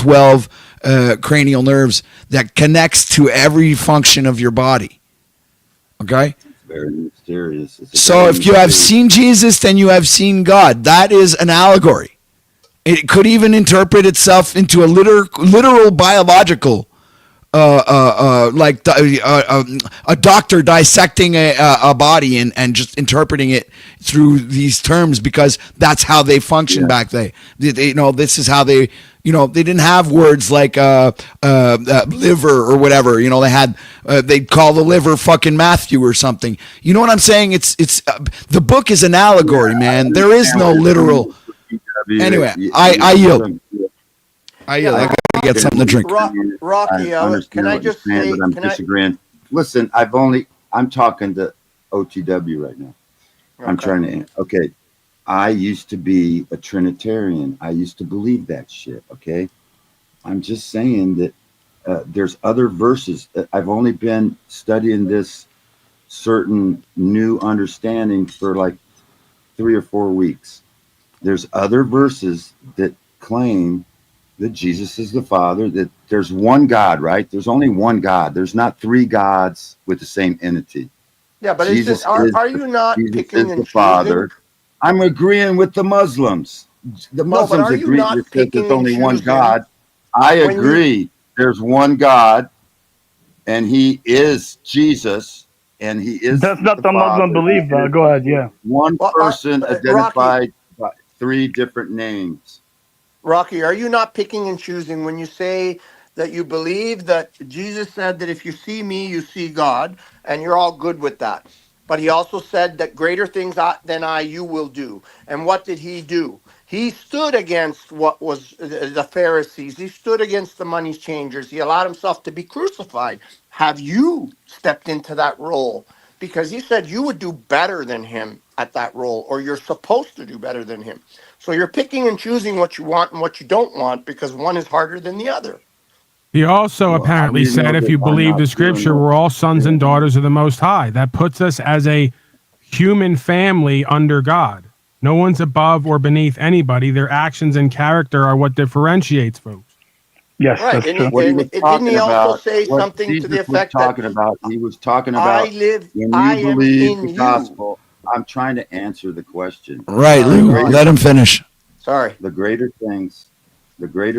12 cranial nerves that connects to every function of your body. Okay? It's very mysterious. So if you have seen Jesus, then you have seen God. That is an allegory. It could even interpret itself into a literal biological, like a doctor dissecting a body and just interpreting it through these terms, because that's how they function back then. This is how they, they didn't have words like liver or whatever. They had they'd call the liver fucking Matthew or something. You know what I'm saying? It's the book is an allegory, man. There is no literal. Anyway, I yield. I gotta get something to drink. Rocky, can I just say? But I'm disagreeing. Listen, I'm talking to OTW right now. Okay. I'm trying to. Okay, I used to be a Trinitarian. I used to believe that shit. Okay, I'm just saying that there's other verses. I've only been studying this certain new understanding for like 3 or 4 weeks. There's other verses that claim that Jesus is the Father, that there's one God, right? There's only one God. There's not 3 gods with the same entity. Yeah, but are you not picking and the Father? I'm agreeing with the Muslims. The Muslims agree that there's only one God. I agree. There's one God, and He is Jesus, and He is. That's not the Muslim belief. Go ahead. Yeah. One person identified by 3 different names. Rocky, are you not picking and choosing when you say that you believe that Jesus said that if you see me, you see God, and you're all good with that? But he also said that greater things than I you will do. And what did he do? He stood against what was the Pharisees. He stood against the money changers. He allowed himself to be crucified. Have you stepped into that role? Because he said you would do better than him at that role, or you're supposed to do better than him. So you're picking and choosing what you want and what you don't want, because one is harder than the other. He also apparently said, if you believe the scripture, we're all sons and daughters of the Most High. That puts us as a human family under God. No one's above or beneath anybody. Their actions and character are what differentiates folks. Yes, right. That's true. Didn't he also say something to the effect that he was talking about when you believe the gospel? I'm trying to answer the question. Right, Lou. Let him finish. Sorry. The greater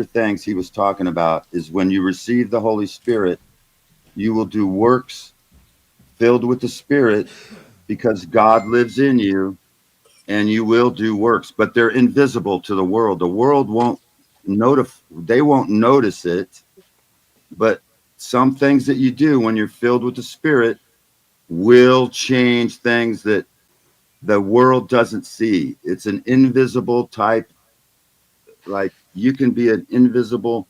things he was talking about is when you receive the Holy Spirit, you will do works filled with the Spirit, because God lives in you, and you will do works, but they're invisible to the world. The world won't notice it, but some things that you do when you're filled with the Spirit will change things that the world doesn't see. It's an invisible type, like you can be an invisible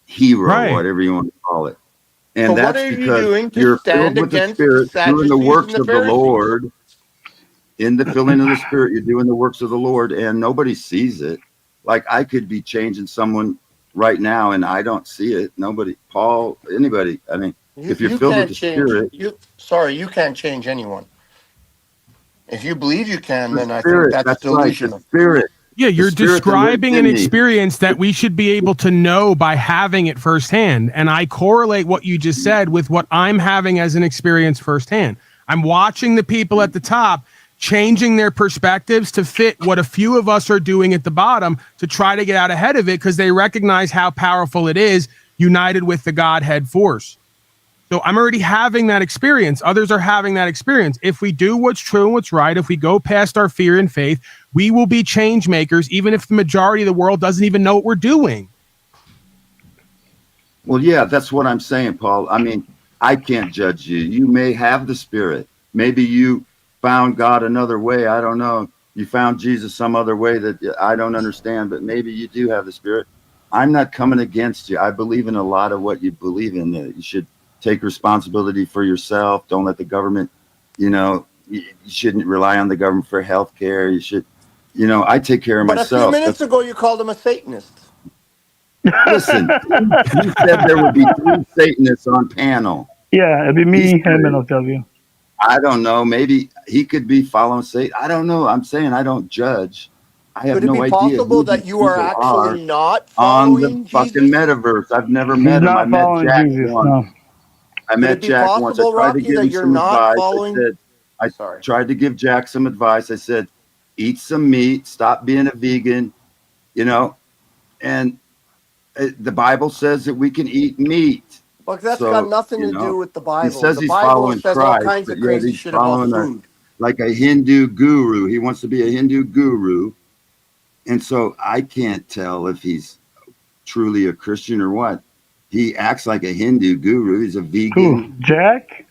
hero, right, whatever you want to call it. And so that's because you're filled with the Spirit, doing the works of the Lord. In the filling of the Spirit, you're doing the works of the Lord, and nobody sees it. Like I could be changing someone right now, and I don't see it. Nobody, Paul, anybody. I mean, if you're filled with the Spirit, you can't change anyone. If you believe you can, then I think that's delusional. Right, the Spirit. Yeah, you're describing an experience that we should be able to know by having it firsthand. And I correlate what you just said with what I'm having as an experience firsthand. I'm watching the people at the top changing their perspectives to fit what a few of us are doing at the bottom to try to get out ahead of it, because they recognize how powerful it is united with the Godhead force. So I'm already having that experience. Others are having that experience. If we do what's true and what's right, if we go past our fear and faith, we will be change makers, even if the majority of the world doesn't even know what we're doing. Well, yeah, that's what I'm saying, Paul. I mean, I can't judge you. You may have the Spirit. Maybe you found God another way. I don't know. You found Jesus some other way that I don't understand, but maybe you do have the Spirit. I'm not coming against you. I believe in a lot of what you believe in. You should take responsibility for yourself. Don't let the government, you shouldn't rely on the government for health care. You should, I take care of myself. But a few minutes ago, you called him a Satanist. Listen, you said there would be 3 Satanists on panel. Yeah, it'd be me, him, and Octavio. I don't know. Maybe he could be following Satan. I don't know. I'm saying I don't judge. I have Could it no be idea possible who that these you are people are actually not on the following fucking Jesus? metaverse. I've never He's met him. I not met following Jack Jesus. once. No. I Could met it be Jack once. I possible, tried to Rocky, give that him you're some not advice. following? I Sorry. tried to give Jack some advice. I said, eat some meat, stop being a vegan, you know, and the Bible says that we can eat meat. Look, that's got So, nothing you to do know, with the he Bible. says The he's Bible following says all Christ, kinds but of yet crazy he's shit about following food. like a Hindu guru. He wants to be a Hindu guru. And so I can't tell if he's truly a Christian or what. He acts like a Hindu guru. He's a Who? vegan. Jack?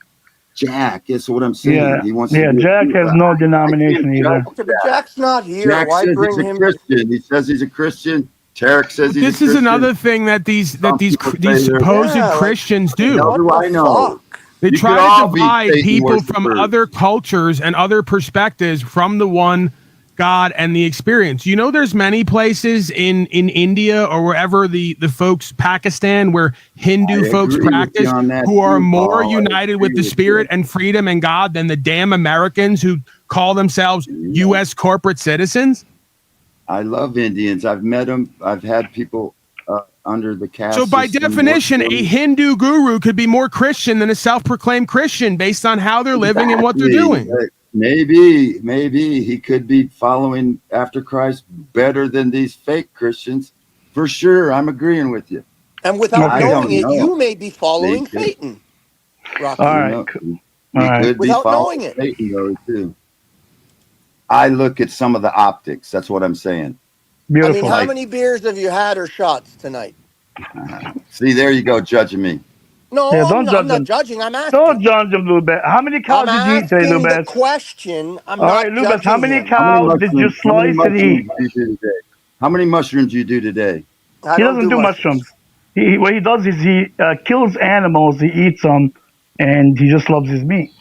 Jack, that's what I'm Yeah. saying. He wants to Yeah. be a Jack guru. has no I can't denomination judge either. Okay, but Jack. Jack's not here. Jack Why says he's bring a him? Christian. He says he's a Christian. Tarek says he's a This is Christian. another thing that these Some people say these they're- supposed Yeah, like, Christians You do. know what who the I know? fuck? They You try could to all be divide Satan people from worshipers. other cultures and other perspectives from the one God and the experience. You know, there's many places in India or wherever the folks, Pakistan, where Hindu I folks agree with you practice, on that who are too, more Paul. I united with agree the with spirit you. and freedom and God than the damn Americans who call themselves Yeah. U.S. corporate citizens. I love Indians. I've met them. I've had people under the caste So by system work definition, for a me. Hindu guru could be more Christian than a self-proclaimed Christian based on how they're living and what they're Exactly. doing. Maybe he could be following after Christ better than these fake Christians. For sure, I'm agreeing with you. And without I knowing don't it, know. you may be following They could. Satan, Rocky. All You right. know, All he right. could be Without following knowing it. Satan though too. I look at some of the optics. That's what I'm saying. I mean, Beautiful. how Like- many beers have you had or shots tonight? See, there you go, judging me. No, Yeah, I'm don't not, judge I'm not them. judging. I'm asking. Don't judge him, Lubez. How many cows I'm did you eat today, asking the Lubez? question. I'm All not right, Lubez, how judging many him. cows did you How many slice and eat? mushrooms do you do today? How many mushrooms do you do today? I He don't doesn't do mushrooms. What he does is he kills animals, he eats them, and he just loves his meat.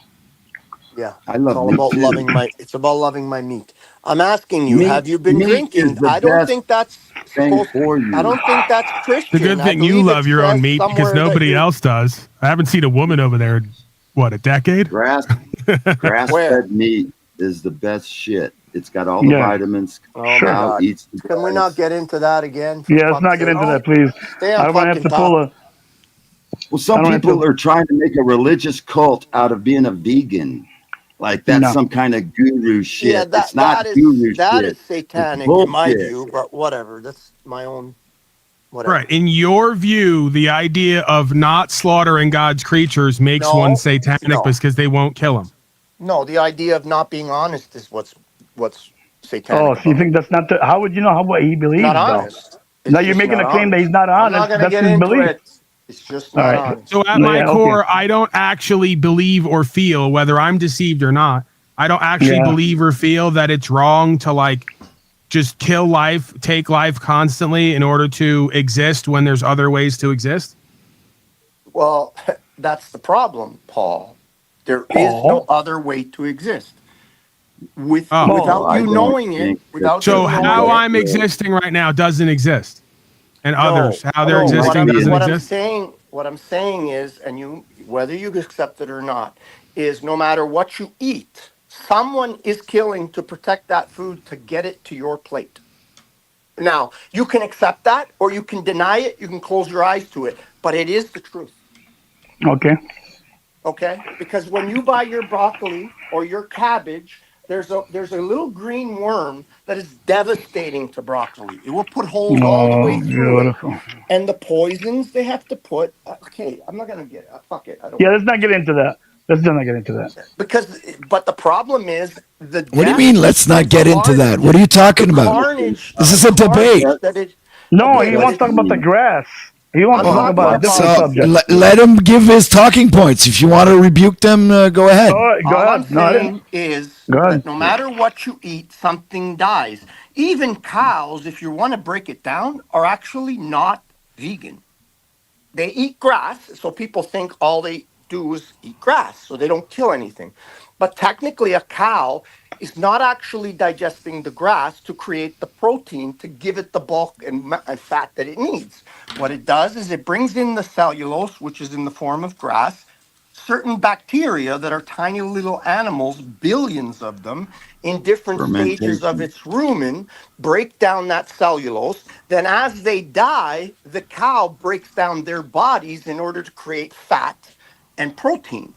Yeah, I it's love all meat about too. loving my. It's about loving my meat. I'm asking you, Meat- have you been meat drinking? is the I don't best think that's thing supposed. for you. I don't think that's Christian. The good I thing you believe love it your own says meat because somewhere that nobody you- else does. I haven't seen a woman over there in, what, a decade? Grass Where? fed meat is the best shit. It's got all the Yeah. vitamins. Oh my Sure. Cow God. eats the Can we grass. not get into that again? for Yeah, let's fuck's not get sake? into that, please. Stay on I don't want to have fucking to pull topic. Well, some I don't have people to- are trying to make a religious cult out of being a vegan. Like that's No. some kind of guru shit. Yeah, It's not guru that shit. is satanic It's in my bullshit. view, but whatever. That's my own. Whatever. Right. In your view, the idea of not slaughtering God's creatures makes No, one satanic no. because they won't kill him. No, the idea of not being honest is what's satanic. Oh, so you about think that's not the? How would you know what he it. believes, Not though? honest. It's Now you're just making not a claim that honest. he's not I'm honest. not going to That's get his into belief. it. It's just All not right. honest. So at No, my yeah, okay. core, I don't actually believe or feel, whether I'm deceived or not, I don't actually Yeah. believe or feel that it's wrong to like just kill life, take life constantly in order to exist when there's other ways to exist. Well, that's the problem, Paul. There is Paul? no other way to exist. Oh. Without I you don't knowing it, think without So you knowing how it, I'm existing right now doesn't exist, and others how they're no, existing doesn't what exist. what I'm saying is, and you, whether you accept it or not, is no matter what you eat, someone is killing to protect that food to get it to your plate. Now, you can accept that or you can deny it, you can close your eyes to it, but it is the truth. Okay. Okay? Because when you buy your broccoli or your cabbage, there's a little green worm that is devastating to broccoli. It will put holes all the way Oh, through it. beautiful. And the poisons they have to put. Okay, I'm not gonna get it. Fuck it. I don't. Yeah, let's not get into that. Let's not get into that. But the problem is the. What do you death, mean? Let's not get into that. What are you talking the about? carnage. This is a the carnage debate. that it- No, Okay, he but wants to talk about the grass. He wants to I'm talk talking about a about- different So subject. let him give his talking points. If you want to rebuke them, go ahead. All right, go All I'm ahead. No, I didn't- saying is Go ahead. that no matter what you eat, something dies. Even cows, if you want to break it down, are actually not vegan. They eat grass, so people think all they do is eat grass, so they don't kill anything. But technically, a cow is not actually digesting the grass to create the protein to give it the bulk and fat that it needs. What it does is it brings in the cellulose, which is in the form of grass, certain bacteria that are tiny little animals, billions of them, in different stages of Fermentation. its rumen, break down that cellulose. Then, as they die, the cow breaks down their bodies in order to create fat and protein.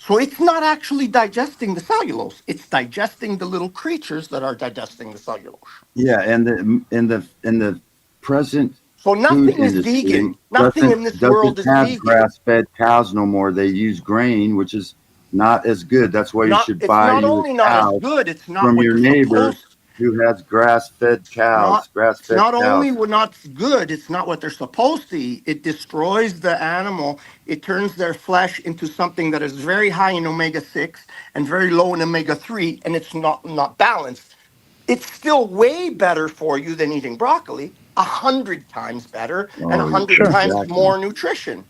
So it's not actually digesting the cellulose; it's digesting the little creatures that are digesting the cellulose. Yeah, and in the present So food nothing is industry vegan. Nothing in this world is doesn't have vegan. grass-fed cows no more. They use grain, which is not as good. That's why you should It's buy not your only not as cow good, it's not from what your you're neighbor supposed. who has grass-fed cows. Not, it's Grass-fed not cows. only not good, it's not what they're supposed to eat. It destroys the animal. It turns their flesh into something that is very high in omega-6 and very low in omega-3, and it's not balanced. It's still way better for you than eating broccoli, 100 times better, and Oh, 100 Sure. times exactly. more nutrition.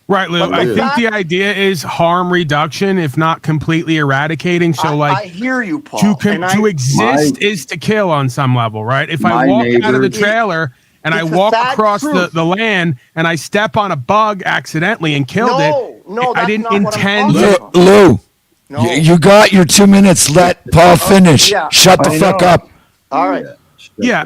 Right, Lou. But I the think the fact, idea is harm reduction, if not completely eradicating. So, I like, hear you, Paul, and to exist is to kill on some level, right? If I My walk out of the neighbor- trailer and I It's a walk sad across truth. the land and I step on a bug accidentally and killed it, No, I that's didn't not what I'm intend talking to. about. Lou, No. you got your 2 minutes. Let Paul finish. yeah. Shut the I fuck know. up. All right. Yeah,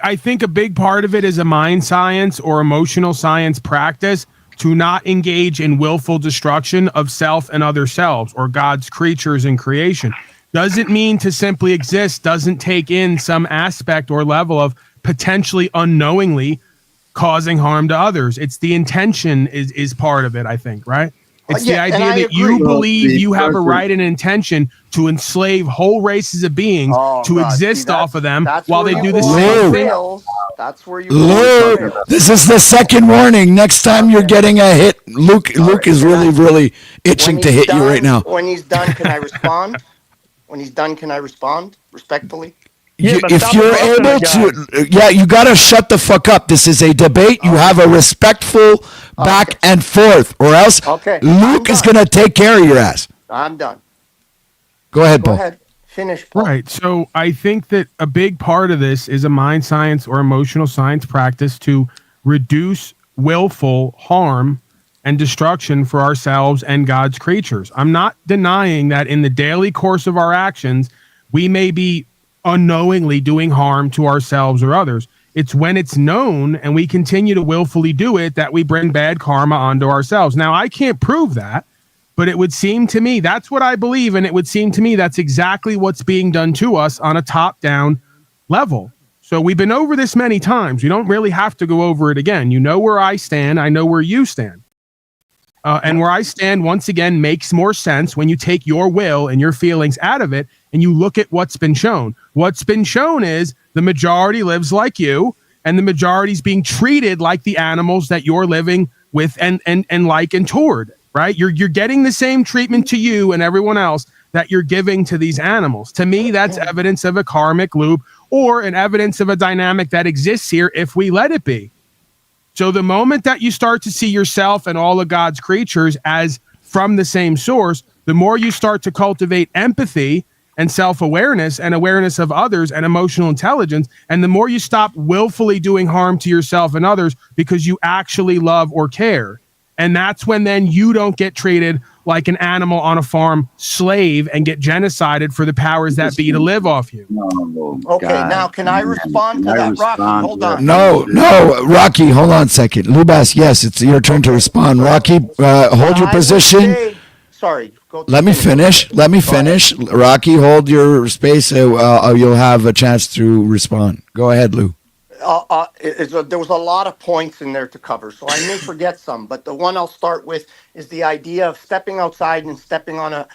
I think a big part of it is a mind science or emotional science practice to not engage in willful destruction of self and other selves or God's creatures and creation. Doesn't mean to simply exist, doesn't take in some aspect or level of potentially unknowingly causing harm to others. It's the intention is part of it, I think, right? It's the Yeah, and idea I that you agree. believe The you have a person- right and intention to enslave whole races of beings Oh, to God. exist See, off of them that's while where they you do the go off same Lou. the thing. rails. That's where you go Lou, off the rails. this is the second warning. Next time you're getting a hit. Luke is really, really itching When to he's hit you right now. When he's done, can I respond? When he's done, can I respond respectfully? Yeah, but If stop you're interrupting able the guy. to, yeah, you gotta shut the fuck up. This is a debate. You have a respectful back and forth, or else Okay, Luke I'm is done. gonna take care of your ass. I'm done. Go ahead, Go Paul. ahead. Finish, Paul. Right. So I think that a big part of this is a mind science or emotional science practice to reduce willful harm and destruction for ourselves and God's creatures. I'm not denying that in the daily course of our actions, we may be unknowingly doing harm to ourselves or others. It's when it's known and we continue to willfully do it that we bring bad karma onto ourselves. Now, I can't prove that, but it would seem to me that's what I believe. And it would seem to me that's exactly what's being done to us on a top down level. So we've been over this many times. We don't really have to go over it again. You know where I stand. I know where you stand. And where I stand, once again, makes more sense when you take your will and your feelings out of it and you look at what's been shown. What's been shown is the majority lives like you, and the majority is being treated like the animals that you're living with and like and toward, right? You're getting the same treatment to you and everyone else that you're giving to these animals. To me, that's evidence of a karmic loop or an evidence of a dynamic that exists here if we let it be. So the moment that you start to see yourself and all of God's creatures as from the same source, the more you start to cultivate empathy and self-awareness and awareness of others and emotional intelligence, and the more you stop willfully doing harm to yourself and others because you actually love or care. And that's when then you don't get treated like an animal on a farm slave and get genocided for the powers that be to live off you. No, Okay, God, now can I man. respond to Can I that, Rocky? respond Hold to that? on. No, Rocky, hold on a second. Lubas, yes, it's your turn to respond. Rocky, hold your I would position. say- sorry. Go Let me finish. Rocky, hold your space. So, you'll have a chance to respond. Go ahead, Lou. There was a lot of points in there to cover, so I may forget some. But the one I'll start with is the idea of stepping outside and stepping on a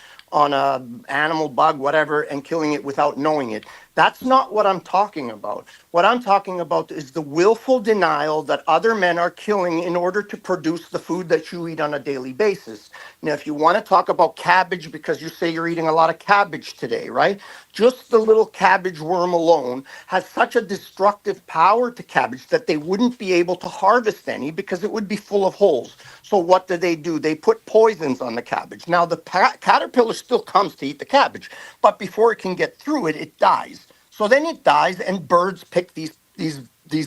animal, bug, whatever, and killing it without knowing it. That's not what I'm talking about. What I'm talking about is the willful denial that other men are killing in order to produce the food that you eat on a daily basis. Now, if you want to talk about cabbage, because you say you're eating a lot of cabbage today, right? Just the little cabbage worm alone has such a destructive power to cabbage that they wouldn't be able to harvest any because it would be full of holes. So what do? They put poisons on the cabbage. Now, the caterpillar still comes to eat the cabbage, but before it can get through it, it dies. So then it dies, and birds pick these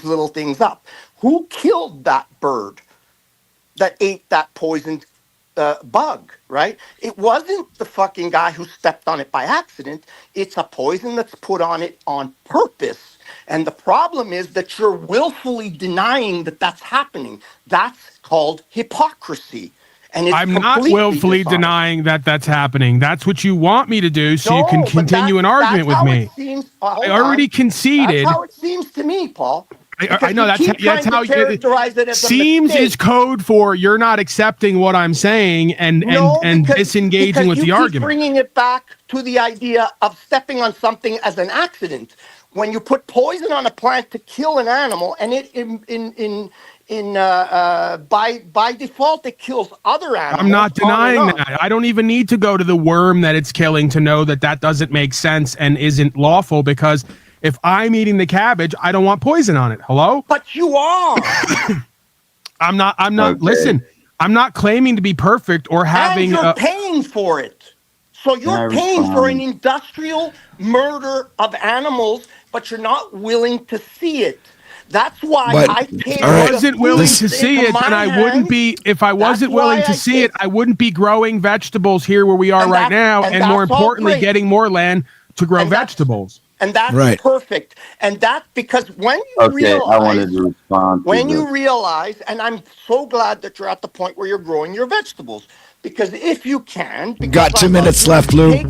little things up. Who killed that bird that ate that poisoned bug, right? It wasn't the fucking guy who stepped on it by accident. It's a poison that's put on it on purpose. And the problem is that you're willfully denying that that's happening. That's called hypocrisy. And it's I'm not completely willfully dishonest. denying that that's happening. That's what you want me to do so you No, can but continue an that's argument with how me. it seems, I already conceded. That's how it seems to me, Paul. I know Because you keep that's trying how to characterize it as a seems mistake. is code for you're not accepting what I'm saying and Because disengaging with you the keep argument. bringing it back to the idea of stepping on something as an accident. When you put poison on a plant to kill an animal, and it by default it kills other animals. I'm not denying on and on. that. I don't even need to go to the worm that it's killing to know that that doesn't make sense and isn't lawful, because if I'm eating the cabbage, I don't want poison on it. Hello? But you are. I'm not Okay. listen, I'm not claiming to be perfect or having And you're paying for it. So you're Can I paying for an respond? industrial murder of animals, but you're not willing to see it. That's why But- I paid. all right, I wasn't willing to see it, then I wouldn't be. If I wasn't willing to see it, I wouldn't be growing vegetables here where we are And right that's- now, and and more that's all importantly, great. getting more land to grow And that's- vegetables. And that's Right. perfect. And that's because when you Okay, realize, I wanted to respond to when the- you realize, and I'm so glad that you're at the point where you're growing your vegetables, because if you can, because Got 2 I love minutes you, left, Lou.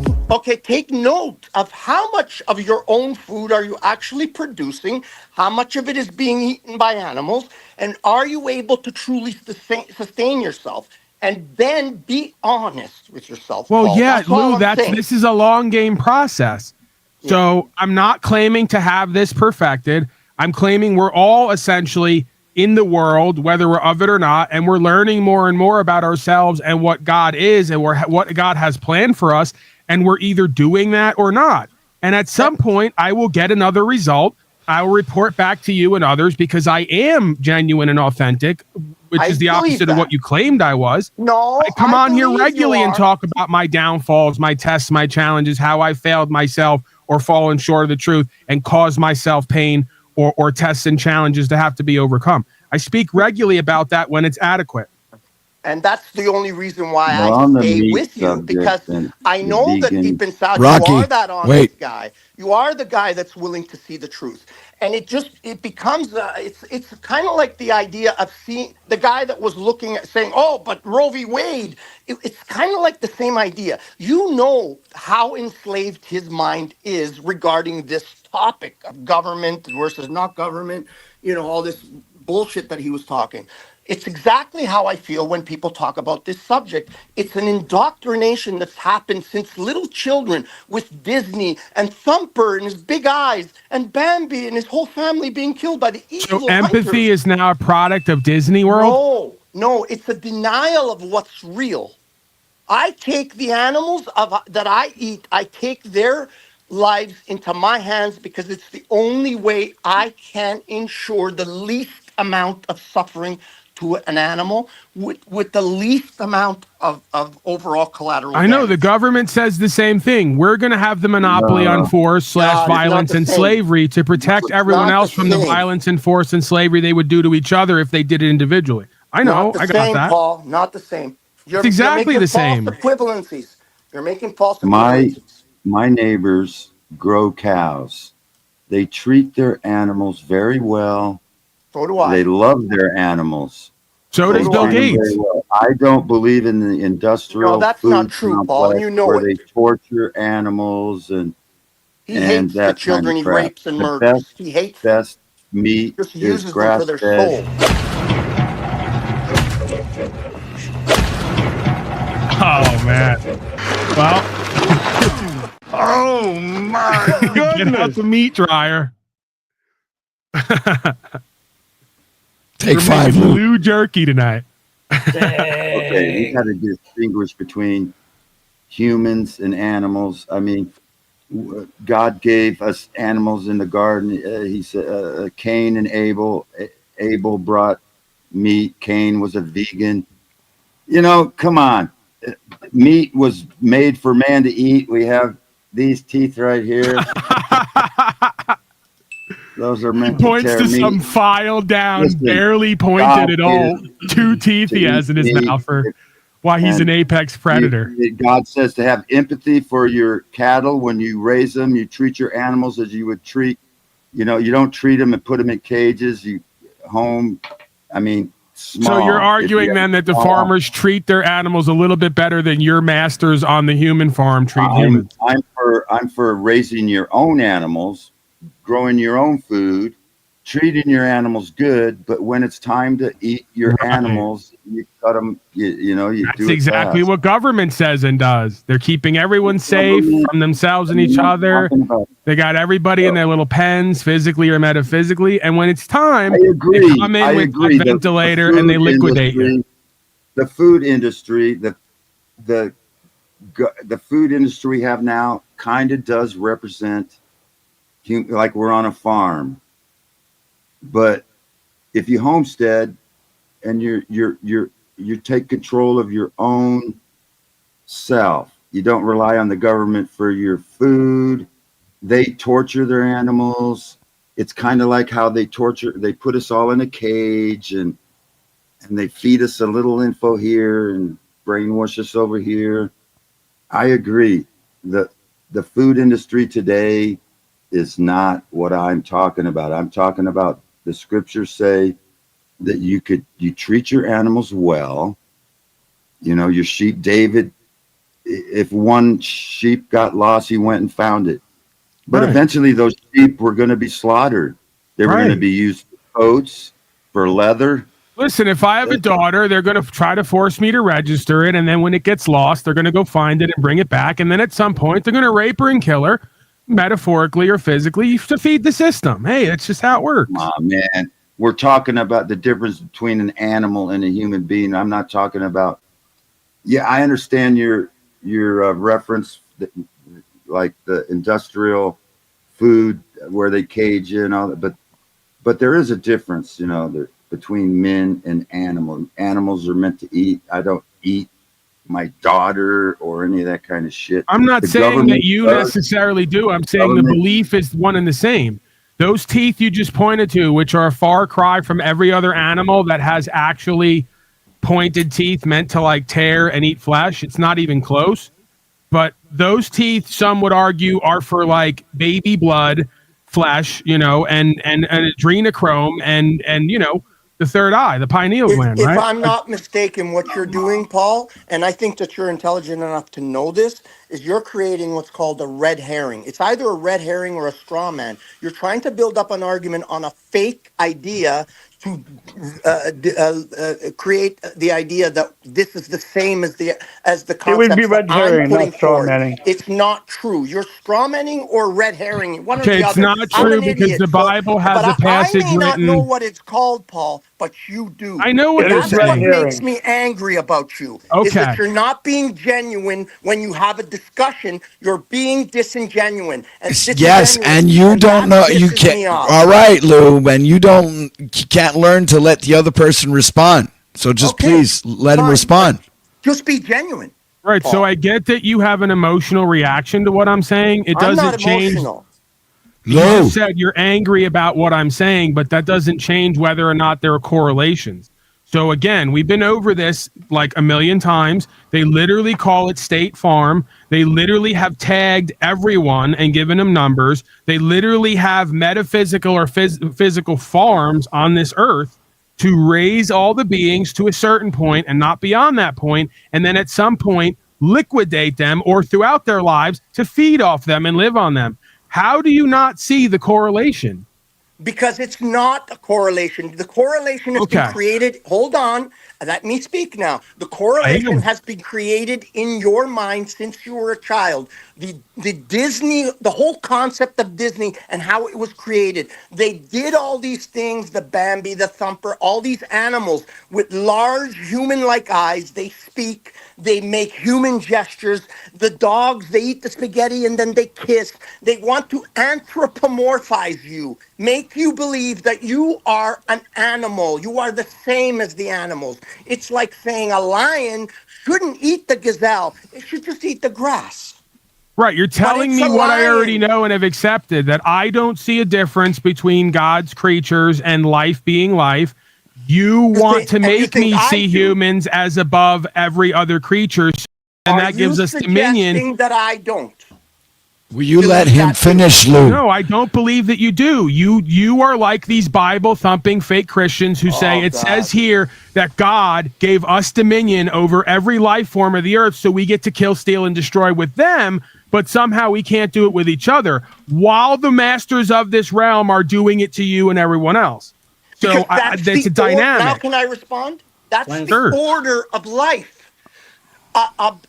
take note of how much of your own food are you actually producing, how much of it is being eaten by animals, and are you able to truly sustain yourself? And then be honest with yourself. Well, Paul. yeah, That's all Lou, I'm saying. this is a long game process. So I'm not claiming to have this perfected. I'm claiming we're all essentially in the world, whether we're of it or not, and we're learning more and more about ourselves and what God is and what God has planned for us, and we're either doing that or not. And at some point, I will get another result. I will report back to you and others because I am genuine and authentic, which I is the believe opposite of what that. you claimed I was. No, I come on here believe you regularly and are. talk about my downfalls, my tests, my challenges, how I failed myself or fallen short of the truth and caused myself pain or tests and challenges to have to be overcome. I speak regularly about that when it's adequate. And that's the only reason why Well, I on the stay meat with you, subject because and I the know that vegan- deep inside Rocky, you are that honest wait. guy. You are the guy that's willing to see the truth. And it becomes it's kind of like the idea of seeing the guy that was looking at saying, "Oh, but Roe v. Wade." It's kind of like the same idea. You know how enslaved his mind is regarding this topic of government versus not government. You know, all this bullshit that he was talking. It's exactly how I feel when people talk about this subject. It's an indoctrination that's happened since little children with Disney and Thumper and his big eyes and Bambi and his whole family being killed by the evil So empathy hunters. is now a product of Disney World? No, it's a denial of what's real. I take the animals that I eat, I take their lives into my hands because it's the only way I can ensure the least amount of suffering to an animal with the least amount of overall collateral I know the damage. government says the same thing. We're going to have the monopoly No. on force / No, it's not violence the and same. slavery to protect It's everyone not else the from the same. violence and force and slavery they would do to each other if they did it individually. I know, Not the I got same, that. Paul. Not the same. You're exactly making the same. False equivalencies. You're making false My equivalencies. my neighbors grow cows. They treat their animals very well. So do I. They love their animals. So They does Bill treat them Gates. very well. I don't believe in the industrial No, that's food not true, Paul, and complex you know where it. they torture animals and He and hates that the children kind he of crap. rapes and The murders. He hates them. best meat Just is uses them for grass their fed. soul. Oh, man. Well, Oh my get out the meat dryer. Take We're 5, making Lou. Lou jerky tonight. Okay, we got to distinguish between humans and animals. I mean, God gave us animals in the garden. He said Cain and Abel. Abel brought meat. Cain was a vegan. You know, come on. Meat was made for man to eat. We have these teeth right here. Those are meant Points to to tear meat. some file down, Listen, barely God pointed at all. is 2 teeth he to has in his eat mouth for. why he's And an apex predator. God says to have empathy for your cattle when you raise them. You treat your animals as you would treat, you don't treat them and put them in cages. Small. So you're arguing then that the farmers treat their animals a little bit better than your masters on the human farm treat humans. I'm for raising your own animals, growing your own food, treating your animals good, but when it's time to eat your animals, you cut them. You That's do it exactly fast. what government says and does. They're keeping everyone safe from themselves and each other. They got everybody in their little pens, physically or metaphysically. And when it's time, they come in with a ventilator and they liquidate you. The food industry, the food industry we have now kind of does represent like we're on a farm. But if you homestead and you take control of your own self, you don't rely on the government for your food. They torture their animals. It's kind of like how they put us all in a cage and they feed us a little info here and brainwash us over here. I agree. The food industry today is not what I'm talking about. I'm talking about the scriptures say that you treat your animals well. Your sheep, David, if one sheep got lost, he went and found it. But eventually those sheep were going to be slaughtered. They were going to be used for coats, for leather. Listen, if I have a daughter, they're going to try to force me to register it. And then when it gets lost, they're going to go find it and bring it back. And then at some point, they're going to rape her and kill her, metaphorically or physically, to feed the system. Hey, that's just how it works. Oh, man. We're talking about the difference between an animal and a human being. I'm not talking about. Yeah, I understand your reference, like the industrial food where they cage in all that, but there is a difference, between men and animals. Animals are meant to eat. I don't eat my daughter or any of that kind of shit. I'm not saying that you necessarily do. I'm saying the belief is one and the same. Those teeth you just pointed to, which are a far cry from every other animal that has actually pointed teeth meant to like tear and eat flesh. It's not even close. But those teeth, some would argue, are for like baby blood, flesh, and adrenochrome and the third eye, the pineal gland, right? If I'm not mistaken, what you're doing, Paul, and I think that you're intelligent enough to know this, is you're creating what's called a red herring. It's either a red herring or a straw man. You're trying to build up an argument on a fake idea to create the idea that this is the same as the concept. It would be red herring, not straw manning. It's not true. You're straw manning or red herring. One or Okay, the it's other. not true because the Bible has a passage I may not written. know what it's called, Paul, but you do. I know what you're That's what saying. makes me angry about you. Is that Okay. you're not being genuine when you have a discussion. You're being disingenuine. And Yes, and you don't know. that You pisses can't. me off. All right, Lou, and you can't learn to let the other person respond. So just Okay, please let him fine. respond. Just be genuine. Right. Paul. So I get that you have an emotional reaction to what I'm saying. It I'm doesn't not change. emotional. You Lou, just said you're angry about what I'm saying, but that doesn't change whether or not there are correlations. So again, we've been over this like a million times. They literally call it State Farm. They literally have tagged everyone and given them numbers. They literally have metaphysical or physical farms on this earth to raise all the beings to a certain point and not beyond that point, and then at some point liquidate them or throughout their lives to feed off them and live on them. How do you not see the correlation? Because it's not a correlation. The correlation has been created. Hold on. Let me speak now. The correlation has been created in your mind since you were a child. The Disney, the whole concept of Disney and how it was created. They did all these things, the Bambi, the Thumper, all these animals with large human-like eyes. They speak. They make human gestures. The dogs, they eat the spaghetti and then they kiss. They want to anthropomorphize you, make you believe that you are an animal. You are the same as the animals. It's like saying a lion shouldn't eat the gazelle. It should just eat the grass. Right. You're telling me what I already know and have accepted, that I don't see a difference between God's creatures and life being life. You want to And you make think me I see do. humans as above every other creature, and that gives us dominion. Suggesting that I don't? Will you Believe let him that too. finish, Lou? No, I don't believe that you do. You are like these Bible thumping fake Christians who say it God. says here that God gave us dominion over every life form of the earth, so we get to kill, steal, and destroy with them, but somehow we can't do it with each other, while the masters of this realm are doing it to you and everyone else. So Because that's it's a the now dynamic. can I respond? That's Sure. the order of life.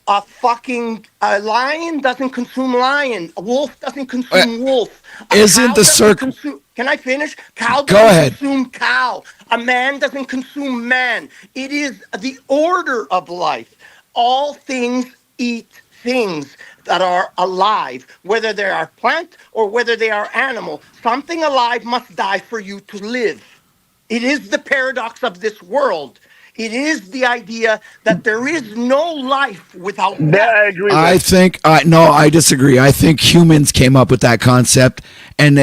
A fucking lion doesn't consume lion. A wolf doesn't consume wolf. A Isn't cow the doesn't circle- consume- Can I finish? Cow Go doesn't ahead. consume cow. A man doesn't consume man. It is the order of life. All things eat things that are alive, whether they are plant or whether they are animal. Something alive must die for you to live. It is the paradox of this world. It is the idea that there is no life without That death. I agree I with. think no, I disagree. I think humans came up with that concept, and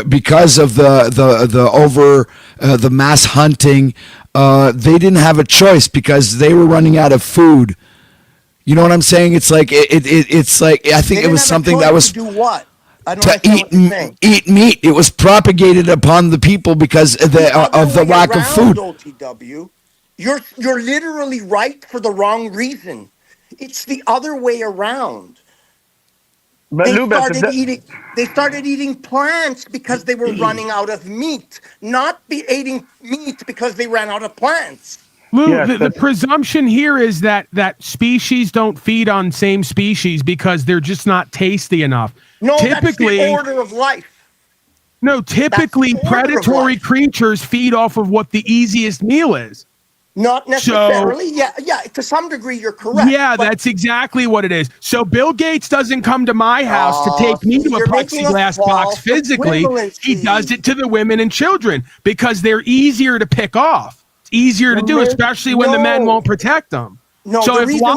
because of the mass hunting, they didn't have a choice because they were running out of food. You know what I'm saying? It's like it's like I think They it was didn't have a something that choice was to do what? I don't to understand what you're saying. eat meat. It was propagated upon the people because of the Other way lack of around, food. OTW, you're literally right for the wrong reason. It's the other way around. But They Lubez, started eating plants because they were running out of meat, not eating meat because they ran out of plants. Lou, Yes, the that's- presumption here is that species don't feed on same species because they're just not tasty enough. No, typically, that's the order of life. typically That's the order of predatory life. creatures feed off of what the easiest meal is. Not necessarily. Yeah. To some degree, you're correct. Yeah, but- that's exactly what it is. So Bill Gates doesn't come to my house to take me to a you're making a plexiglass box false physically. He equivalency. does it to the women and children because they're easier to pick off. It's easier to do, men- especially when the men no. won't protect them. No, so the if reason why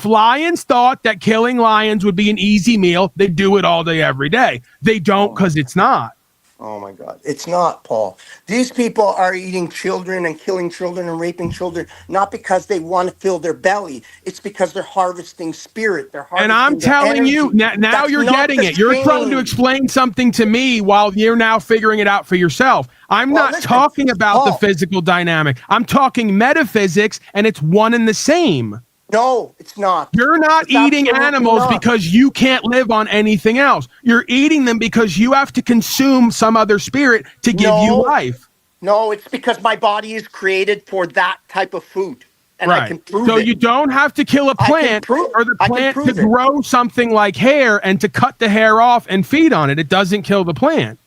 lions thought that killing lions would be an easy meal, they'd do it all day, every day. They don't because it's not. Oh my God. It's not, Paul. These people are eating children and killing children and raping children, not because they want to fill their belly. It's because they're harvesting spirit. They're harvesting And I'm their telling you, energy. now That's you're not getting the it. You're trying to same. explain something to me while you're now figuring it out for yourself. I'm Well, not listen, talking about the Paul. physical dynamic. I'm talking metaphysics, and it's one and the same. No, it's not. You're not It's eating absolutely animals not. because you can't live on anything else. You're eating them because you have to consume some other spirit to give you No. life. No, it's because my body is created for that type of food. And I can prove so it. you don't have to kill a I can plant prove- or the I can plant to prove it. grow something like hair and to cut the hair off and feed on it. It doesn't kill the plant.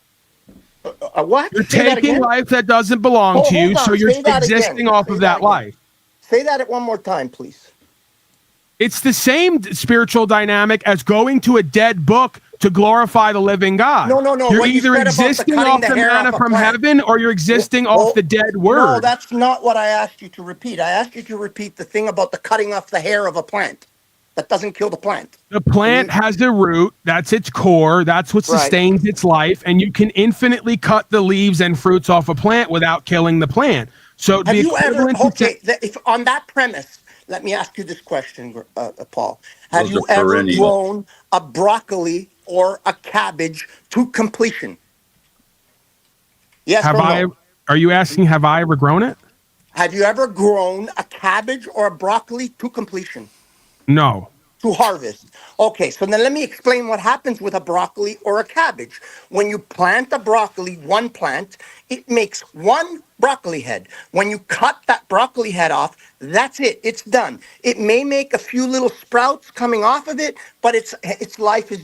What? You're Say that taking again? life that doesn't belong to you, Hold on, so you're say that existing again. off Say of that that again. life. Say that one more time, please. It's the same spiritual dynamic as going to a dead book to glorify the living God. No. You're What you either said about the existing cutting off the the hair manna off a from plant. heaven or you're existing Well, off the dead word. No, that's not what I asked you to repeat. I asked you to repeat the thing about the cutting off the hair of a plant. That doesn't kill the plant. The plant has a root. That's its core. That's what Right. sustains its life. And you can infinitely cut the leaves and fruits off a plant without killing the plant. So it'd Have be you ever, equivalent to okay, if on that premise, let me ask you this question, Paul. Have Those you are ever perennial. grown a broccoli or a cabbage to completion? Yes have or I? no? Are you asking? Have I ever grown it? Have you ever grown a cabbage or a broccoli to completion? No. To harvest. Okay, so then let me explain what happens with a broccoli or a cabbage. When you plant a broccoli, one plant, it makes one broccoli head. When you cut that broccoli head off, that's it. It's done. It may make a few little sprouts coming off of it, but its life is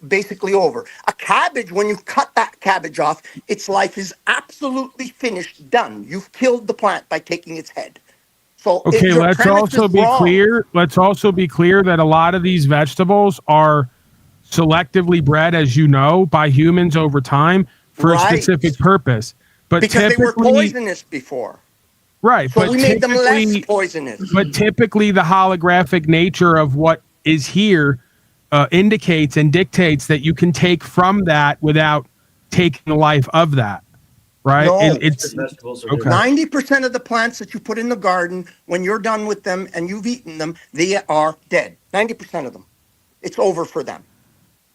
basically over. A cabbage, when you cut that cabbage off, its life is absolutely finished, done. You've killed the plant by taking its head. So if Okay, your let's premise also is be wrong- clear. Let's also be clear that a lot of these vegetables are selectively bred, as you know, by humans over time for a Right. specific purpose. But because they were typically, poisonous before. right? So But we made them less typically, poisonous. but typically, the holographic nature of what is here indicates and dictates that you can take from that without taking the life of that. right? No. It's Vegetables are okay. different. 90% of the plants that you put in the garden, when you're done with them and you've eaten them, they are dead. 90% of them. It's over for them,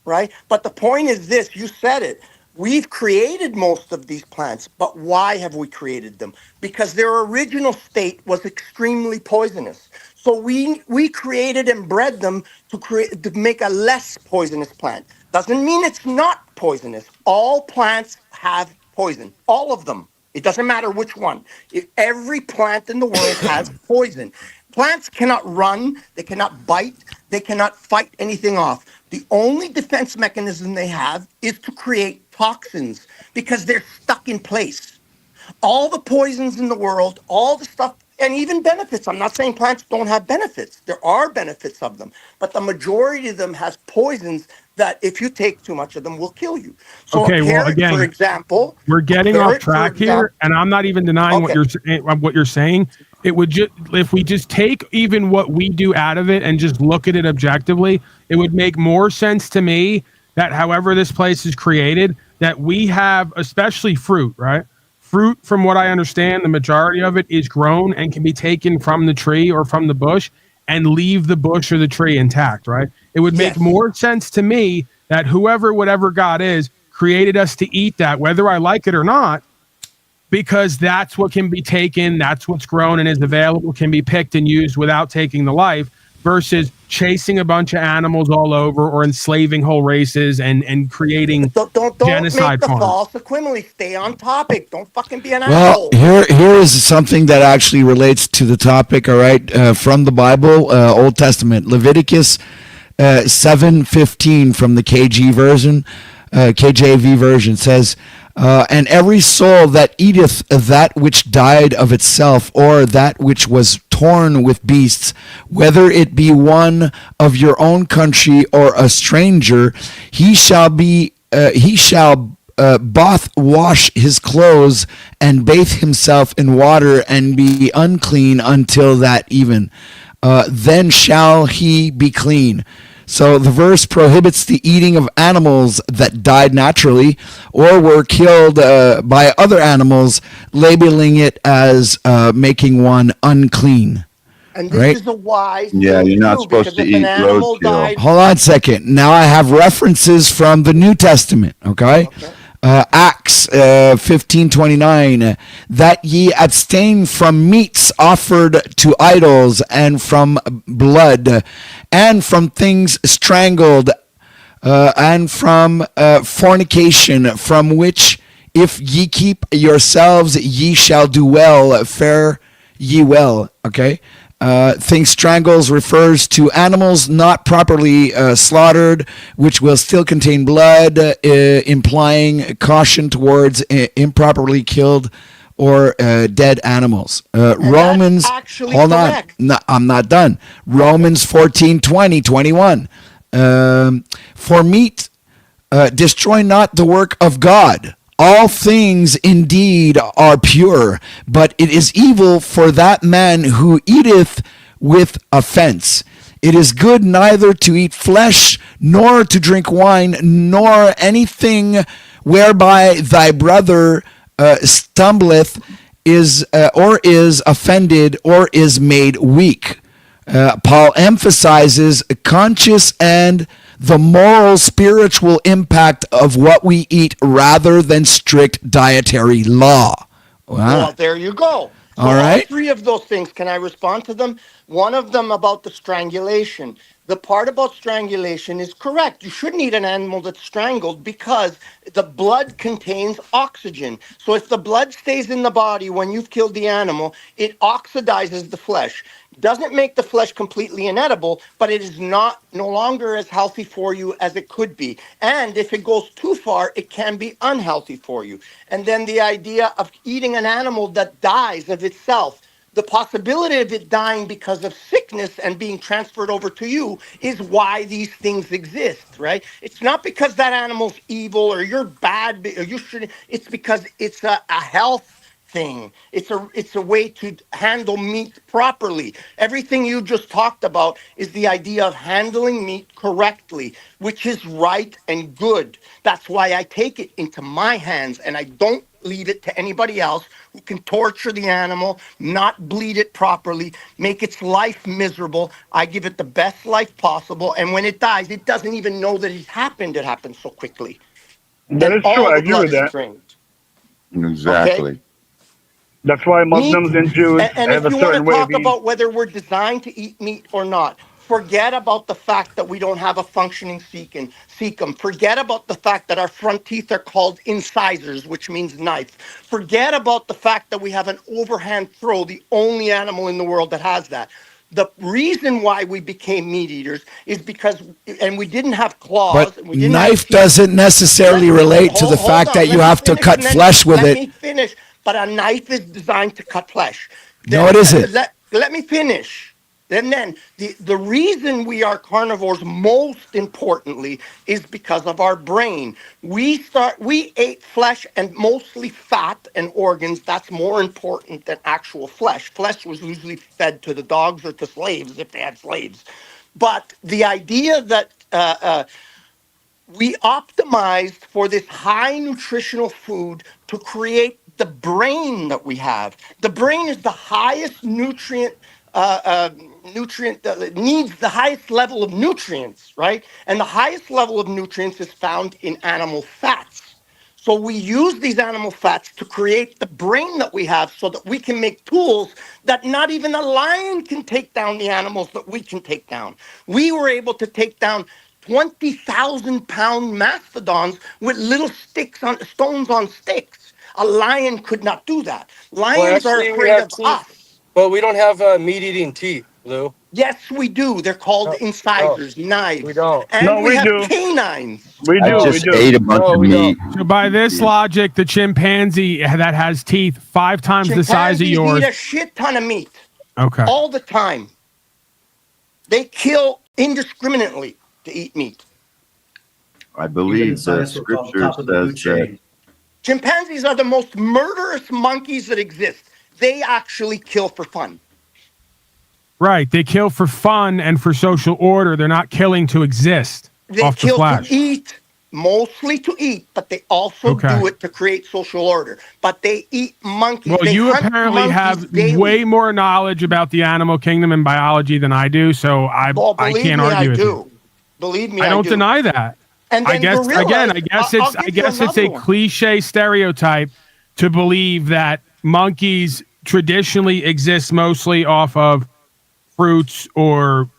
right? But the point is this, you said it. We've created most of these plants, but why have we created them? Because their original state was extremely poisonous. So we created and bred them to make a less poisonous plant. Doesn't mean it's not poisonous. All plants have poison, all of them. It doesn't matter which one. Every plant in the world has poison. Plants cannot run, they cannot bite, they cannot fight anything off. The only defense mechanism they have is to create toxins because they're stuck in place. All the poisons in the world, all the stuff, and even benefits. I'm not saying plants don't have benefits. There are benefits of them, but the majority of them has poisons that if you take too much of them will kill you. So Okay, a well, carrot, again, for example, we're getting off track here, and I'm not even denying Okay. what you're saying. It would just, if we just take even what we do out of it and just look at it objectively, it would make more sense to me that however this place is created, that we have, especially fruit, right? Fruit, from what I understand, the majority of it is grown and can be taken from the tree or from the bush and leave the bush or the tree intact, right? It would make Yes. more sense to me that whoever, whatever God is, created us to eat that, whether I like it or not, because that's what can be taken, that's what's grown and is available, can be picked and used without taking the life, versus chasing a bunch of animals all over or enslaving whole races and creating Don't genocide make the farms. false equimally. Stay on topic. Don't fucking be an Well, asshole. here is something that actually relates to the topic. All right, from the Bible, Old Testament, Leviticus 7:15 from the KJV version says, "And every soul that eateth that which died of itself, or that which was torn with beasts, whether it be one of your own country or a stranger, he shall both wash his clothes and bathe himself in water and be unclean until that even. Then shall he be clean." So the verse prohibits the eating of animals that died naturally or were killed by other animals, labeling it as making one unclean. And this Right. is a wise Yeah, thing you're not do, supposed because to if an eat animal roadkill. died, Hold on a second. Now I have references from the New Testament. Okay. Acts 15:29, that ye abstain from meats offered to idols, and from blood, and from things strangled, and from fornication, from which if ye keep yourselves, ye shall do well, fare ye well. Okay. Things strangles refers to animals not properly slaughtered, which will still contain blood, implying caution towards improperly killed or dead animals. Romans, actually hold correct. on, no, I'm not done. Romans 14:20-21. For meat, destroy not the work of God. All things indeed are pure, but it is evil for that man who eateth with offense. It is good neither to eat flesh, nor to drink wine, nor anything whereby thy brother stumbleth, or is offended, or is made weak. Paul emphasizes conscious and the moral spiritual impact of what we eat rather than strict dietary law. Wow. well, there you go. So All right. all three of those things, can I respond to them? One of them about the strangulation. The part about strangulation is correct. You shouldn't eat an animal that's strangled because the blood contains oxygen. So if the blood stays in the body when you've killed the animal, it oxidizes the flesh. Doesn't make the flesh completely inedible, but it is no longer as healthy for you as it could be. And if it goes too far, it can be unhealthy for you. And then the idea of eating an animal that dies of itself. The possibility of it dying because of sickness and being transferred over to you is why these things exist, right? It's not because that animal's evil or you're bad or you shouldn't. It's because it's a health thing. It's a way to handle meat properly. Everything you just talked about is the idea of handling meat correctly, which is right and good. That's why I take it into my hands and I don't leave it to anybody else who can torture the animal, not bleed it properly, make its life miserable. I give it the best life possible. And when it dies, it doesn't even know that it happened. It happened so quickly. That And is true. all I the agree blood with is that. drained. Exactly. That's why Muslims and Jews And have if a you want certain to way of talk eating. about whether we're designed to eat meat or not, forget about the fact that we don't have a functioning cecum. Forget about the fact that our front teeth are called incisors, which means knife. Forget about the fact that we have an overhand throw, the only animal in the world that has that. The reason why we became meat eaters is because, and we didn't have claws. But And we didn't have knife teeth. doesn't necessarily relate to the Hold fact on, that let you me have to finish, cut and then flesh with let it. me finish. But a knife is designed to cut flesh. No, it isn't. Let me finish. And then the reason we are carnivores, most importantly, is because of our brain. We ate flesh and mostly fat and organs. That's more important than actual flesh. Flesh was usually fed to the dogs or to slaves if they had slaves. But the idea that we optimized for this high nutritional food to create the brain that we have. The brain is the highest nutrient that needs the highest level of nutrients, right? And the highest level of nutrients is found in animal fats. So we use these animal fats to create the brain that we have so that we can make tools that not even a lion can take down the animals that we can take down. We were able to take down 20,000-pound mastodons with little stones on sticks. A lion could not do that. Lions are actually, we afraid have of teeth. us. But we don't have meat-eating teeth, Lou. Yes, we do. They're called No, incisors, knives. we don't. And No, we we have do. canines. We I do. just We do. ate a bunch No, of we meat. So by this logic, the chimpanzee that has teeth 5 times the size of Chimpanzees yours. eat a shit ton of meat Okay. all the time. They kill indiscriminately to eat meat. I Even believe the science will call scripture top of the food says that chain. Chimpanzees are the most murderous monkeys that exist. They actually kill for fun. Right. They kill for fun and for social order. They're not killing to exist They off the kill flesh. to eat, mostly to eat, but they also Okay. do it to create social order. But they eat monkeys. Well, They you hunt apparently monkeys have daily. way more knowledge about the animal kingdom and biology than I do, so I Well, believe can't me, argue I with do. you. Believe me, I don't do. deny that. And I then guess gorillas, again, I guess I'll it's give you a another one. cliche stereotype to believe that monkeys traditionally exist mostly off of fruits or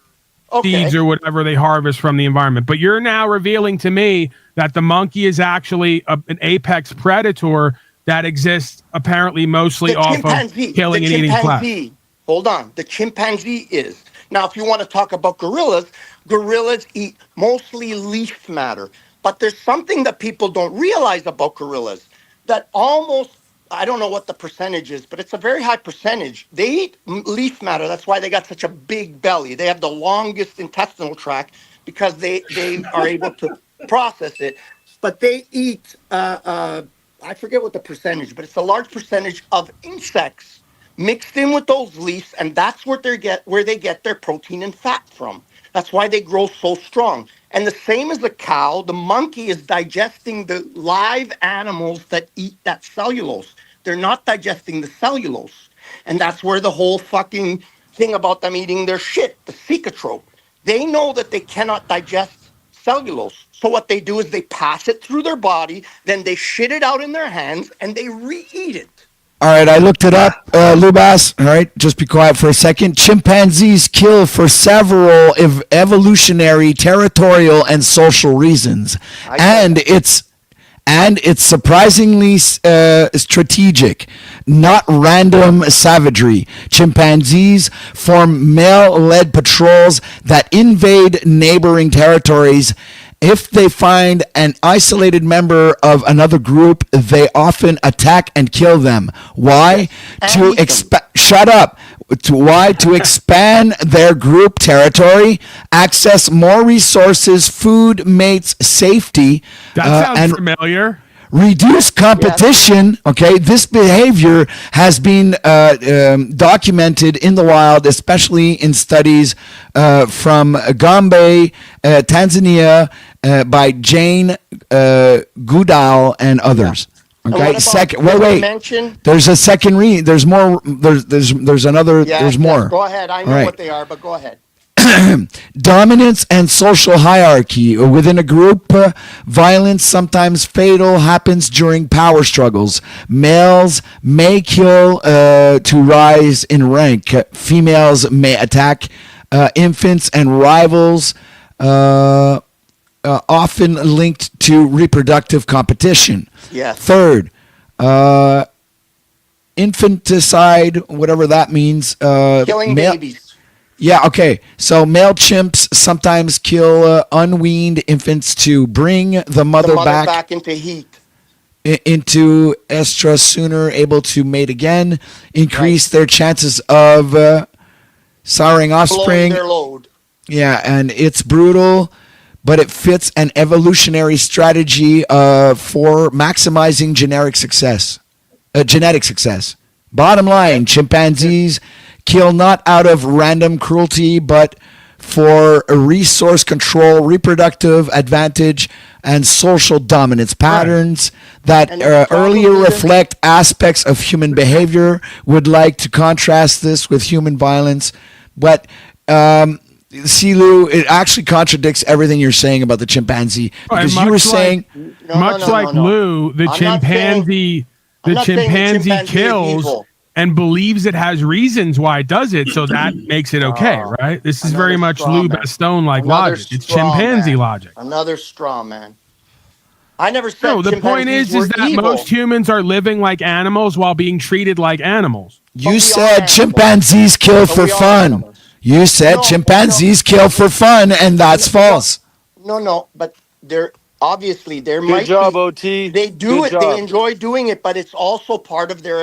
seeds or whatever they harvest from the environment. But you're now revealing to me that the monkey is actually an apex predator that exists apparently mostly off of killing and eating flesh. Hold on. The chimpanzee is. Now, if you want to talk about gorillas, gorillas eat mostly leaf matter. But there's something that people don't realize about gorillas that almost, I don't know what the percentage is, but it's a very high percentage. They eat leaf matter. That's why they got such a big belly. They have the longest intestinal tract because they are able to process it. But they eat, I forget what the percentage, but it's a large percentage of insects mixed in with those leaves, and that's where they get their protein and fat from. That's why they grow so strong. And the same as the cow, the monkey is digesting the live animals that eat that cellulose. They're not digesting the cellulose. And that's where the whole fucking thing about them eating their shit, the cecotrope. They know that they cannot digest cellulose. So what they do is they pass it through their body, then they shit it out in their hands, and they re-eat it. All right, I looked it up, Lubas. All right, just be quiet for a second. Chimpanzees kill for several evolutionary, territorial, and social reasons, and it's surprisingly strategic, not random savagery. Chimpanzees form male-led patrols that invade neighboring territories. If they find an isolated member of another group, they often attack and kill them. Why? To shut up. Why? To expand their group territory, access more resources, food, mates, safety, That sounds and familiar. reduce competition. Okay, this behavior has been documented in the wild, especially in studies from Gombe, Tanzania, by Jane Goodall and others. And Okay, what about second. did it Wait. mention? There's a second read. There's more. There's another. Yeah, there's more. Go ahead. I know All right. what they are, but go ahead. Dominance and social hierarchy within a group. Violence, sometimes fatal, happens during power struggles. Males may kill to rise in rank. Females may attack infants and rivals. Often linked to reproductive competition. Yes. Third, infanticide, whatever that means. Killing babies. Yeah, okay. So male chimps sometimes kill unweaned infants to bring the mother, back into heat. into estrus sooner, able to mate again, increase their chances of siring Blowing offspring. their load. Yeah, and it's brutal, but it fits an evolutionary strategy for maximizing genetic success. Bottom line, chimpanzees kill not out of random cruelty, but for a resource control, reproductive advantage, and social dominance patterns that And the problem earlier is- reflect aspects of human behavior. Would like to contrast this with human violence, but see, Lou, it actually contradicts everything you're saying about the chimpanzee, because you were saying Much like Lou, the I'm not saying- chimpanzee, I'm the not saying the chimpanzee chimpanzee is kills evil. and believes it has reasons why it does it, so that makes it okay, right? This is very another much straw Lou man. Bastogne like Another logic. It's straw chimpanzee man. logic. Another straw man. I never said No, the point chimpanzees is were that evil. most humans are living like animals while being treated like animals. you we are said animals. chimpanzees kill But for we are fun. animals. You said No, chimpanzees kill for fun, and that's false. No, but they're obviously there Good might job, be, OT. they do Good it, job. they enjoy doing it, but it's also part of their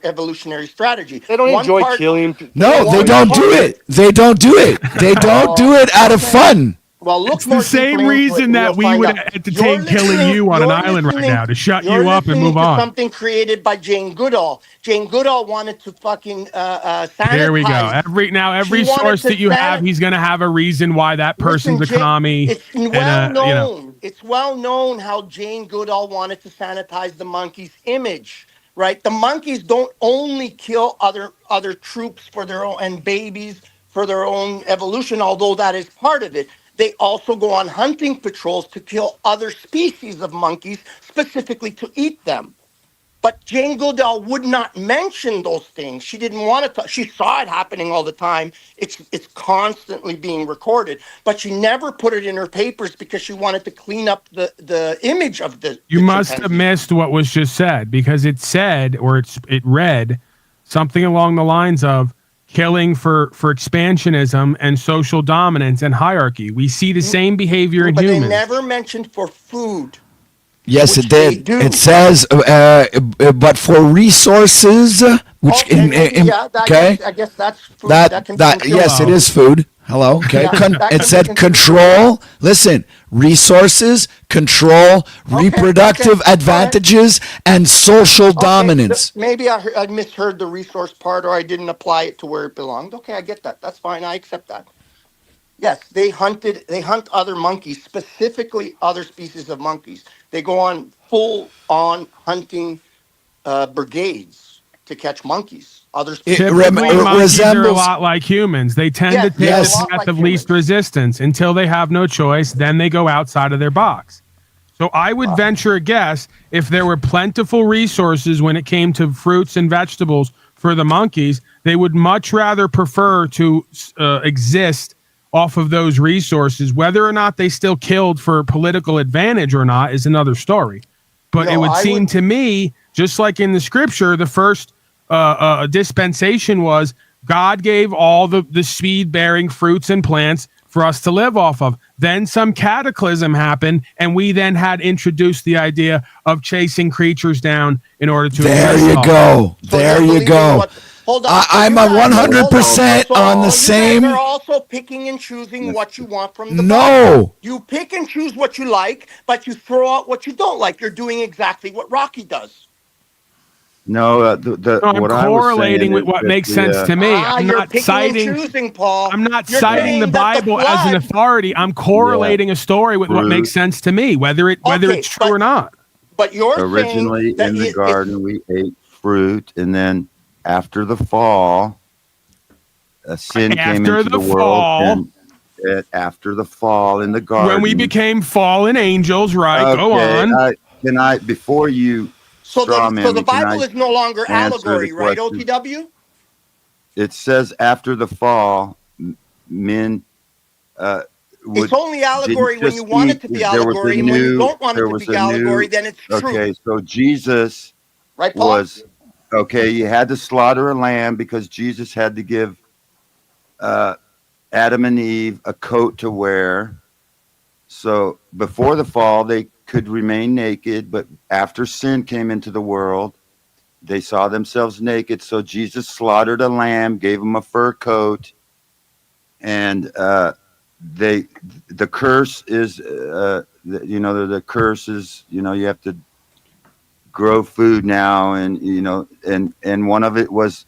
evolutionary strategy. They don't One enjoy part- killing. No, they One don't do part- it. They don't do it. They don't do it out of fun. Well, look It's more the same deeply into it reason and that you'll we find would out. entertain You're killing listening- you on an you're island right listening- now to shut you're you up and listening move to on. Something created by Jane Goodall. Jane Goodall wanted to fucking sanitize. There we go. Every She wanted source to that you have, sanit- he's going to have a reason why that person's Listen, a commie. It's and, well known. you know. It's well known how Jane Goodall wanted to sanitize the monkey's image, right? The monkeys don't only kill other troops for their own and babies for their own evolution, although that is part of it. They also go on hunting patrols to kill other species of monkeys, specifically to eat them. But Jane Goodall would not mention those things. She didn't want to. She saw it happening all the time. It's constantly being recorded, but she never put it in her papers because she wanted to clean up the image of the. You the must have chimpanzee. missed what was just said, because it said, or it read something along the lines of killing for expansionism and social dominance and hierarchy. We see the same behavior in But humans. they never mentioned for food. Yes, Which it they did. do. It says, but for resources, which okay, I guess that's food. that can that be yes, it killed. is food. Hello, okay. Yeah, that can It be said considered control. Listen, resources, control, reproductive okay. advantages, and social Okay, dominance. Maybe I misheard the resource part, or I didn't apply it to where it belonged. Okay, I get that. That's fine. I accept that. Yes, they hunt other monkeys, specifically other species of monkeys. They go on full-on hunting brigades to catch monkeys. Other species. Typically, monkeys are a resembles- lot like humans. They tend to Yes, take yes. the A lot path like of least humans. resistance until they have no choice. Then they go outside of their box. So I would venture a guess, if there were plentiful resources when it came to fruits and vegetables for the monkeys, they would much rather prefer to exist off of those resources. Whether or not they still killed for political advantage or not is another story. But No, it would I seem would- to me, just like in the scripture, the first dispensation was God gave all the seed-bearing fruits and plants for us to live off of. Then some cataclysm happened, and we then had introduced the idea of chasing creatures down in order to. There exist you off. go. So There you're you believing go. what- hold on. I'm you a guys are- 100% hold on the you same- guys are also picking and choosing what you want from the No. Bible. You pick and choose what you like, but you throw out what you don't like. You're doing exactly what Rocky does. No, No, I'm what I was correlating saying with is what that makes the, sense to me. I'm you're not picking citing. and choosing, Paul. I'm not You're citing saying the that Bible as an blood- authority. I'm correlating a story with what Bruce. makes sense to me, whether Okay, it's true or not. But you're Originally saying that in the garden, we ate fruit, and then after the fall, sin came After into the the world, fall. and after the fall in the garden, when we became fallen angels, right? Go on. Can I, before you so straw the man me, can Bible I is no longer answer allegory, the right? question? OTW. It says after the fall, men would It's only allegory didn't when you just want eat. it to be There was a allegory, and when you new. don't want it There to was be a allegory, new. then it's truth, Okay, so Jesus right, Paul? was okay. You had to slaughter a lamb because Jesus had to give Adam and Eve a coat to wear. So before the fall, they could remain naked, but after sin came into the world, they saw themselves naked. So Jesus slaughtered a lamb, gave them a fur coat, and the curse is, the curse is, you have to grow food now, and and one of it was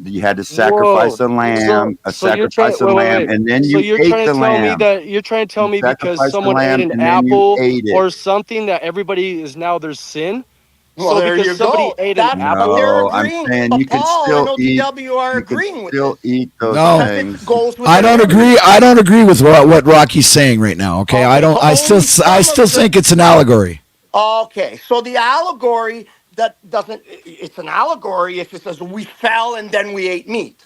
you had to sacrifice Whoa. a lamb, So you're trying. Wait, wait, wait. and then So you you're ate trying the to tell me lamb. that you're trying to tell You me because sacrificed the someone ate lamb, an and then you apple ate it. or something that everybody is now their sin. Well, So there because you somebody go. ate an That's but apple. they're No, I'm agreeing. saying But you can Paul and still eat. OTW are You can agreeing with still this eat those No. because it things. goes with. I their don't narrative. agree. I don't agree with what Rocky's saying right now. Okay, I Okay, don't. so I still. only some I of still the- think it's an allegory. Okay, so the allegory that doesn't. It's an allegory if it says we fell and then we ate meat.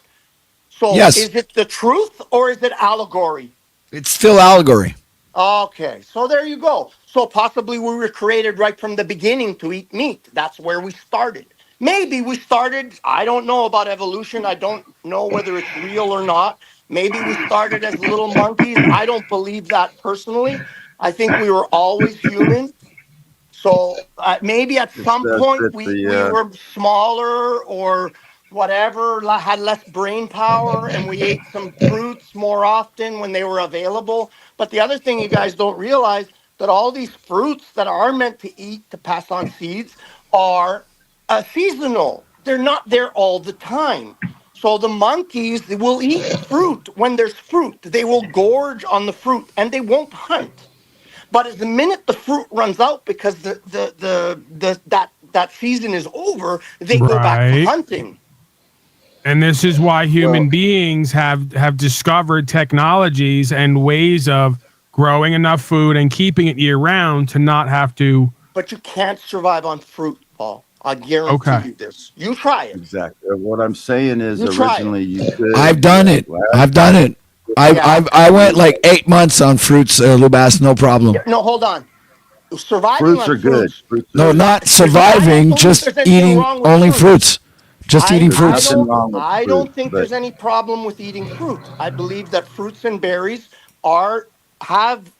So Yes. is it the truth or is it allegory? It's still allegory. Okay, so there you go. So possibly we were created right from the beginning to eat meat. That's where we started. Maybe we started, I don't know about evolution. I don't know whether it's real or not. Maybe we started as little monkeys. I don't believe that personally. I think we were always human. So maybe at It some says point that we were smaller or whatever, had less brain power, and we ate some fruits more often when they were available. But the other thing you guys don't realize that all these fruits that are meant to eat to pass on seeds are seasonal. They're not there all the time. So the monkeys will eat fruit when there's fruit. They will gorge on the fruit and they won't hunt. But at the minute the fruit runs out because that season is over, they go back to Right. hunting. And this is why human Well- beings have discovered technologies and ways of growing enough food and keeping it year round to not have to. But you can't survive on fruit, Paul. I guarantee Okay. you this. You try it. exactly. What I'm saying is, You try it. originally you could. I've done it. I've done it. I went like 8 months on fruits, Lubas, no problem. No, hold on. Surviving Fruits on are good. fruits. Fruits No, are not I surviving, don't just believe there's anything eating wrong with only fruits. fruits. Just eating There's fruits. nothing wrong with I don't fruit, think but- there's any problem with eating fruit. I believe that fruits and berries have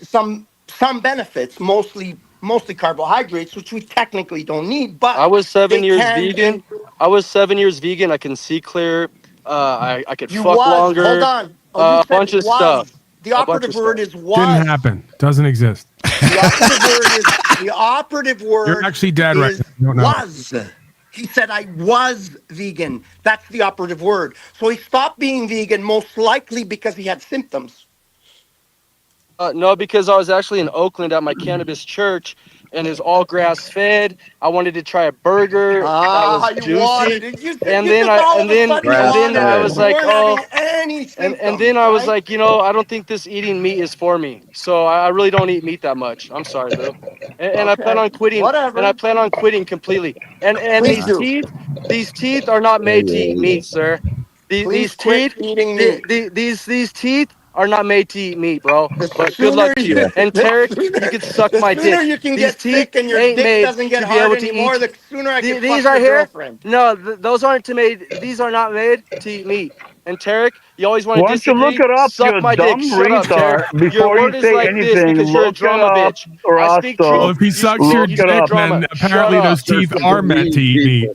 some benefits, mostly carbohydrates, which we technically don't need. But I was 7 they years can vegan. be- I was 7 years vegan. I can see clear. I could You fuck was. longer. Hold on. Oh, you A said bunch of was. stuff. The A bunch operative of word stuff. is was. Didn't happen. Doesn't exist. The operative word is the operative word. You're actually dead right is now. You don't know. was. He said I was vegan. That's the operative word. So he stopped being vegan most likely because he had symptoms. No, because I was actually in Oakland at my cannabis church, and it's all grass fed. I wanted to try a burger that was You juicy, wanted it. You, and you then just I all and of a then sudden and then wanted I it. was You like, weren't oh, having any symptoms, and then I was right? like, I don't think this eating meat is for me. So I really don't eat meat that much. I'm sorry, Lou. And I plan Okay. on quitting. Whatever. And I plan on quitting completely. And Please do. these teeth are not made to eat meat, sir. Please These quit teeth, eating meat. these teeth are not made to eat meat, bro. The But good luck to you. sooner And the Tarek, sooner- you can suck the my sooner dick. you can These get sick and your ain't dick made doesn't get to be hard able to anymore, eat. the sooner I can These fuck right your here, girlfriend. no, those aren't made. These are not made to eat meat. And Tarek, you always want to Why don't you disagree. look it up, Suck you my dick. dumb Shut up, retard? Tarek. Your Before word you is say like this anything, because you're a look it drama up, bitch. I Rasta. speak Well, truth. if he sucks your Look it dick, up. then Shut apparently up. those teeth are meant to eat meat.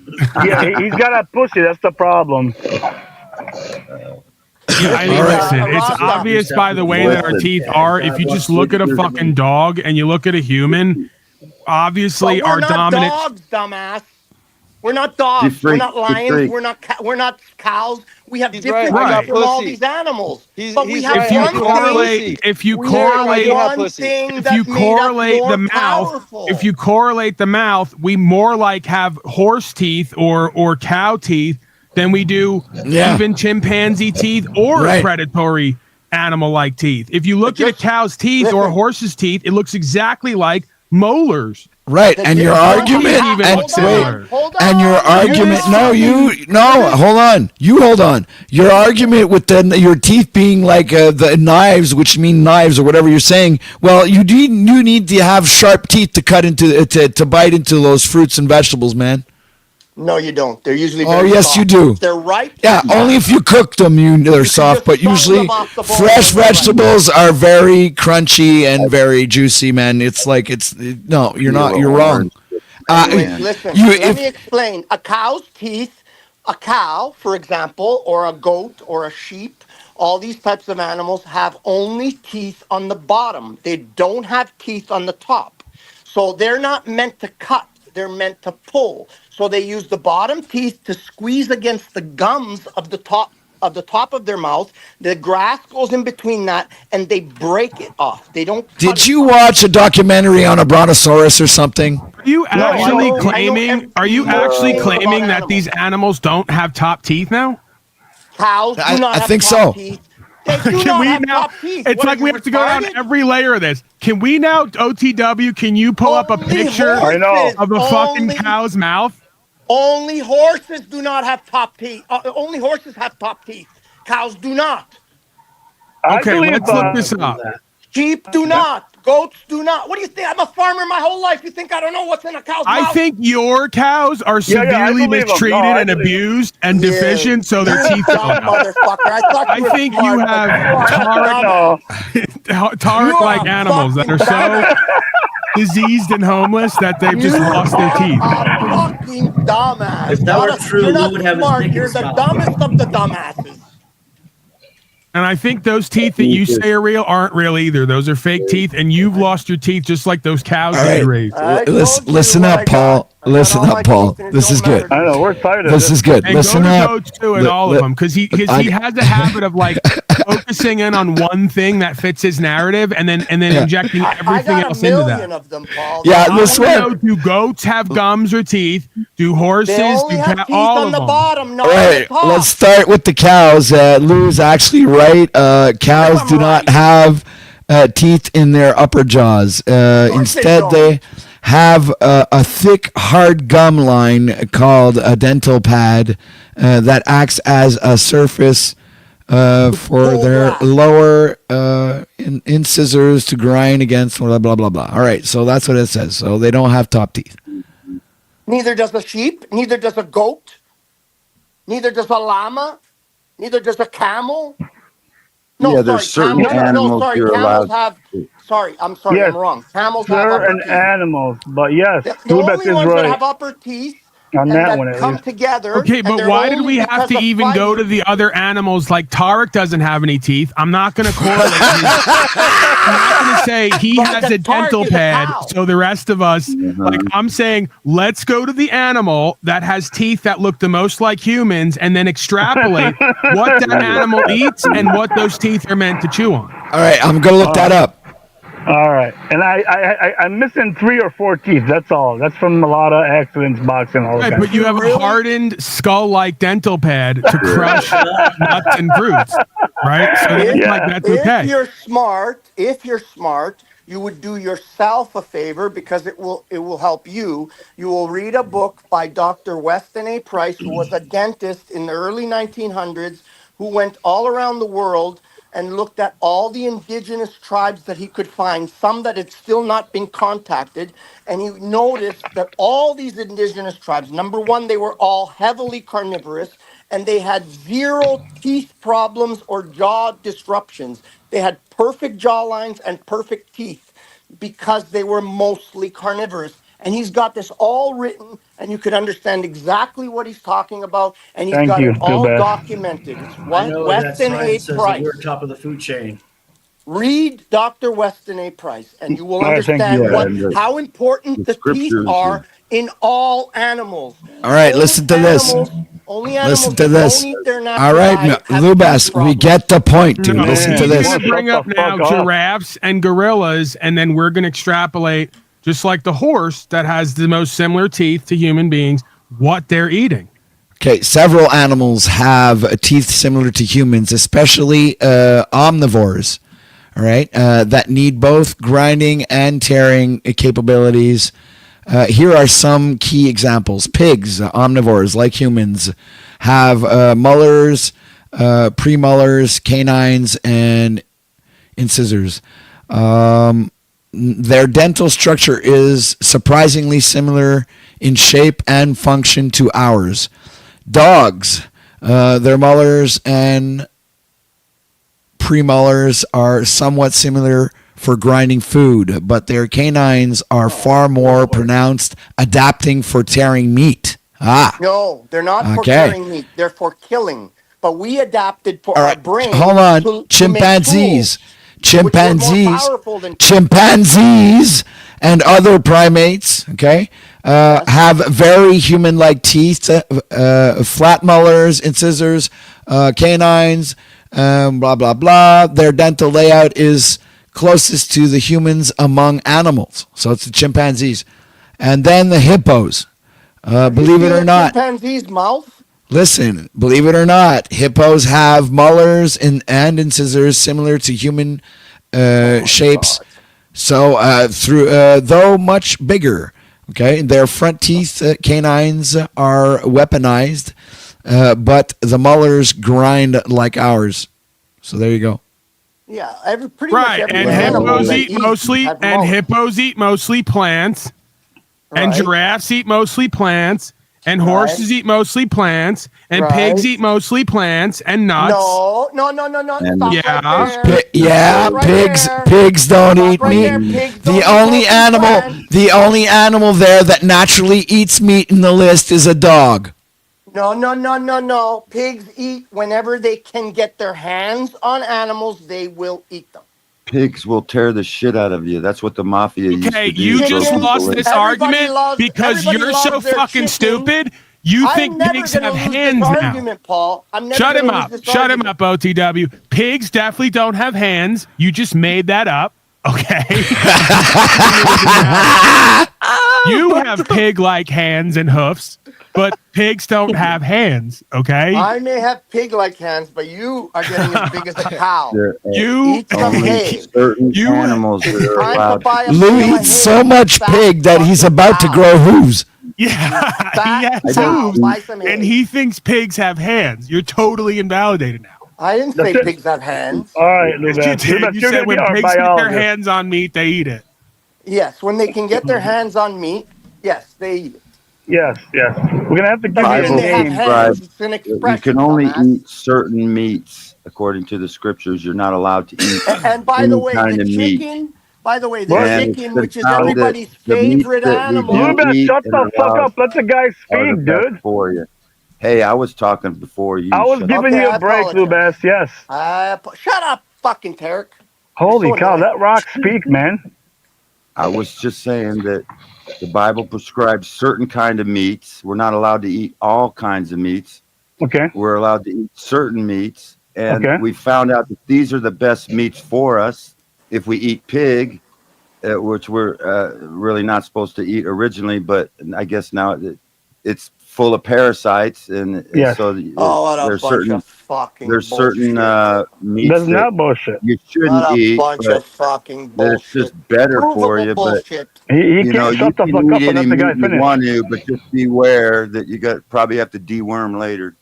Yeah, he's got a pussy. That's the problem. Yeah, I mean, All right. listen, it's Rasta. obvious by the way that our Listen. teeth are. If you just look at a fucking dog and you look at a human, obviously But we're our not dominant. dogs, dumbass. We're not dogs. We're freak, not you lions. freak. We're not cows. We have He's different right, I got things from all pussy. these animals. He's- But we he's have right, If you I one do have correlate, pussy. if you we have correlate, have one pussy. thing if that you made us correlate more the mouth, powerful. if you correlate the mouth, we more like have horse teeth or cow teeth than we do Yeah. even chimpanzee teeth or Right. predatory animal-like teeth. If you look at a just- cow's teeth or a listen. horse's teeth, it looks exactly like molars. Right, The and your difference- argument, even and look similar. and your argument, hold on, you hold on. Your argument with your teeth being like the knives, which mean knives or whatever you're saying. Well, you need to have sharp teeth to cut into to bite into those fruits and vegetables, man. No, you don't. They're usually Oh, very yes, soft. you do. If they're ripe. Yeah, only if you cook them, they're soft. just But suck usually, them off the bone fresh and they're right. vegetables are very crunchy and very juicy, man. It's like no, you're not. You're wrong. Listen, you- let if- me explain. A cow's teeth, a cow, for example, or a goat or a sheep, all these types of animals have only teeth on the bottom. They don't have teeth on the top. So they're not meant to cut, they're meant to pull. So they use the bottom teeth to squeeze against the gums of the top of their mouth. The grass goes in between that and they break it off. They don't cut Did it you off. watch a documentary on a brontosaurus or something? Are you I actually know claiming? Are you actually everything about claiming that animals. these animals don't have top teeth now? Cows do I- not I have think top so. teeth. They do Can not we have now? top teeth. It's What, like are we you have to go down retarded? every layer of this. Can we now, OTW? Can you pull up a Only picture I know. horses- of a fucking only- cow's mouth? Only horses do not have top teeth. Only horses have top teeth. Cows do not. I Okay, believe, let's look this up. Sheep do not. Goats do not. What do you think? I'm a farmer my whole life. You think I don't know what's in a cow's I mouth? think your cows are Yeah, I severely believe 'em. mistreated No, I and believe 'em. abused and Yeah. deficient, so their You teeth dumb fall out. motherfucker. I thought I you were think you smart, but have you are a no. Tarek-like You are animals that are so fucking diseased and homeless that they've just You lost their are teeth. a fucking dumbass. If that Not were a- true, you're Lou not would have his smart. dick in You're his the mouth. dumbest of the dumbasses. And I think those teeth that you say are real aren't real either. Those are fake teeth, and you've lost your teeth just like those cows All that you right. raised. I Listen- told you listen what up, I got. Paul. I got Listen all up, my Paul. teeth and it This don't is good. matter. I know we're excited. This is good. And Listen go to up. Coach too, and Li- all li- of them, because he has a habit of like focusing in on one thing that fits his narrative, and then Yeah. injecting I everything got else a into million that. of them, Paul. Yeah, I this wanna one- know, do goats have gums or teeth? Do horses? They only Do have teeth all on of the them? bottom, not All on the right, top. let's start with the cows. Lou's actually right. Cows I'm do not right. have teeth in their upper jaws. Instead, don't. they have a thick, hard gum line called a dental pad that acts as a surface for Pull their back. lower incisors to grind against. Blah blah blah blah. All right, so that's what it says. So they don't have top teeth. Neither does a sheep, neither does a goat, neither does a llama, neither does a camel. Yeah, there's certain animals you're camels allowed have. Sorry, I'm sorry, Yes, I'm wrong. Camels have upper certain teeth. animals, but yes, The Lubeck only is ones that right have upper teeth on and that that one at come least. together. Okay, and but they're why did only we have because to of even go fighting. to the other animals? Like Tarek doesn't have any teeth. I'm not going to correlate. I'm not going to say he But has the a dental Tarek is a pad, cow. so the rest of us, like I'm saying, let's go to the animal that has teeth that look the most like humans, and then extrapolate what that animal eats and what those teeth are meant to chew on. All right, I'm gonna look that up. All right, and I'm missing 3 or 4 teeth. That's all. That's from a lot of accidents, boxing, all Right, that. but you have a Really? hardened skull-like dental pad to crush nuts and fruits, right? So that's Yeah. like that's If okay. you're smart, you would do yourself a favor because it will help you. You will read a book by Dr. Weston A. Price, who was a dentist in the early 1900s, who went all around the world and looked at all the indigenous tribes that he could find, some that had still not been contacted, and he noticed that all these indigenous tribes, number one, they were all heavily carnivorous, and they had 0 teeth problems or jaw disruptions. They had perfect jaw lines and perfect teeth because they were mostly carnivorous. And he's got this all written, and you could understand exactly what he's talking about, and he's Thank got you, it all Dubas. documented. It's I know that Weston A. science says that Price. we're top of the food chain. Read Dr. Weston A. Price, and you will All right, thank understand you. how important the the teeth scriptures are in all animals. All right, Only listen to this. Only Listen animals to that this. don't eat their All natural right, diet have Lubas, teeth we problems. get the point, dude. No, Listen Man, to he's this. going to bring Shut up the now fuck up. giraffes and gorillas, and then we're going to extrapolate, just like the horse that has the most similar teeth to human beings, what they're eating. Okay, several animals have teeth similar to humans, especially omnivores. All right, that need both grinding and tearing capabilities. Here are some key examples. Pigs, omnivores like humans, have molars, premolars, canines, and incisors. Their dental structure is surprisingly similar in shape and function to ours. Dogs, their molars and premolars are somewhat similar for grinding food, but their canines are far more pronounced, adapting for tearing meat. No, they're not for Okay. killing meat. They're for killing. But we adapted for All our right, brain. hold on. to make Chimpanzees, tools, which were more chimpanzees, powerful than chimpanzees, and other primates. Okay, have very human-like teeth, flat molars, incisors, canines, blah blah blah. Their dental layout is closest to the humans among animals, so it's the chimpanzees, and then the hippos. Believe it See or a not, chimpanzee's mouth. listen, believe it or not, hippos have molars and incisors similar to human shapes. God. So though much bigger, okay, their front teeth, canines are weaponized, but the molars grind like ours. So there you go. Yeah, pretty much Right, every and animal hippos that eat eats mostly, has and molars, hippos eat mostly plants, and right? giraffes eat mostly plants, and Right. horses eat mostly plants, and Right. pigs eat mostly plants and nuts. No. And- Stop Yeah. right there. Yeah, Stop right pigs. there. Pigs don't Stop eat right meat. there. Pigs don't The eat only mostly animal, plants. the only animal there that naturally eats meat in the list is a dog. No. Pigs eat whenever they can get their hands on animals. They will eat them. Pigs will tear the shit out of you. That's what the mafia used Okay, to do. you Chicken- just Throw lost people in. this Everybody argument loves- because everybody you're loves so their fucking chicken. stupid. You I'm think never pigs gonna have lose hands this now. argument, Paul. I'm never Shut him gonna up. lose this Shut him argument. up, OTW. Pigs definitely don't have hands. You just made that up. Okay. You have pig-like hands and hoofs, but pigs don't have hands. Okay. I may have pig-like hands, but you are getting as big as a cow. There are You Eat some only hay. certain You- animals that are Time to allowed. buy a Lou bale of eats hay, so much fat pig that he's fucking about to cow. grow hooves. Yeah. Fat He has cow. hooves, Buy some hay. and he thinks pigs have hands. You're totally invalidated now. I didn't say That's it. pigs have hands. All right, Yes, Lubas. you did. Lubas, You you're said gonna when be our pigs get their biologist. hands on meat, they eat it. Yes, when they can get their hands on meat, yes, they eat it. Yes. We're gonna have to give But you even a they have name. hands, it's an You expression. can only dumbass. eat certain meats according to the scriptures. You're not allowed to eat. And by any the way, kind the of meat. chicken. By the way, the What? And it's chicken, been which is found that everybody's the meats favorite that we animal. do Lubas, eat shut and the are fuck allowed up. Let the guy are the speak, best dude. for you. Hey, I was talking before you. I was shut giving Okay, you I a break, apologize. Lubas. Yes. Shut up, fucking Tarek. Holy so cow, annoying. let Rock speak, man. I was just saying that the Bible prescribes certain kind of meats. We're not allowed to eat all kinds of meats. Okay. We're allowed to eat certain meats, and Okay. we found out that these are the best meats for us. If we eat pig, which we're really not supposed to eat originally, but I guess now it's full of parasites, and Yes. so Oh, what a there's bunch certain of fucking there's bullshit. certain meats That's that not bullshit. you What shouldn't a eat, bunch but of fucking that it's bullshit. just better for Provable you. But bullshit. He you can't know, you shut the can fuck eat up and let any the guy meat you finish. want to, but just beware that you probably have to deworm later.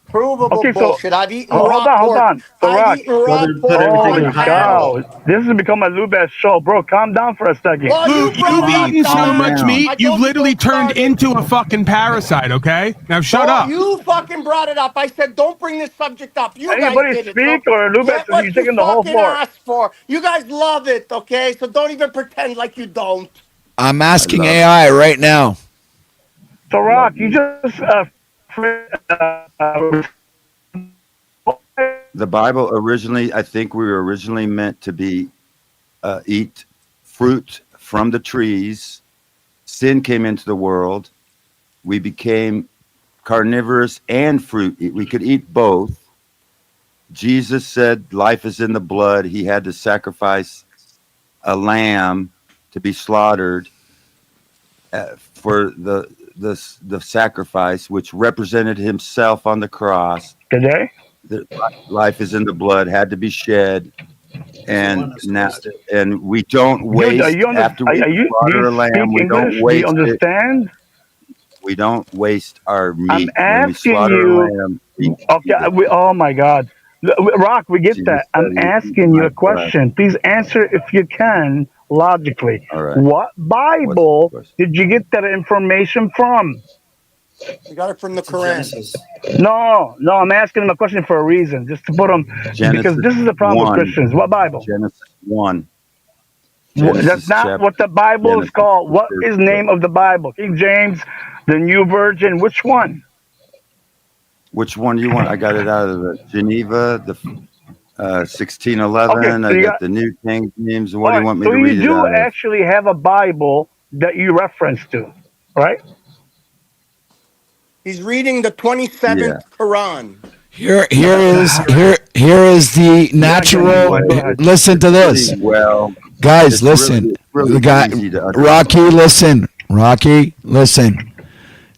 Provable Okay, so- bullshit. I've eaten Hold raw on. pork. The I've Rock. eaten raw Brother, pork put everything on in Holy high cow. panels. This has become a Lubas show. Bro, calm down for a second. Well, you Luke, brought you've it up, eaten so dumbass. much down. meat, I you've told you literally don't turned start it. into a fucking parasite, okay? Now shut No, up. You fucking brought it up. I said, don't bring this subject up. You Anybody guys did speak, it. So or Lubas, get are what you you taking the whole fucking floor? asked for. You guys love it, okay? So don't even pretend like you don't. I'm asking love it. AI right now. So, Rock, you just The Bible originally, I think we were originally meant to be eat fruit from the trees. Sin came into the world. We became carnivorous and fruit. We could eat both. Jesus said life is in the blood. He had to sacrifice a lamb to be slaughtered for the sacrifice, which represented himself on the cross. Today? The life is in the blood, had to be shed. And now, and we don't waste after we slaughter a lamb. We don't waste it. Do you understand? We don't waste our meat. I'm asking you. Okay. Oh my God, Rock, we get that. I'm asking you a question. Please answer if you can logically. All right. What Bible did you get that information from? You got it from the Quran. No, I'm asking him a question for a reason, just to put him, because this is the problem with Christians. What Bible? Genesis 1. That's not what the Bible is called. What is the name of the Bible? King James, the New Version, which one? Which one do you want? I got it out of the Geneva, the 1611. Okay, so I got the New King James. What do you want me to So read? you do actually have a Bible that you reference to, right? He's reading the 27th Quran. Here is the natural. Listen to this, well, guys. Listen, the guy, Rocky. Listen.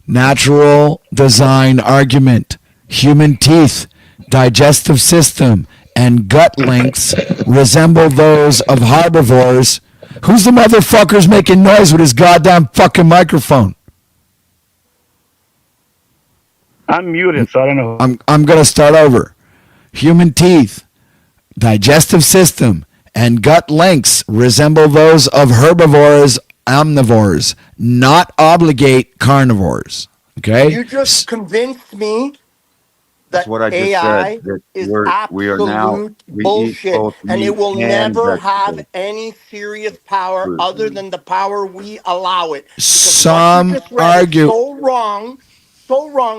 Natural design argument: human teeth, digestive system, and gut links resemble those of herbivores. Who's the motherfucker's making noise with his goddamn fucking microphone? I'm muted, so I don't know. I'm gonna start over. Human teeth, digestive system, and gut lengths resemble those of herbivores, omnivores, not obligate carnivores. Okay? You just convinced me that what I just AI said, that is we are now, absolute we eat bullshit, both and it meat will and never vegetables. have any serious power Fruit. other than the power we allow it. Because Some what you just read argue. is so wrong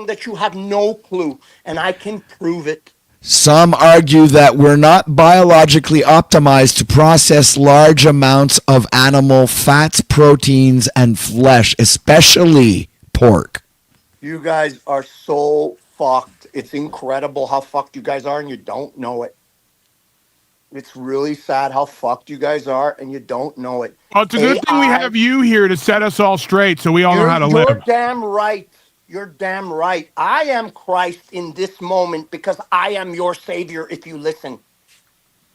that you have no clue, and I can prove it. Some argue that we're not biologically optimized to process large amounts of animal fats, proteins, and flesh, especially pork. You guys are so fucked. It's incredible how fucked you guys are, and you don't know it. It's really sad how fucked you guys are, and you don't know it. Well, it's a good thing we have you here to set us all straight, so we all know how to live. You're damn right. You're damn right. I am Christ in this moment because I am your savior if you listen.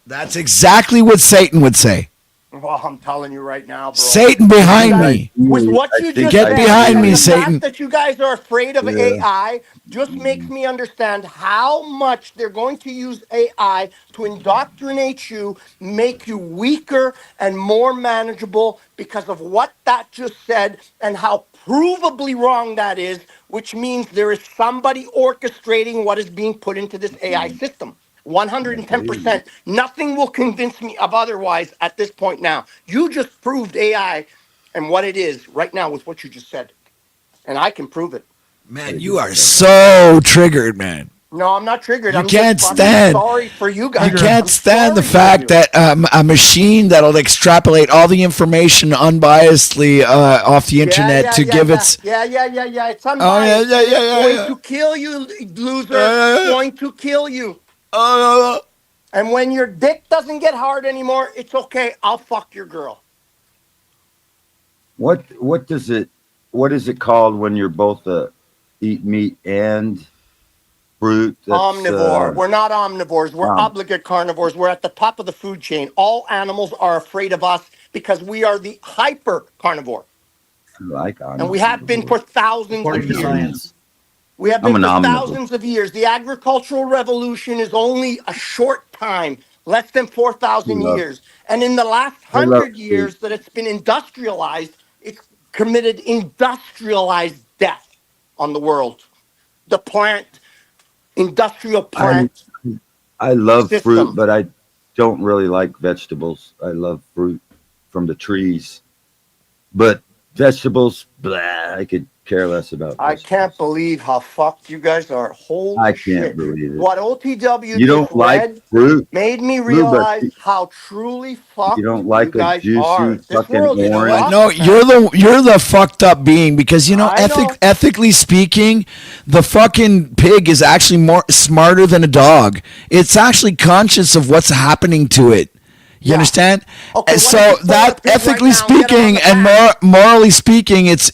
That's exactly what Satan would say. Well, I'm telling you right now, bro. Satan behind me. With what you just Get said, behind me, the Satan. fact that you guys are afraid of AI just makes me understand how much they're going to use AI to indoctrinate you, make you weaker and more manageable because of what that just said and how provably wrong that is, which means there is somebody orchestrating what is being put into this AI system. 110%. Nothing will convince me of otherwise at this point now. You just proved AI and what it is right now with what you just said. And I can prove it. Man, you are so triggered, man. No, I'm not triggered. You I'm can't just stand. sorry for you guys. You can't I'm stand the sorry fact for you. that a machine that'll extrapolate all the information unbiasedly off the internet to give its. Yeah. It's unbiased. Oh, yeah. It's going to kill you, loser. It's going to kill you. And when your dick doesn't get hard anymore, it's okay. I'll fuck your girl. What is it called when you're both eat meat and fruit? That's, omnivore. We're not omnivores. We're obligate carnivores. We're at the top of the food chain. All animals are afraid of us because we are the hyper carnivore. And we have been for thousands of years. Science. We have been for thousands of years. The agricultural revolution is only a short time, less than 4,000 years. And in the last 100 years that it's been industrialized, it's committed industrialized death on the world. The industrial plant. I love system. fruit, but I don't really like vegetables. I love fruit from the trees. But vegetables, blah, I could care less about I vegetables. can't believe how fucked you guys are. Holy I shit. can't believe it. What OTW You just don't like read fruit, made me Blue, but realize how truly fucked you don't you like a guys juicy are. This fucking world is orange. fucked, No, man. you're the fucked up being because you know, I know. ethically speaking, the fucking pig is actually more smarter than a dog. It's actually conscious of what's happening to it. You Yeah. understand? Okay, And what so if you pull that the pig ethically right now and get it on speaking the and path? morally speaking, it's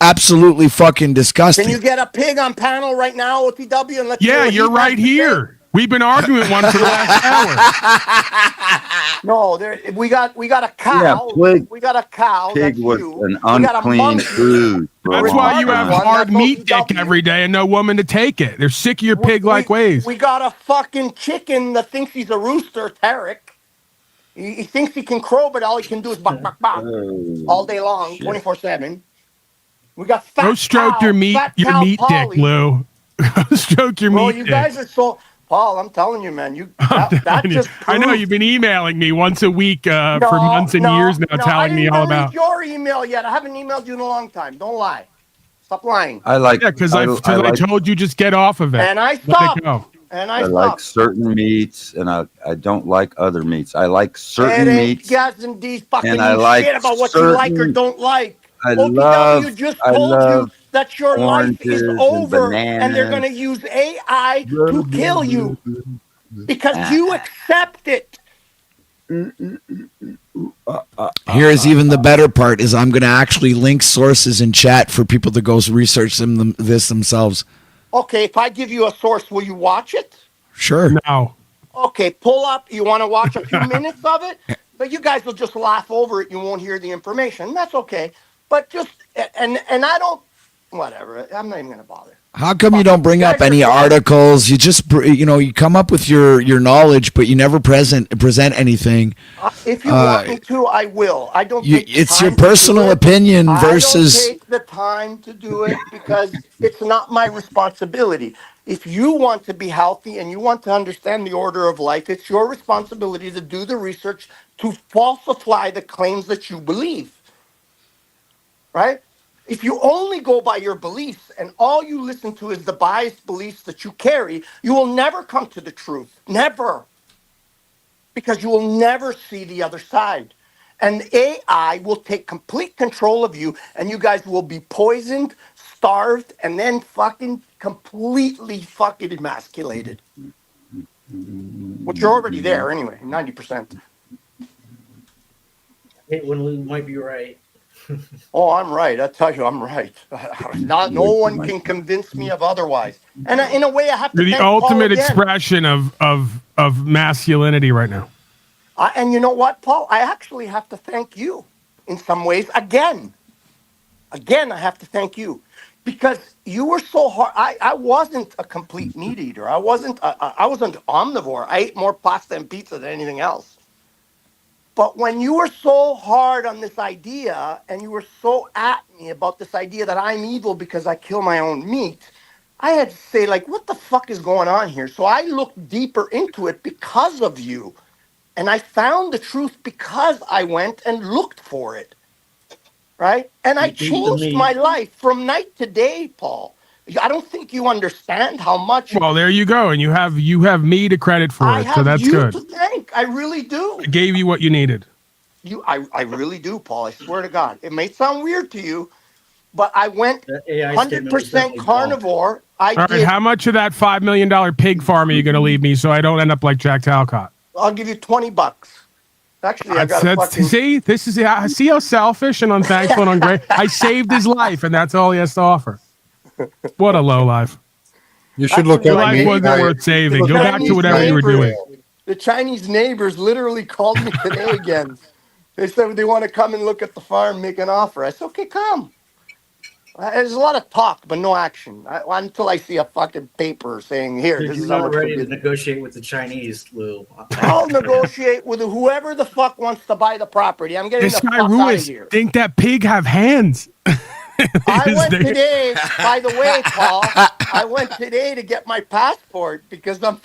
absolutely fucking disgusting. Can you get a pig on panel right now, OTW, and let's hear Yeah, what he you're has right to say? here. We've been arguing one for the last hour. No, we got a Yeah, cow. pig, We got a cow. pig That's was you. an We got a unclean monkey. food for a That's long why you retarded have time. one. hard That's meat dick OTW. every day and no woman to take it. They're sick of your pig-like ways. We got a fucking chicken that thinks he's a rooster, Tarek. He thinks he can crow, but all he can do is bark, bark, bark all day long, Shit. 24/7. We got Go fat stroke cow, your meat fat cow dick, Polly. Lou. Go stroke your Bro, meat you dick. guys are so Paul. I'm telling you, man. I'm That telling you. just I know proves- you've been emailing me once a week for months and years now, I telling me didn't all delete about. your email yet. I haven't emailed you in a long time. Don't lie. Stop lying. I like. Yeah, because I I like. told you just get off of it. And I Let stopped. it go. And I I like stopped. certain meats, and I don't like other meats. I like It certain ain't meats, guys and these fucking and I like shit about what you like or certain. don't like. I OTW just I told you love that your life is oranges and over and they're going to bananas. use AI to kill you because Ah. you accept it. Here's even the better part: is I'm going to actually link sources in chat for people to go research this themselves. Okay, if I give you a source, will you watch it? Sure. No. Okay, pull up. You want to watch a few minutes of it? But you guys will just laugh over it. You won't hear the information. That's okay. But just, and I don't, whatever. I'm not even going to bother. How come you don't bring You up guys are any so- articles? You just you come up with your knowledge, but you never present anything. If you want me to, I will. I don't take the It's your time to do personal it. opinion I versus. don't take the time to do it because it's not my responsibility. If you want to be healthy and you want to understand the order of life, it's your responsibility to do the research to falsify the claims that you believe. Right? If you only go by your beliefs and all you listen to is the biased beliefs that you carry, you will never come to the truth. Never. Because you will never see the other side. And AI will take complete control of you, and you guys will be poisoned, starved, and then fucking completely fucking emasculated. Which you're already there anyway, 90%. Hey, when we might be right. Oh, I'm right. I tell you, I'm right. No one can convince me of otherwise. And in a way, I have to You're the thank Paul ultimate again. expression of masculinity right now. And you know what, Paul? I actually have to thank you in some ways again. Again, I have to thank you because you were so hard. I wasn't a complete meat eater. I wasn't omnivore. I ate more pasta and pizza than anything else. But when you were so hard on this idea and you were so at me about this idea that I'm evil because I kill my own meat, I had to say, like, what the fuck is going on here? So I looked deeper into it because of you. And I found the truth because I went and looked for it. Right? And I You eat the changed meat. my life from night to day, Paul. I don't think you understand how much Well, there you go, and you have me to credit for I it, so have that's you good. to thank. I really do. I gave you what you needed. I really do, Paul. I swear to God. It may sound weird to you, but I went That AI statement was 100% definitely wrong. carnivore. I All right, did. how much of that $5 million pig farm are you going to leave me so I don't end up like Jack Talcott? I'll give you $20. Actually, I got a That's- fucking. see, this is see how selfish and unthankful and ungrateful. I saved his life, and that's all he has to offer. What a low life. You should look Your at life me. wasn't worth saving. Go back to whatever you were doing. The Chinese neighbors literally called me today again. They said they want to come and look at the farm, make an offer. I said, okay, come. There's a lot of talk, but no action. Until I see a fucking paper saying, here, Dude, this you're is how not much ready we to negotiate with the Chinese, Lou. I'll negotiate with whoever the fuck wants to buy the property. I'm getting This the guy fuck out of Ruiz here. think that pig have hands. I went There- today, by the way, Paul. I went today to get my passport because I'm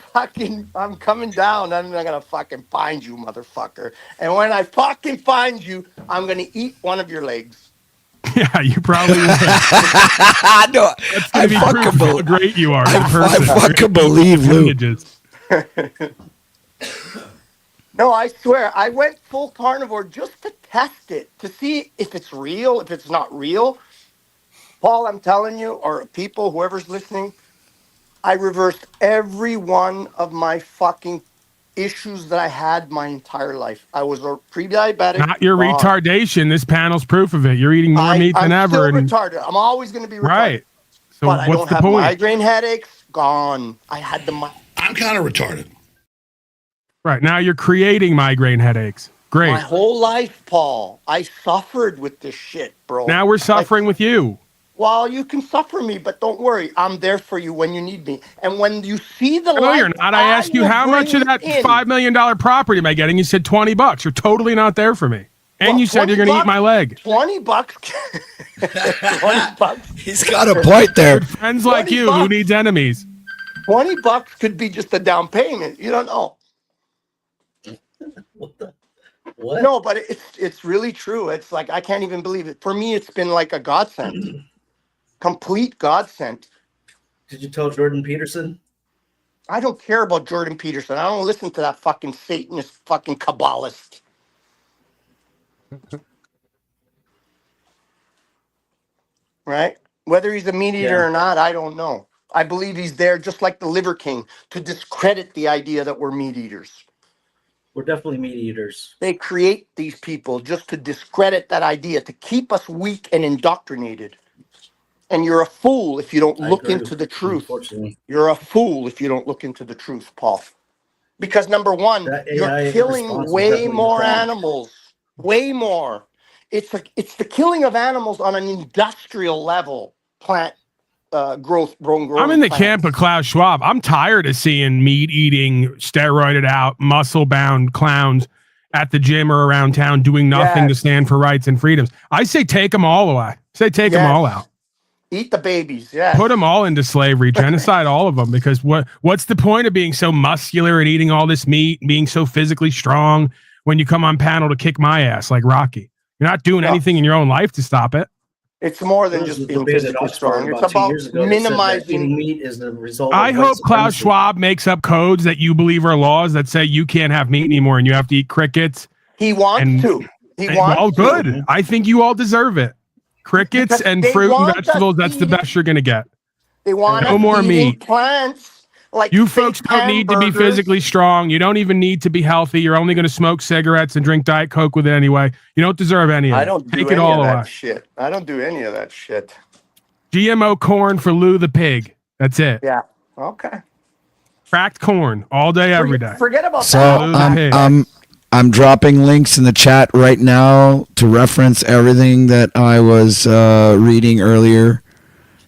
coming down. I'm not gonna fucking find you, motherfucker. And when I fucking find you, I'm gonna eat one of your legs. Yeah, you probably would. no, That's I gonna be fucking proof of how believe. great you are. as a I person. fucking believe, Lou. Images. No, I swear, I went full carnivore just to test it, to see if it's real, if it's not real. Paul, I'm telling you, or people, whoever's listening, I reversed every one of my fucking issues that I had my entire life. I was a pre-diabetic. Not your gone. retardation. This panel's proof of it. You're eating more meat than I'm ever. still And, retarded. I'm always going to be retarded. right. So But I what's don't the have point? migraine headaches. Gone. I had the I'm kind of retarded. Right. Now you're creating migraine headaches. Great. my whole life, Paul. I suffered with this shit, bro. Now we're suffering with you. Well, you can suffer me, but don't worry. I'm there for you when you need me. And when you see the No, light, you're not. I asked you will how much bring of that it in. $5 million property am I getting? You said $20. You're totally not there for me. And Well, you said you're going to eat $20 my leg. $20. $20. He's got a point there. Friends like 20 you, who bucks. needs enemies? $20 could be just a down payment. You don't know. What? No, but it's really true. It's like I can't even believe it. For me, it's been like a godsend, complete godsend. Did you tell Jordan Peterson? I don't care about Jordan Peterson. I don't listen to that fucking Satanist, fucking Kabbalist. Right? Whether he's a meat eater Yeah. or not, I don't know. I believe he's there, just like the Liver King, to discredit the idea that we're meat eaters. We're definitely meat eaters. They create these people just to discredit that idea, to keep us weak and indoctrinated. And you're a fool if you don't I look agree, into the truth. Unfortunately, You're a fool if you don't look into the truth, Paul. Because number one, That AI you're killing response is way definitely more wrong. animals. Way more. It's the killing of animals on an industrial level. Plant growth. I'm in the camp of Klaus Schwab. I'm tired of seeing meat eating, steroided out, muscle bound clowns at the gym or around town doing nothing to Yes. stand for rights and freedoms. I say take them all away. Say take them Yes. all out. Eat the babies. Yeah. Put them all into slavery, genocide all of them. Because what's the point of being so muscular and eating all this meat and being so physically strong when you come on panel to kick my ass like Rocky? You're not doing No. anything in your own life to stop it. It's more than There was just a being debate at physically Oxford strong. It's about 2 about years ago that said that minimizing. eating meat is the result. I of hope white Klaus supremacy. Schwab makes up codes that you believe are laws that say you can't have meat anymore and you have to eat crickets. He wants And- to. He And, wants well, to. good. I think you all deserve it. Crickets Because and they fruit and want us vegetables, that's the eating- best you're going to get. They want No us more eating meat. plants. Like You fake folks don't need to be hamburgers. physically strong. You don't even need to be healthy. You're only going to smoke cigarettes and drink Diet Coke with it anyway. You don't deserve any of it. I don't do Take any it all of that away. shit. I don't do any of that shit. GMO corn for Lou the pig. That's it. Yeah. Okay. Cracked corn all day, every day. Forget about So that. I'm dropping links in the chat right now to reference everything that I was reading earlier.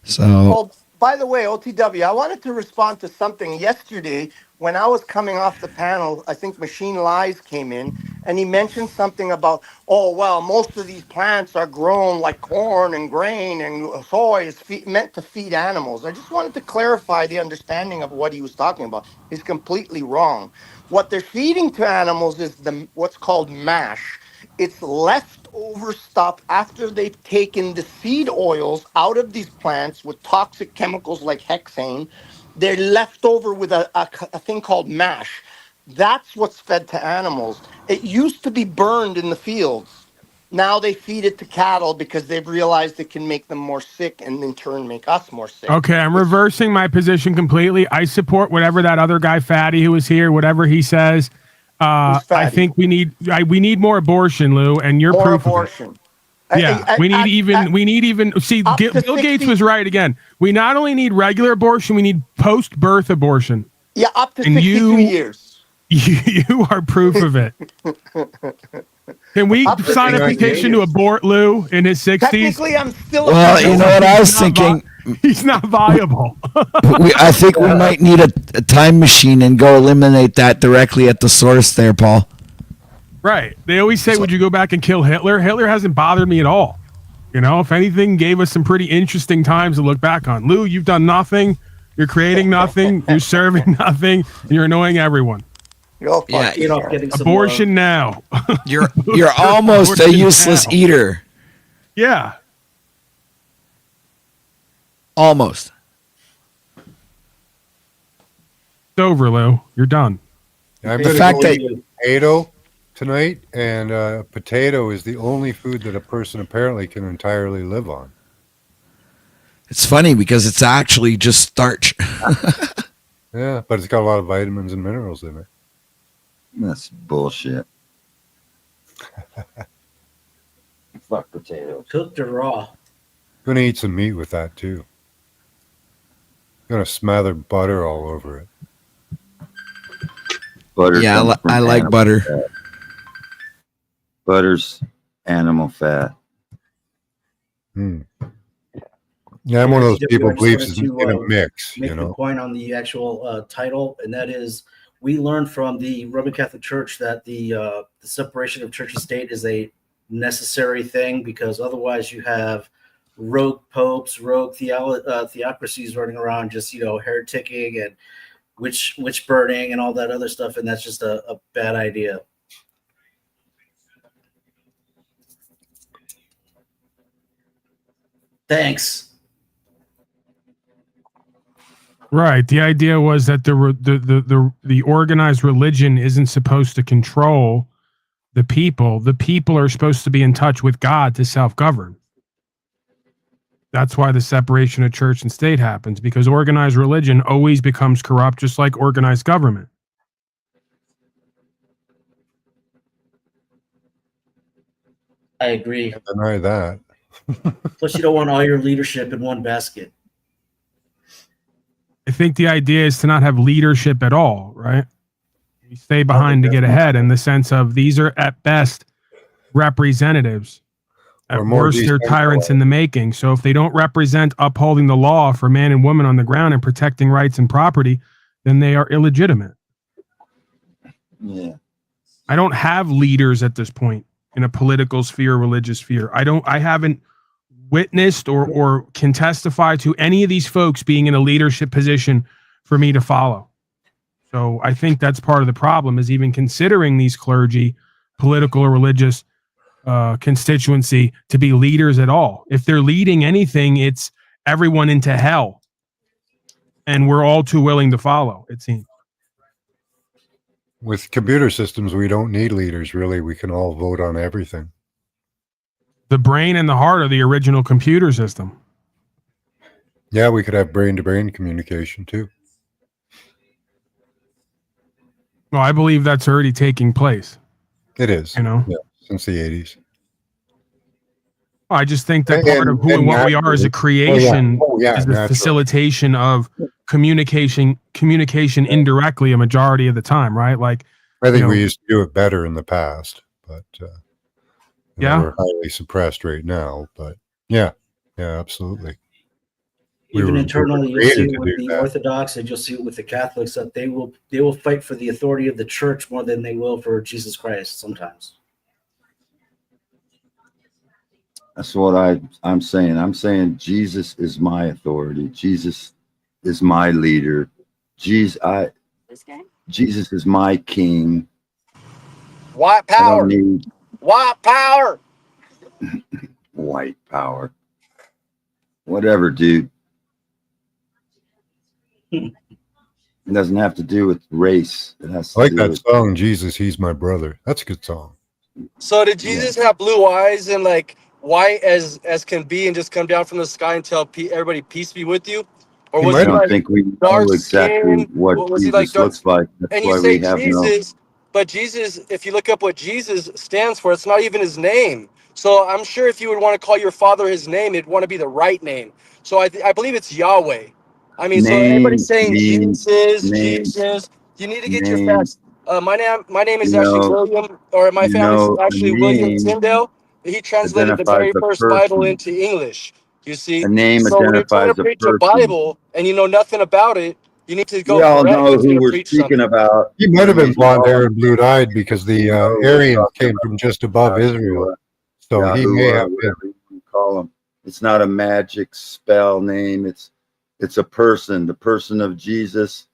So Well, by the way, OTW, I wanted to respond to something yesterday when I was coming off the panel. I think Machine Lies came in and he mentioned something about, oh, well, most of these plants are grown like corn and grain and soy is meant to feed animals. I just wanted to clarify the understanding of what he was talking about. He's completely wrong. What they're feeding to animals is what's called mash. It's leftover stuff after they've taken the seed oils out of these plants with toxic chemicals like hexane. They're left over with a thing called mash. That's what's fed to animals. It used to be burned in the fields. Now they feed it to cattle because they've realized it can make them more sick and in turn make us more sick. Okay, I'm reversing my position completely. I support whatever that other guy, Fatty, who was here, whatever he says. I Fatty? think we need more abortion, Lou, and you're More proof of it. abortion. Yeah, we need even. See, up to Bill Gates 60 was right again. We not only need regular abortion, we need post-birth abortion. Yeah, up to And 62 years. You are proof of it. Can we Up to sign a 60 petition to years. abort Lou in his 60s? Technically, I'm still. well, you know what I was thinking. He's not viable. I think we might need a time machine and go eliminate that directly at the source there, Paul. Right. They always say, would you go back and kill Hitler? Hitler hasn't bothered me at all. You know, if anything, gave us some pretty interesting times to look back on. Lou, you've done nothing. You're creating nothing. You're serving nothing. And you're annoying everyone. Go fuck Yeah, Get off yourself. getting some Abortion now. You're almost a useless eater. Yeah. Almost. It's over, Lou. You're done. I'm The going to fact go that- with potato tonight, and potato is the only food that a person apparently can entirely live on. It's funny because it's actually just starch. Yeah, but it's got a lot of vitamins and minerals in it. That's bullshit. Fuck potatoes. Cooked or raw? Going to eat some meat with that too. Going to smother butter all over it. Butter. Yeah, comes from I like animal butter. fat. Butter's animal fat. Hmm. Yeah, I'm one of those Just people who wanted believes it's to, in a mix, Make you the know. point on the actual title, and that is, we learned from the Roman Catholic Church that the separation of church and state is a necessary thing, because otherwise you have rogue popes, rogue theocracies running around, just hereticking and witch burning and all that other stuff, and that's just a bad idea. Thanks. Right. The idea was that the organized religion isn't supposed to control the people. The people are supposed to be in touch with God to self-govern. That's why the separation of church and state happens, because organized religion always becomes corrupt, just like organized government. I agree. Can't deny that. Plus, you don't want all your leadership in one basket. I think the idea is to not have leadership at all, right? You stay behind to get ahead, in the sense of these are at best representatives. At Or more worst, they're tyrants in the making. So if they don't represent upholding the law for man and woman on the ground and protecting rights and property, then they are illegitimate. Yeah. I don't have leaders at this point in a political sphere, religious sphere. I haven't witnessed or can testify to any of these folks being in a leadership position for me to follow. So I think that's part of the problem, is even considering these clergy, political or religious constituency, to be leaders at all. If they're leading anything, it's everyone into hell. And we're all too willing to follow, it seems. With computer systems, we don't need leaders, really. We can all vote on everything. The brain and the heart are the original computer system. Yeah, we could have brain-to-brain communication too. Well, I believe that's already taking place. It is. You know? Yeah, since the 80s. I just think that And- part of who and what we are as a creation Oh, yeah, is the naturally. facilitation of communication indirectly a majority of the time, right? Like, I think you know- we used to do it better in the past, but Yeah. we're highly suppressed right now. But yeah, absolutely. We Even were internally, you'll created see to it with do the that. Orthodox, and you'll see it with the Catholics, that they will fight for the authority of the church more than they will for Jesus Christ sometimes. That's what I'm saying. I'm saying Jesus is my authority. Jesus is my leader. Jesus is my king. White I don't power. need White power. white power. Whatever, dude. It doesn't have to do with race. It has to I like do that with song, Jesus, He's My Brother. That's a good song. So did Jesus have blue eyes and like white as can be, and just come down from the sky and tell everybody peace be with you? Or He was might I he have- don't like think we know dark exactly skin? what Was he Jesus like dark- looks like. That's And why you say we have no. Jesus, but Jesus, if you look up what Jesus stands for, it's not even his name. So I'm sure if you would want to call your father his name, it'd want to be the right name. So I believe it's Yahweh. I mean, so Name everybody's saying means- Jesus, name- Jesus. You need to get your name. facts. My name is You actually know- William, or my you family's know, actually a William name Tyndale. He translated the identifies very a first Bible person. into English. You see, A name so when you're trying identifies to a preach a person. Bible and you know nothing about it, you need to go We all correct know if you're who gonna we're preach speaking something. about. He might have been blonde hair and blue. blue-eyed because the Aryans came from just above Israel. So he may have been. Whatever you want to call him. It's not a magic spell name. It's a person. The person of Jesus.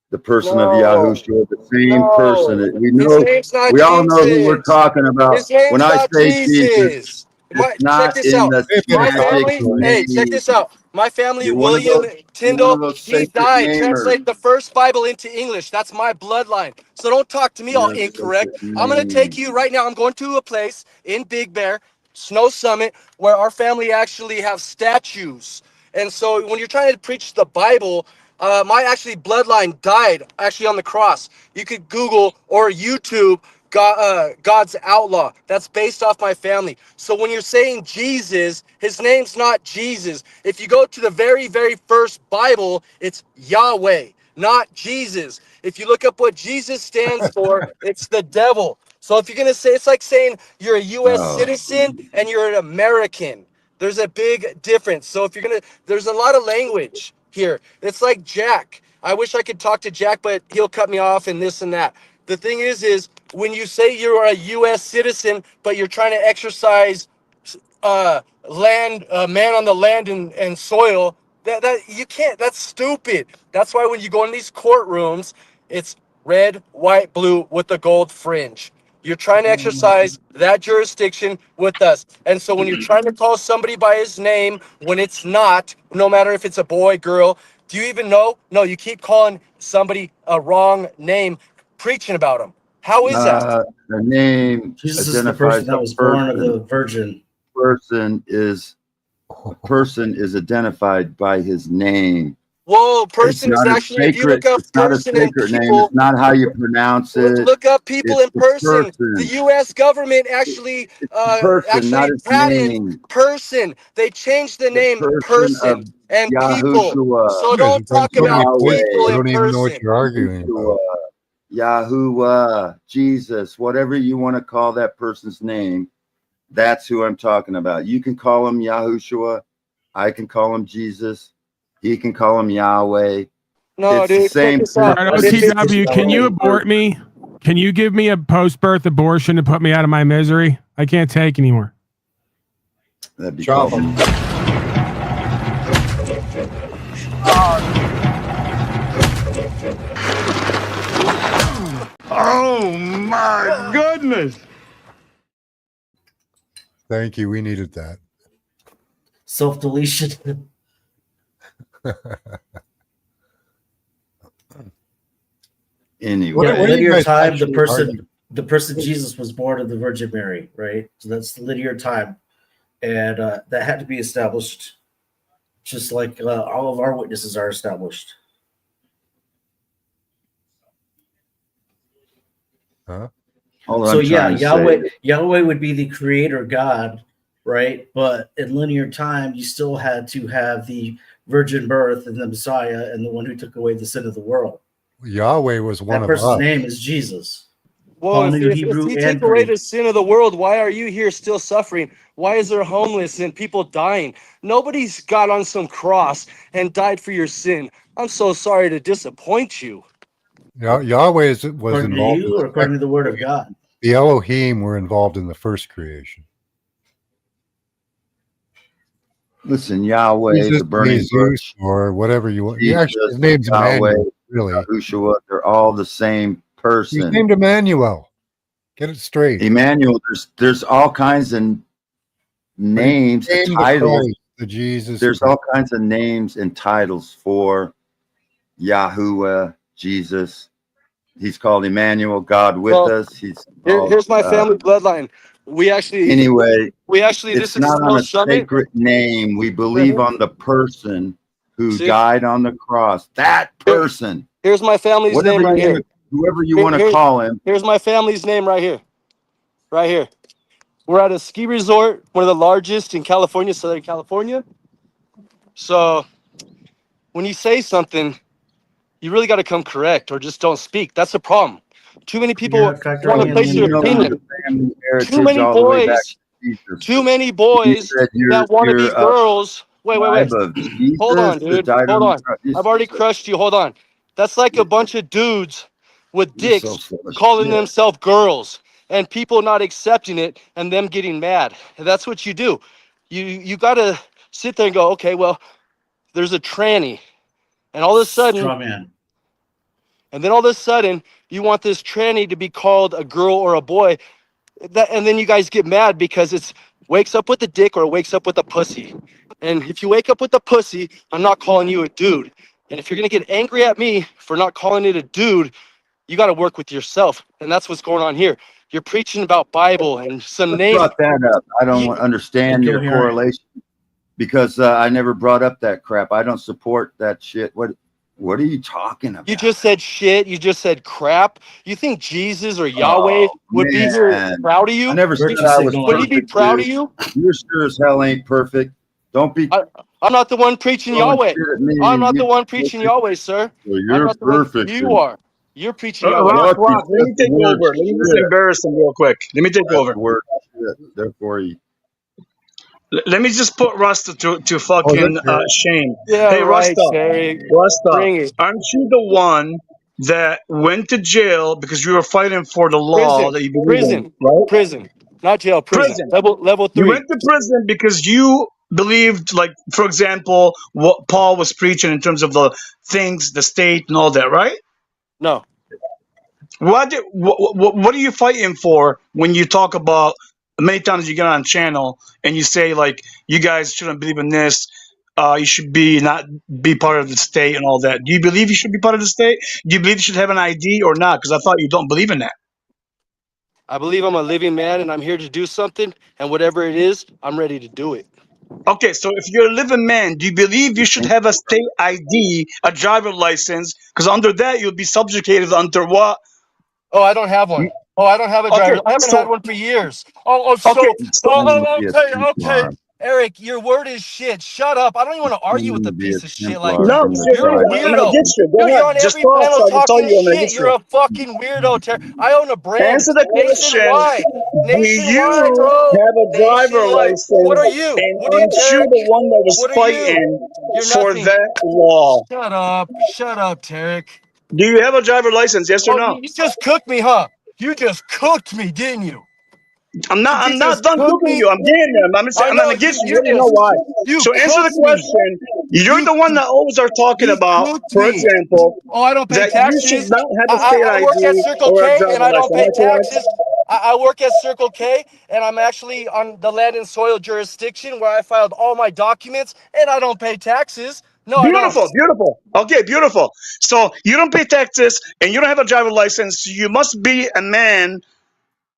The person of No. Yahushua. The same No. person. We His know. name's not We all know who we're Jesus. talking about. His name's When I not say Jesus, Jesus. It's check not this in out. the My sacred family, hey, check name. this out. My family, You're one of William those. You're one Tyndall, of those he sacred died. namers. Translate the first Bible into English. That's my bloodline. So don't talk to me all You're a incorrect. sacred I'm gonna take name. you right now. I'm going to a place in Big Bear, Snow Summit, where our family actually have statues. And so when you're trying to preach the Bible, my actually bloodline died actually on the cross. You could Google or YouTube God's Outlaw. That's based off my family. So when you're saying Jesus, his name's not Jesus. If you go to the very, very first Bible, it's Yahweh, not Jesus. If you look up what Jesus stands for, it's the devil. So if you're going to say, it's like saying you're a U.S. Oh, citizen and you're an American. There's a big difference. So if you're going to, there's a lot of language here. It's like Jack. I wish I could talk to Jack, but he'll cut me off and this and that. The thing is when you say you're a U.S. citizen, but you're trying to exercise land, man on the land and soil, that you can't. That's stupid. That's why when you go in these courtrooms, it's red, white, blue with the gold fringe. You're trying to exercise that jurisdiction with us. And so when you're trying to call somebody by his name when it's not, no matter if it's a boy, girl, do you even know? No, you keep calling somebody a wrong name, preaching about them. How is that? the name Jesus is the identifies person that was born of the virgin. Person is identified by his name. Whoa, It's person is not a actually, if you look sacred. up It's not a person and sacred name. people, It's not how you pronounce it. look up people It's in the person. The person. U.S. government actually, It's the person, not his patented name. person. They changed the The name person of person and people. Yahushua, So Guys, don't you've done talk so many about points, people I in don't even know what person. you're arguing about. Yahuwah, Jesus, whatever you want to call that person's name, that's who I'm talking about. You can call him Yahushua. I can call him Jesus. He can call him Yahweh. No, It's the dude, check same this thing. out. All right, but If it's it's, OTW, can you abort me? Can you give me a post-birth abortion to put me out of my misery? I can't take anymore. That'd be Chop called. him. Oh my goodness. Thank you. We needed that. Self-deletion. Anyway, What are you Linear guys time. actually The person Jesus was born of the Virgin Mary, right? So that's linear time, and that had to be established, just like all of our witnesses are established. Huh? all So I'm yeah, trying to say, Yahweh would be the creator God, right? But in linear time, you still had to have the virgin birth and the Messiah and the one who took away the sin of the world. Yahweh was one That of person's us. name is Jesus. whoa, Paul knew if Hebrew you and take away Greek. the sin of the world, why are you here still suffering? Why is there homeless and people dying? Nobody's got on some cross and died for your sin. I'm so sorry to disappoint you. Yahweh was According to involved in you or the according to second the word of creation. God? The Elohim were involved in the first creation. listen, Yahweh, Jesus, the burning Jesus, bush, or whatever you want. Jesus, Actually, his name's Yahweh, Emmanuel, really. Yahushua, they're all the same He's person. named Emmanuel. Get it straight. Emmanuel, there's all kinds of names, He came to titles. Christ, the Jesus. There's all kinds of names and titles for Yahuwah, Jesus. He's called Emmanuel, God with Well, us. He's called, here's my family bloodline. anyway, We actually, it's this is not on Snow a Summit. sacred name. We believe on the person who See? died on the cross. That person, Here's my family's whatever name right you here. want to, whoever you want to call him. Here's my family's name right here. Right here. We're at a ski resort, one of the largest in California, Southern California. So when you say something, you really got to come correct or just don't speak. That's the problem. Too many people Yeah, in fact, want are to we place in their linear Know opinion. your family heritage Too many all the way back boys, to Jesus. too many You boys said that want to be you're a girls. Wait. tribe of Hold on, Jesus that dude. died Hold on the on. cross. I've already crushed you. Hold on. That's like a bunch of dudes with You're so dicks full of calling shit. themselves girls and people not accepting it and them getting mad. And that's what you do. You got to sit there and go, okay, well, there's a tranny. And all of a sudden, straw man. and then all of a sudden, you want this tranny to be called a girl or a boy. And then you guys get mad because it's wakes up with a dick or wakes up with a pussy. And if you wake up with a pussy, I'm not calling you a dude. And if you're gonna get angry at me for not calling it a dude, you got to work with yourself. And that's what's going on here. You're preaching about Bible and some What names. brought that up? I don't You- understand your correlation because I never brought up that crap. I don't support that shit. What are you talking about? You just said shit. You just said crap. You think Jesus or Yahweh would be here man. proud of you? I never said Virtue I was signaling. Would he be perfect, proud dude. of you? You sure as hell ain't perfect. Don't be I'm not the one preaching throwing Yahweh. shit at me. I'm not the You- one preaching Yahweh, sir. Well, I'm you're not the one. perfect. You are. You're preaching Yahweh. Rock, Lucky let me take word over. Let me just shit. embarrass him real quick. Let me take That's over. the word shit. Therefore, you Let me just put Rasta to fucking shame. Yeah, Hey, right, Rasta, Terry. Rasta, Bring it. aren't you the one that went to jail because you were fighting for the law that you believe in, right? Prison. Not jail, prison. Prison. Level You 3. went to prison because you believed, like, for example, what Paul was preaching in terms of the things, the state, and all that, right? No. What are you fighting for when you talk about many times you get on channel and you say like you guys shouldn't believe in this, you should not be part of the state and all that? Do you believe you should be part of the state? Do you believe you should have an ID or not? Because I thought you don't believe in that. I believe I'm a living man and I'm here to do something, and whatever it is, I'm ready to do it. Okay, so if you're a living man, do you believe you should have a state ID, a driver license? Because under that you'll be subjugated under what? Oh, I don't have one. Oh, I don't have a driver. Okay, I haven't so had one for years. Oh, okay, okay. Eric, your word is shit. Shut up. I don't even want to argue with a piece of shit like no, you. You're a I'm gonna weirdo. get you. Go Dude, you're ahead. on Just every talk panel so I can tell talking you I'm gonna shit. get You're you. a fucking weirdo, Terry. I own a brand Answer the question. nationwide. Do Nationwide, you bro. have a driver Nationwide. What are license? you? And What are you, aren't you Terry? the one that was What are you? fighting You're for nothing. that law? Shut up. Shut up, Tarek. Do you have a driver license? Yes or Oh, no? you just cooked me, huh? You just cooked me, didn't you? I'm You not just done cooked cooking me. you. I'm getting them. I'm know gonna get you. You you already know why. you So answer the cooked me. question. You're You the one that always are talking you about, cooked for me. example, Oh, I don't pay that you should taxes. not have a state I work at ID Circle or a K and driver I don't license. Am pay I correct? taxes. I work at Circle K and I'm actually on the land and soil jurisdiction where I filed all my documents and I don't pay taxes. No, I don't. Beautiful, beautiful. Okay, beautiful. So you don't pay taxes and you don't have a driver license. You must be a man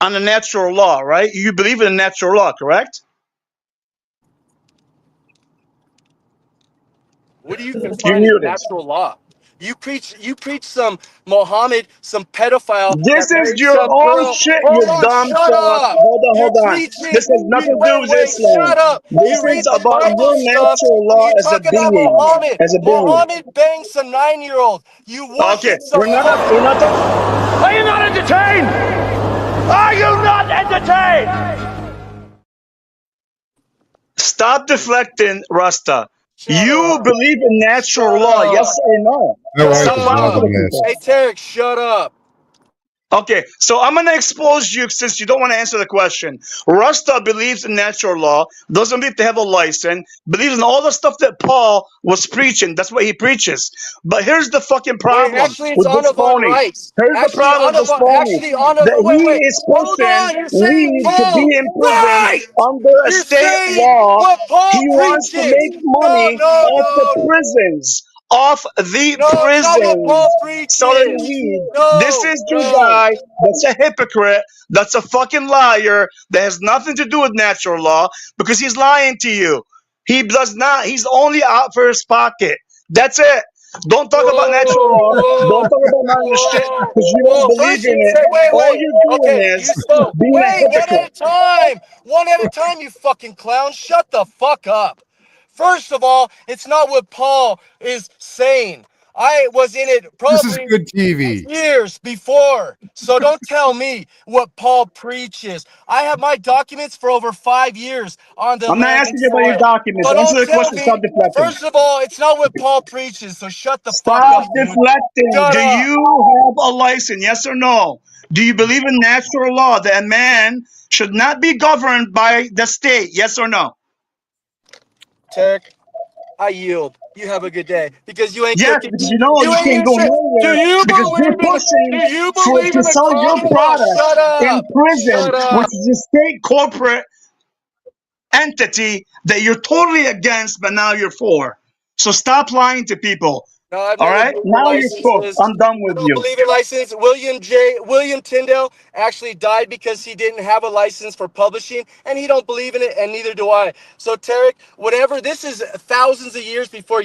on the natural law, right? You believe in natural law, correct? What do you You're confine as muted. natural law? You preach some Mohammed, some pedophile This that is married your some own girl. shit, Hold you on, dumb shut fuck. up. Hold You're on. This preaching. has nothing to do with Islam. Shut up. This You read is the about Bible your stuff. natural law You as a talk about being. Mohammed. As a being. Mohammed banged some 9-year-old. You Okay, worship some. we're not talking. Are you not entertained? Are you not entertained? Stop deflecting, Rasta. Shut You up. believe in natural Shut law, yes up. or no? My wife Stop is lying to the loving this. people. Hey, Tarek, shut up. Okay, so I'm gonna expose you since you don't want to answer the question. Rasta believes in natural law, doesn't believe to have a license, believes in all the stuff that Paul was preaching. That's what he preaches. But here's the fucking Wait, problem actually, it's with this Anavon phony. Rights. Here's the problem with this phony. That he is Hold pushing on. You're saying we to be Paul. in prison Right. under a You're state saying law. what Paul He wants to preaches. make money off the prisons. Off the No, it's not what Paul prisons. Selling preaches. weed. This No, is the no. guy that's a hypocrite, that's a fucking liar, that has nothing to do with natural law because he's lying to you. He does not, he's only out for his pocket. That's it. Don't talk about natural law. Don't talk about none of this shit because you don't believe First in you it. say, All wait. you're doing Okay, you is spoke. being a Wait, one at hypocrite. a time. One at a time, you fucking clown. Shut the fuck up. First of all, it's not what Paul is saying. I was in it This is probably good TV. years before. So don't tell me what Paul preaches. I have my documents for over 5 years on the I'm not land and asking you about your soil. documents. So Answer don't the tell question. Stop me. deflecting. First of all, it's not what Paul preaches. So shut the fuck Stop up, dude. deflecting. Shut Do up. you have a license? Yes or no? Do you believe in natural law that a man should not be governed by the state? Yes or no? Tarek, I yield. You have a good day because you ain't Yes, cooking. because you know you You ain't can't here go shit. Do nowhere you because you're believe in? pushing Do you believe to in the sell your Commonwealth? product Shut in up. prison, Shut which up. is a state corporate entity that you're totally against, but now you're for. So stop lying to people. No, I've All never right? believed in Now you're cooked. licenses. I'm done I with don't you. believe in license. William Tyndale actually died because he didn't have a license for publishing, and he don't believe in it, and neither do I. So Tarek, whatever, this is thousands of years before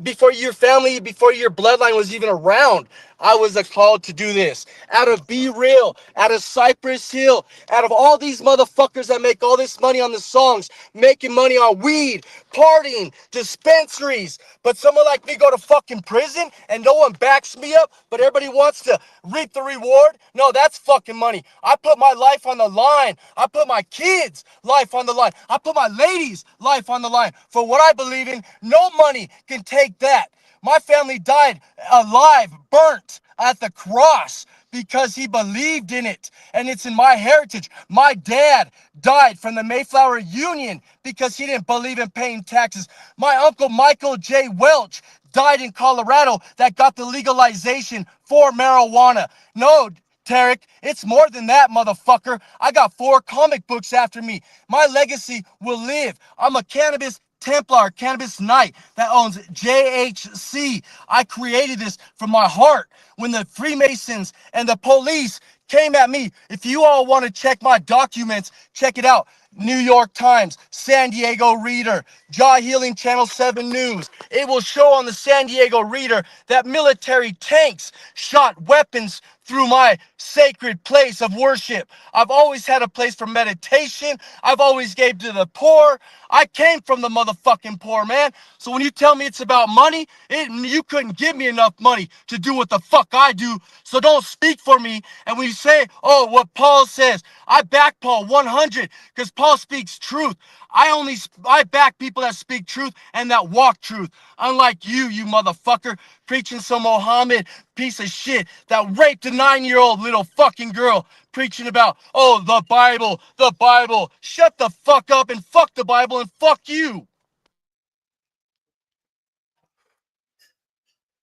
before your family, before your bloodline was even around. I was called to do this. Out of Be Real, out of Cypress Hill, out of all these motherfuckers that make all this money on the songs, making money on weed, partying, dispensaries. But someone like me go to fucking prison and no one backs me up, but everybody wants to reap the reward? No, that's fucking money. I put my life on the line. I put my kids' life on the line. I put my ladies' life on the line. For what I believe in, no money can take that. My family died alive, burnt at the cross because he believed in it. And it's in my heritage. My dad died from the Mayflower Union because he didn't believe in paying taxes. My uncle Michael J. Welch died in Colorado that got the legalization for marijuana. No, Tarek, it's more than that, motherfucker. I got 4 comic books after me. My legacy will live. I'm a cannabis Templar, Cannabis Knight that owns JHC. I created this from my heart. When the Freemasons and the police came at me, if you all want to check my documents, check it out. New York Times, San Diego Reader, Jaw Healing Channel 7 News. It will show on the San Diego Reader that military tanks shot weapons through my sacred place of worship. I've always had a place for meditation. I've always gave to the poor. I came from the motherfucking poor, man. So when you tell me it's about money, you couldn't give me enough money to do what the fuck I do. So don't speak for me. And when you say, oh, what Paul says, I back Paul 100 because Paul speaks truth. I back people that speak truth and that walk truth. Unlike you motherfucker, preaching some Mohammed piece of shit that raped a 9-year-old little fucking girl, preaching about, oh, the Bible, the Bible. Shut the fuck up and fuck the Bible and fuck you.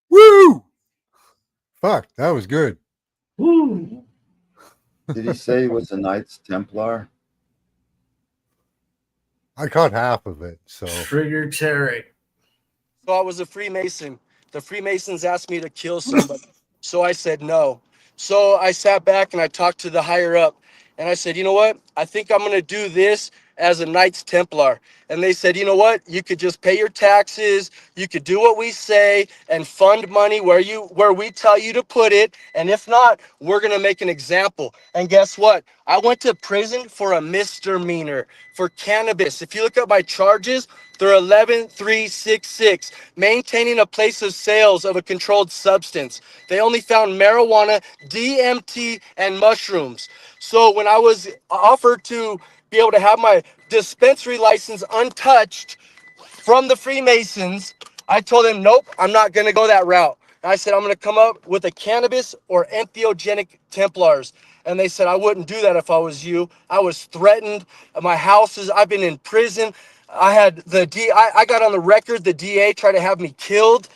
Woo! Fuck, that was good. Did he say he was a Knights Templar? I caught half of it, so Trigger Tarek. So I was a Freemason. The Freemasons asked me to kill somebody. So I said no. So I sat back and I talked to the higher up. And I said, you know what? I think I'm going to do this as a Knights Templar. And they said, you know what? You could just pay your taxes. You could do what we say and fund money where we tell you to put it. And if not, we're going to make an example. And guess what? I went to prison for a misdemeanor for cannabis. If you look at my charges, they're 11366, maintaining a place of sales of a controlled substance. They only found marijuana, DMT, and mushrooms. So when I was offered to be able to have my dispensary license untouched from the Freemasons, I told them, nope, I'm not going to go that route. And I said, I'm going to come up with a cannabis or entheogenic Templars. And they said, I wouldn't do that if I was you. I was threatened. My houses, I've been in prison. I had I got on the record, the DA tried to have me killed.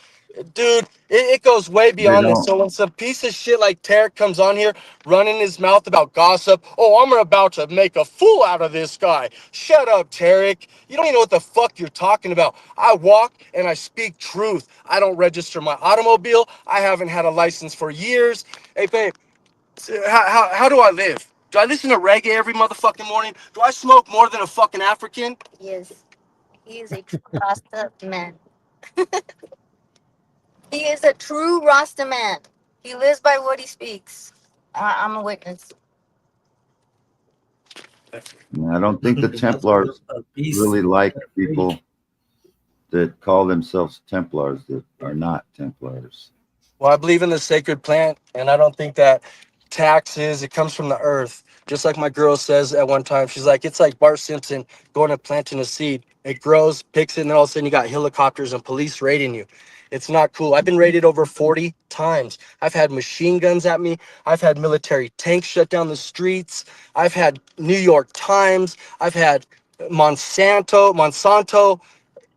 Dude, it goes way beyond this. So when some piece of shit like Tarek comes on here running his mouth about gossip, oh, I'm about to make a fool out of this guy. Shut up, Tarek. You don't even know what the fuck you're talking about. I walk and I speak truth. I don't register my automobile. I haven't had a license for years. Hey, babe, how do I live? Do I listen to reggae every motherfucking morning? Do I smoke more than a fucking African? Yes, he is a true Rasta man. He is a true Rasta man. He lives by what he speaks. I'm a witness. I don't think the Templars really like people that call themselves Templars that are not Templars. Well, I believe in the sacred plant, and I don't think that taxes, it comes from the earth. Just like my girl says at one time, she's like, it's like Bart Simpson going and planting a seed. It grows, picks it, and then all of a sudden you got helicopters and police raiding you. It's not cool. I've been raided over 40 times. I've had machine guns at me. I've had military tanks shut down the streets. I've had New York Times. I've had Monsanto.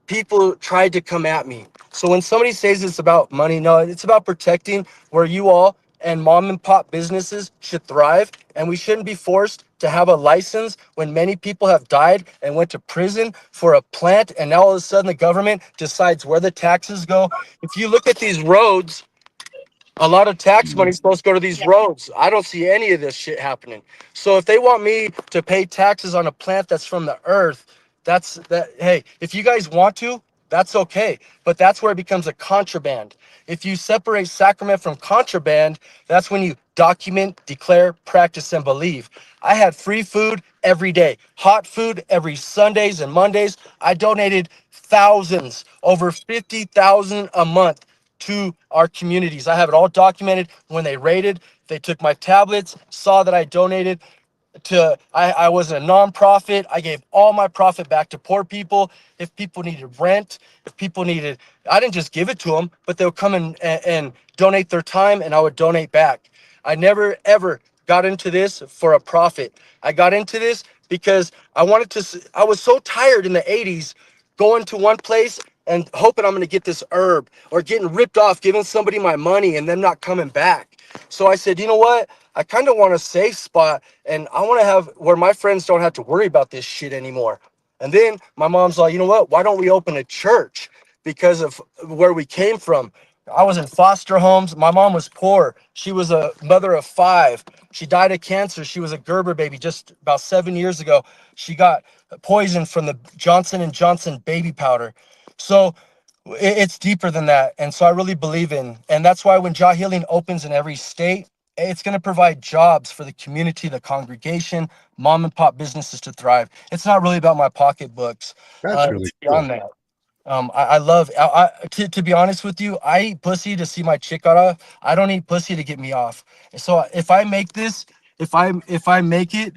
People tried to come at me. So when somebody says it's about money, no, it's about protecting where you all and mom and pop businesses should thrive, and we shouldn't be forced to have a license when many people have died and went to prison for a plant, and now all of a sudden the government decides where the taxes go? If you look at these roads, a lot of tax money is supposed to go to these roads. I don't see any of this shit happening. So if they want me to pay taxes on a plant that's from the earth, that's that. Hey, if you guys want to, that's okay. But that's where it becomes a contraband. If you separate sacrament from contraband, that's when you document, declare, practice, and believe. I had free food every day, hot food every Sundays and Mondays. I donated thousands, over 50,000 a month to our communities. I have it all documented. When they raided, they took my tablets, saw that I donated to, I was a nonprofit. I gave all my profit back to poor people. If people needed rent, if people needed, I didn't just give it to them, but they would come and donate their time, and I would donate back. I never ever got into this for a profit. I got into this because I wanted to, I was so tired in the 80s going to one place and hoping I'm going to get this herb, or getting ripped off, giving somebody my money and them not coming back. So I said, you know what? I kind of want a safe spot, and I want to have where my friends don't have to worry about this shit anymore. And then my mom's like, you know what? Why don't we open a church? Because of where we came from. I was in foster homes. My mom was poor. She was a mother of 5. She died of cancer. She was a Gerber baby just about 7 years ago. She got poisoned from the Johnson & Johnson baby powder. So it's deeper than that. And so I really believe in, and that's why when Jaw Healing opens in every state, it's going to provide jobs for the community, the congregation, mom and pop businesses to thrive. It's not really about my pocketbooks. That's really It's cool. beyond that. I love, to be honest with you, I eat pussy to see my chick got off. I don't eat pussy to get me off. So if I make this, if I make it,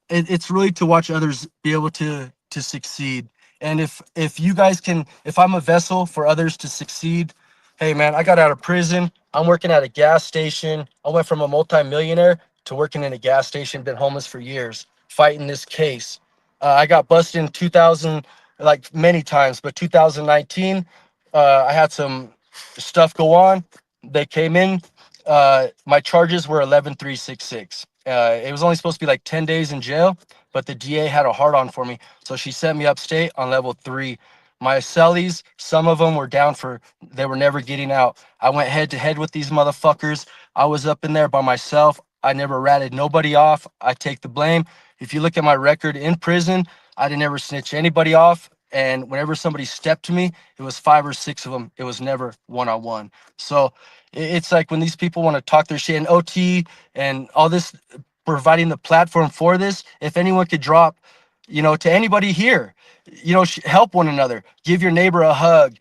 it's really to watch others be able to succeed. And if you guys can, if I'm a vessel for others to succeed, hey man, I got out of prison. I'm working at a gas station. I went from a multimillionaire to working in a gas station, been homeless for years, fighting this case. I got busted in 2000, like many times, but 2019, I had some stuff go on. They came in. My charges were 11366. It was only supposed to be like 10 days in jail, but the DA had a hard on for me. So she sent me upstate on level 3. My cellies, some of them were down for, they were never getting out. I went head to head with these motherfuckers. I was up in there by myself. I never ratted nobody off. I take the blame. If you look at my record in prison, I didn't ever snitch anybody off. And whenever somebody stepped to me, it was 5 or 6 of them. It was never one-on-one. So it's like when these people want to talk their shit, and OT and all this, providing the platform for this, if anyone could drop, to anybody here, help one another, give your neighbor a hug,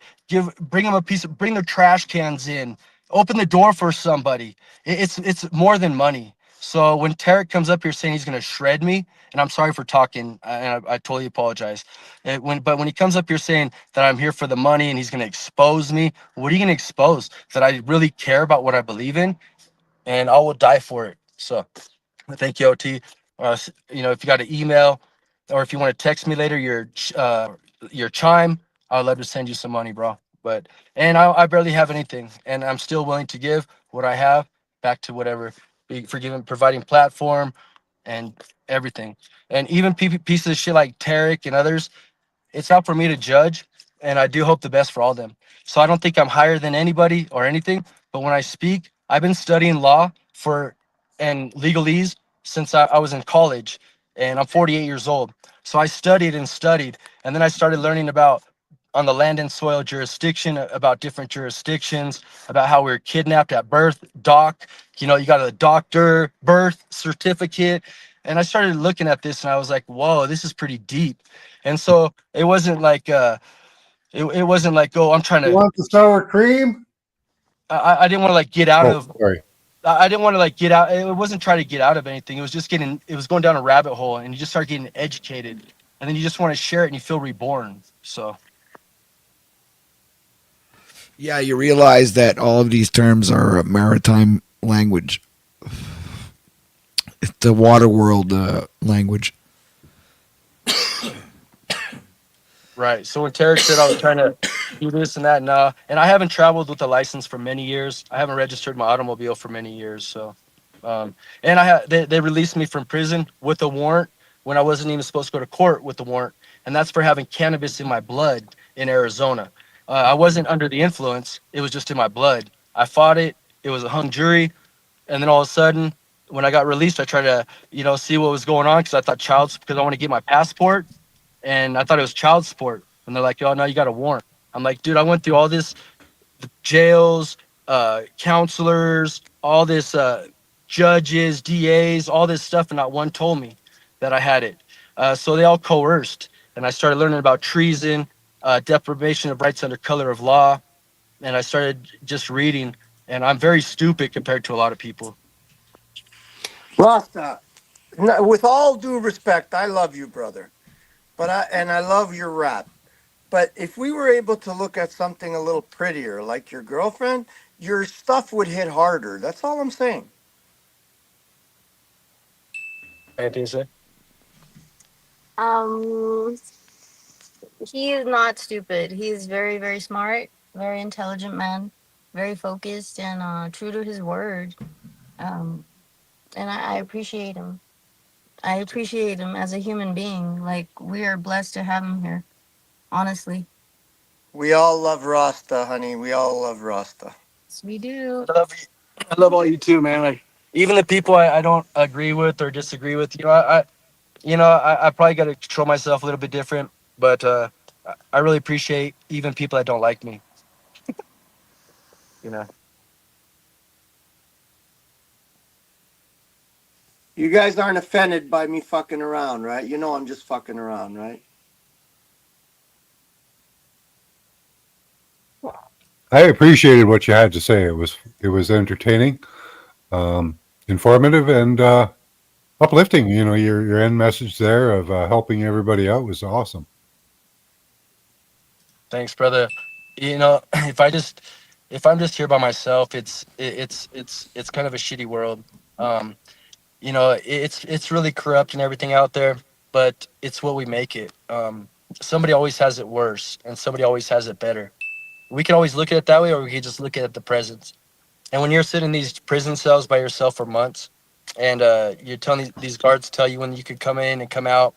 bring them bring their trash cans in, open the door for somebody. It's more than money. So when Tarek comes up here saying he's going to shred me, and I'm sorry for talking, and I totally apologize. But when he comes up here saying that I'm here for the money and he's going to expose me, what are you going to expose? That I really care about what I believe in, and I will die for it. So thank you, OT. If you got an email, or if you want to text me later, your chime, I'd love to send you some money, bro. And I barely have anything, and I'm still willing to give what I have back to whatever, providing platform and everything. And even pieces of shit like Tarek and others, it's not for me to judge, and I do hope the best for all of them. So I don't think I'm higher than anybody or anything, but when I speak, I've been studying law and legalese since I was in college, and I'm 48 years old. So I studied, and then I started learning about on the land and soil jurisdiction, about different jurisdictions, about how we were kidnapped at birth, you got a doctor, birth certificate. And I started looking at this and I was like, whoa, this is pretty deep. And so it wasn't like, it wasn't like, oh, I'm trying You to, want the sour cream? I didn't want to like get out of, Sorry. I didn't want to like get out. It wasn't trying to get out of anything. It was just it was going down a rabbit hole, and you just start getting educated, and then you just want to share it and you feel reborn. So. Yeah, you realize that all of these terms are maritime language. It's the water world language. Right. So when Tarek said I was trying to do this and that, and I haven't traveled with a license for many years. I haven't registered my automobile for many years. So And I had they released me from prison with a warrant when I wasn't even supposed to go to court with the warrant, and that's for having cannabis in my blood in Arizona. I wasn't under the influence; it was just in my blood. I fought it. It was a hung jury, and then all of a sudden, when I got released, I tried to see what was going on because I thought because I want to get my passport, and I thought it was child support. And they're like, "Yo, no, you got a warrant." I'm like, "Dude, I went through all this jails, counselors, all this judges, DAs, all this stuff, and not one told me that I had it. So they all coerced, and I started learning about treason, deprivation of rights under color of law, and I started just reading. And I'm very stupid compared to a lot of people. Rasta, with all due respect, I love you, brother, but I love your rap. But if we were able to look at something a little prettier, like your girlfriend, your stuff would hit harder. That's all I'm saying. Anything to say? Um, he is not stupid. He's very, very smart, very intelligent man, very focused and true to his word. And I appreciate him. I appreciate him as a human being. Like, we are blessed to have him here, honestly. We all love Rasta, honey. We all love Rasta. Yes, we do. I love you. I love all you too, man. Like even the people I don't agree with or disagree with, I probably got to control myself a little bit different, but I really appreciate even people that don't like me. You know. You guys aren't offended by me fucking around, right? You know I'm just fucking around, right? I appreciated what you had to say. It was entertaining, informative, and uplifting. Your end message there of helping everybody out was awesome. Thanks, brother. If I'm just here by myself, it's kind of a shitty world. It's really corrupt and everything out there, but it's what we make it. Somebody always has it worse, and somebody always has it better. We can always look at it that way, or we can just look at the present. And when you're sitting in these prison cells by yourself for months, and you're telling these guards tell you when you could come in and come out,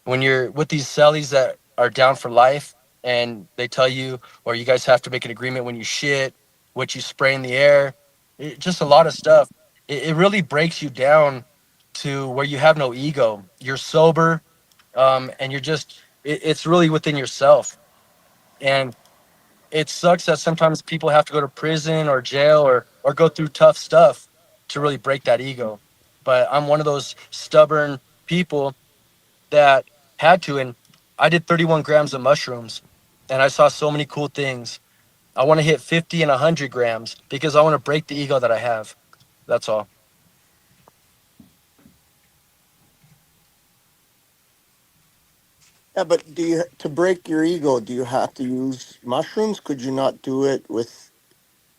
when you're with these cellies that are down for life, and they tell you, or you guys have to make an agreement when you shit, what you spray in the air, just a lot of stuff. It really breaks you down to where you have no ego. You're sober, and it's really within yourself. And it sucks that sometimes people have to go to prison or jail or go through tough stuff to really break that ego. But I'm one of those stubborn people that had to. And I did 31 grams of mushrooms, and I saw so many cool things. I want to hit 50 and 100 grams because I want to break the ego that I have. That's all. Yeah, but to break your ego, do you have to use mushrooms? Could you not do it with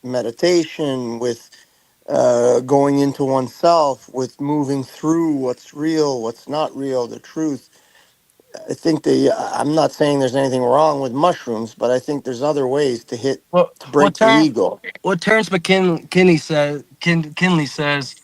meditation, with going into oneself, with moving through what's real, what's not real, the truth? I think I'm not saying there's anything wrong with mushrooms, but I think there's other ways to break the ego. What Terrence McKinley says, Kinley says,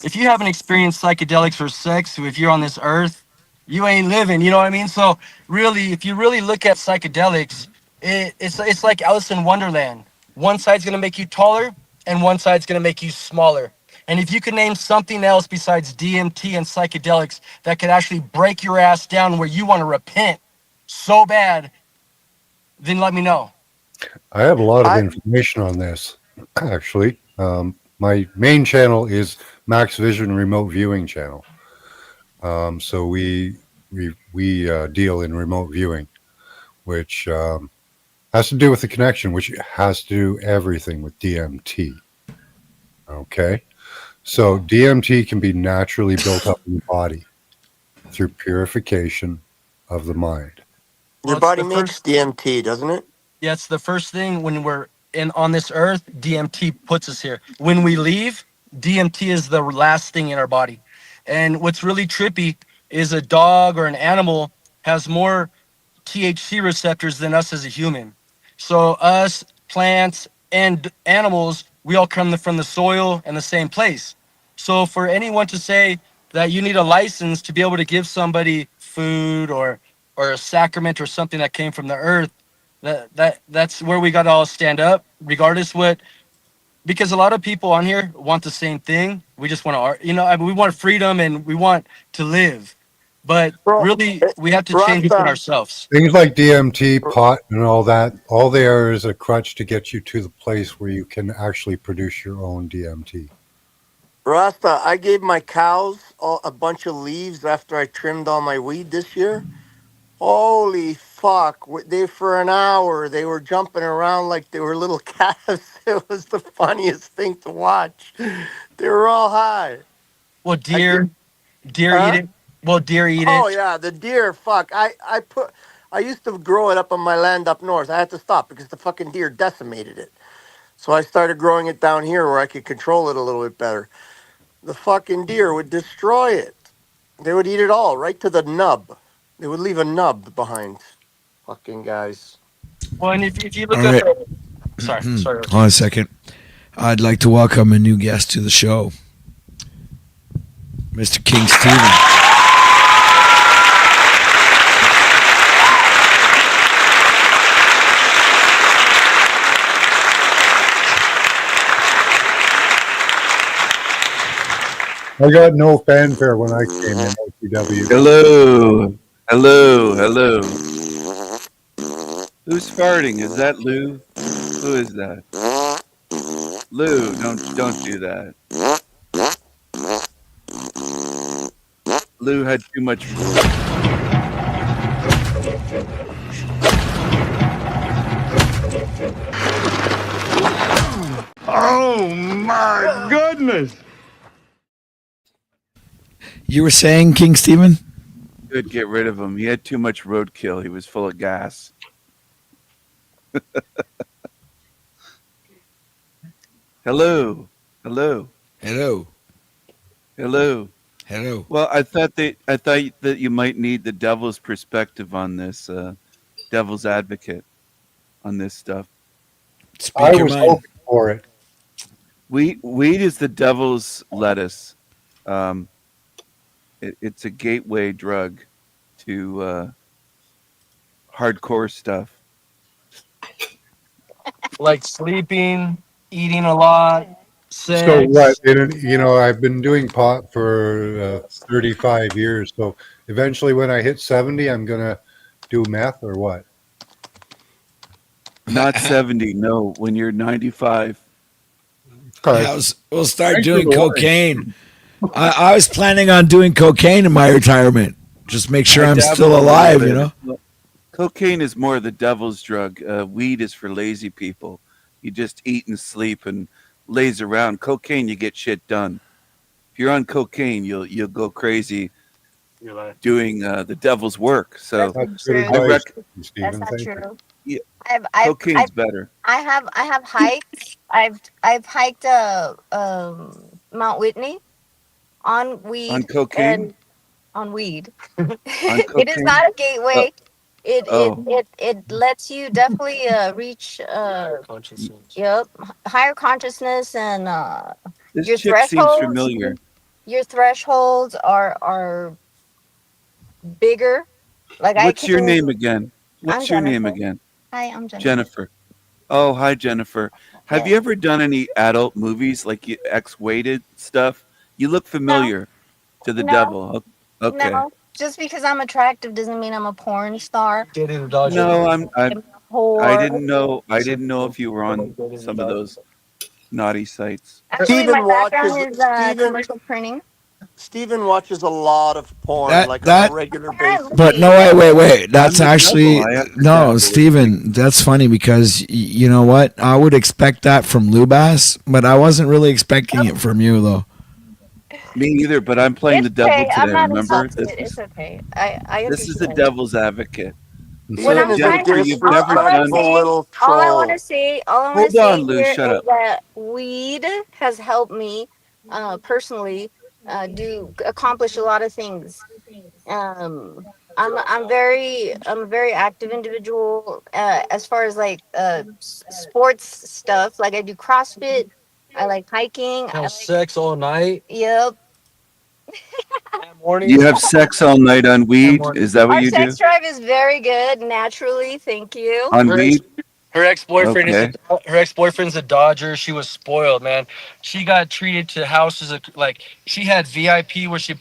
if you haven't experienced psychedelics or sex, if you're on this earth, you ain't living. You know what I mean? So really, if you really look at psychedelics, it's like Alice in Wonderland. One side's gonna make you taller, and one side's gonna make you smaller. And if you can name something else besides DMT and psychedelics that could actually break your ass down where you want to repent so bad, then let me know. I have a lot of information on this, actually. My main channel is Max Vision Remote Viewing channel. So we deal in remote viewing, which has to do with the connection, which has to do everything with DMT. Okay, so DMT can be naturally built up in the body through purification of the mind. Your body makes DMT, doesn't it? Yeah, it's the first thing when we're on this earth. DMT puts us here. When we leave, DMT is the last thing in our body. And what's really trippy is a dog or an animal has more THC receptors than us as a human. So us, plants, and animals, we all come from the soil and the same place. So for anyone to say that you need a license to be able to give somebody food or a sacrament or something that came from the earth, that's where we got to all stand up, regardless what. Because a lot of people on here want the same thing. We just want to, I mean, we want freedom and we want to live, but Bro, really we have to change within Rasta, ourselves. Things like DMT, pot, and all that, all they are is a crutch to get you to the place where you can actually produce your own DMT. Rasta, I gave my cows a bunch of leaves after I trimmed all my weed this year. Holy fuck. They, for an hour, they were jumping around like they were little calves. It was the funniest thing to watch. They were all high. Well, I get, deer eat huh? it. Well, deer eat Oh, it. yeah, the deer, fuck. I used to grow it up on my land up north. I had to stop because the fucking deer decimated it. So I started growing it down here where I could control it a little bit better. The fucking deer would destroy it. They would eat it all, right to the nub. They would leave a nub behind. Fucking guys. Well, and if you look All at right. the, sorry. Hold on a second. I'd like to welcome a new guest to the show, Mr. King Steven. I got no fanfare when I came in OTW. Hello. Who's farting? Is that Lou? Who is that? Lou, don't do that. Lou had too much. Oh my goodness! You were saying, King Steven? Good, get rid of him. He had too much roadkill. He was full of gas. Hello. Hello. Well, I thought that you might need the devil's perspective on this, devil's advocate on this stuff. Speak I your was mind. hoping for it. Weed is the devil's lettuce. It's a gateway drug to hardcore stuff. Like sleeping, eating a lot, sex. So what? I've been doing pot for 35 years. So eventually, when I hit 70, I'm gonna do meth or what? Not 70, no. When you're 95. We'll start Thanks doing for the warning. cocaine. I was planning on doing cocaine in my retirement. Just make sure I I'm dabble still a little alive, bit. you know? Cocaine is more the devil's drug. Weed is for lazy people. You just eat and sleep and laze around. Cocaine, you get shit done. If you're on cocaine, you'll go crazy doing the devil's work. So That's good True. advice, That's Stephen. not Thank you. true. Yeah, I've cocaine's better. I have hiked. I've hiked Mount Whitney on weed On cocaine? and on weed. On It is cocaine? not a gateway. Oh. It lets you definitely reach Consciousness. yep, higher consciousness and This your chick seems thresholds familiar. your thresholds are bigger. Like I What's your can name again? I'm What's your name Jennifer. again? Hi, I'm Jennifer. Jennifer. Oh, hi, Jennifer. Have Yeah. you ever done any adult movies like X-weighted stuff? You look familiar to the No. devil. Okay. No, just because I'm attractive doesn't mean I'm a porn star. Dating a Dodger. No, I'm a I whore. didn't know. I didn't know if you were on some of those naughty sites. Actually, my Steven watches background is commercial printing. Steven watches a lot of porn, That- like on that- a regular Yeah, basis. But no, wait. That's I'm the actually devil. I have to no, dabble. Steven. That's funny because you know what? I would expect that from Lubas, but I wasn't really expecting it from you, though. Me either, but I'm playing the It's devil okay. I'm today. not Remember, insulted. It's okay. I this is the understand. devil's advocate. When So, I'm trying Jennifer, to, you've never all I'm done. saying, all I want to say, Hold on, Lou. here Shut is up. that weed has helped me personally accomplish a lot of things. I'm a very active individual as far as like sports stuff. Like I do CrossFit. I like hiking. I Have like, sex all night yep. and morning. You have sex all night on weed? morning. Is that what Our you sex do? drive is very good naturally. Thank you. On Her weed? her ex-boyfriend Okay. her ex-boyfriend's a Dodger. She was spoiled, man. She got treated to houses like she had VIP where she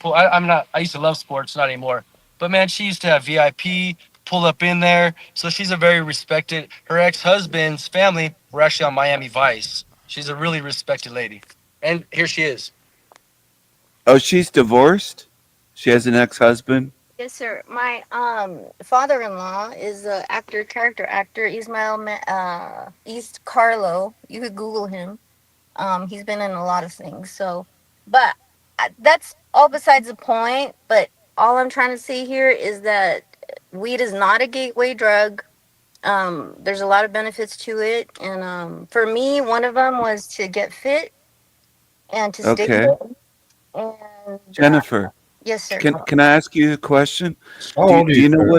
I used to love sports, not anymore. But man, she used to have VIP, pull up in there. So she's a very respected. Her ex-husband's family were actually on Miami Vice. She's a really respected lady. And here she is. Oh, she's divorced? She has an ex-husband? Yes, sir. My father-in-law is a character actor, East Carlo. You could Google him. He's been in a lot of things. So, but that's all besides the point. But all I'm trying to say here is that weed is not a gateway drug. There's a lot of benefits to it, and for me, one of them was to get fit and to stay Okay. fit. And Jennifer, yes, sir. can I ask you a question? How old are Do you know sir?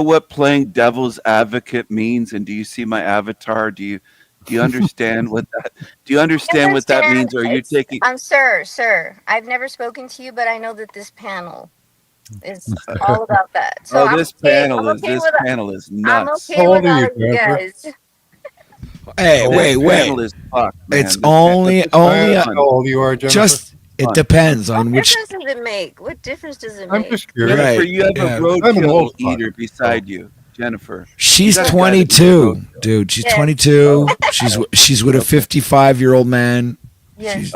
what playing devil's advocate means? And do you see my avatar? Do you understand what that means? Or are you taking Sir. I've never spoken to you, but I know that this panel is all about that. So this panel is I'm nuts. okay How with old are all you, of you Jennifer? guys. Hey, This wait. panel is fucked, man. It's This only May I ask how old you are, Jennifer? just it depends on What which. difference does it make? What difference does it I'm make? just curious. Jennifer, Right, you have yeah. a I'm an roadkill old fuck. eater beside you. Jennifer. She's You got a guy that eats 22, roadkill. dude. She's Yes. 22. She's with a 55-year-old man. Yes. She's,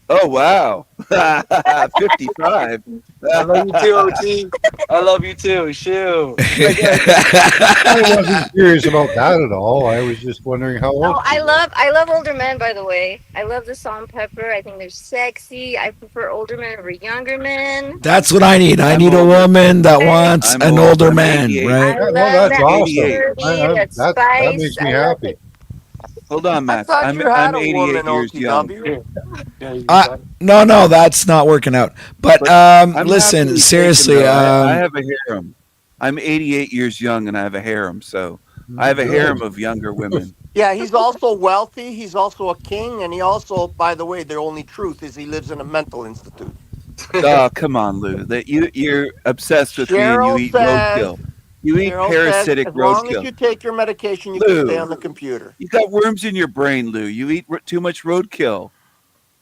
Oh wow. 55. I love you too, OT. I love you too. Shoo. I wasn't curious about that at all. I was just wondering how old. Oh, I love older men, by the way. I love the salt and pepper. I think they're sexy. I prefer older men over younger men. that's what I need. I I'm need a older. woman that wants I'm an old. older I'm man, 88. right? I Yeah, love no, that's that awesome. maturity, that That spice. makes me I love happy. it. Hold on, I Max. thought I'm you had a 88 woman, years young. OTW. No, that's not working out. But I'm listen, happily seriously, taken, though. I have a harem. I'm 88 years young and I have a harem, so I have a harem of younger women. Yeah, he's also wealthy. He's also a king, and he also, by the way, the only truth is he lives in a mental institute. Oh, come on, Lou. That you're obsessed with me and you Cheryl eat says. roadkill. You eat Cheryl parasitic says, as long as roadkill. you take your medication, you Lou. can stay on the computer. You got worms in your brain, Lou. You eat too much roadkill.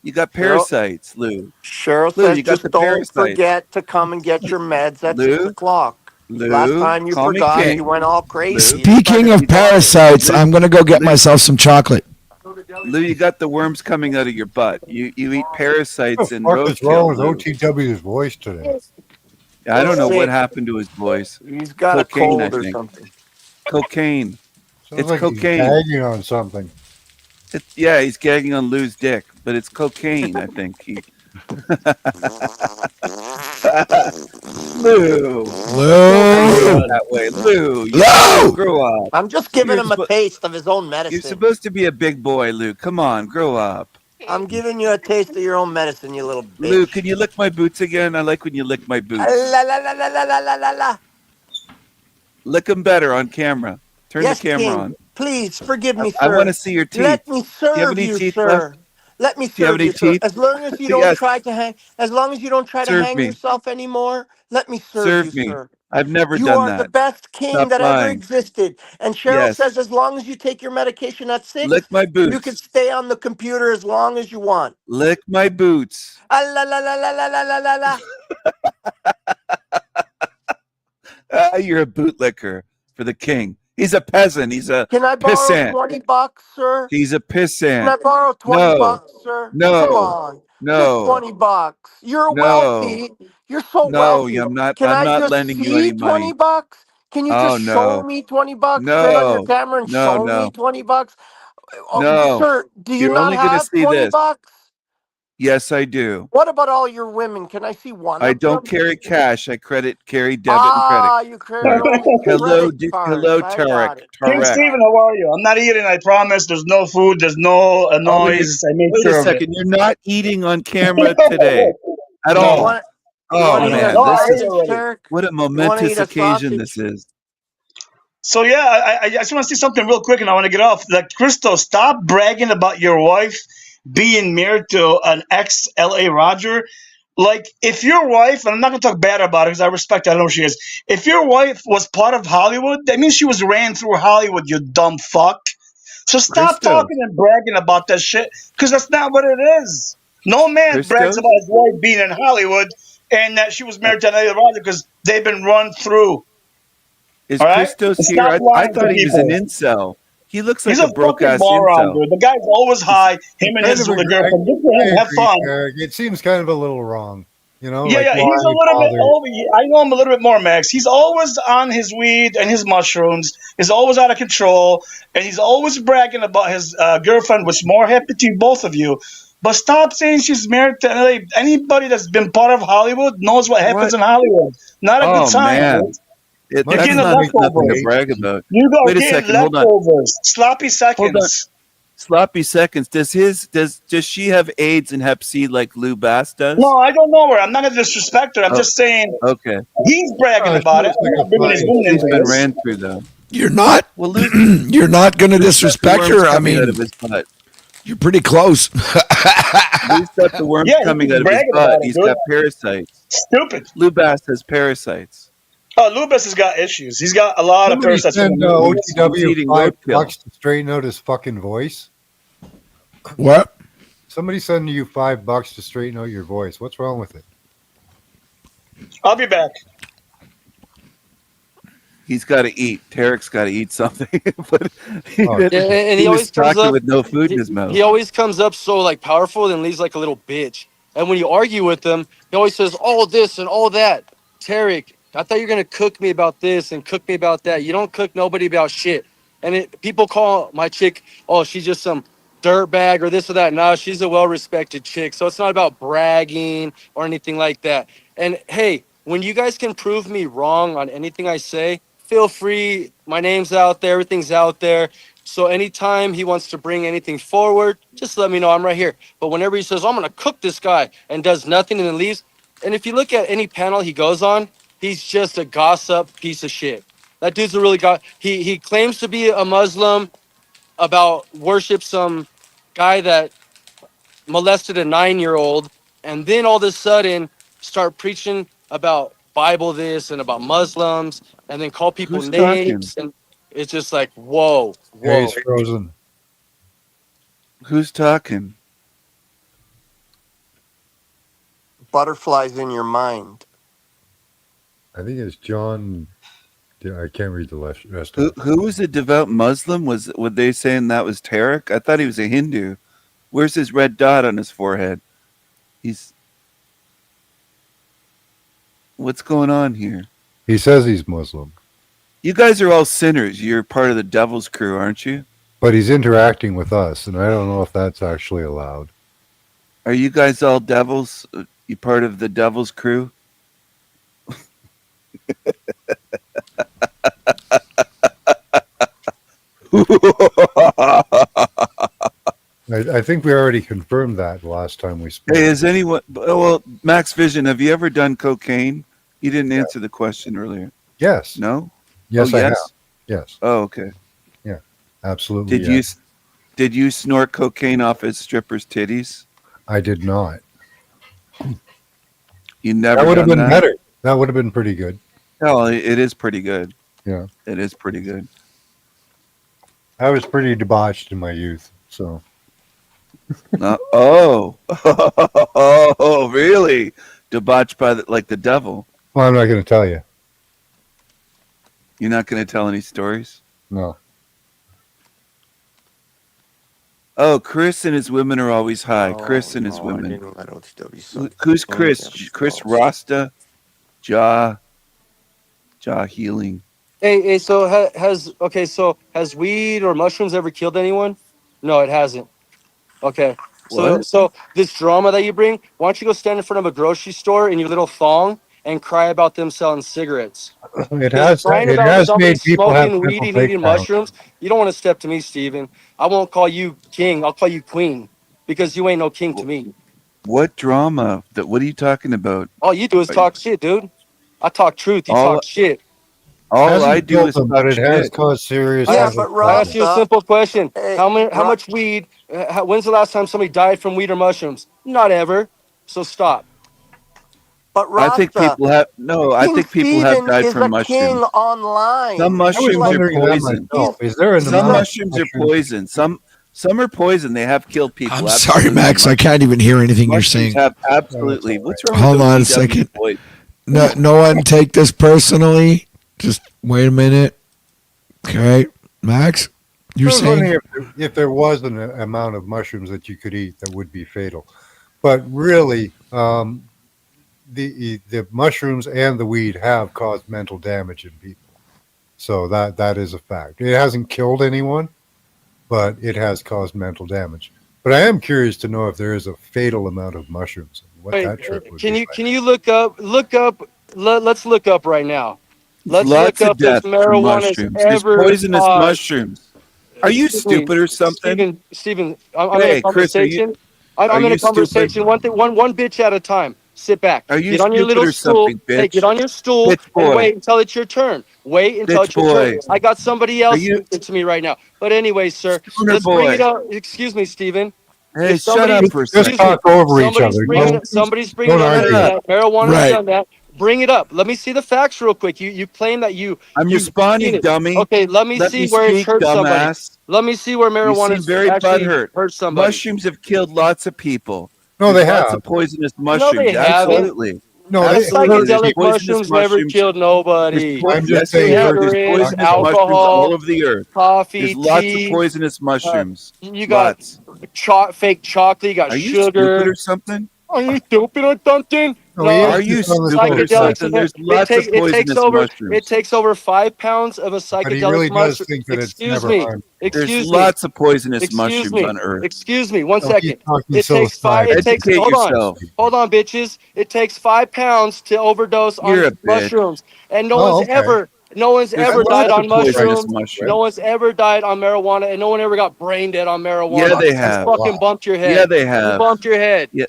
You got Cheryl, parasites, Lou. Cheryl Lou, says, you got just the don't parasites. forget to come and get your meds at 6 Lou, o'clock. Last time you call me forgot, king. you went all crazy. Speaking of parasites, I'm gonna go get myself some chocolate. Lou, you got the worms coming out of your butt. You eat parasites What the and fuck is wrong roadkill, with Lou. OTW's voice today? I don't know what Sick. happened to his voice. He's got Cocaine, a I cold or think. something. Cocaine. Sounds It's like he's cocaine. gagging on something. Yeah, he's gagging on Lou's dick, but it's cocaine, I think. Lou. Lou. That way. Lou. Lou. Grow up. I'm just giving You're him a suppo- taste of his own You're medicine. supposed to be a big boy, Lou. Come on, grow up. I'm giving you a taste of your own medicine, you little bitch. Lou, can you lick my boots again? I like when you lick my boots. La, la, la, la, la, la, la, la, la. Lick them better on camera. Turn Yes, the camera King. on. Please forgive me, sir. I want to see your teeth. Let me Do you have serve any you, teeth sir. left? Let me Do you have serve any you, sir. teeth? As long as you don't Yes. try to hang, as long as you don't try to Serve hang me. yourself anymore, let me serve Serve you, me. sir. I've never You done are the that. best king Stop that ever lying. existed. And Cheryl Yes. says, as long as you take your medication at 6, Lick my you can boots. stay on the computer as long as you want. Lick my boots. Ah, la, la, la, la, la, la, la, la. You're a bootlicker for the king. He's a peasant. He's a Can I borrow pissant. $20, sir? He's a Can I pissant. borrow $20, No. sir? No. Come on. Just No. $20. You're No. wealthy. You're so No, wealthy. I'm not. Can I'm I not just lending you see any money. $20? Can you Oh just show no. me $20? Turn on your No. camera and No. show me No. $20. Oh, No. sir, do you You're not only gonna have see this. $20? Yes, I do. What about all your women? Can I see one I of don't them? carry cash. I carry debit and credit. Ah, you carry only Hello, credit cards. hello, I Tarek. got it. King Tarek. Stephen, how are you? I'm not eating, I promise. There's no food, there's no noise. I made Wait sure a of it. second. You're not eating on camera today at No. You all. want, you Oh want to eat a man, No, I this ate is sausage, already. Turk? what a You want to momentous eat a occasion sausage? this is. So yeah, I just want to say something real quick, and I want to get off. Like, Crystal, stop bragging about your wife being married to an ex LA Roger. Like, if your wife, and I'm not gonna talk bad about her because I respect her, I know who she is. If your wife was part of Hollywood, that means she was ran through Hollywood. You dumb fuck. So stop Christos. talking and bragging about that shit, because that's not what it is. No man brags Christos? about his wife being in Hollywood and that she was married to an LA Roger because they've been run through. Is All right? Christos And here? stop I lying to thought he was an people. incel. He looks He's like a a broke fucking ass moron, incel. dude. The guy's always high. Him and Kind his of agree. girlfriend. Good for I him. Have agree, fun. Eric. It seems kind of a little wrong. You know, Yeah, like yeah. He's a why little bit bother? over. I know him a little bit more, Max. He's always on his weed and his mushrooms. He's always out of control, and he's always bragging about his girlfriend, which more happy to you, both of you. But stop saying she's married to LA. Anybody that's been part of Hollywood knows what happens What? in Hollywood. Not a good Oh time, man, dude. You're You're that's getting the not nothing to leftovers. brag about. You are Wait a getting second. Hold on. leftovers. Sloppy Hold on. seconds. Sloppy seconds. Does she have AIDS and Hep C like Lou Bass does? No, I don't know her. I'm not going to disrespect her. I'm Oh, just saying okay. he's bragging She about it. looks I'm like not a bringing his fine. woman She's into been this. ran through though. You're not. Well, Lou's You're not going to Lou's got the disrespect worms her. I coming out mean, of his butt. you're pretty close. Lou's got the worms Yeah, coming he's out of his bragging butt. about it, He's dude. got parasites. Stupid. Lou Bass has parasites. Oh, Lubas has got issues. He's got a lot of Somebody parasites. send from Lubas. He's OTW eating $5 roadkill. to straighten out his fucking voice. What? Somebody send you $5 to straighten out your voice. What's wrong with it? I'll be back. He's got to eat. Tarek's got to eat something. But he, Oh, didn't- Yeah, and he he was always comes talking up. with no food in his He, mouth. he always comes up so like powerful and leaves like a little bitch. And when you argue with him, he always says all this and all that. Tarek, I thought you were gonna cook me about this and cook me about that. You don't cook nobody about shit. And people call my chick, oh, she's just some dirtbag or this or that. No, she's a well-respected chick. So it's not about bragging or anything like that. And hey, when you guys can prove me wrong on anything I say, feel free. My name's out there. Everything's out there. So anytime he wants to bring anything forward, just let me know. I'm right here. But whenever he says, I'm going to cook this guy and does nothing and then leaves. And if you look at any panel he goes on, he's just a gossip piece of shit. That dude's a really he claims to be a Muslim, about worship some guy that molested a 9-year-old, and then all of a sudden start preaching about Bible this and about Muslims, and then call people Who's talking? names, and it's just like whoa, Yeah, whoa. he's frozen. Who's talking? Butterflies in your mind. I think it's John. Yeah, I can't read the rest of it. Who was a devout Muslim? Were they saying that was Tarek? I thought he was a Hindu. Where's his red dot on his forehead? What's going on here? He says he's Muslim, You guys are all sinners. You're part of the devil's crew, aren't you? but he's interacting with us, and I don't know if that's actually allowed. Are you guys all devils? You part of the devil's crew? I think we already confirmed that last time we spoke. Hey, is anyone? Well, Max Vision, have you ever done cocaine? You didn't answer the question earlier. Yes. No. Yes, Oh, I yes? have. Yes, Oh, okay. absolutely. Did yes. you snort cocaine off his strippers' titties? I did not. You never. That would have done been better. That would have been pretty good. Oh, it is pretty good. Yeah. It is pretty good. I was pretty debauched in my youth, so Oh, oh, really? Debauched by like the devil. well, I'm not going to tell you. You're not going to tell any stories? No. Oh, Chris and his women are always high. Chris and his women. Who's Chris? Chris Rasta? Jaw healing. Hey, so has weed or mushrooms ever killed anyone? No, it hasn't. Okay. What? So this drama that you bring, why don't you go stand in front of a grocery store in your little thong and cry about them selling cigarettes? It has Crying it about has somebody made people have smoking weed mental and eating breakdowns. mushrooms. You don't want to step to me, Steven. I won't call you king. I'll call you queen because you ain't no king to me. What drama? What are you talking about? All you do is talk shit, dude. I talk truth. You All- talk shit. All Hasn't I do killed is them, but talk it has shit. caused serious Yeah, other but I ask you a Rasta, simple question. hey, How much weed? When's the last time somebody died from weed or mushrooms? Not ever. So stop. but I think Rasta, people have no. I King think people have Stephen died is from a king mushrooms. Some online. I was mushrooms are wondering that poison. myself. He's Is there an he's Some amount a of mushrooms are mushrooms? poison. Some are poison. They have killed people. I'm sorry, Absolutely. Max. I can't even hear anything you're Mushrooms saying. have Oh, that's absolutely. all What's right. wrong Hold with on a OTW second. boy? No one take this personally. Just wait a minute. Okay, Max, you're I was wondering saying if there was an amount of mushrooms that you could eat that would be fatal, but really, the mushrooms and the weed have caused mental damage in people. So that is a fact. It hasn't killed anyone, but it has caused mental damage. But I am curious to know if there is a fatal amount of mushrooms and what Wait, that trip would can be you like. look up? Let's look up right now. There's Let's look lots of up if death from marijuana has mushrooms. There's ever poisonous caused. mushrooms. Are you Excuse me, stupid or something? Stephen. I'm in a Hey, Chris, conversation. are I'm in a you stupid? conversation. One bitch at a time. Sit back. Are you Get on your stupid little or stool. something, Hey, get bitch? on your stool Bitch and boy. wait until it's your turn. Wait until Bitch it's your turn. boy. I got somebody Are else you speaking to me right now. But anyway, sir, Schooner let's bring it boy? up. Excuse me, Stephen. Hey, If shut somebody, up for a Just excuse second. me, talk over each other. somebody's Don't bringing up Shut argue. up. that marijuana's right. done that. Bring it up. Let me see the facts real quick. You claim that I'm you've seen responding, it. dummy. Okay, let me Let see me where it's speak, hurt somebody. dumbass. Let me see where You seem marijuana's very actually butthurt. hurt somebody. Mushrooms have killed lots of people. No, There's they lots have. of poisonous No, they mushrooms. haven't. Absolutely. No, The they Absolutely. hurt There's psychedelic people. poisonous mushrooms never mushrooms. killed nobody. I'm just Yes, they saying have. hurt. There's Cigarettes, I'm poisonous just saying, mushrooms all alcohol, over the earth. coffee, There's lots of tea. poisonous mushrooms. You got Lots. fake chocolate. You got Are you stupid sugar. or something? Are you stupid or something? no, he No, is Are you just on the stupid or phone. psychedelics. something? There's lots of It poisonous mushrooms. takes over 5 pounds of a But he psychedelic really does mushroom. think that it's Excuse never me. harmed. There's Excuse me. lots of poisonous Excuse mushrooms me. on Earth. Excuse me. One No, he's second. talking It takes five. It psilocybin. takes. Educate Hold on. yourself. Hold on, bitches. It takes 5 pounds to overdose You're on a bitch. mushrooms, and Oh, okay. no one's There's ever I'm just died lots of on saying right poisonous mushrooms. now, No mushrooms. one's ever died on marijuana, and no one ever got brain dead on Yeah, marijuana. they You that's a have. lot. fucking bumped your Yeah, head. they You have. bumped your head. Yeah,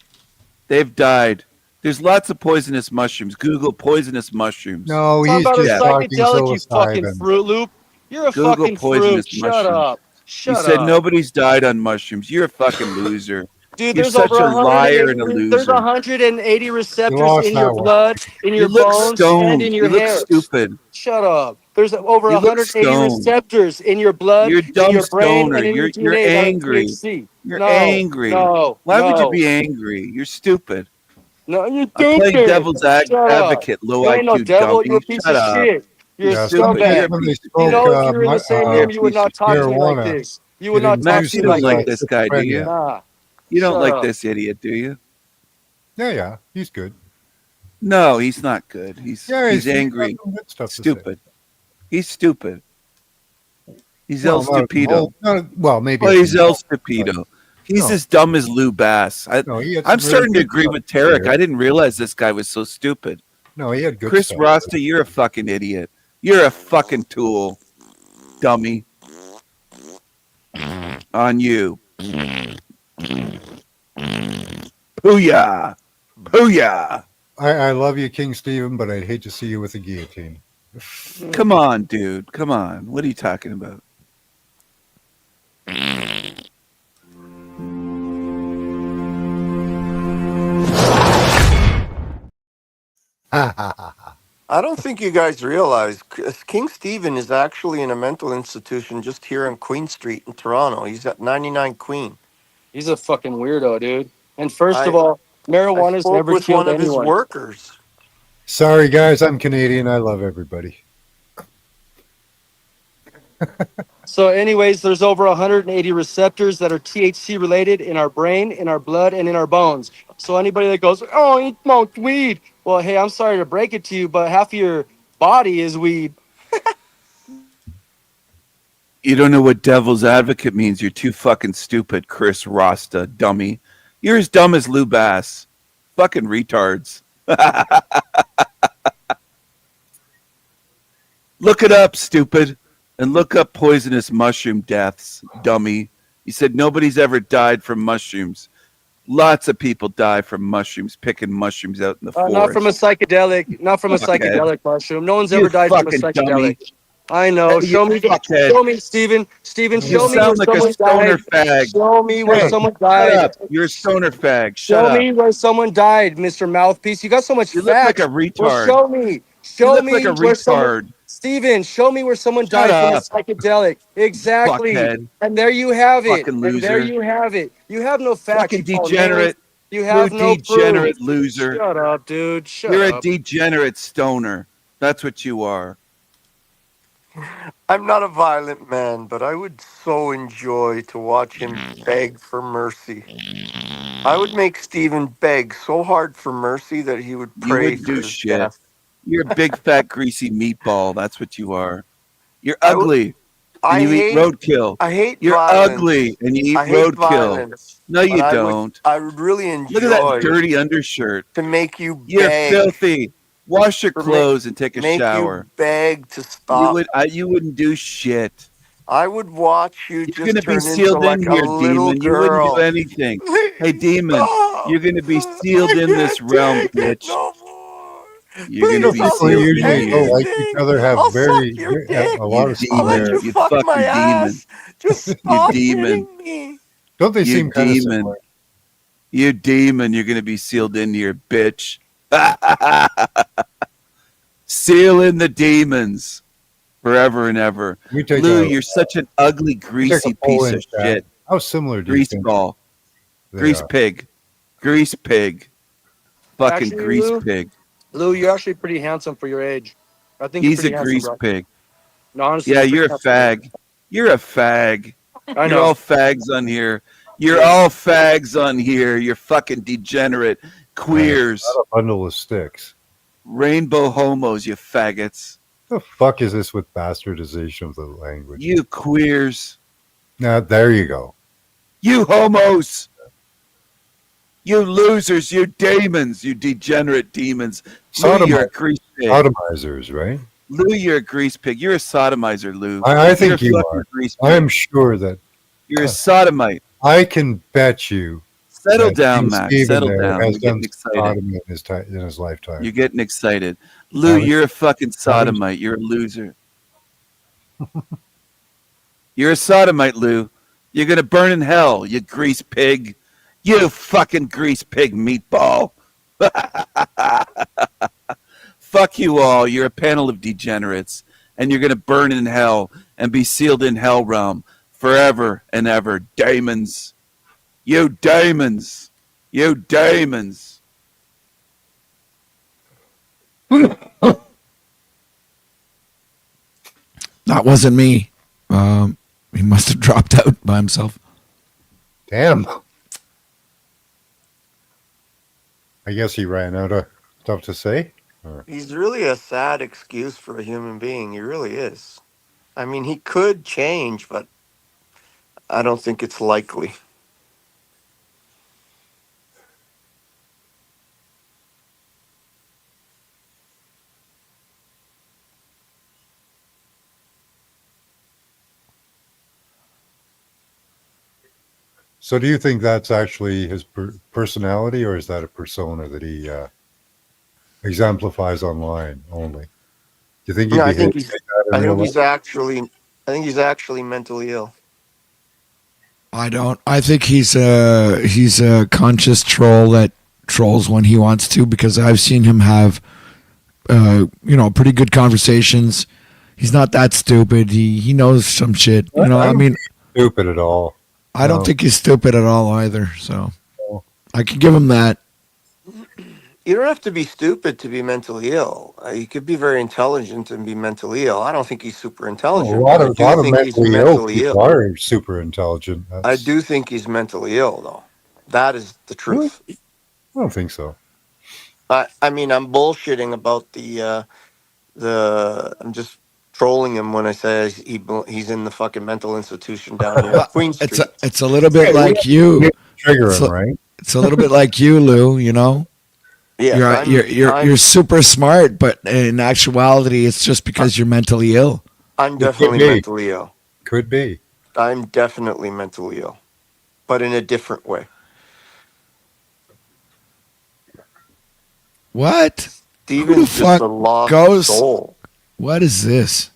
they've died. There's lots of poisonous mushrooms. Google poisonous mushrooms. No, Talking he's about a just Yeah. talking psychedelic, you fucking psilocybin. Fruit Loop. You're a Google fucking fruit. poisonous Shut mushrooms. up. You Shut said up. nobody's died on mushrooms. You're a fucking loser. Dude, You're there's such over a liar 180 and a there's loser. 180 You receptors lost in your that one. blood, in You your look bones, and stoned. in your You look hair. stupid. Shut up. There's over You look 180 stoned. receptors in your blood, You're a in dumb your brain, stoner. and in your You're DNA that are angry. THC. You're No, angry. no, Why would you no. be angry? You're stupid. No, you're I'm playing stupid. devil's Shut up. advocate, low You ain't no IQ devil. You're a dummy. piece Shut of up. shit. You're a You're Yeah, some stupid. days You're a scumbag. when they piece of You smoke shit. know, if you were in the same You're a room, you would piece of not talk to shit. me like marijuana, this. You would it not talk Max, to you me don't induces like like this. this guy, do you? schizophrenia. Nah. You don't Shut like up. this idiot, do you? Yeah, he's good. No, he's not good. He's Yeah, he's he's got angry, some good stuff to say. stupid. He's stupid. He's Well, El Stupido. well, maybe Oh, at the he's El moment, but Stupido. He's no, as dumb as Lou Bass. no, he had I'm some really starting to good agree stuff with to say Tarek. here. I didn't realize this guy was so stupid. No, he had good Chris stuff. Rasta, you're a fucking idiot. You're a fucking tool, dummy. On you. Booyah. Booyah. I love you, King Stephen, but I'd hate to see you with a guillotine. Come on, dude. Come on. What are you talking about? I don't think you guys realize King Stephen is actually in a mental institution just here on Queen Street in Toronto. He's at 99 Queen. He's a fucking weirdo, dude. And first of I all, I marijuana's spoke never with one killed of his anyone. workers. Sorry, guys, I'm Canadian. I love everybody. So, anyways, there's over 180 receptors that are THC related in our brain, in our blood, and in our bones. So anybody that goes, "Oh, he smoked weed," well, hey, I'm sorry to break it to you, but half of your body is weed. You don't know what devil's advocate means. You're too fucking stupid, Chris Rasta, dummy. You're as dumb as Lou Bass. Fucking retards. Look it up, stupid. And look up poisonous mushroom deaths, dummy. You said nobody's ever died from mushrooms. Lots of people die from mushrooms, picking mushrooms out in the forest. Not from a psychedelic. Not from a Fuckhead. psychedelic mushroom. No one's You ever died from a fucking psychedelic. dummy. I know. You Show me, fuckhead. show me, Steven. Steven, You show me where sound like a someone stoner died. fag. Show me where Hey, someone shut died. up. You're a stoner fag. Shut Show up. me where someone died, Mr. Mouthpiece. You got so much You look facts. like a retard. Well, show me. You Show look me like a where someone. retard. Steven, show me where someone Shut died up. from a psychedelic. Exactly. Fuckhead. And there you have it. Fucking And there loser. you have it. You have no facts. Fucking You call degenerate. names. You have You're no a degenerate proof. loser. Shut up, dude. Shut You're up. a degenerate stoner. That's what you are. I'm not a violent man, but I would so enjoy to watch him beg for mercy. I would make Stephen beg so hard for mercy that he would You pray wouldn't for do his shit. death. You're a big fat greasy meatball. That's what you are. You're I would- ugly. I And you hate, eat roadkill. I hate You're violence. ugly and you eat I hate roadkill. violence. No, you but don't. I would really enjoy Look at that dirty undershirt. to make you You're beg. filthy. Wash your For clothes and take a make shower. you beg to You stop. you wouldn't do shit. I would watch you You're just gonna be turn sealed into in like here, a little demon. You wouldn't girl. do anything. Hey, demon, Stop. you're gonna be sealed I in this can't realm, take it bitch. no more. You're You gonna know, be I'll people who sealed do in usually here. don't like anything. each other have I'll very suck your a dick. lot of I'll let demon. you similarities. You fuck my fucking demon. ass. Just You stop demon. hitting me. Don't they You seem kind of demon. similar? You demon. You're gonna be sealed in here, bitch. Seal in the demons forever and ever. We take Lou, a, you're such an ugly, we take greasy a poll piece in of chat. shit. How similar do you Grease think ball. they Grease are? pig. Grease pig. Fucking Actually, grease Lou, pig. Lou, you're actually pretty handsome for your age. I think you're He's a pretty handsome, grease bro. pig. No, honestly, Yeah, you're you're pretty a handsome, fag. You're a fag. bro. I You're know. all fags on here. You're all fags on here. You're fucking degenerate. Queers. Not a bundle of sticks. Rainbow homos, you faggots. The fuck is this with bastardization of the language? You queers. Now, there you go. You homos. You losers. You demons. You degenerate demons. Lou, you're a grease pig. Sodomizers, right? Lou, you're a grease pig. You're a sodomizer, Lou. I think You're a you fucking are. grease pig. I am sure that You're a sodomite. I can bet you. Settle that down, King Max. Stephen Settle there down. has You're getting done excited. sodomy in his lifetime. You're getting excited. Lou, Haven't- you're a fucking sodomite. You're a loser. You're a sodomite, Lou. You're going to burn in hell, you grease pig. You fucking grease pig meatball. Fuck you all. You're a panel of degenerates. And you're going to burn in hell and be sealed in hell realm forever and ever. Demons. You demons. You demons. That wasn't me. He must have dropped out by himself. Damn. I guess he ran out of stuff to say. Or- He's really a sad excuse for a human being. He really is. I mean, he could change, but I don't think it's likely. So, do you think that's actually his personality, or is that a persona that he exemplifies online only? Do you think he No, I behaves think he's. like that in I real think life? he's actually. I think he's actually mentally ill. I don't. I think he's a conscious troll that trolls when he wants to, because I've seen him have pretty good conversations. He's not that stupid. He knows some shit. I don't mean, think he's stupid at all. I don't No. think he's stupid at all either. So No. I can give him that. You don't have to be stupid to be mentally ill. You could be very intelligent and be mentally ill. I don't think he's super A intelligent. lot but I of, do lot of think he's mentally ill mentally people ill. are super intelligent. I That's, do think he's mentally ill, though. That is the Really? truth. I don't think so. I mean, I'm bullshitting about the. I'm just trolling him when I say he's in the fucking mental institution down here, at Queen Street. It's a little bit like you. You trigger It's him, a- right? It's a little bit like you, Lou. You know, Yes, you're super smart, but in actuality, it's just because you're mentally ill. I'm It could definitely be. mentally ill. Could be. I'm definitely mentally ill, but in a different way. What? Who the Steven's just fuck a lost goes? soul. What is this?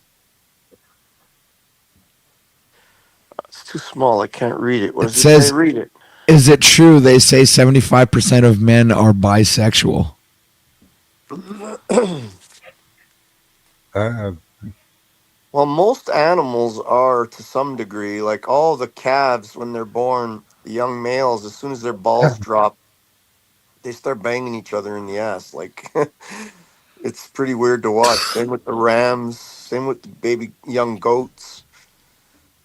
It's too small. I can't read it. What It does it say? says, Read it. "Is it true they say 75% of men are bisexual?" Uh, Well, most animals are to some degree. Like all the calves, when they're born, the young males, as soon as their balls drop, they start banging each other in the ass. Like it's pretty weird to watch. Same with the rams. Same with the baby young goats.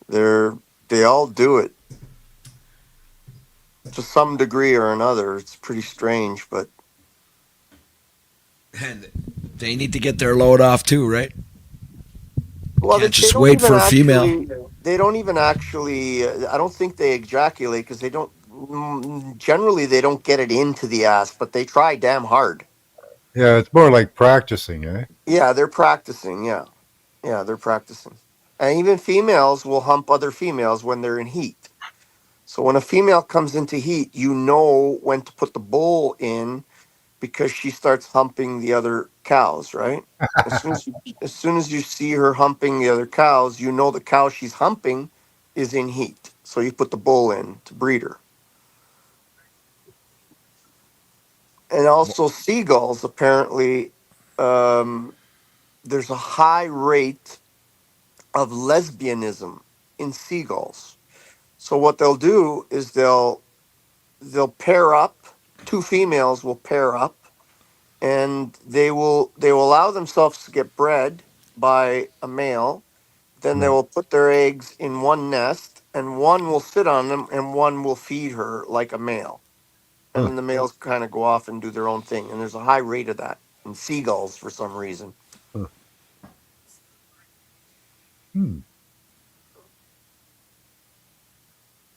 They all do it to some degree or another. It's pretty strange, but And they need to get their load off too, right? well, Can't they just don't wait even for a female. actually. They don't even actually. I don't think they ejaculate because they don't. Generally, they don't get it into the ass, but they try damn hard. yeah, it's more like practicing, eh? Yeah, they're practicing. Yeah, they're practicing. And even females will hump other females when they're in heat. So when a female comes into heat, you know when to put the bull in because she starts humping the other cows, right? As soon as you see her humping the other cows, you know the cow she's humping is in heat. So you put the bull in to breed her. And also seagulls, apparently, there's a high rate of lesbianism in seagulls. So what they'll do is they'll pair up. Two females will pair up, and they will allow themselves to get bred by a male. Then they Right. will put their eggs in one nest, and one will sit on them, and one will feed her like a male. And Huh. then the males kind of go off and do their own thing. And there's a high rate of that in seagulls for some reason. Huh. Hmm.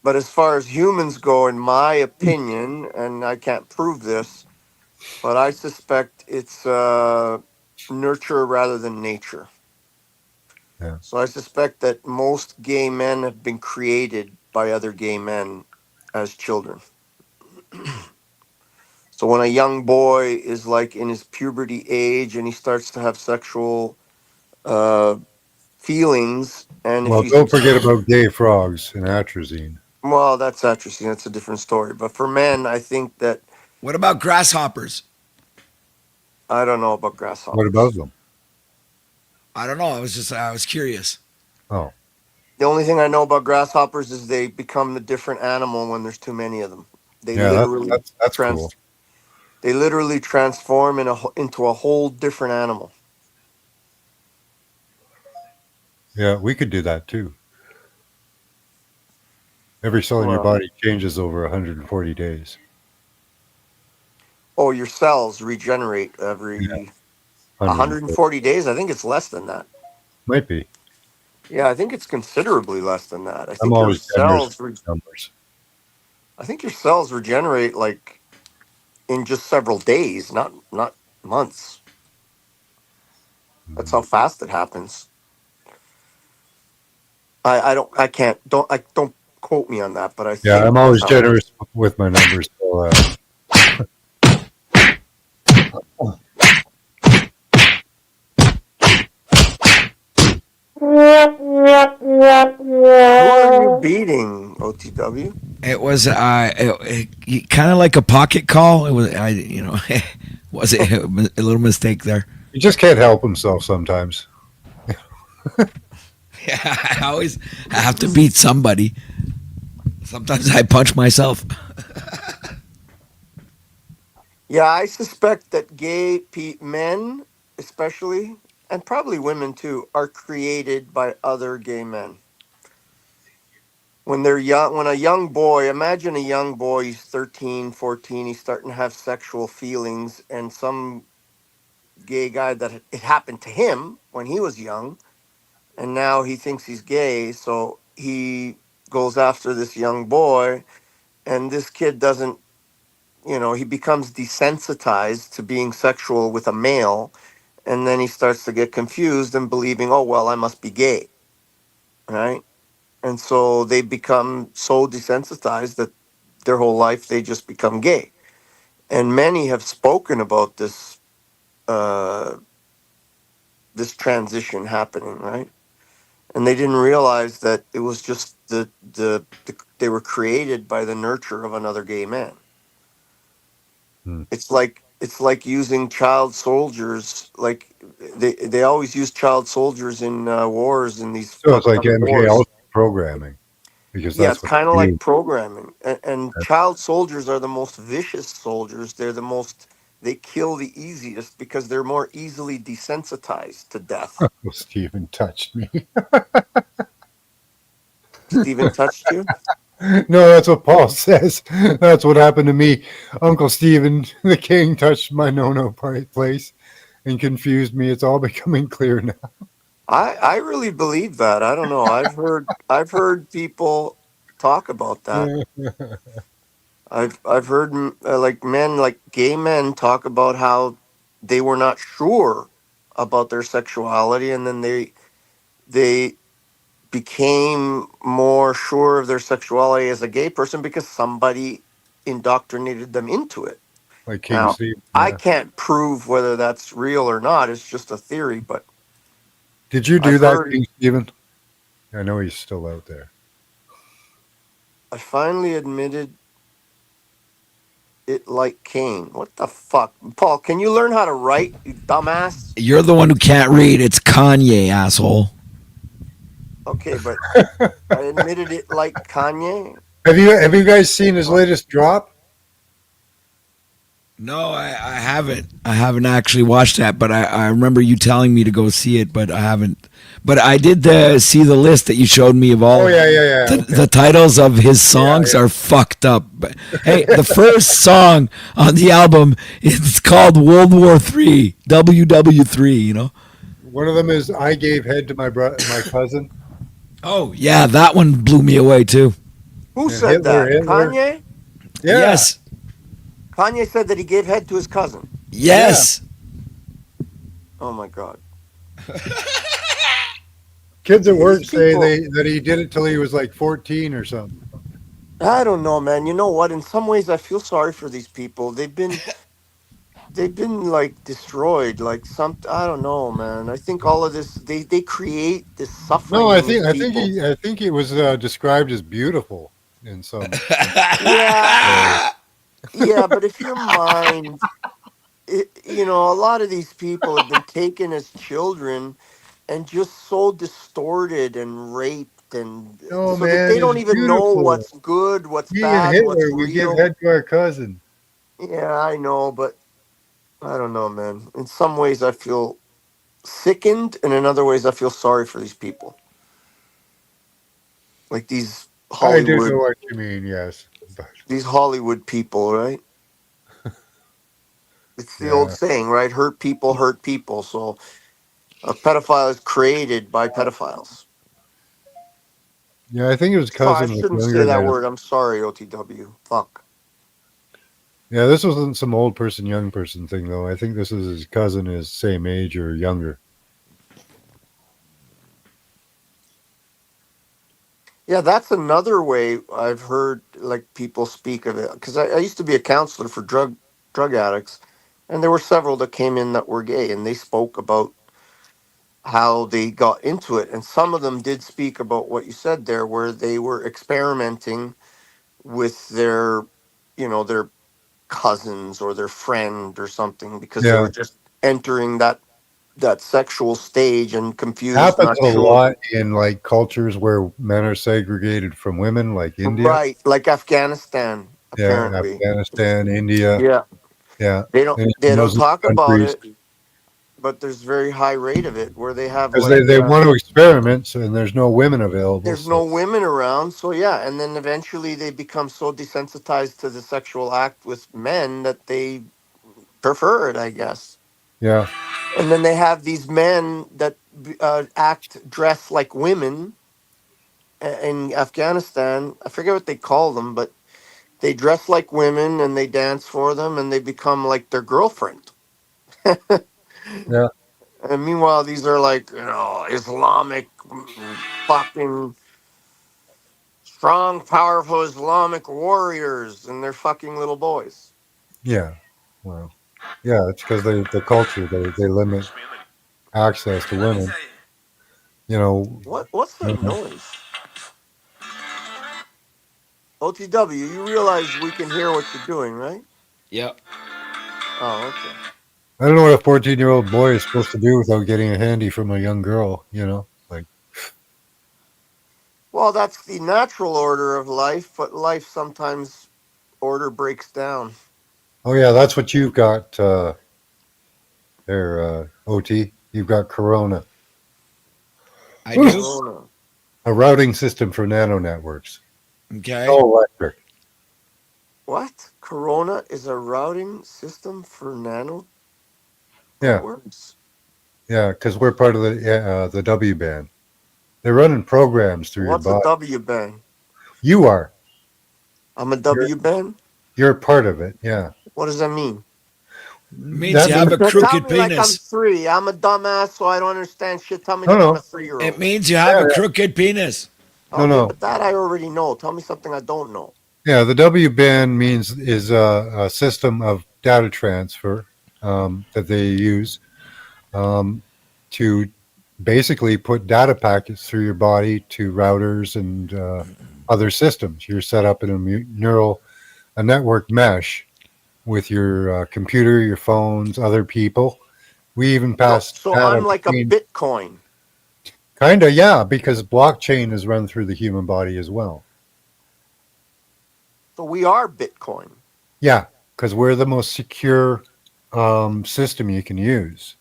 But as far as humans go, in my opinion, and I can't prove this, but I suspect it's nurture rather than nature. Yeah. So I suspect that most gay men have been created by other gay men as children. So when a young boy is like in his puberty age and he starts to have sexual uh, feelings, and if Well, he's don't forget about gay frogs and atrazine. well, that's interesting. That's a different story. But for men, I think that What about grasshoppers? I don't know about What about grasshoppers. them? I don't know. I was curious. Oh, The only thing I know about grasshoppers is they become the different animal when there's too many of them. They yeah, literally that's trans cool. they literally transform into a whole different animal. Yeah, we could do that too. Every cell in your Well, body changes over 140 days. oh, your cells regenerate Yeah, every 140. 140 days. I think it's less than that. Might be. Yeah, I think it's considerably less than that. I'm always generous with numbers. I think your cells regenerate like in just several days, not months. That's how fast it happens. I can't don't quote me on that, but I Yeah, think I'm that's always how it is. generous with my numbers. So, Who are you beating, OTW? It was kind of like a pocket call. It was was it a little mistake there? he just can't help himself sometimes. Yeah, I have to beat somebody. Sometimes I punch myself. Yeah, I suspect that men, especially, and probably women too, are created by other gay men. When they're young, when a young boy, imagine a young boy, he's 13, 14, he's starting to have sexual feelings, and some gay guy that it happened to him when he was young, and now he thinks he's gay, so he goes after this young boy, and this kid doesn't, he becomes desensitized to being sexual with a male, and then he starts to get confused and believing, oh, well, I must be gay, right? And so they become so desensitized that their whole life they just become gay. and many have spoken about uh, this transition happening, right? And they didn't realize that it was just they were created by the nurture of another gay man. Hmm. It's like using child soldiers. Like they always use child soldiers in wars, in these So it's fucked like up MK wars. Ultra programming because Yeah, that's it's what kind of they like do. programming. And child soldiers are the most vicious soldiers. They kill the easiest because they're more easily desensitized to death. Well, Stephen touched me. Steven touched you? No, that's what Paul says. That's what happened to me. Uncle Stephen, the king, touched my no-no place and confused me. It's all becoming clear now. I really believe that. I don't know. I've heard people talk about that. I've heard like men, like gay men, talk about how they were not sure about their sexuality, and then they became more sure of their sexuality as a gay person because somebody indoctrinated them into it. Like King Now, Stephen. I Yeah. can't prove whether that's real or not. It's just a theory, but Did you do I've that, heard. King Stephen? I know he's still out there. I finally admitted it like Cain. What the fuck? Paul, can you learn how to write, you dumbass? You're the one who can't read. It's Kanye, asshole. Okay, but I admitted it like Kanye. Have you guys seen his latest drop? No, I haven't. I haven't actually watched that, but I remember you telling me to go see it, but I haven't. But I did see the list that you showed me of all. Oh yeah. The titles of his songs are fucked up. But hey, the first song on the album is called World War III, WW3. You know. One of them is "I Gave Head to My Cousin." Oh yeah, that one blew me away too. Who And said that? Hitler. Kanye? Yeah. Yes. Kanye said that he gave head to his cousin. Yes. Oh my god. Kids at work These say people- that he did it till he was like 14 or something. I don't know, man. You know what? In some ways, I feel sorry for these people. They've been like destroyed. Like I don't know, man. I think all of this, they create this suffering. No, I in these think people. it was described as beautiful in some. Yeah, yeah. But if your mind, a lot of these people have been taken as children and just so distorted and raped, and No, so that man, they it's don't even know beautiful. what's good, what's Me and bad, what's Hitler, we give real. head to our cousin. Yeah, I know, but I don't know, man. In some ways, I feel sickened, and in other ways, I feel sorry for these people. Like these I do know Hollywood, what you mean, yes. But, these Hollywood people, right? It's the old yeah. saying, right? Hurt people. So a pedophile is created by pedophiles. Yeah, I think his Oh, I cousin was shouldn't say younger that than him. word. I'm sorry, OTW. Fuck. Yeah, this wasn't some old person, young person thing, though. I think this is his cousin, is same age or younger. Yeah, that's another way I've heard like people speak of it. Because I used to be a counselor for drug addicts, and there were several that came in that were gay, and they spoke about how they got into it. And some of them did speak about what you said there, where they were experimenting with their cousins or their friend or something because they Yeah. were just entering that sexual stage and confused, Happens not a sure. lot in like cultures where men are segregated from women, like India. Right, like Afghanistan, Yeah, apparently. Afghanistan, India. Yeah, Yeah. they don't And they don't Muslim talk about countries. it, but there's very high rate of it where they have Because like they want to experiment, so, and there's no women available. there's So. no women around, so yeah, and then eventually they become so desensitized to the sexual act with men that they prefer it, I guess. Yeah. And then they have these men that dress like women in Afghanistan. I forget what they call them, but they dress like women and they dance for them and they become like their girlfriend. Yeah. And meanwhile, these are like, Islamic fucking strong, powerful Islamic warriors and they're fucking little boys. Yeah. Well, yeah, it's because the culture, they limit access to women. You know, What's the noise? OTW, you realize we can hear what you're doing, right? Yep. Oh, okay. I don't know what a 14-year-old boy is supposed to do without getting a handy from a young girl, like, Well, that's the natural order of life, but life sometimes order breaks down. oh yeah, that's what you've got there, OT. You've got Corona, I do. Corona. a routing system for nano networks. Okay. All electric. What? Corona is a routing system for nano Yeah, networks? yeah, because we're part of the W band. They're running programs through your What's a body. W band? You are. I'm a W band? You're part of it. Yeah. What does that mean? Means That you have a means- Tell crooked me like I'm penis. 3. I'm a dumbass, so I don't understand shit. Tell me No, like I'm no. a 3-year-old. It means you have Yeah, a yeah. crooked penis. No, no. But that I already know. Tell me something I don't know. Yeah, the W band is a system of data transfer that they use to basically put data packets through your body to routers and other systems. You're set up in a network mesh with your computer, your phones, other people. We even pass So data I'm like a between. Bitcoin. Kinda, yeah, because blockchain is run through the human body as well. So we are Bitcoin. Yeah, because we're the most secure system you can use,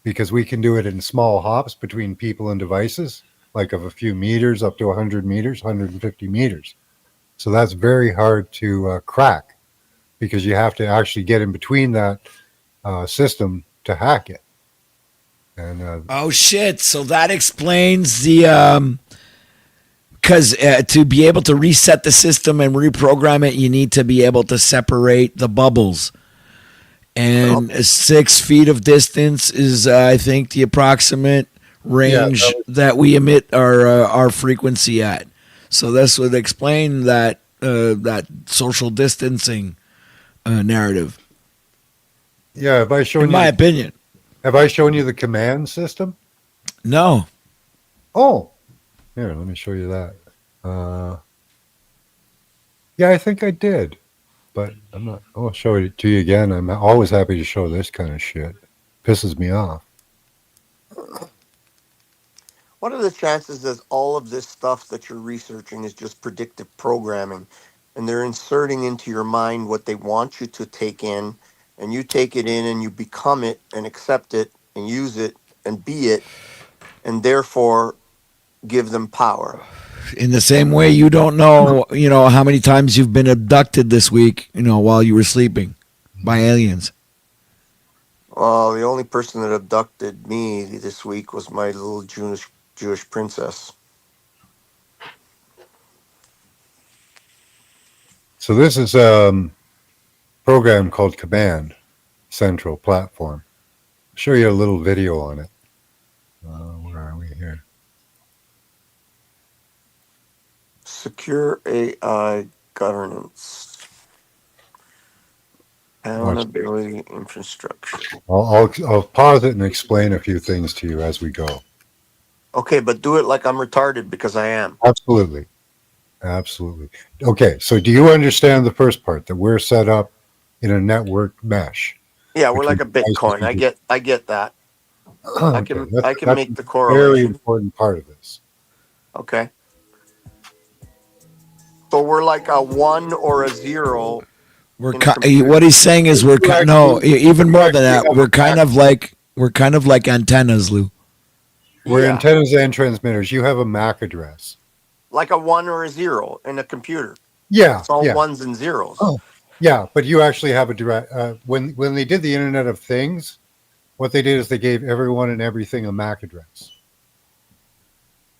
because we can do it in small hops between people and devices, like of a few meters up to 100 meters, 150 meters. So that's very hard to crack, because you have to actually get in between that system to hack it. And Oh shit! So that explains the because to be able to reset the system and reprogram it, you need to be able to separate the bubbles. And 6 feet of distance is, I think, the approximate range that we emit our frequency at. So this would explain that that social distancing narrative. yeah, have I shown In you? my opinion, Have I shown you the command system? no. Oh, here, let me show you that. Yeah, I think I did, but I'm not. I'll show it to you again. I'm always happy to show this kind of shit. Pisses me off. What are the chances that all of this stuff that you're researching is just predictive programming and they're inserting into your mind what they want you to take in and you take it in and you become it and accept it and use it and be it and therefore give them power? In the same way, you don't know, how many times you've been abducted this week, while you were sleeping by aliens. Well, the only person that abducted me this week was my little Jewish princess. So this is a program called Command Central Platform. I'll show you a little video on it. Where are we here? Secure AI governance. Accountability infrastructure. I'll pause it and explain a few things to you as we go. Okay, but do it like I'm retarded because I am. Absolutely. Absolutely. Okay, so do you understand the first part, that we're set up in a network mesh? Yeah, we're like a Bitcoin. I get that. I can That's make the a very correlation. important part of this. Okay. So we're like a 1 or a 0. What he's saying is even more than that. We're kind of like antennas, Lou. We're antennas and transmitters. You have a MAC address. Like a 1 or a 0 in a computer. Yeah. It's all yeah. ones and zeros. Oh, yeah, but you actually have a direct. When they did the Internet of Things, what they did is they gave everyone and everything a MAC address.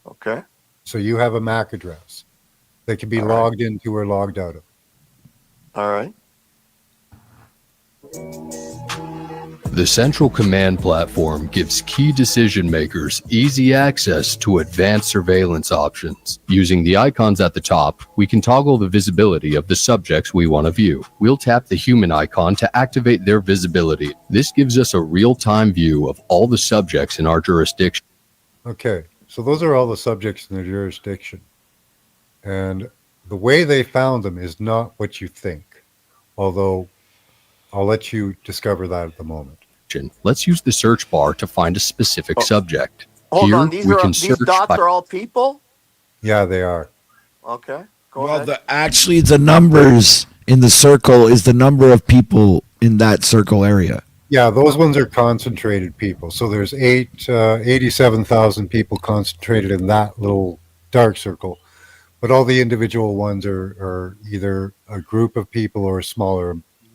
Okay. So you have a MAC address that can be logged into or logged out of. All right. The Central Command Platform gives key decision makers easy access to advanced surveillance options. Using the icons at the top, we can toggle the visibility of the subjects we want to view. We'll tap the human icon to activate their visibility. This gives us a real-time view of all the subjects in our jurisdiction. Okay, so those are all the subjects in the jurisdiction. And the way they found them is not what you think, although I'll let you discover that at the moment. Let's use the search bar to find a specific subject. Hold Here, on, we these can search dots by are all people? Yeah, they are. Okay, go Well, ahead. actually, the numbers in the circle is the number of people in that circle area. Yeah, those ones are concentrated people. So there's 87,000 people concentrated in that little dark circle. But all the individual ones are either a group of people or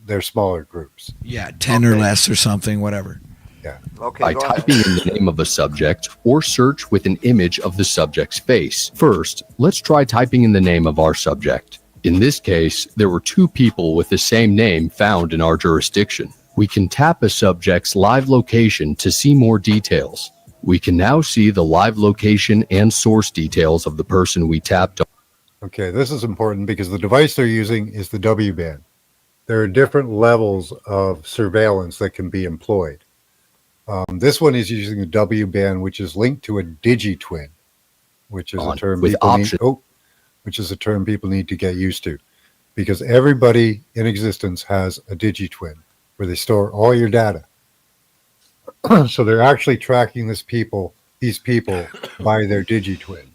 they're smaller groups. Yeah, 10 or less or something, whatever. Yeah. Okay, by go ahead. typing in the name of a subject or search with an image of the subject's face. First, let's try typing in the name of our subject. In this case, there were 2 people with the same name found in our jurisdiction. We can tap a subject's live location to see more details. We can now see the live location and source details of the person we tapped on. Okay, this is important because the device they're using is the W-band. There are different levels of surveillance that can be employed. This one is using the W-band, which is linked to a digitwin, which is a term people need to get used to, because everybody in existence has a digitwin where they store all your data. So they're actually tracking these people by their digitwin,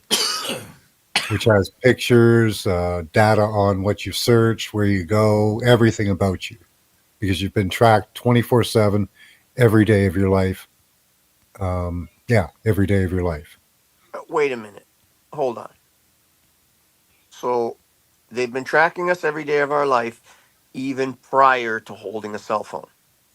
which has pictures, data on what you searched, where you go, everything about you, because you've been tracked 24/7 every day of your life. Every day of your life. Wait a minute. Hold on. So they've been tracking us every day of our life, even prior to holding a cell phone.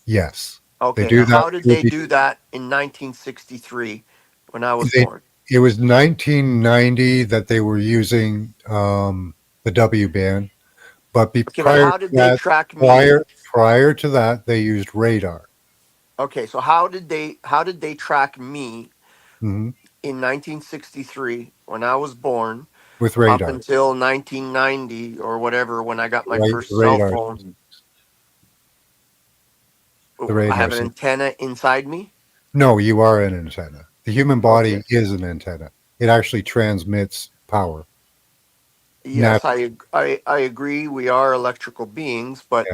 Yes. Okay, They do now that how did they do that in 1963 when I was born? It was 1990 that they were using the W-band, but how did they track me? Prior to that, they used radar. Okay, so how did they track me Mm-hmm. in 1963 when I was born With up radar. until 1990 or whatever when I got my Right, first the cell radar. phone? The I radar have an system. antenna inside me? No, you are an antenna. The human body is an antenna. It actually transmits power. Yes, I agree. We are electrical beings, but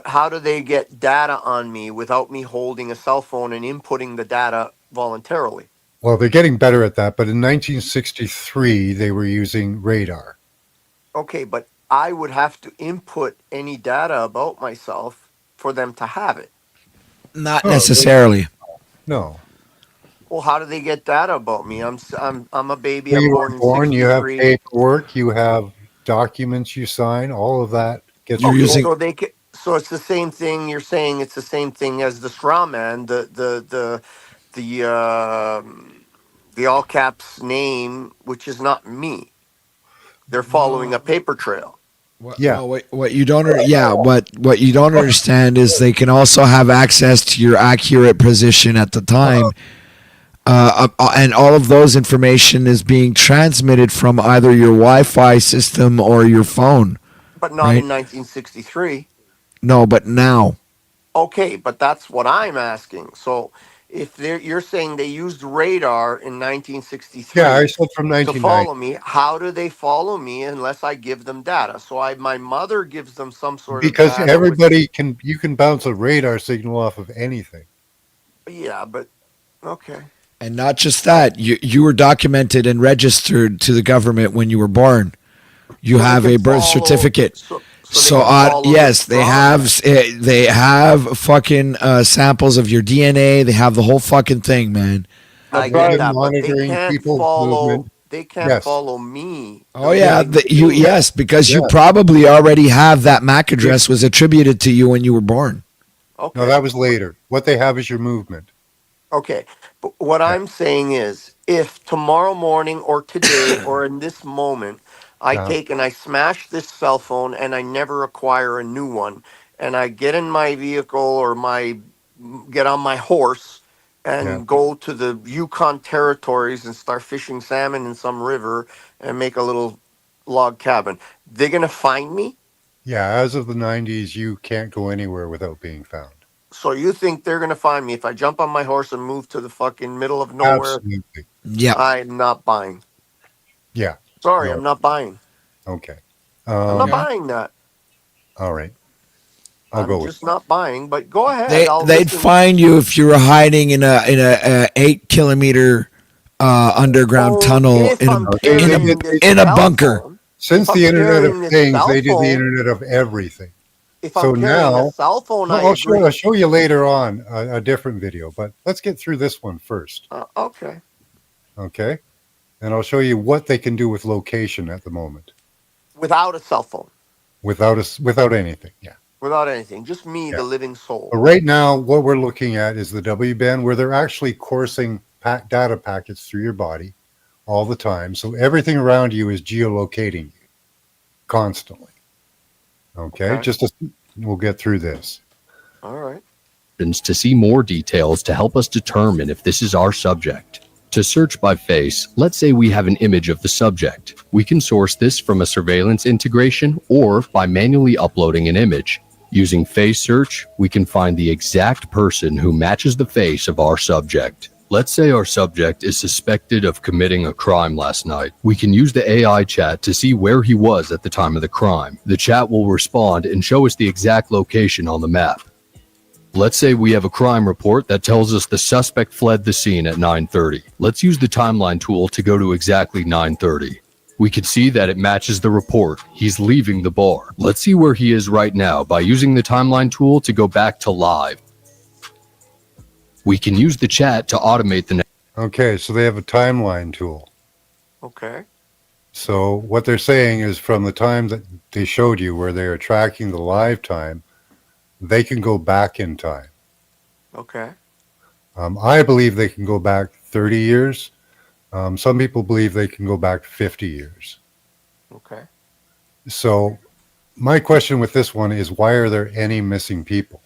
how do they get data on me without me holding a cell phone and inputting the data voluntarily? Well, they're getting better at that, but in 1963, they were using radar. Okay, but I would have to input any data about myself for them to have it. Not necessarily. No. Well, how do they get data about me? I'm a baby. When I'm you born were in born, you have 63. paperwork, you have documents you sign, all of that gets So they can, so it's the same thing. You're saying it's the same thing as the straw man, the all caps name, which is not me. They're following a paper trail. What you don't what you don't understand is they can also have access to your accurate position at the time, and all of those information is being transmitted from either your Wi-Fi system or your phone. But not right? in 1963. No, but now. Okay, but that's what I'm asking. So if you're saying they used radar in 1963 Yeah, I said from to 1990. follow me, how do they follow me unless I give them data? So my mother gives them some sort Because of data. everybody you can bounce a radar signal off of anything. Yeah, but okay. And not just that, you were documented and registered to the government when you were born. You have a birth certificate. Yes, they have fucking samples of your DNA. They have the whole fucking thing, man. I get that, but they can't follow. They can't follow me. Oh yeah, because you probably already have that MAC address was attributed to you when you were born. Okay. No, that was later. What they have is your movement. Okay, but what I'm saying is, if tomorrow morning or today or in this moment, I take and I smash this cell phone and I never acquire a new one, and I get in my vehicle or get on my horse and go to the Yukon territories and start fishing salmon in some river and make a little log cabin, they're going to find me? Yeah, as of the 90s, you can't go anywhere without being found. So you think they're going to find me if I jump on my horse and move to the fucking middle of nowhere? Absolutely. Yeah. I'm not buying. Yeah. Sorry, No. I'm not buying. Okay. I'm not buying that. All right. I'll go I'm with just not buying, but go ahead. They'd listen. find you if you were hiding in a 8 kilometer underground tunnel if I'm carrying this in a cell bunker. phone, Since if the I'm Internet carrying of this Things, cell they did the phone- Internet of Everything. If So I'm carrying now, a cell phone, I I'll agree. show you later on a different video, but let's get through this one first. Okay. Okay. And I'll show you what they can do with location at the moment Without a cell phone, without anything. Yeah. without anything, just me, the living soul. But right now, what we're looking at is the W-band, where they're actually coursing data packets through your body all the time. So everything around you is geolocating you constantly. Okay. We'll get through this. All right. To see more details to help us determine if this is our subject. To search by face, let's say we have an image of the subject. We can source this from a surveillance integration or by manually uploading an image. Using face search, we can find the exact person who matches the face of our subject. Let's say our subject is suspected of committing a crime last night. We can use the AI chat to see where he was at the time of the crime. The chat will respond and show us the exact location on the map. Let's say we have a crime report that tells us the suspect fled the scene at 9:30. Let's use the timeline tool to go to exactly 9:30. We can see that it matches the report. He's leaving the bar. Let's see where he is right now by using the timeline tool to go back to live. We can use the chat to automate the Okay. So they have a timeline tool. Okay. So what they're saying is from the time that they showed you where they are tracking the live time, they can go back in time. Okay. I believe they can go back 30 years. Some people believe they can go back 50 years. Okay. So my question with this one is, why are there any missing people?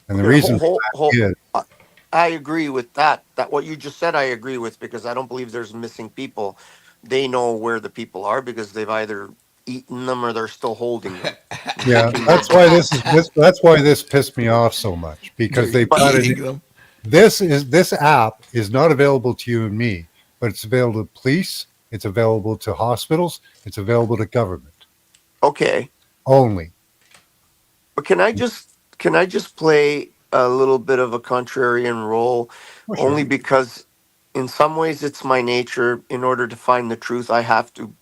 And the reason for that is, I agree with that. That what you just said, I agree with, because I don't believe there's missing people. They know where the people are because they've either eaten them or they're still holding them. yeah, that's why this pissed me off so much, because they've got it. This app is not available to you and me, but it's available to police, it's available to hospitals, it's available to government. Okay. Only. But can I just play a little bit of a contrarian role? Oh, sure. Only because in some ways it's my nature. In order to find the truth, I have to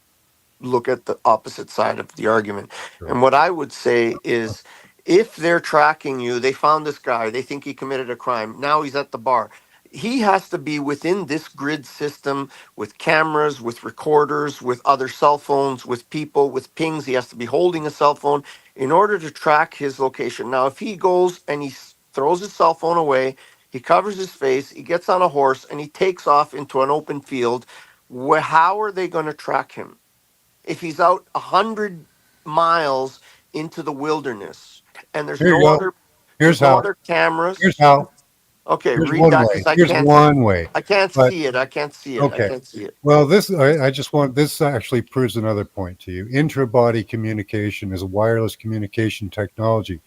look at the opposite side of the argument. Sure. And what I would say is, if they're tracking you, they found this guy, they think he committed a crime, now he's at the bar. He has to be within this grid system with cameras, with recorders, with other cell phones, with people, with pings. He has to be holding a cell phone in order to track his location. Now, if he goes and he throws his cell phone away, he covers his face, he gets on a horse, and he takes off into an open field, how are they going to track him? If he's out 100 miles into the wilderness and there's Here you go. Here's no how. other cameras. Here's how. Okay, Here's read one that way. because Here's one way. I can't But- see it. I can't see it. Okay. I can't see it. Well, this actually proves another point to you. Intra-body communication is a wireless communication technology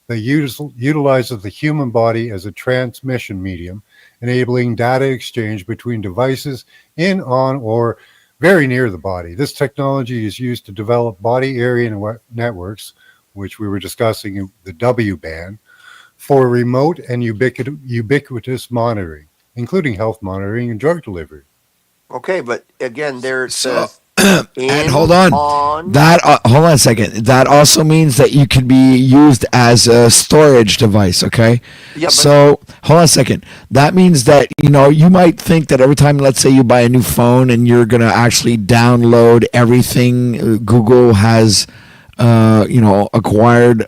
that utilizes the human body as a transmission medium, enabling data exchange between devices in, on, or very near the body. This technology is used to develop body area networks, which we were discussing in the W-band, for remote and ubiquitous monitoring, including health monitoring and drug delivery. Okay, but again, there it says. And hold on. Hold on a second. That also means that you could be used as a storage device. Okay. Yeah, but- so hold on a second. That means that you might think that every time, let's say, you buy a new phone and you're gonna actually download everything Google has, acquired,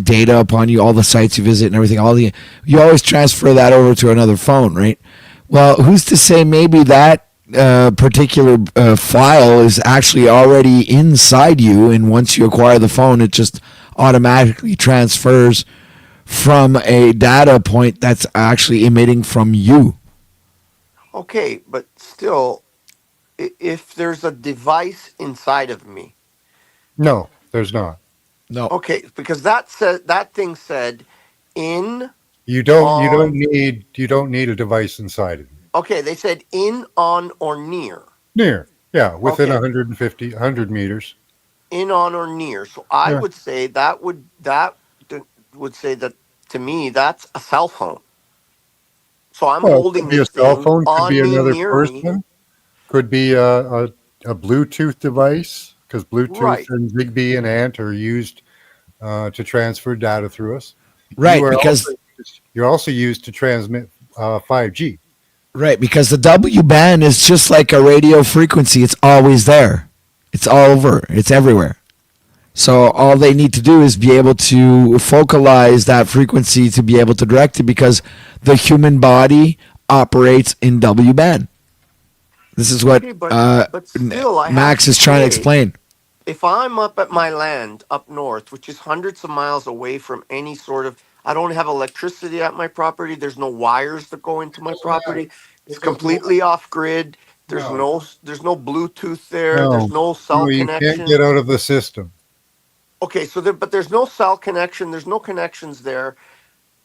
data upon you, all the sites you visit and everything. You always transfer that over to another phone, right? Well, who's to say maybe that particular file is actually already inside you, and once you acquire the phone, it just automatically transfers from a data point that's actually emitting from you. Okay, but still, if there's a device inside of me, No, there's not. No. okay, because that thing said in You don't on. need a device inside of you. Okay, they said in, on, or near. Near. Yeah, within Okay. 100 meters. In, on, or near. So I Yeah. would say that would say that to me that's a cell phone. So I'm Well, it holding could be a this cell thing phone, could be on me, another near me. person, could be a Bluetooth device, because Bluetooth Right. and Zigbee and ANT are used to transfer data through us. Right, because You're also used to transmit 5G. right, because the W band is just like a radio frequency. It's always there. It's all over. It's everywhere. So all they need to do is be able to focalize that frequency to be able to direct it, because the human body operates in W band. This is what Okay, but still, I Max have is trying to say, explain. if I'm up at my land up north, which is hundreds of miles away from any sort of, I don't have electricity at my property. There's no wires that go into my property. It's completely off grid. There's No. no Bluetooth there. There's No, no no, cell you can't connection. get out of the system. Okay, so but there's no cell connection. There's no connections there,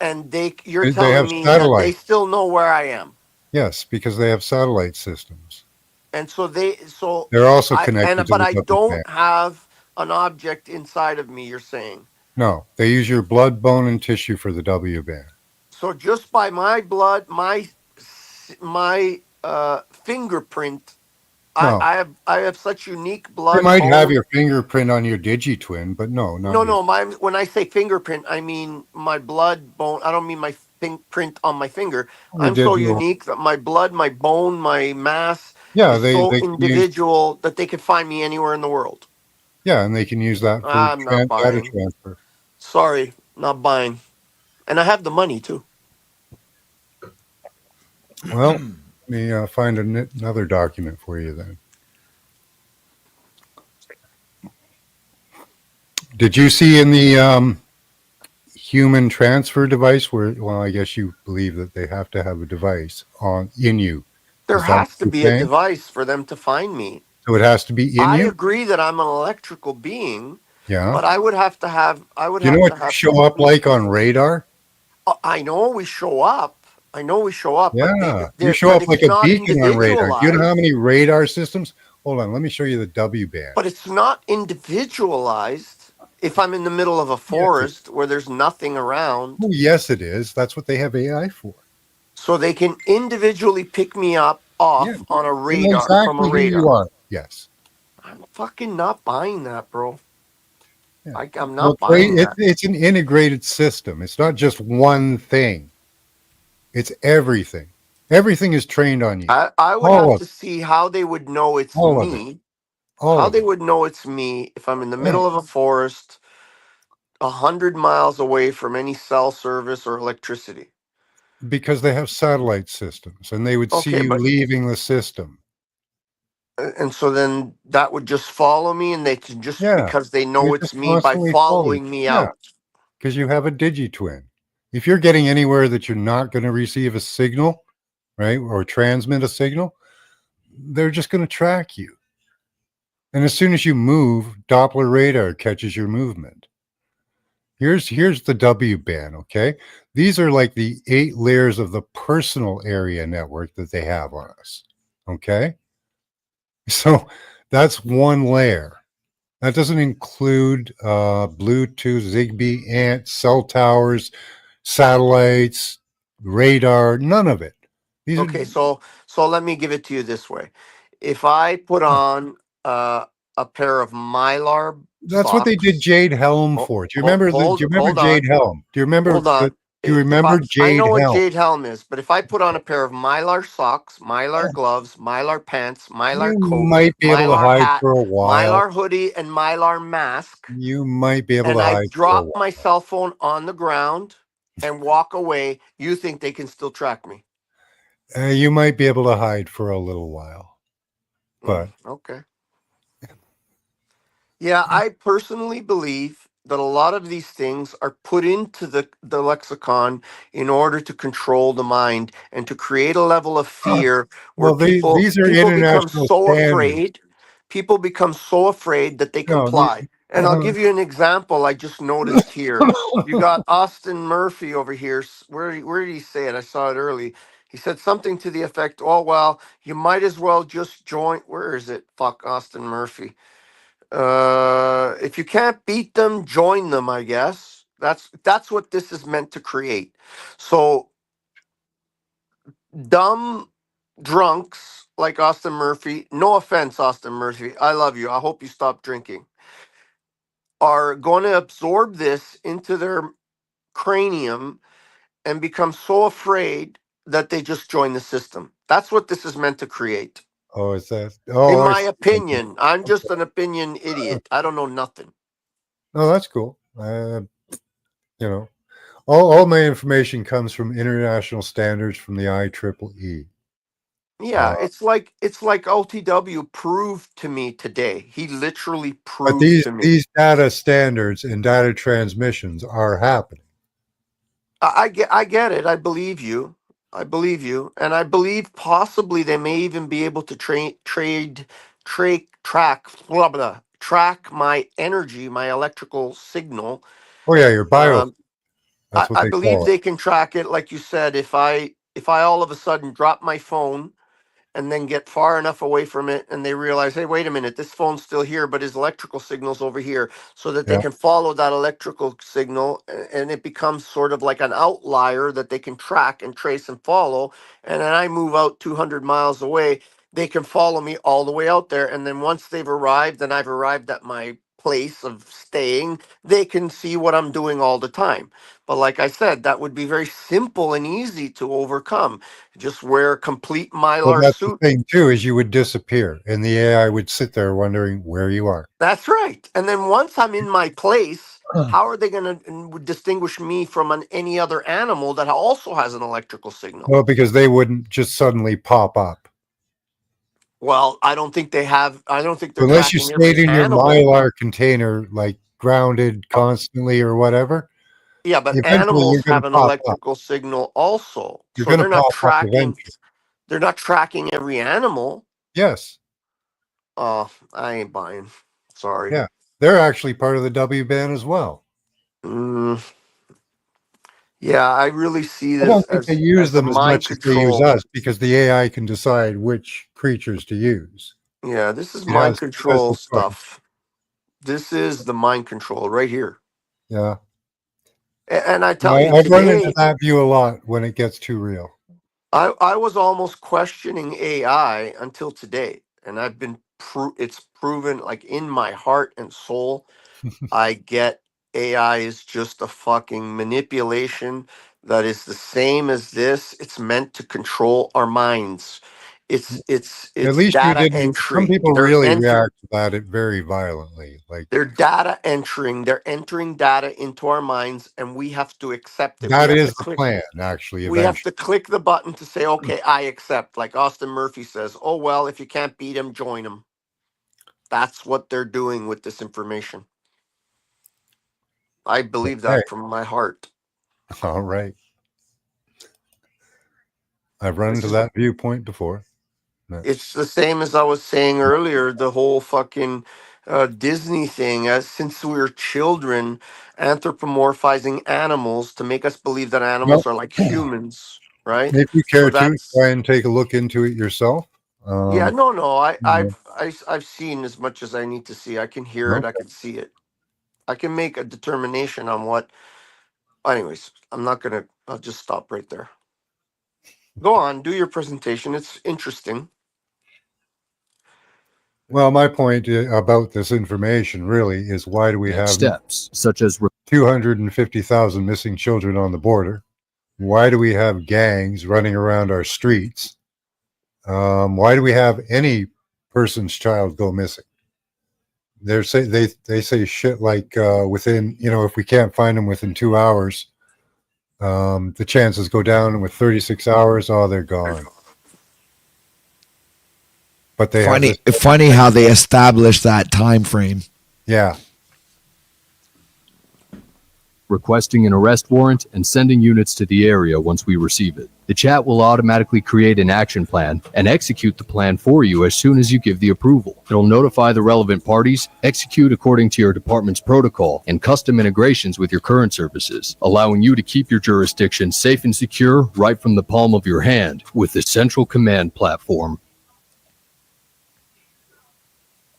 and you're They telling have me that they satellite. still know where I am, Yes, because they have satellite systems. and so They're also I connected to but the I W band. don't have an object inside of me. You're saying No, they use your blood, bone, and tissue for the W band. so just by my blood, my fingerprint. No. I have such unique You blood. might have bone- your fingerprint on your DigiTwin, but no, not No, your- no. When I say fingerprint, I mean my blood bone. I don't mean my print on my finger. your I'm so digital- unique that my blood, my bone, my mass Yeah, is they so can use, individual that they could find me anywhere in the world. yeah, and they can use that for I'm not data buying. transfer. Sorry, not buying. And I have the money too. Well, let me find another document for you then. Did you see in the human transfer device where? Well, I guess you believe that they have to have a device in you. There Is that has to what be you're a saying? device for them to find me. So it has to be in I you. agree that I'm an electrical being, Yeah. but I would have to have. I would Do you have know to what you have. show up like on radar? I know we show up. I know we show up. Yeah, but you show up it's like a not beacon on radar. Do you know how individualized. many radar systems? Hold on, let me show you the W band. But it's not individualized. If I'm in the middle of a forest where there's nothing around, Oh, yes, it is. That's what they have AI for. so they can individually pick me up off Yeah, on a They know radar from a exactly who you radar. are. Yes. I'm fucking not buying that, bro. Yeah. I'm Well, not buying that. it's an integrated system. It's not just one thing. It's everything. Everything is trained on you. I would All have of to it. see how they would know it's All of it. me. All How of they it. would know it's me if I'm in the Yeah. middle of a forest, 100 miles away from any cell service or electricity. Because they have satellite systems and they would see Okay, you but leaving the system. and so then that would just follow me, and they can just Yeah. because they know You're it's just me by constantly following me Yeah. out. Because you have a DigiTwin. If you're getting anywhere that you're not going to receive a signal, right, or transmit a signal, they're just going to track you. And as soon as you move, Doppler radar catches your movement. Here's the W band, okay? These are like the 8 layers of the personal area network that they have on us, okay? So that's one layer. That doesn't include Bluetooth, Zigbee, ANT, cell towers, satellites, radar, none of it. These Okay, are so let me give it to you this way. If I put on a pair of Mylar that's what they did socks, Jade Helm for. Do you remember do you remember hold Jade on, Helm? Do you remember hold on. do you If remember I Jade know what Helm? Jade Helm is, but if I put on a pair of Mylar socks, Mylar gloves, Mylar pants, Mylar You coat, might be able to Mylar hide hat, for a while. Mylar hoodie, and Mylar mask, You might be able and to I hide for a drop while. my cell phone on the ground and walk away, you think they can still track me? You might be able to hide for a little while. But Okay. Yeah, I personally believe that a lot of these things are put into the lexicon in order to control the mind and to create a level of fear where Well, these are people become international so standards. afraid. People become so afraid that they No, the, comply. And I'll give you an example I just noticed here. You got Austin Murphy over here. Where did he say it? I saw it early. He said something to the effect, "Oh well, you might as well just join." Where is it? Fuck Austin Murphy. If you can't beat them, join them. I guess that's what this is meant to create. So dumb drunks like Austin Murphy. No offense, Austin Murphy. I love you. I hope you stop drinking. Are going to absorb this into their cranium and become so afraid that they just join the system. That's what this is meant to create. oh, is that? In Oh, my opinion, I'm just an opinion idiot. I don't know nothing. oh, that's cool. You know, all my information comes from international standards from the IEEE. Yeah, it's like OTW proved to me today. He literally But proved to me. these data standards and data transmissions are happening. I get it. I believe you. I believe you, and I believe possibly they may even be able to track my energy, my electrical signal. Oh yeah, your bio. Um, That's what I they believe call it. they can track it, like you said. If I all of a sudden drop my phone and then get far enough away from it and they realize, hey, wait a minute, this phone's still here, but his electrical signal's over here, so that they Yeah. can follow that electrical signal and it becomes sort of like an outlier that they can track and trace and follow. And then I move out 200 miles away, they can follow me all the way out there. And then once they've arrived and I've arrived at my place of staying, they can see what I'm doing all the time. But like I said, that would be very simple and easy to overcome. Just wear a complete Well, Mylar that's the suit. thing too, is you would disappear, and the AI would sit there wondering where you are. That's right. And then once I'm in my place, how are they going to distinguish me from any other animal that also has an electrical signal? Well, because they wouldn't just suddenly pop up. Well, I don't think they have. I don't think they're Unless you tracking every stayed in your animal. Mylar container, like grounded constantly or whatever. Yeah, but Eventually animals you're going have to an pop up. electrical signal also. You're So going to they're not pop up tracking. eventually. They're not tracking every animal. Yes. Oh, I ain't buying. Sorry. Yeah. They're actually part of the W band as well. Yeah, I really see I this don't think they use as a them as mind much as they use control. us, because the AI can decide which creatures to use. Yeah, this is It mind has control the choice. stuff. This is the mind control right here. Yeah. And I tell you I've run into today, that view a lot when it gets too real. I was almost questioning AI until today, and I've been it's proven, like, in my heart and soul, I get AI is just a fucking manipulation that is the same as this. It's meant to control our minds. At It's least you data didn't. Some entry. people really react to that very violently. Like, They're data entering. They're entering data into our minds, and we have to accept it. that is the plan, actually, We have eventually. to click the button to say, okay, I accept. Like Austin Murphy says, oh, well, if you can't beat him, join him. That's what they're doing with this information. I believe that from my heart. All right. I've run into that viewpoint before. It's the same as I was saying earlier, the whole fucking Disney thing. Since we were children, anthropomorphizing animals to make us believe that animals are like humans, right? If you So care to, that's try and take a look into it yourself. yeah, no. Yeah. I've seen as much as I need to see. I can hear it. I can see it. I can make a determination on what. Anyways, I'm not gonna. I'll just stop right there. Go on, do your presentation. It's interesting. Well, my point about this information really is, why do we have steps such as 250,000 missing children on the border? Why do we have gangs running around our streets? Why do we have any person's child go missing? They say shit like, within, if we can't find them within 2 hours, the chances go down, and with 36 hours, they're gone. But they funny how they established that time frame. Yeah. requesting an arrest warrant, and sending units to the area once we receive it. The chat will automatically create an action plan and execute the plan for you as soon as you give the approval. It'll notify the relevant parties, execute according to your department's protocol, and custom integrations with your current services, allowing you to keep your jurisdiction safe and secure right from the palm of your hand with the Central Command platform.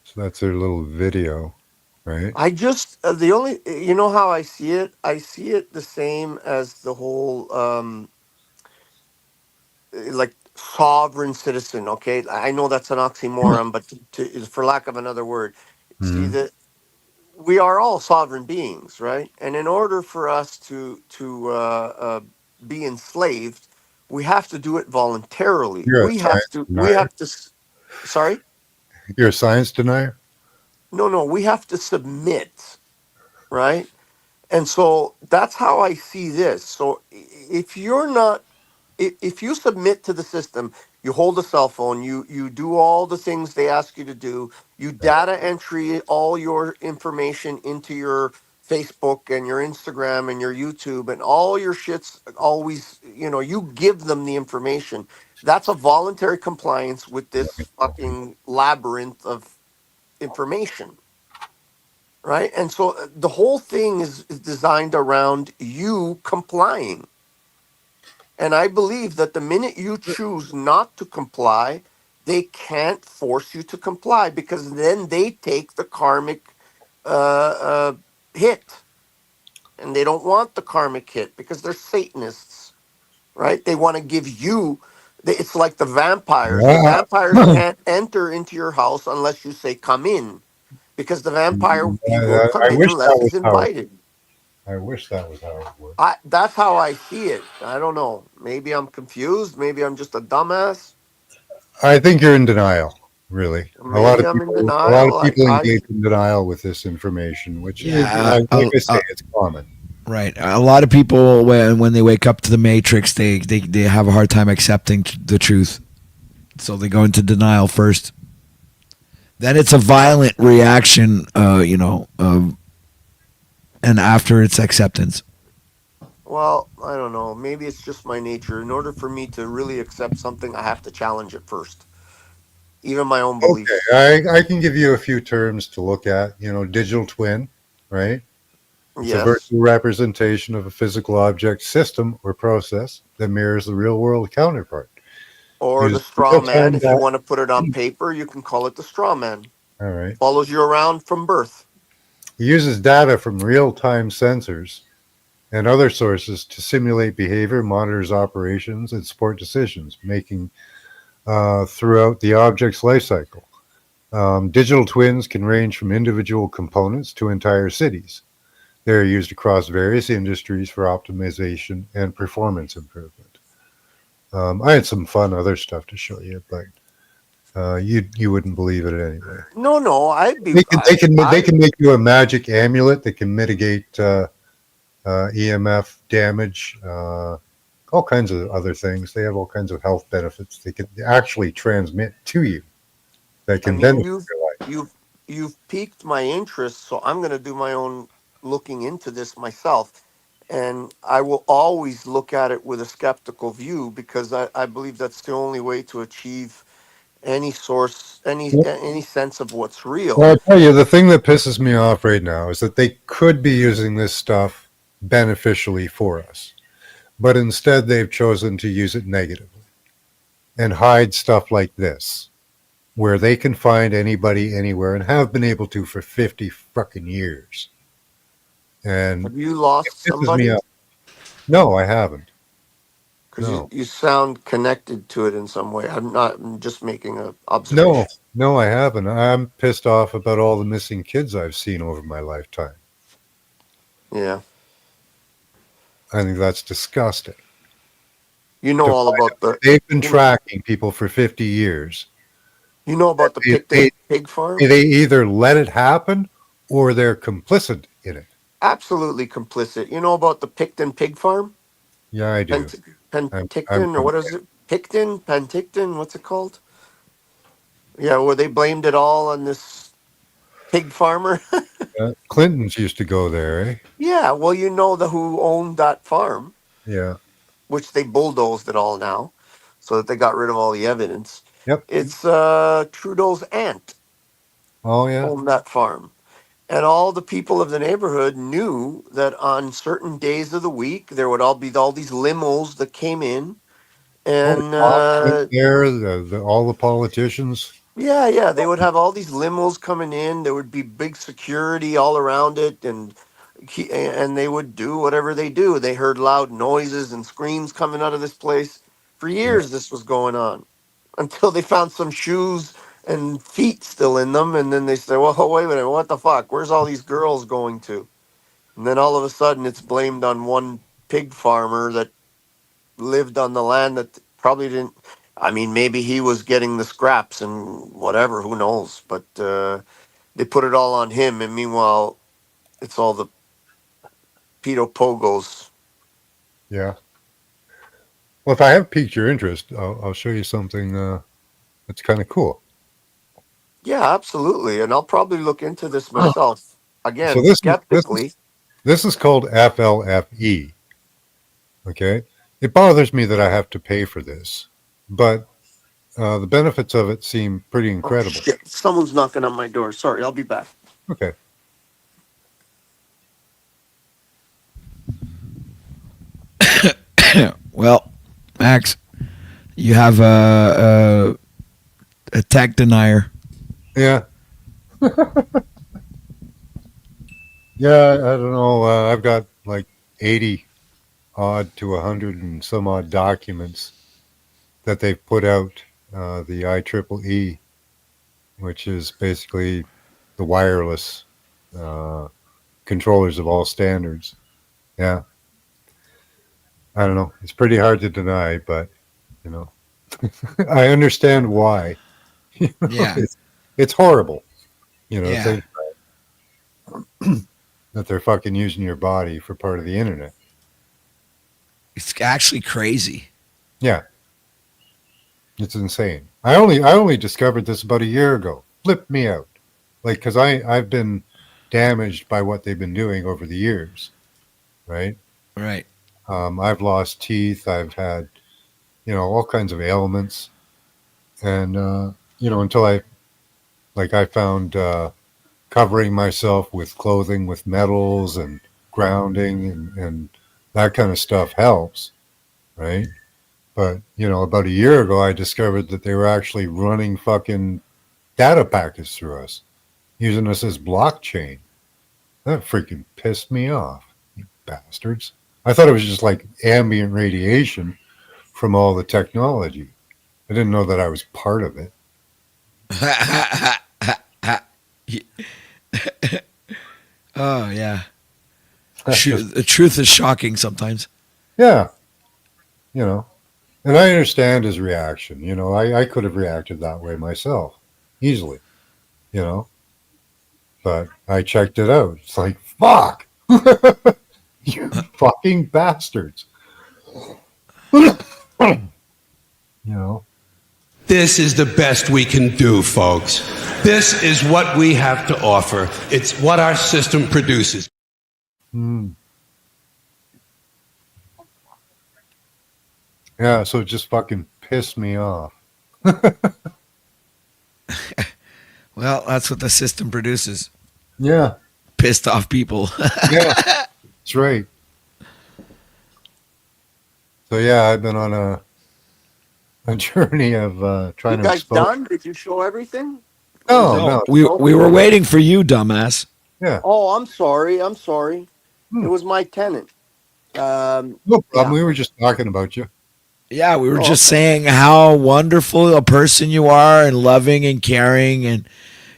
So that's their little video, right? I just the only you know how I see it. I see it the same as the whole like sovereign citizen. Okay, I know that's an oxymoron, but for lack of another word, see that we are all sovereign beings, right? And in order for us to be enslaved, we have to do it voluntarily. You're a We have science to. We denier. have to. Sorry. You're a science denier? No. We have to submit, right? And so that's how I see this. So if you're not, if you submit to the system, you hold a cell phone, you do all the things they ask you to do, you data entry all your information into your Facebook and your Instagram and your YouTube and all your shit's always, you give them the information. That's a voluntary compliance with this fucking labyrinth of information. Right. And so the whole thing is designed around you complying. And I believe that the minute you choose not to comply, they can't force you to comply because then they take the karmic hit. And they don't want the karmic hit because they're Satanists. Right. They want to give you. It's like the vampires. The vampires can't enter into your house unless you say, come in. Because the vampire, he won't come in unless he's invited. I wish that was how it worked. That's how I see it. I don't know. Maybe I'm confused. Maybe I'm just a dumbass. I think you're in denial, really. Maybe I'm in denial. A lot of people engage in denial with this information, which is, like I say, it's common. Right. A lot of people, when they wake up to the Matrix, they have a hard time accepting the truth. So they go into denial first. Then it's a violent reaction, and after it's acceptance. Well, I don't know. Maybe it's just my nature. In order for me to really accept something, I have to challenge it first. Even my own beliefs. Okay, I can give you a few terms to look at. Digital twin, right? It's a virtual representation of a physical object, system, or process that mirrors the real world counterpart. Or the straw man. If you want to put it on paper, you can call it the straw man. All right. Follows you around from birth. It uses data from real-time sensors and other sources to simulate behavior, monitors operations, and support decisions making throughout the object's life cycle. Digital twins can range from individual components to entire cities. They're used across various industries for optimization and performance improvement. I had some fun other stuff to show you, but you wouldn't believe it anyway. No, I'd be. They can make you a magic amulet that can mitigate EMF damage, all kinds of other things. They have all kinds of health benefits they can actually transmit to you. That can benefit your life. You've piqued my interest, so I'm going to do my own looking into this myself. And I will always look at it with a skeptical view because I believe that's the only way to achieve any source, any sense of what's real. Well, I'll tell you, the thing that pisses me off right now is that they could be using this stuff beneficially for us, but instead they've chosen to use it negatively and hide stuff like this, where they can find anybody anywhere and have been able to for 50 fucking years. And have you lost somebody? No, I haven't. Because you sound connected to it in some way. I'm just making an observation. No, I haven't. I'm pissed off about all the missing kids I've seen over my lifetime. Yeah. I think that's disgusting. You know all about they've been tracking people for 50 years. You know about the Picton pig farm? They either let it happen or they're complicit in it. Absolutely complicit. You know about the Picton pig farm? Yeah, I do. Penticton, or what is it? Picton? Penticton? What's it called? Yeah, where they blamed it all on this pig farmer. Clintons used to go there, eh? Yeah, well, you know who owned that farm, Yeah. which they bulldozed it all now, so that they got rid of all the evidence. Yep. It's Trudeau's aunt Oh yeah. owned that farm. And all the people of the neighborhood knew that on certain days of the week there would all be all these limos that came in, Oh, and Bob went there. All the politicians. yeah, they would have all these limos coming in. There would be big security all around it, and they would do whatever they do. They heard loud noises and screams coming out of this place. For Yeah. years, this was going on until they found some shoes and feet still in them, and then they said, "Well, wait a minute, what the fuck? Where's all these girls going to?" And then all of a sudden, it's blamed on one pig farmer that lived on the land that probably didn't. I mean, maybe he was getting the scraps and whatever. Who knows? But they put it all on him, and meanwhile, it's all the pedo pogos. Yeah. Well, if I have piqued your interest, I'll show you something that's kind of cool. Yeah, absolutely, and I'll probably look into this myself again, So this skeptically. this is called FLFE. Okay, it bothers me that I have to pay for this, but the benefits of it seem pretty incredible. Oh, shit. Someone's knocking on my door. Sorry, I'll be back. Okay. Well, Max, you have a tech denier. Yeah. Yeah, I don't know. I've got like 80 odd to 100 and some odd documents that they've put out, the IEEE, which is basically the wireless controllers of all standards. Yeah. I don't know. It's pretty hard to deny, but, you know, I understand why. Yeah. It's horrible, you know, Yeah. think that they're fucking using your body for part of the internet. It's actually crazy. Yeah. It's insane. I only discovered this about a year ago. Flipped me out. Like, because I've been damaged by what they've been doing over the years. Right? Right. I've lost teeth. I've had, you know, all kinds of ailments. And, you know, until I found covering myself with clothing with metals and grounding and that kind of stuff helps. Right? But, you know, about a year ago, I discovered that they were actually running fucking data packets through us, using us as blockchain. That freaking pissed me off, you bastards. I thought it was just like ambient radiation from all the technology. I didn't know that I was part of it. Oh, yeah. The truth is shocking sometimes. Yeah. You know, and I understand his reaction. You know, I could have reacted that way myself easily, you know, but I checked it out. It's like, fuck, you fucking bastards. You know, this is the best we can do, folks. This is what we have to offer. It's what our system produces. Yeah, so it just fucking pissed me off. Well, that's what the system produces. Yeah. Pissed off people. Yeah, that's right. So yeah, I've been on a journey of trying You to guys expose. done? Did you show everything? No. We were waiting for you, dumbass. Yeah. Oh, I'm sorry. It was my tenant. No problem. We were just talking about you. Yeah, we were just saying how wonderful a person you are and loving and caring and,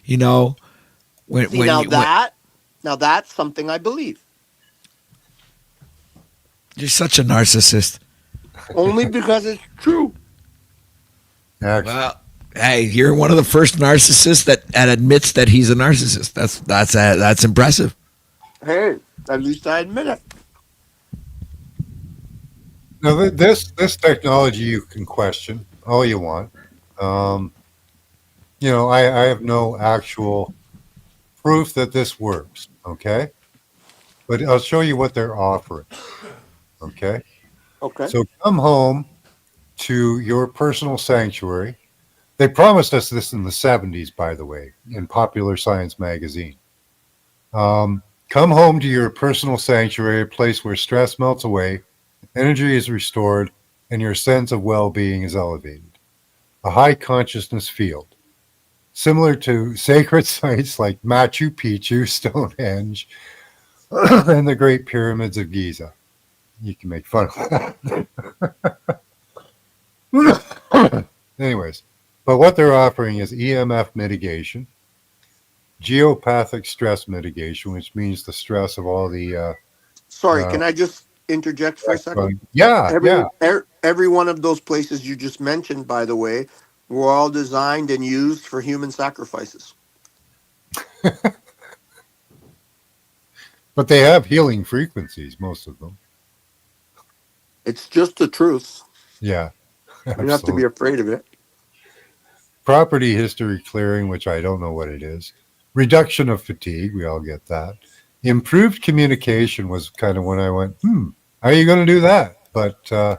you know, now that's something I believe. You're such a narcissist. Only because it's true. Well, hey, you're one of the first narcissists that admits that he's a narcissist. That's impressive. Hey, at least I admit it. Now, this technology you can question all you want. You know, I have no actual proof that this works, okay? But I'll show you what they're offering, okay? Okay. So come home to your personal sanctuary. They promised us this in the 70s, by the way, in Popular Science magazine. Come home to your personal sanctuary, a place where stress melts away, energy is restored, and your sense of well-being is elevated. A high consciousness field, similar to sacred sites like Machu Picchu, Stonehenge, and the Great Pyramids of Giza. You can make fun of that. Anyways, but what they're offering is EMF mitigation, geopathic stress mitigation, which means the stress of all the... Sorry, can I just interject for a second? Yeah. Every one of those places you just mentioned, by the way, were all designed and used for human sacrifices. But they have healing frequencies, most of them. It's just the truth. Yeah. You don't have to be afraid of it. Property history clearing, which I don't know what it is. Reduction of fatigue, we all get that. Improved communication was kind of when I went, how are you going to do that? But I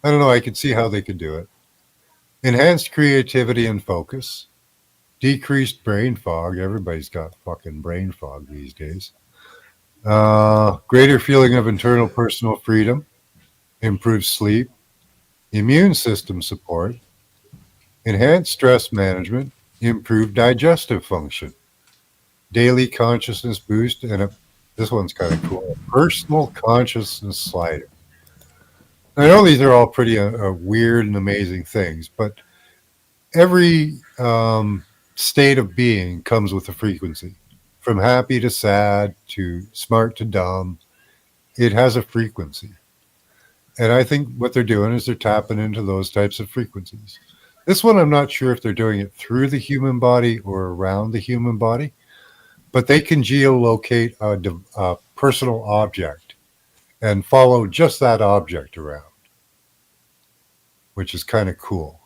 don't know, I could see how they could do it. Enhanced creativity and focus. Decreased brain fog. Everybody's got fucking brain fog these days. Greater feeling of internal personal freedom. Improved sleep. Immune system support. Enhanced stress management. Improved digestive function. Daily consciousness boost. And this one's kind of cool. Personal consciousness slider. I know these are all pretty weird and amazing things, but every state of being comes with a frequency. From happy to sad to smart to dumb, it has a frequency. And I think what they're doing is they're tapping into those types of frequencies. This one, I'm not sure if they're doing it through the human body or around the human body, but they can geolocate a personal object and follow just that object around, which is kind of cool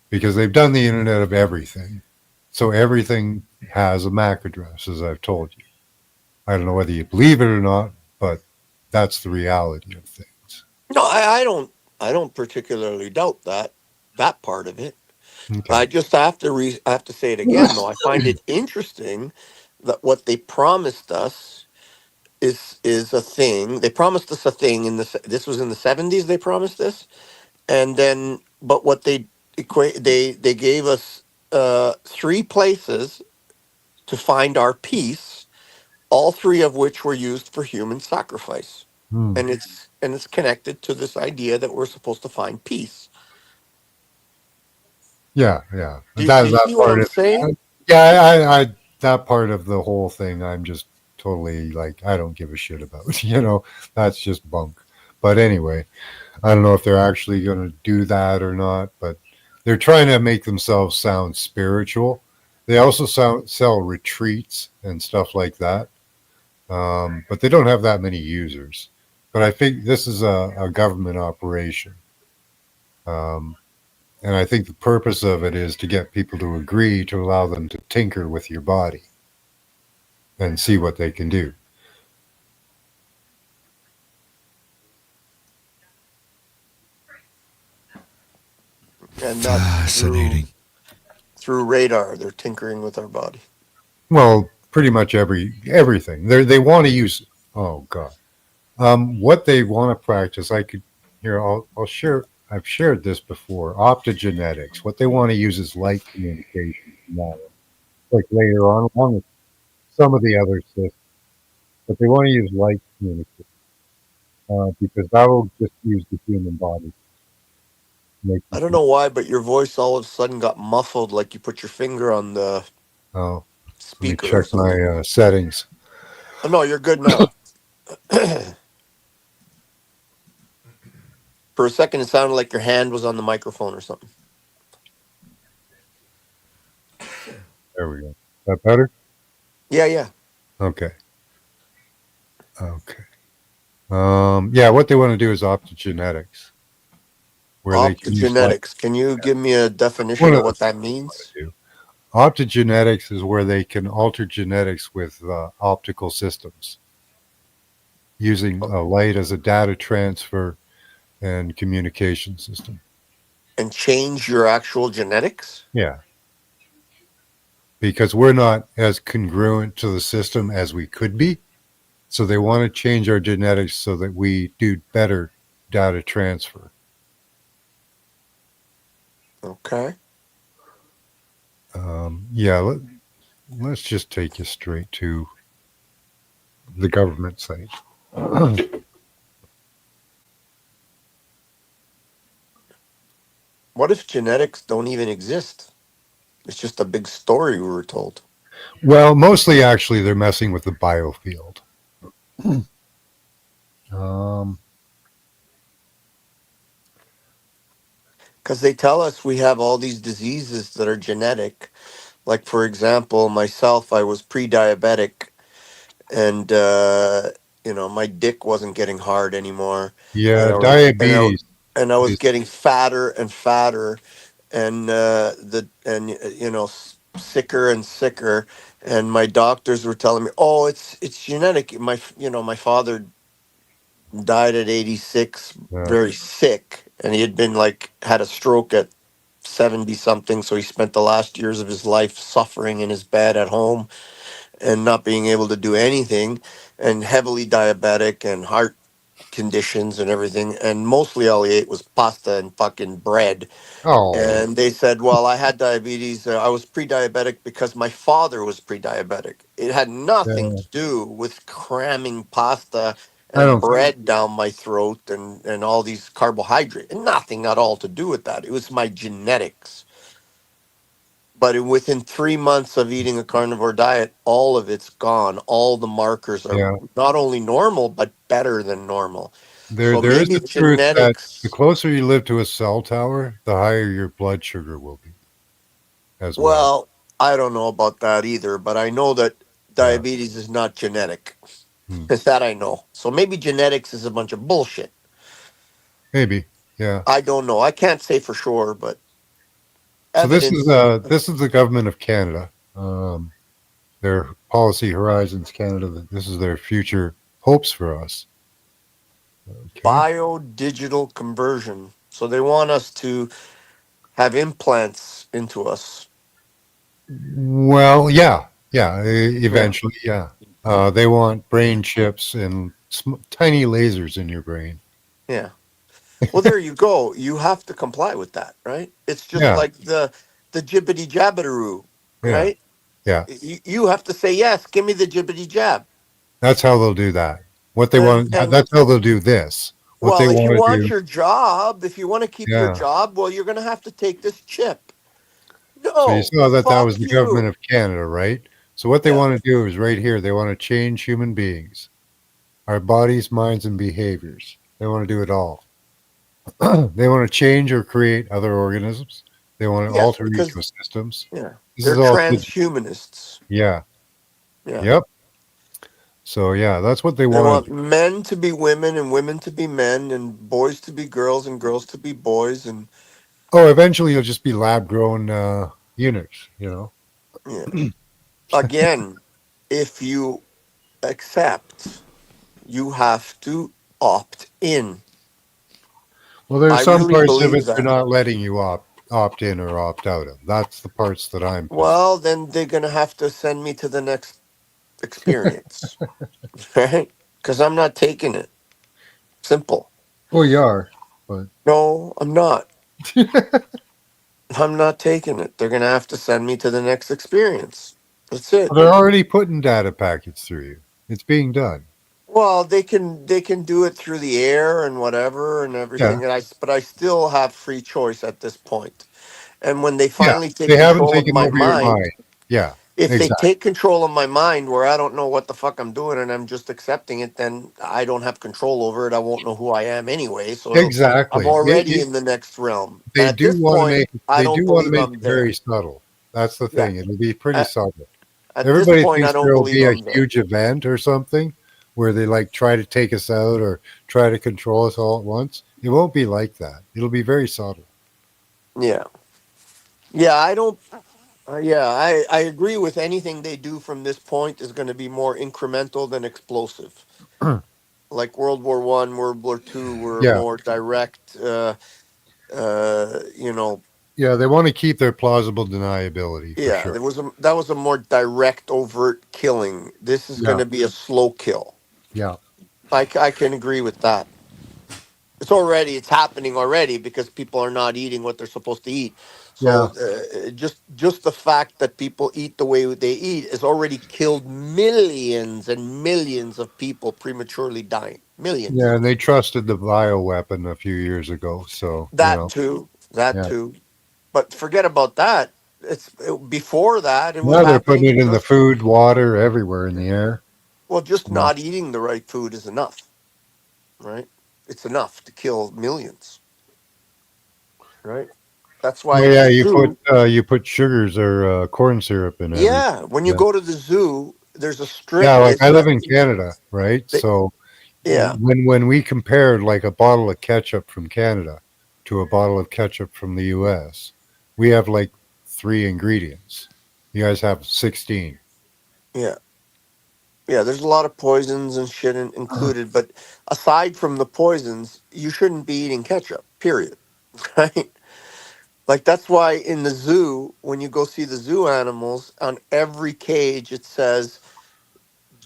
because they've done the Internet of Everything. So everything has a MAC address, as I've told you. I don't know whether you believe it or not, but that's the reality of things. No, I don't particularly doubt that part of it. Okay. I just have to say it again, though. I find it interesting that what they promised us is a thing. They promised us a thing this was in the 70s. They promised this, and then but what they gave us 3 places to find our peace, all 3 of which were used for human sacrifice, and it's connected to this idea that we're supposed to find peace. Yeah. Do you see what I'm saying? Yeah, I that part of the whole thing, I'm just totally like, I don't give a shit about. That's just bunk. But anyway, I don't know if they're actually going to do that or not, but they're trying to make themselves sound spiritual. They also sell retreats and stuff like that. But they don't have that many users. But I think this is a government operation. And I think the purpose of it is to get people to agree to allow them to tinker with your body and see what they can do. And that's fascinating. Through radar, they're tinkering with our body. Well, pretty much everything. They want to use. Oh God, what they want to practice. I'll share. I've shared this before. Optogenetics. What they want to use is light communication. Like later on, along with some of the other systems, but they want to use light communication because that will just use the human body. I don't know why, but your voice all of a sudden got muffled, like you put your finger on the speaker. Let me check my settings. Oh, no, you're good now. For a second, it sounded like your hand was on the microphone or something. There we go. Is that better? Yeah. Okay. Yeah, what they want to do is optogenetics. Optogenetics. Can you give me a definition of what that means? Optogenetics is where they can alter genetics with optical systems, using light as a data transfer and communication system. And change your actual genetics? Yeah. Because we're not as congruent to the system as we could be. So they want to change our genetics so that we do better data transfer. Okay. Yeah, let's just take you straight to the government site. What if genetics don't even exist? It's just a big story we were told. Well, mostly actually they're messing with the biofield. Because they tell us we have all these diseases that are genetic. Like, for example, myself, I was pre-diabetic, and my dick wasn't getting hard anymore, Yeah, and diabetes. I was is- getting fatter and fatter, and sicker and sicker. And my doctors were telling me, "Oh, it's genetic." My father died at 86, very sick, and he had been had a stroke at 70 something, so he spent the last years of his life suffering in his bed at home and not being able to do anything, and heavily diabetic and heart conditions and everything, and mostly all he ate was pasta and fucking bread. Oh, And they said, well, I had diabetes. I was pre-diabetic because my father was pre-diabetic. It had nothing yeah. to do with cramming pasta I and don't. bread down my throat and all these carbohydrates. Nothing at all to do with that. It was my genetics. But within 3 months of eating a carnivore diet, all of it's gone. All the markers are Yeah, not only normal, but better than normal. So there is maybe the truth that the genetics. closer you live to a cell tower, the higher your blood sugar will be, as well. Well, I don't know about that either, but I know that Yeah. diabetes is not genetic. Hmm. That I know. So maybe genetics is a bunch of bullshit. Maybe. Yeah. I don't know. I can't say for sure, but So evidence. this is the government of Canada. Their Policy Horizons Canada. This is their future hopes for us. Okay. Biodigital conversion. So they want us to have implants into us. Well, yeah, eventually, yeah. They want brain chips and tiny lasers in your brain. Yeah. Well, there you go. You have to comply with that, right? It's just Yeah, like the jibbity jabberoo, yeah, right? yeah. You have to say yes. Give me the jibbity jab. That's how they'll do that. What they And want. That's how they'll do this. What they well, if you want to want do. your job, if you want to keep your Yeah. job, well, you're going to have to take this chip. So you No, saw that fuck was the government you. of Canada, right? So what they Yeah. want to do is right here. They want to change human beings, our bodies, minds, and behaviors. They want to do it all. They want to change or create other organisms. They want to Yes, alter because ecosystems. yeah, This they're is all. transhumanists. Yeah. Yeah. Yep. So yeah, that's what they They want want to do. men to be women and women to be men and boys to be girls and girls to be boys and Oh, eventually you'll just be lab grown units. yeah. Again, if you accept, you have to opt in. Well, there's I some really parts of believe it they're that. not letting you opt in or opt out of. That's the parts that I'm. Well, then they're going to have to send me to the next experience, right? Because I'm not taking it. Simple. Well, you are, but No, I'm not. I'm not taking it. They're going to have to send me to the next experience. That's it. they're already putting data packets through you. It's being done. Well, they can do it through the air and whatever and Yeah, everything, but I still have free choice at this point. And when they yeah. finally take They haven't control of taken my over your mind, mind. Yeah, if they exactly. take control of my mind where I don't know what the fuck I'm doing and I'm just accepting it, then I don't have control over it. I won't know who I am anyway. So I'm Exactly. already in the next realm. And They at do this want to point, make. I They don't do want to believe make I'm it there. very subtle. That's the Yeah. thing. It'll be pretty subtle. At this Everybody point, I thinks don't there will believe be a I'm there. huge event or something where they try to take us out or try to control us all at once. It won't be like that. It'll be very subtle. Yeah. Yeah, I don't Yeah, I agree with anything they do from this point is going to be more incremental than explosive. Like World War One, World War Two were Yeah, more direct. You know, yeah, they want to keep their plausible deniability for yeah, sure. that was a more direct, overt killing. This is going Yeah, to be a slow kill. yeah, I can agree with that. It's happening already because people are not eating what they're supposed to eat. So yeah, just the fact that people eat the way they eat has already killed millions and millions of people prematurely dying. yeah. Millions. And they trusted the bioweapon a few years ago, so That too. That yeah. too. But forget about that. Before that it was Now they're putting happening it in the just food, water, everywhere in the air. just Yeah, not eating the right food is enough, right? It's enough to kill millions, right? That's why oh at yeah, the zoo. you put sugars or corn syrup in everything. Yeah, when you Yeah. go to the zoo, there's a strip. Yeah, like It's I live in Canada, right? they- So yeah, when we compared like a bottle of ketchup from Canada to a bottle of ketchup from the US, we have like 3 ingredients. You guys have 16. yeah, yeah. There's a lot of poisons and shit included, but aside from the poisons, you shouldn't be eating ketchup. Period. Right? Like that's why in the zoo, when you go see the zoo animals, on every cage it says,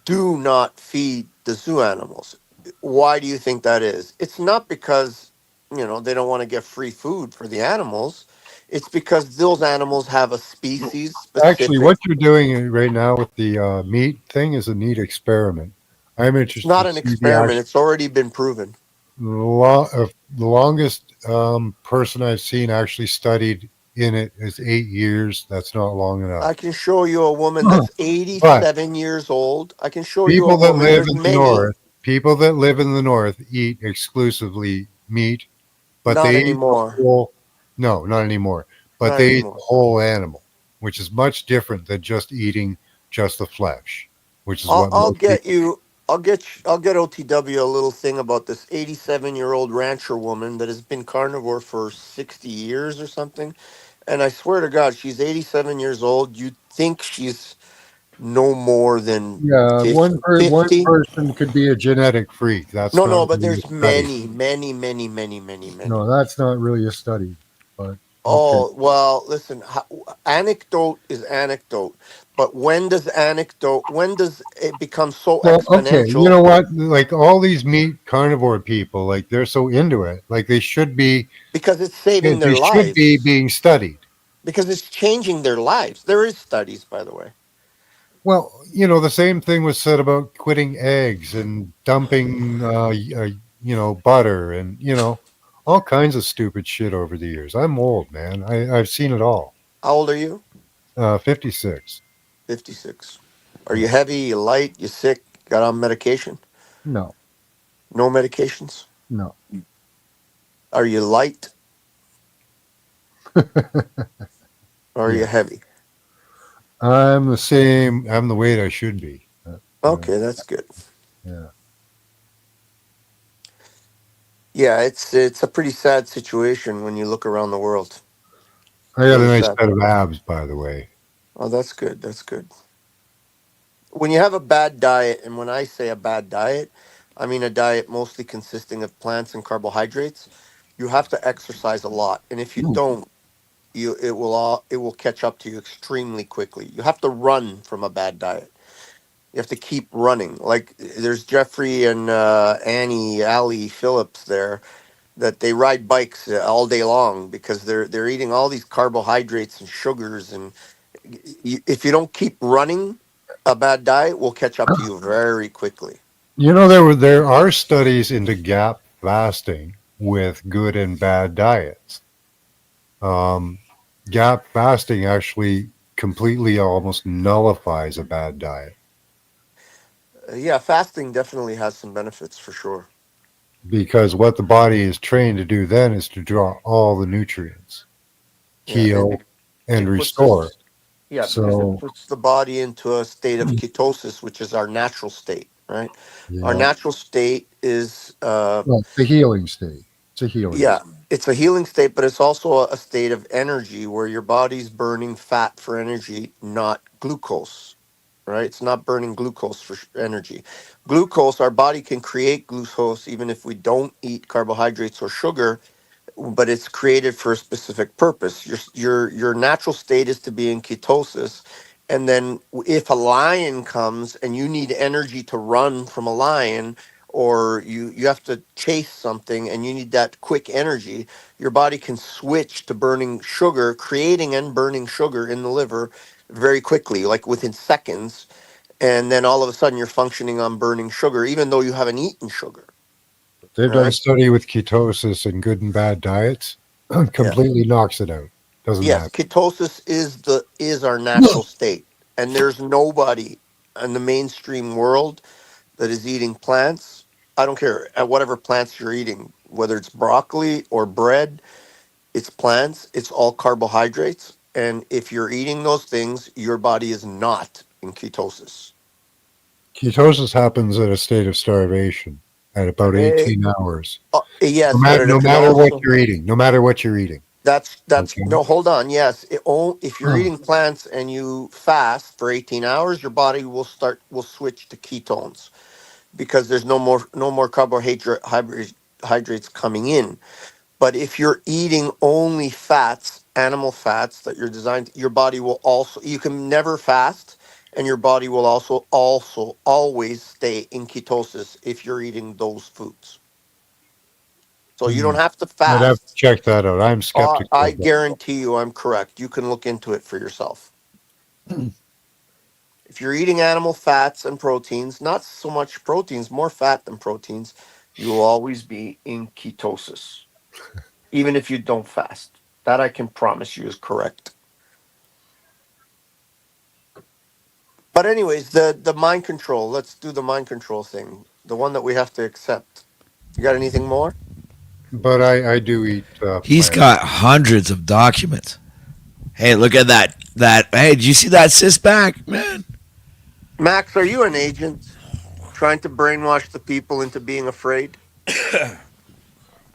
"Do not feed the zoo animals." Why do you think that is? It's not because they don't want to get free food for the animals. It's because those animals have a species Actually, specific. what you're doing right now with the meat thing is a neat experiment. I'm It's interested not to an see the experiment. It's already been proven. the longest person I've seen actually studied in it is 8 years. That's not long enough. I can show you a woman that's But 87 years old. I can show you a people that woman. live There's in the many. north, people that live in the north eat exclusively meat, but Not they eat the anymore. whole. No, not anymore. But Not they eat the anymore. whole animal, which is much different than just eating just the flesh, which is what I'll most get people. you. I'll get OTW a little thing about this 87-year-old rancher woman that has been carnivore for 60 years or something. And I swear to God, she's 87 years old. You'd think she's no more than Yeah, one 50. person could be a genetic freak. That's No, not no, but really a there's study. many, many, many, many, many, many. No, that's not really a study. But okay. Oh, well, listen, anecdote is anecdote, but when does it become so Well, okay. You exponential? know what? Like all these meat carnivore people, like they're so into it. Like they should be. Because it's saving They their should be lives, being studied. because it's changing their lives. There is studies, by the way. Well, the same thing was said about quitting eggs and dumping, butter and all kinds of stupid shit over the years. I'm old, man. I've seen it all. How old are you? 56. 56. Are you heavy? You light? You sick? Got on medication? No, No medications? no. Are you light? Or are Yeah, you heavy? I'm the same. I'm the weight I should be. Okay, that's good. Yeah. Yeah, it's a pretty sad situation when you look around the world. I got a Really nice sad. set of abs, by the way. Oh, that's good. That's good. When you have a bad diet, and when I say a bad diet, I mean a diet mostly consisting of plants and carbohydrates, you have to exercise a lot. And if you don't, it will catch up to you extremely quickly. You have to run from a bad diet. You have to keep running. Like there's Jeffrey and Allie Phillips there that they ride bikes all day long because they're eating all these carbohydrates and sugars, and if you don't keep running, a bad diet will catch up to you very quickly. There are studies into gap fasting with good and bad diets. Um, Gap fasting actually completely almost nullifies a bad diet Yeah, fasting definitely has some benefits for sure. because what the body is trained to do then is to draw all the nutrients, Yeah, and heal, and it puts restore. us, yeah, because it So, puts the body into a state of ketosis, which is our natural state, right? Our yeah, natural state is well, the healing state. It's a healing yeah, state. It's a healing state, but it's also a state of energy where your body's burning fat for energy, not glucose, right? It's not burning glucose for energy. Glucose, our body can create glucose even if we don't eat carbohydrates or sugar, but it's created for a specific purpose. Your natural state is to be in ketosis, and then if a lion comes and you need energy to run from a lion, or you have to chase something and you need that quick energy, your body can switch to burning sugar, creating and burning sugar in the liver very quickly, like within seconds, and then all of a sudden you're functioning on burning sugar even though you haven't eaten sugar. They've done a Right? study with ketosis and good and bad diets. Yeah. Completely knocks it out. Doesn't Yes, matter. ketosis is our natural state, and there's nobody in the mainstream world that is eating plants. I don't care at whatever plants you're eating, whether it's broccoli or bread, it's plants, it's all carbohydrates, and if you're eating those things, your body is not in ketosis. Ketosis happens at a state of starvation at about Eh, 18 hours. yes, No but matter, it no can matter what also you're eating, no matter what you're eating. that's Okay. no, hold on. Yes, if you're eating plants and you fast for 18 hours, your body will switch to ketones because there's no more carbohydrates coming in. But if you're eating only fats, animal fats that you're designed, your body will also, you can never fast, and your body will also always stay in ketosis if you're eating those foods. So you don't have to I'd have to fast. check that out. I'm skeptical I of that. guarantee you I'm correct. You can look into it for yourself. If you're eating animal fats and proteins, not so much proteins, more fat than proteins, you will always be in ketosis, even if you don't fast. That I can promise you is correct. But anyways, the mind control. Let's do the mind control thing. The one that we have to accept. You got anything more? But I do eat He's plants. got hundreds of documents. Hey, look at that. Hey, did you see that cis back, man? Max, are you an agent trying to brainwash the people into being afraid?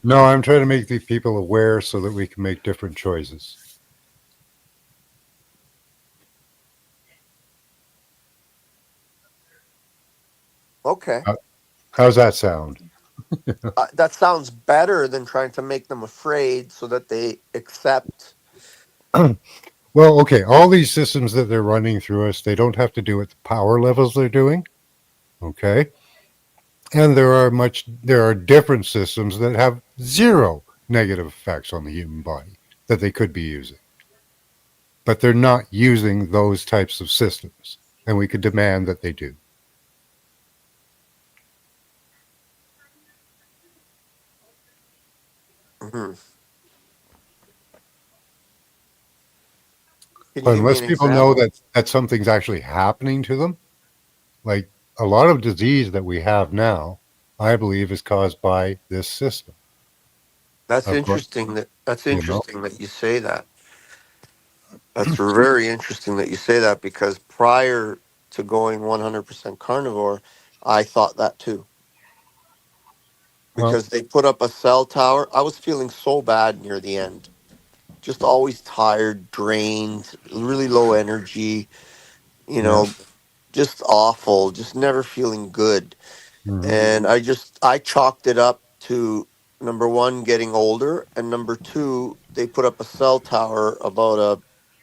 No, I'm trying to make the people aware so that we can make different choices. Okay. How's that sound? That sounds better than trying to make them afraid so that they accept. Well, okay, all these systems that they're running through us, they don't have to do with the power levels they're doing. Okay. And there are different systems that have zero negative effects on the human body that they could be using. But they're not using those types of systems. And we could demand that they do. Mhm. Can you But give me unless an people know example? that something's actually happening to them, like a lot of disease that we have now, I believe is caused by this system. That's Of course, interesting. That's you know. interesting that you say that. That's very interesting that you say that because prior to going 100% carnivore, I thought that too. Well, Because they put up a cell tower. I was feeling so bad near the end. Just always tired, drained, really low energy, you yeah. know, just awful, just never feeling good. Mhm. And I chalked it up to number one, getting older, and number two, they put up a cell tower about a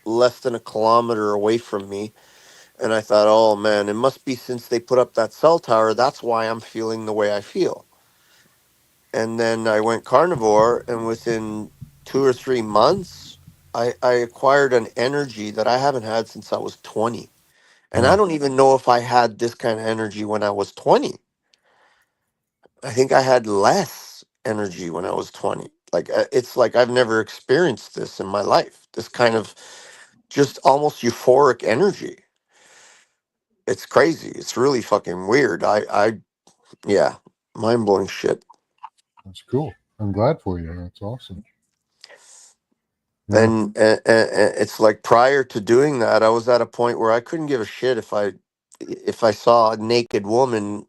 less than a kilometer away from me. And I thought, oh man, it must be since they put up that cell tower, that's why I'm feeling the way I feel. And then I went carnivore, and within 2 or 3 months, I acquired an energy that I haven't had since I was 20. And I don't even know if I had this kind of energy when I was 20. I think I had less energy when I was 20. Like it's like I've never experienced this in my life. This kind of just almost euphoric energy. It's crazy. It's really fucking weird. Yeah, mind blowing shit. That's cool. I'm glad for you. That's awesome. Yeah. And it's like prior to doing that, I was at a point where I couldn't give a shit if I saw a naked woman,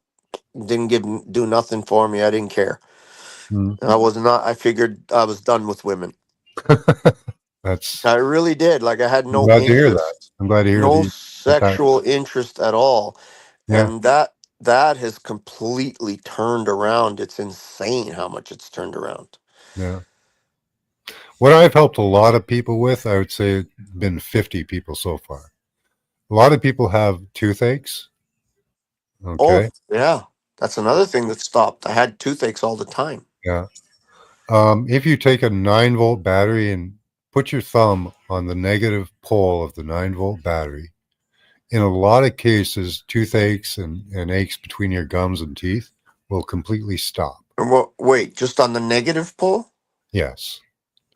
do nothing for me. I didn't care. Mm. I was not. I figured I was done with women. That's. I really did. Like I had I'm no glad to hear that. interest, I'm glad to hear no that. sexual interest at all, Yeah, and that has completely turned around. It's insane how much it's turned around. yeah. What I've helped a lot of people with, I would say, been 50 people so far. A lot of people have toothaches. Oh Okay. yeah, that's another thing that stopped. I had toothaches all the time. Yeah. If you take a 9-volt battery and put your thumb on the negative pole of the 9-volt battery, in a lot of cases, toothaches and aches between your gums and teeth will completely stop. And wait, just on the negative pole? Yes.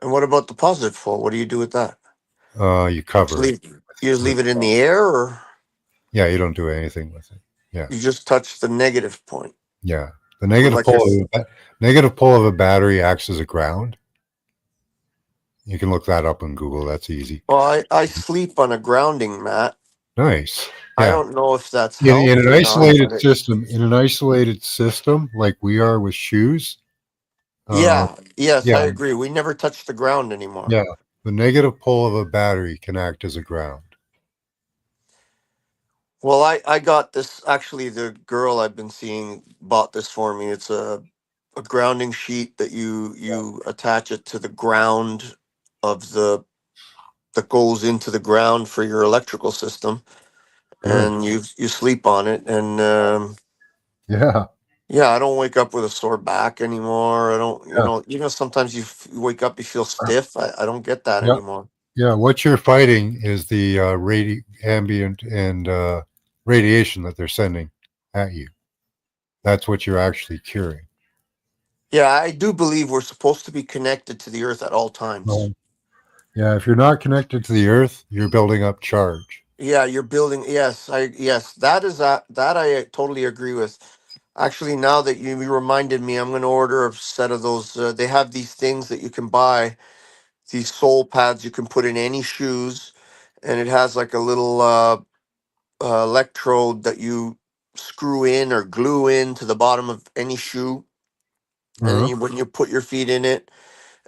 And what about the positive pole? What do you do with that? You cover it. You just leave it in the air, or Yeah, you don't do anything with it. Yeah. you just touch the negative point? Yeah. The negative Like pole of a battery acts as a ground. You can look that up on Google. That's easy. Well, I sleep on a grounding mat. Nice. I Yeah. don't know if that's In helped an or isolated not, system like we are with shoes. Yes, I Yeah. agree. We never touch the ground anymore. Yeah. The negative pole of a battery can act as a ground. Well, I got this. Actually, the girl I've been seeing bought this for me. It's a grounding sheet that you attach it to the ground of the that goes into the ground for your electrical system, Good. and you sleep on it. And Yeah. yeah, I don't wake up with a sore back anymore. I don't, Yeah. sometimes you wake up, you feel stiff. I don't get that Yeah. anymore. Yeah. What you're fighting is the ambient and radiation that they're sending at you. That's what you're actually curing. Yeah, I do believe we're supposed to be connected to the earth at all times. Yeah. If you're not connected to the earth, you're building up charge. Yeah, you're building. Yes, that is that I totally agree with. Actually, now that you reminded me, I'm going to order a set of those. They have these things that you can buy, these sole pads you can put in any shoes, and it has like a little electrode that you screw in or glue in to the bottom of any shoe, and then when you put your feet in it,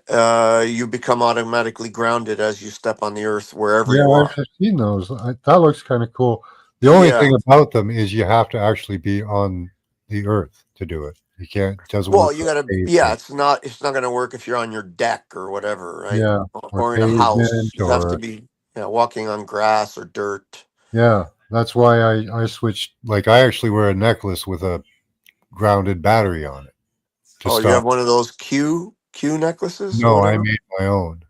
you become automatically grounded as you step on the earth wherever you are. I've seen those. That looks kind of cool. The only thing about them is you have to actually be on the earth to do it. You can't. It doesn't Well, work. you gotta. Yeah, it's not going to work if you're on your deck or whatever, right? Yeah, Or in a house. You have to be walking on grass or dirt. Yeah, that's why I switched. Like I actually wear a necklace with a grounded battery on it. Oh, you have one of those Q necklaces? No, I made my own.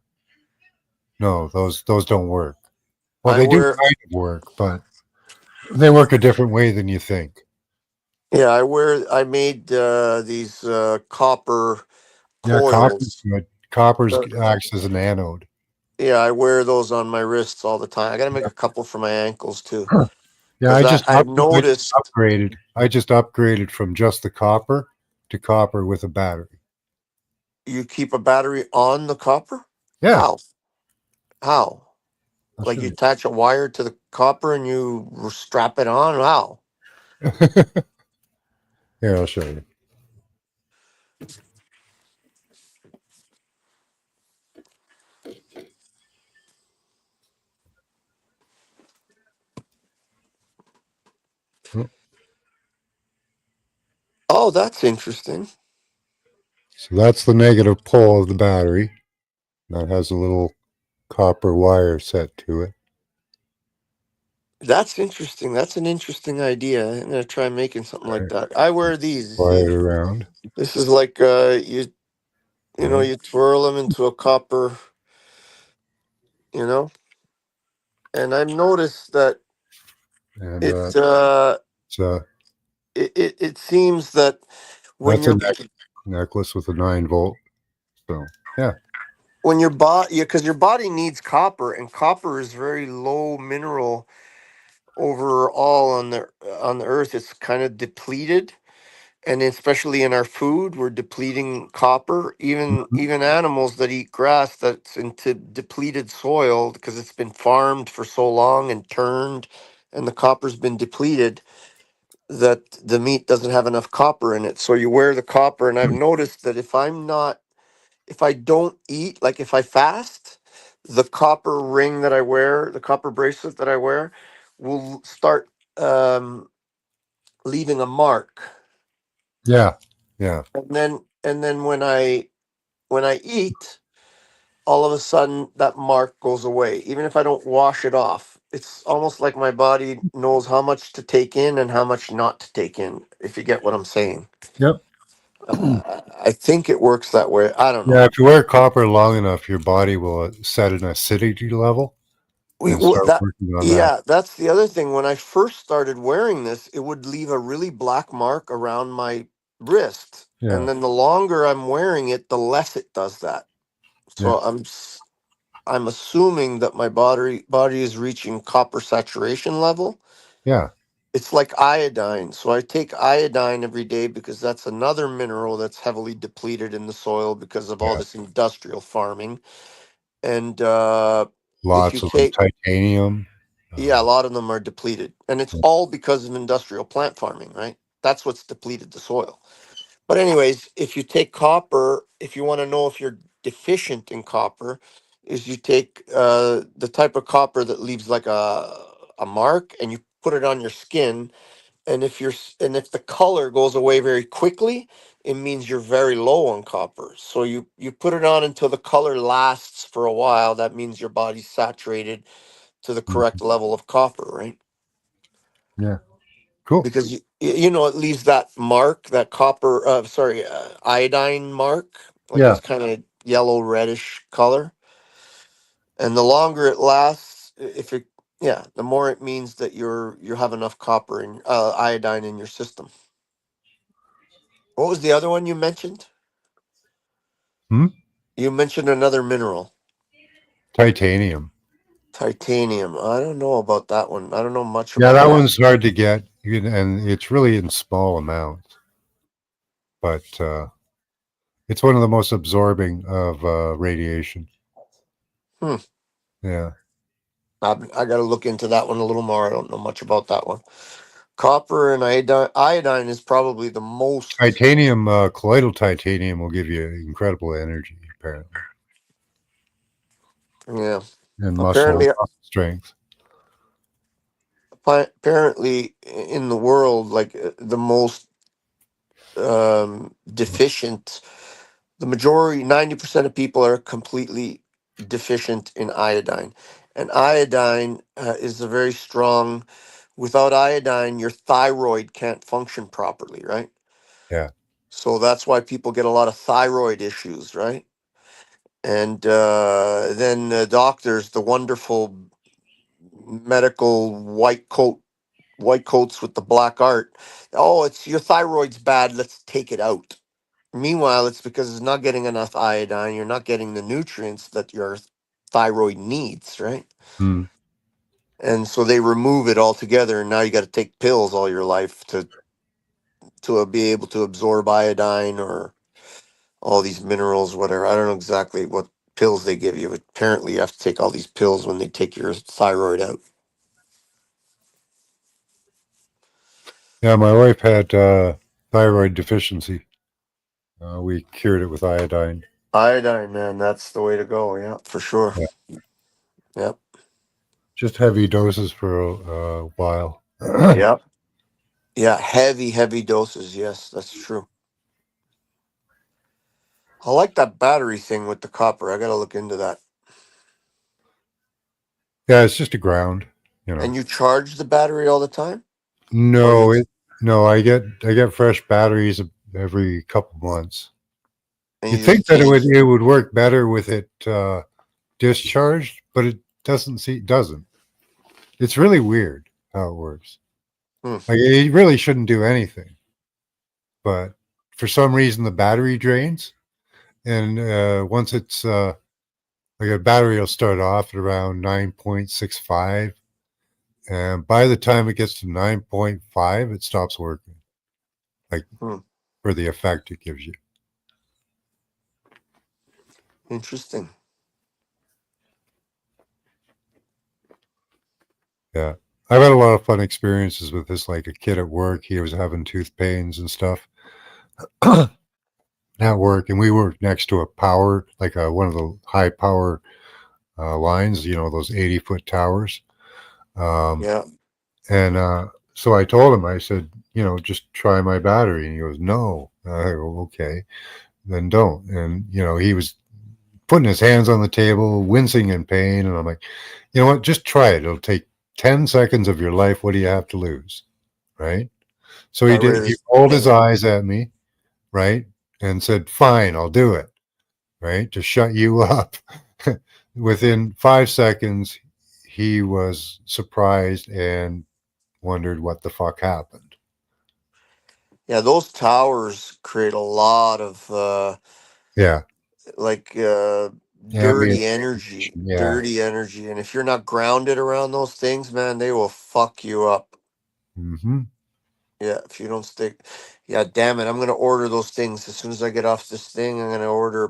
No, those don't work. Well, they do kind of work, but they work a different way than you think. Yeah, I made these copper Yeah, copper's coils. good. Copper's acts as an anode. Yeah, I wear those on my wrists all the time. I got to make a couple for my ankles too. Yeah, I've noticed. I just upgraded from just the copper to copper with a battery. You keep a battery on the copper? Yeah. How? Like you attach a wire to the copper and you strap it on? How? Here, I'll show you. Oh, that's interesting. So that's the negative pole of the battery. That has a little copper wire set to it. That's interesting. That's an interesting idea. I'm gonna try making something like that. I wear these. Wire it around. This is like you twirl them into a copper, and I've noticed that And it seems that when that's a necklace with a 9-volt. So yeah. When your body, because your body needs copper, and copper is very low mineral overall on the earth. It's kind of depleted, and especially in our food, we're depleting copper. Even animals that eat grass, that's into depleted soil because it's been farmed for so long and turned, and the copper's been depleted. that the meat doesn't have enough copper in it. So you wear the copper, and I've noticed that if I don't eat, like if I fast, the copper ring that I wear, the copper bracelet that I wear, will start um, leaving a mark. Yeah. Yeah. And then when I eat, all of a sudden that mark goes away, even if I don't wash it off. It's almost like my body knows how much to take in and how much not to take in, if you get what I'm saying. Yep. I think it works that way. I don't know. Yeah. If you wear copper long enough, your body will set an acidity level and start That working on that. yeah, that's the other thing. When I first started wearing this, it would leave a really black mark around my wrist, and Yeah. then the longer I'm wearing it, the less it does that. Yeah. So I'm assuming that my body is reaching copper saturation level. Yeah. It's like iodine. So I take iodine every day because that's another mineral that's heavily depleted in the soil because of all Yeah. this industrial farming. And if you Lots of them. take, Titanium. yeah, a lot of them are depleted. And it's all because of industrial plant farming, right? That's what's depleted the soil. But anyways, if you take copper, if you want to know if you're deficient in copper, is you take the type of copper that leaves like a mark, and you put it on your skin, and if the color goes away very quickly, it means you're very low on copper. So you put it on until the color lasts for a while. That means your body's saturated to the correct level of copper, right? Yeah. Cool. Because it leaves that mark, that copper, iodine mark, like Yeah. this kind of yellow reddish color. And the longer it lasts, the more it means that you have enough copper and iodine in your system. What was the other one you mentioned? Hmm? You mentioned another mineral, Titanium. titanium. I don't know about that one. I don't know much Yeah, about that that. one's hard to get, and it's really in small amounts. But it's one of the most absorbing of radiation. Hmm. Yeah. I got to look into that one a little more. I don't know much about that one. Copper and iodine is probably the most. Titanium, colloidal titanium will give you incredible energy, apparently, Yeah. and Apparently, muscle strength. apparently in the world, like the most deficient, the majority, 90% of people are completely deficient in iodine. And iodine is a very strong, without iodine, your thyroid can't function properly, right? Yeah. So that's why people get a lot of thyroid issues, right? And then doctors, the wonderful medical white coats with the black art. Oh, it's your thyroid's bad. Let's take it out. Meanwhile, it's because it's not getting enough iodine. You're not getting the nutrients that your thyroid needs, right? Hmm. And so they remove it altogether, and now you got to take pills all your life to be able to absorb iodine or all these minerals, whatever. I don't know exactly what pills they give you, but apparently you have to take all these pills when they take your thyroid out. Yeah, my wife had thyroid deficiency. We cured it with iodine. Iodine, man, that's the way to go. Yeah, for sure. Yeah. Yep. Just heavy doses for a while. Yep. Yeah, heavy doses. Yes, that's true. I like that battery thing with the copper. I got to look into that. Yeah, it's just a ground, And you charge the battery all the time? No, no, I get fresh batteries every couple months. And You'd you think just that change. it would work better with it discharged, but it doesn't. It's really weird how it works. Hmm. Like it really shouldn't do anything, but for some reason the battery drains, and once it's like a battery will start off at around 9.65, and by the time it gets to 9.5, it stops working. Like for the effect it gives you. Interesting. Yeah. I've had a lot of fun experiences with this. Like a kid at work, he was having tooth pains and stuff at work, and we were next to a power, like one of the high power lines, those 80-foot towers. Yeah. And so I told him, I said, just try my battery. And he goes, no. I go, okay, then don't. And, he was putting his hands on the table, wincing in pain. And I'm like, you know what? Just try it. It'll take 10 seconds of your life. What do you have to lose? Right. So he did. He rolled his eyes at me. Right. And said, fine, I'll do it. Right. To shut you up. Within 5 seconds, he was surprised and wondered what the fuck happened. Yeah, those towers create a lot of Yeah. dirty energy. Yeah. Dirty energy. And if you're not grounded around those things, man, they will fuck you up. Mm-hmm. Yeah, if you don't stick. Yeah, damn it. I'm gonna order those things. As soon as I get off this thing, I'm gonna order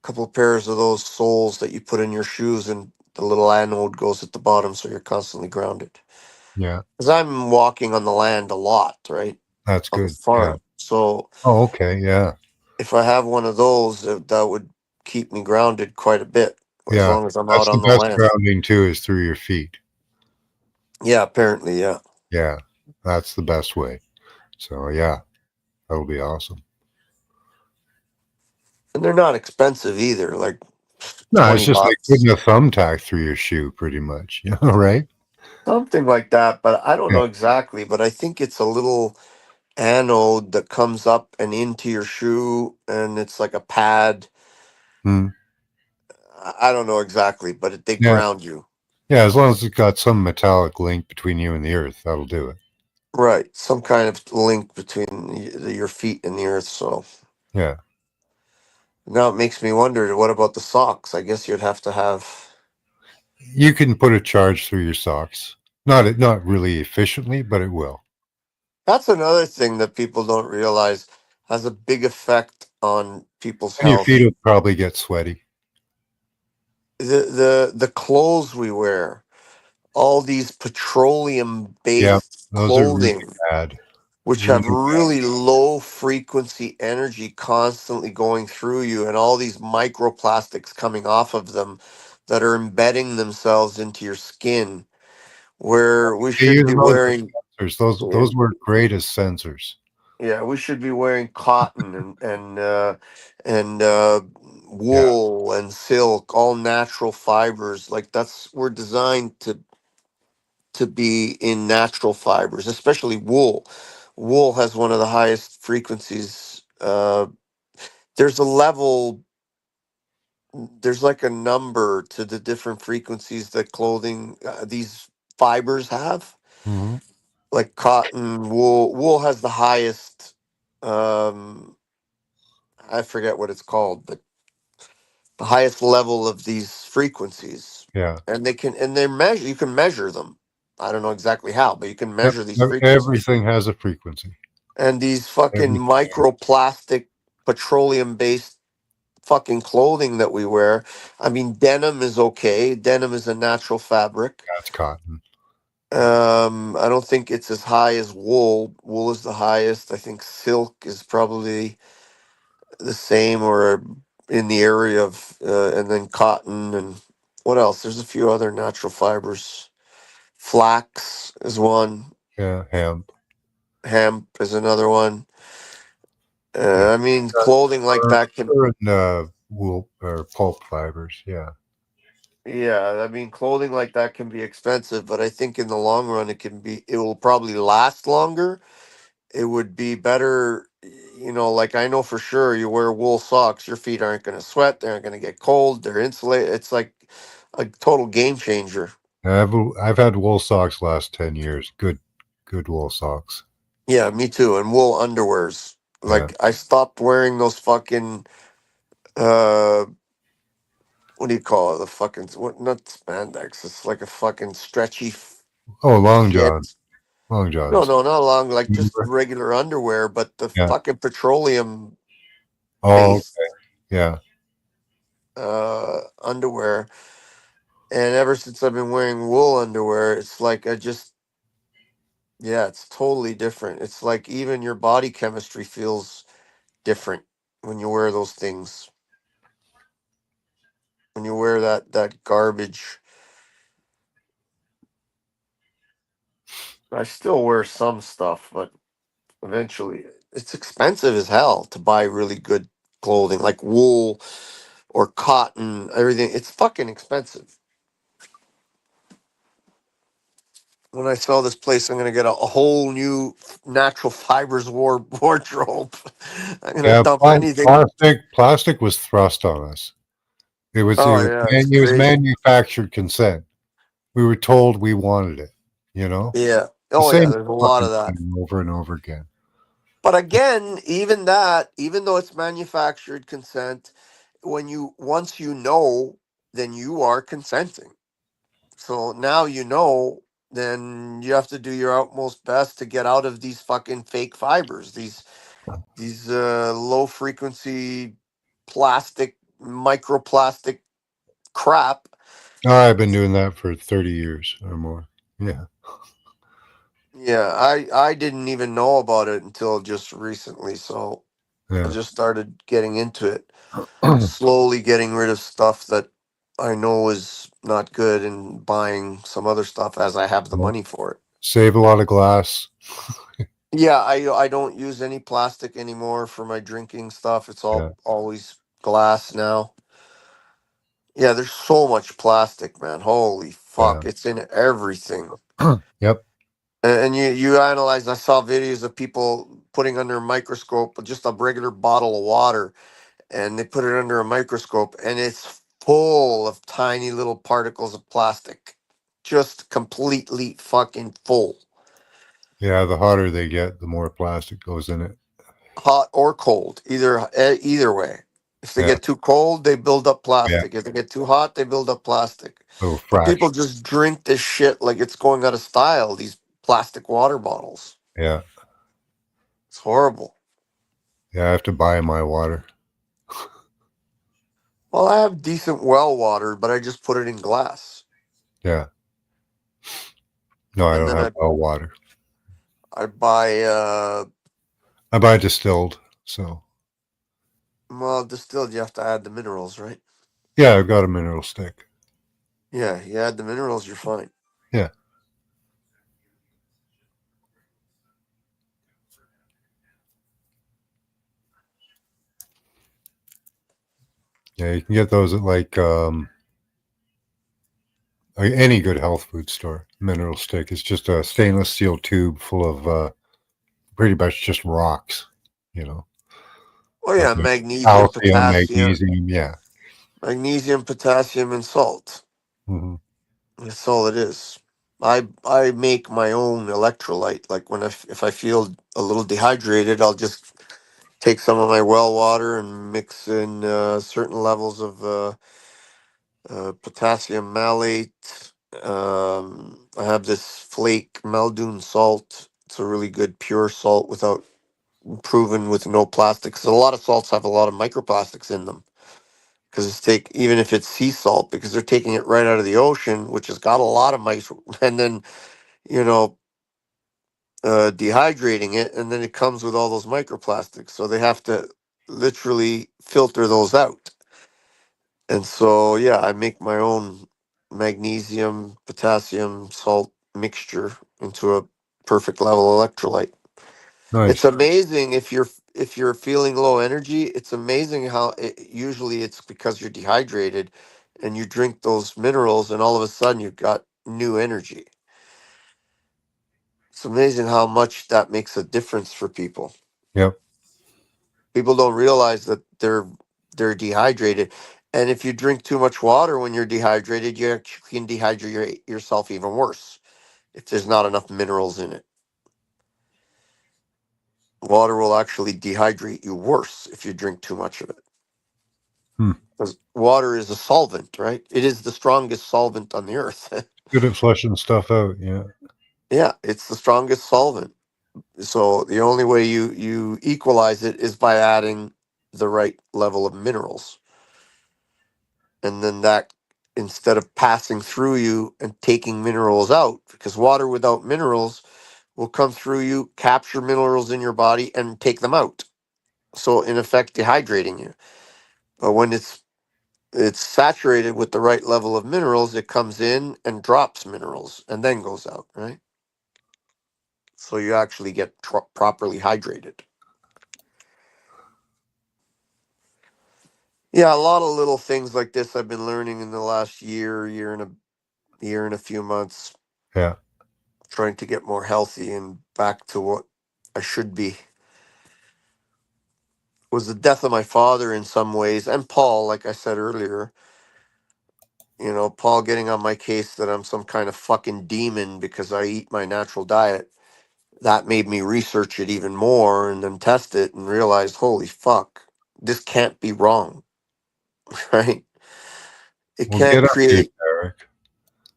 couple of pairs of those soles that you put in your shoes, and the little anode goes at the bottom so you're constantly grounded. Yeah. Because I'm walking on the land a lot, right? That's On the good. farm. Yeah. So Oh, okay. Yeah. if I have one of those, that would keep me grounded quite a bit as Yeah. long as I'm That's out the on the best land. grounding too, is through your feet. Yeah, apparently, yeah. Yeah. That's the best way. So yeah, that'll be awesome. And they're not expensive either. Like No, it's just like $20. putting a thumbtack through your shoe, pretty much. Right? Something like that, but I don't Yeah. know exactly. But I think it's a little anode that comes up and into your shoe, and it's like a pad. Mm. I don't know exactly, but they Yeah. ground you. Yeah. As long as it's got some metallic link between you and the earth, that'll do it. Right, some kind of link between your feet and the earth. So Yeah. now it makes me wonder, what about the socks? I guess you'd have to have. You can put a charge through your socks. Not really efficiently, but it will. That's another thing that people don't realize has a big effect on people's And your health. feet will probably get sweaty. The clothes we wear, all these petroleum based Those are really clothing, bad. which have really low frequency energy constantly going through you, and all these microplastics coming off of them that are embedding themselves into your skin, where we They should use be those as wearing. sensors. Those work great as sensors. Yeah, we should be wearing cotton and Yeah. wool and silk, all natural fibers. Like we're designed to be in natural fibers, especially wool. Wool has one of the highest frequencies. There's a level, there's like a number to the different frequencies that clothing, these fibers have. Mm-hmm. Like cotton, wool has the highest. Um, I forget what it's called, but the highest level of these frequencies. Yeah. And they're measure. You can measure them. I don't know exactly how, but you can measure these frequencies. Everything has a frequency. And these fucking Everything. microplastic, petroleum-based fucking clothing that we wear. I mean, denim is okay. Denim is a natural fabric. That's cotton. I don't think it's as high as wool. Wool is the highest. I think silk is probably the same or in the area of, and then cotton and what else? There's a few other natural fibers. Flax is one. Yeah, hemp. Hemp is another one. I mean, clothing like that can. And wool or pulp fibers. Yeah. Yeah, I mean, clothing like that can be expensive, but I think in the long run, it will probably last longer. It would be better, like I know for sure you wear wool socks, your feet aren't going to sweat, they aren't going to get cold, they're insulated. It's like a total game changer. I've had wool socks last 10 years. Good wool socks. Yeah, me too. And wool underwears. Like I stopped wearing those fucking what do you call it? The fucking not spandex. It's like a fucking stretchy. Oh, long shit. john. Long johns. No, not long. Like just regular underwear, but the fucking petroleum. Oh, based, okay. Yeah. Underwear. And ever since I've been wearing wool underwear, it's like it's totally different. It's like even your body chemistry feels different when you wear those things. When you wear that garbage. I still wear some stuff, but eventually it's expensive as hell to buy really good clothing like wool or cotton, everything. It's fucking expensive. When I sell this place, I'm gonna get a whole new natural fibers wardrobe. I'm gonna Yeah, dump anything. plastic was thrust on us. Oh yeah, it's It was crazy. manufactured consent. We were told we wanted it. You know, Yeah. the Oh yeah, same there's a lot fucking of that. thing over and over again. But again, even that, even though it's manufactured consent, once you know, then you are consenting. So now you know, then you have to do your utmost best to get out of these fucking fake fibers, these low frequency plastic, microplastic crap. Oh, I've been doing that for 30 years or more. Yeah. Yeah, I didn't even know about it until just recently, so I Yeah. just started getting into it, slowly getting rid of stuff that I know is not good and buying some other stuff as I have the Yeah. money for it. Save a lot of glass. Yeah, I don't use any plastic anymore for my drinking stuff. It's all Yeah. always glass now. Yeah, there's so much plastic, man. Holy Yeah. fuck, it's in everything. Yep. And you analyze. I saw videos of people putting under a microscope just a regular bottle of water, and they put it under a microscope, and it's full of tiny little particles of plastic, just completely fucking full. Yeah. The hotter they get, the more plastic goes in it. Hot or cold, either way. If they Yeah. get too cold, they build up Yeah. plastic. If they get too hot, they build up plastic. Oh, But people fraction. just drink this shit like it's going out of style. These plastic water bottles. Yeah. It's horrible. Yeah. I have to buy my water. Well, I have decent well water, but I just put it in glass, Yeah. No, I and don't then have well water. I buy I buy distilled. So, well, distilled. You have to add the minerals, right? yeah, I've got a mineral stick. Yeah, you add the minerals, you're fine. Yeah. Yeah. You can get those at like any good health food store. Mineral stick. It's just a stainless steel tube full of pretty much just rocks, you know, Oh like yeah, magnesium, calcium, potassium, magnesium. Yeah. and salt. Hmm. That's all it is. I make my own electrolyte. Like if I feel a little dehydrated, I'll just take some of my well water and mix in certain levels of potassium malate. I have this flake Muldoon salt. It's a really good pure salt without proven with no plastics. A lot of salts have a lot of microplastics in them because even if it's sea salt because they're taking it right out of the ocean, which has got a lot of micro, and then you know dehydrating it, and then it comes with all those microplastics. So they have to literally filter those out. And so, yeah, I make my own magnesium, potassium, salt mixture into a perfect level electrolyte. It's Nice. amazing if you're feeling low energy. It's amazing how usually it's because you're dehydrated, and you drink those minerals, and all of a sudden you've got new energy. It's amazing how much that makes a difference for people. Yep. People don't realize that they're dehydrated, and if you drink too much water when you're dehydrated, you can dehydrate yourself even worse if there's not enough minerals in it. Water will actually dehydrate you worse if you drink too much of it, Hmm. because water is a solvent, right? It is the strongest solvent on the earth. Good at flushing stuff out. Yeah. Yeah, it's the strongest solvent. So the only way you equalize it is by adding the right level of minerals, and then that instead of passing through you and taking minerals out, because water without minerals will come through you, capture minerals in your body, and take them out. So in effect, dehydrating you. But when it's saturated with the right level of minerals, it comes in and drops minerals and then goes out, right? So you actually get properly hydrated. Yeah, a lot of little things like this I've been learning in the last year and a few months, Yeah. trying to get more healthy and back to what I should be. Was the death of my father in some ways, and Paul, like I said earlier, Paul getting on my case that I'm some kind of fucking demon because I eat my natural diet. That made me research it even more and then test it and realize, holy fuck, this can't be wrong, right? It Well, get can't up here, create. Tarek.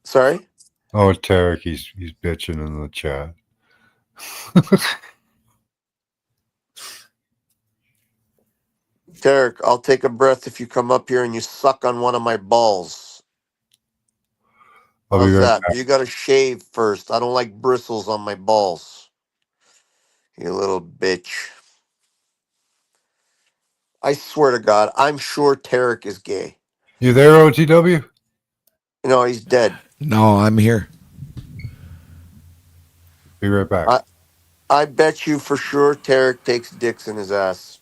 Sorry? Oh, Tarek, he's bitching in the chat. Derek, I'll take a breath if you come up here and you suck on one of my balls. I'll be How's right that? back. You gotta shave first. I don't like bristles on my balls. You little bitch. I swear to God, I'm sure Tarek is gay. You there, OTW? No, he's dead. No, I'm here. Be right back. I bet you for sure Tarek takes dicks in his ass.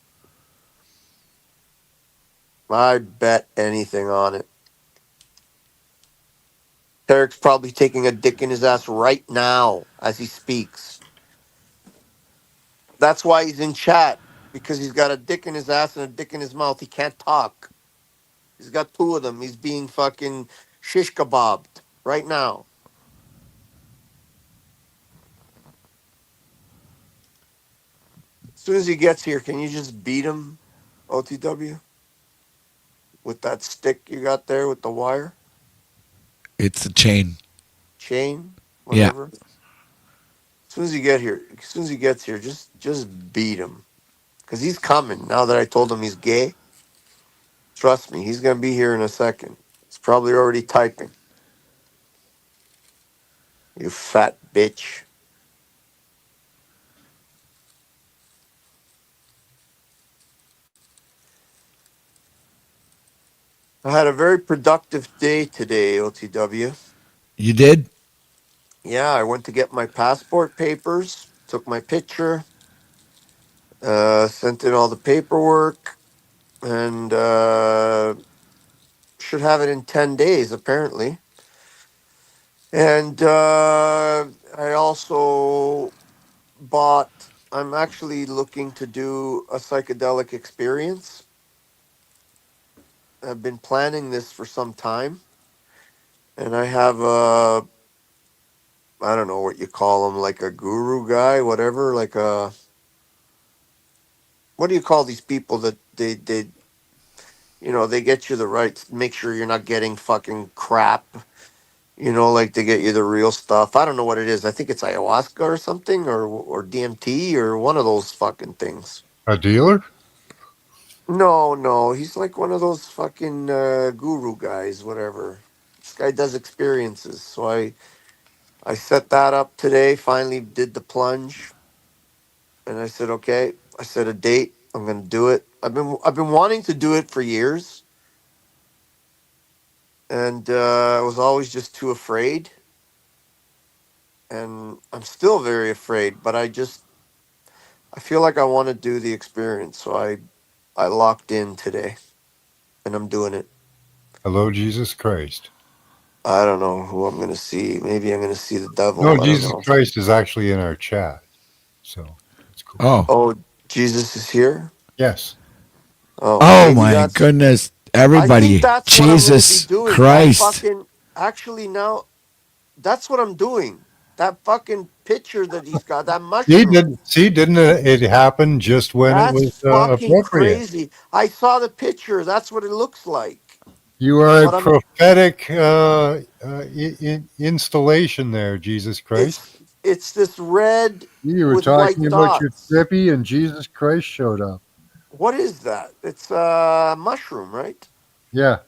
I bet anything on it. Tarek's probably taking a dick in his ass right now as he speaks. That's why he's in chat, because he's got a dick in his ass and a dick in his mouth. He can't talk. He's got two of them. He's being fucking shish kebabbed right now. As soon as he gets here, can you just beat him, OTW? With that stick you got there with the wire? It's a chain. Chain? Yeah. Whatever. As soon as he gets here, just beat him. Because he's coming now that I told him he's gay. Trust me, he's going to be here in a second. He's probably already typing. You fat bitch. I had a very productive day today, OTW. You did? Yeah, I went to get my passport papers, took my picture, sent in all the paperwork, and should have it in 10 days, apparently. And I also I'm actually looking to do a psychedelic experience. I've been planning this for some time. And I have I don't know what you call him, like a guru guy, whatever, what do you call these people that they they get you the right, make sure you're not getting fucking crap, like they get you the real stuff. I don't know what it is. I think it's ayahuasca or something, or DMT or one of those fucking things. A dealer? No, he's like one of those fucking guru guys, whatever. This guy does experiences. So I set that up today, finally did the plunge. And I said, okay, I set a date. I'm going to do it. I've been wanting to do it for years. And I was always just too afraid. And I'm still very afraid, but I feel like I want to do the experience. So I locked in today and I'm doing it. Hello, Jesus Christ. I don't know who I'm going to see. Maybe I'm going to see the devil. No, I don't Jesus know. Christ is actually in our chat. So that's cool. Oh, Jesus is here? Yes. Oh my goodness. Everybody. I think that's Jesus what I'm gonna be doing. Christ. Actually, now, that's what I'm doing. That fucking picture that he's got, that mushroom. Didn't it happen just when it was fucking appropriate? crazy. I saw the picture. That's what it looks like. You are But a prophetic installation there, Jesus Christ. It's this red You were with white talking about your dots. trippy and Jesus Christ showed up. What is that? It's a mushroom, right? Yeah.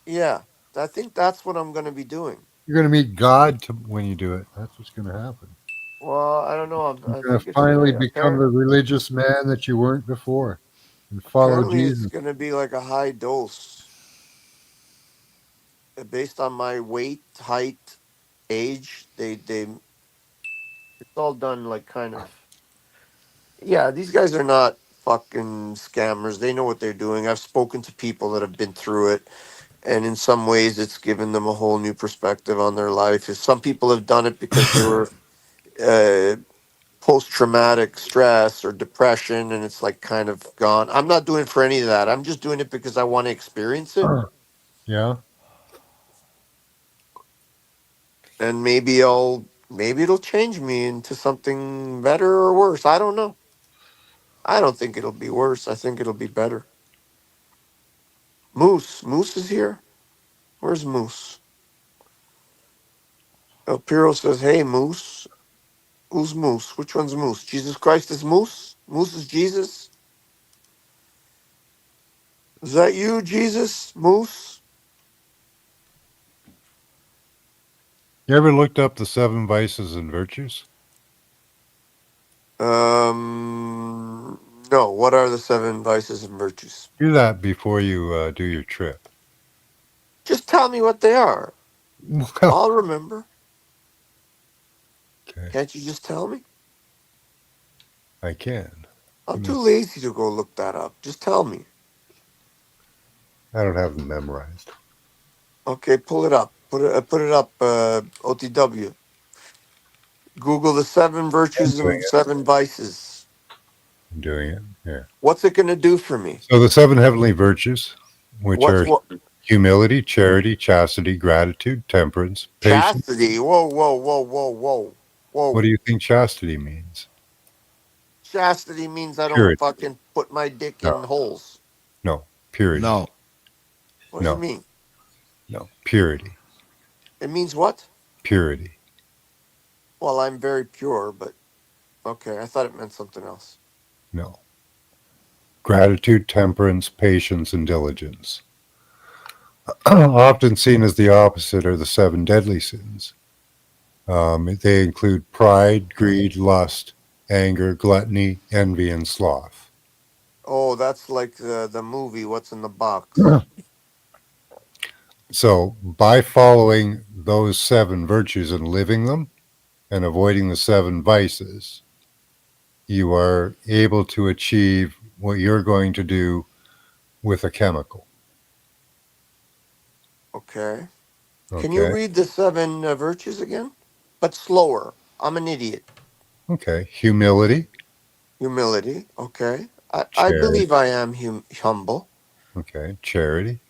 Yeah. I think that's what I'm going to be doing. You're going to meet God when you do it. That's what's going to happen. Well, I don't know. You're I going think to it's finally gonna become the religious man that you weren't before and follow apparently it's Jesus. gonna be like a high dose based on my weight, height, age. They it's all done like kind of. Yeah, these guys are not fucking scammers. They know what they're doing. I've spoken to people that have been through it, and in some ways, it's given them a whole new perspective on their life. If some people have done it because they were uh, post-traumatic stress or depression, and it's like kind of gone. I'm not doing it for any of that. I'm just doing it because I want to experience it, Yeah. and maybe it'll change me into something better or worse. I don't know. I don't think it'll be worse. I think it'll be better. Moose is here. Where's Moose? El Piro says, "Hey, Moose. Who's Moose? Which one's Moose? Jesus Christ is Moose? Moose is Jesus? Is that you, Jesus? Moose?" You ever looked up the 7 vices and virtues? No. What are the 7 vices and virtues? Do that before you do your trip. Just tell me what they are. Well, I'll remember. okay, Can't you just tell me? I can. I'm too lazy to go look that up. Just tell me. I don't have them memorized. Okay, pull it up. Put it up, OTW. Google the 7 virtues and 7 vices. I'm doing it. Yeah. What's it going to do for me? So the 7 heavenly virtues, which What's are what? humility, charity, chastity, gratitude, temperance, patience. Chastity. Whoa. What do you think chastity means? Chastity means I don't Purity. fucking put my dick in holes. No. Purity. No. What does it mean? No. Purity. It means what? Purity. Well, I'm very pure, but okay. I thought it meant something else. No. Gratitude, temperance, patience, and diligence. Often seen as the opposite are the 7 deadly sins. They include pride, greed, lust, anger, gluttony, envy, and sloth. Oh, that's like the movie What's in the Box. So, by following those 7 virtues and living them and avoiding the 7 vices, you are able to achieve what you're going to do with a chemical. Okay. Can you read the 7 virtues again? But slower. I'm an idiot. Okay. Humility. Humility. Okay. I believe I am humble. Okay. Charity.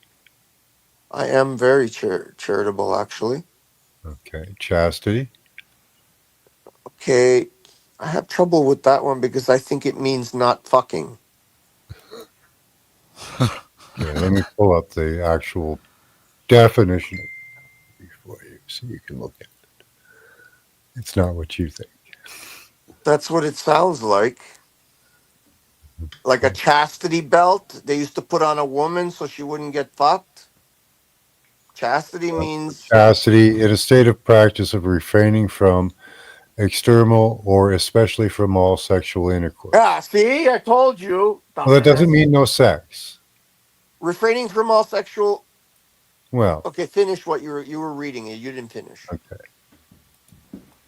I am very charitable, actually. Okay. Chastity. Okay. I have trouble with that one because I think it means not fucking. Okay, let me pull up the actual definition before you so you can look at it. It's not what you think. That's what it sounds like. Like a chastity belt they used to put on a woman so she wouldn't get fucked. Chastity means Chastity in a state of practice of refraining from external or especially from all sexual intercourse. yeah. See, I told you. Well, that doesn't mean no sex. Refraining from all sexual. Well, Okay, finish what you were reading. It. You didn't finish. okay.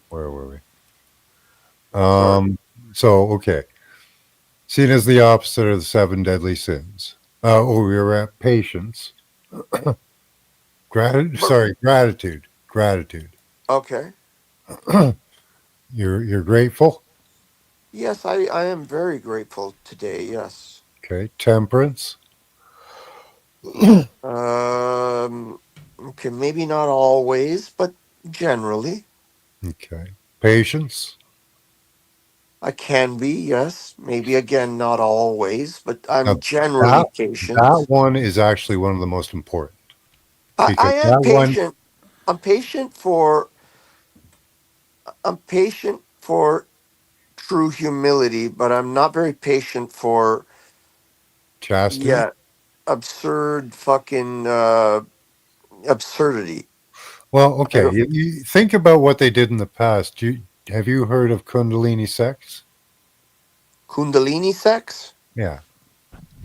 Where were we? So, okay. Seen as the opposite of the 7 deadly sins. We were at patience. Gratitude. Okay. You're grateful. Yes, I am very grateful today. Yes. Okay. Temperance. Okay, maybe not always, but generally. Okay. Patience. I can be, yes. Maybe again, not always, but I'm generally patient. That one is actually one of the most important. I am patient. I'm patient for true humility, but I'm not very patient for chastity. absurd fucking absurdity. Well, okay. You think about what they did in the past. Have you heard of Kundalini sex? Kundalini sex? Yeah.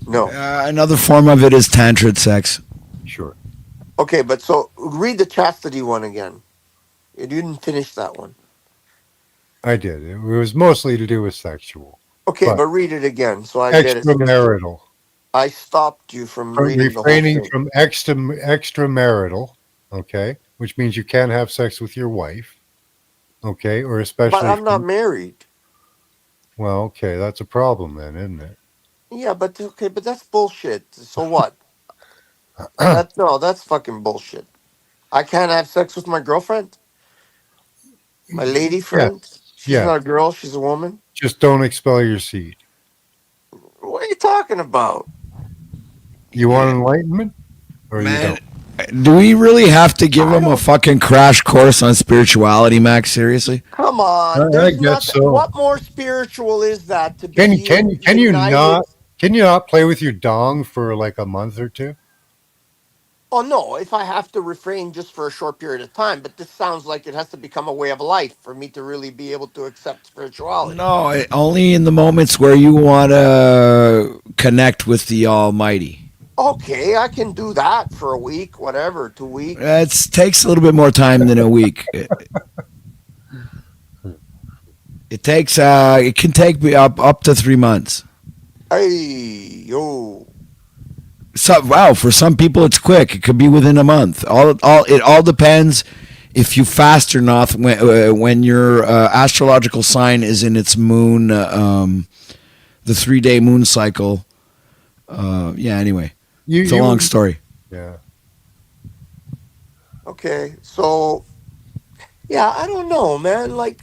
No. Another form of it is tantric sex. Sure. Okay, but so read the chastity one again. You didn't finish that one. I did. It was mostly to do with sexual. Okay, but read it again so I get it. Extramarital. I stopped you from reading the whole refraining thing. from extramarital, okay, which means you can't have sex with your wife, okay, or especially. But I'm not married. Well, okay, that's a problem then, isn't it? Yeah, but that's bullshit. So what? That's fucking bullshit. I can't have sex with my girlfriend, my lady friend. She's not a girl; she's a woman. Just don't expel your seed. What are you talking about? You want enlightenment, or Man, you don't? Do we really have to give him a fucking crash course on spirituality, Max? Seriously? Come on, I guess so. What more spiritual is that to be? Can you not play with your dong for like a month or two? Oh no, if I have to refrain just for a short period of time, but this sounds like it has to become a way of life for me to really be able to accept spirituality. No, only in the moments where you want to connect with the Almighty. Okay, I can do that for a week, whatever, 2 weeks. It takes a little bit more time than a week. It takes. It can take up to 3 months. Hey, yo. So wow, for some people it's quick. It could be within a month. It all depends if you fast or not. When your astrological sign is in its moon, the 3-day moon cycle. Yeah. Anyway, it's a long story. Yeah. Okay, so yeah, I don't know, man. Like,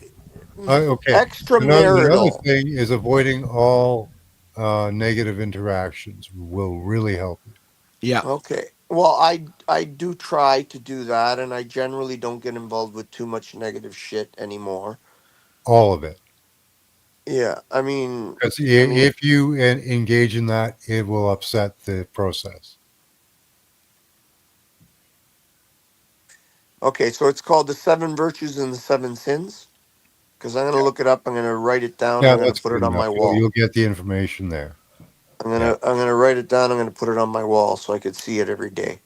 Okay. extramarital. Another thing is avoiding all negative interactions will really help you. Yeah. Okay. Well, I do try to do that, and I generally don't get involved with too much negative shit anymore. All of it. Yeah, I mean, Because if you engage in that, it will upset the process. okay, so it's called the 7 Virtues and the 7 Sins. Because I'm gonna look it up. I'm gonna write it down. Yeah, I'm gonna that's put good it on enough. my wall. You'll get the information there. I'm gonna write it down. I'm gonna put it on my wall so I could see it every day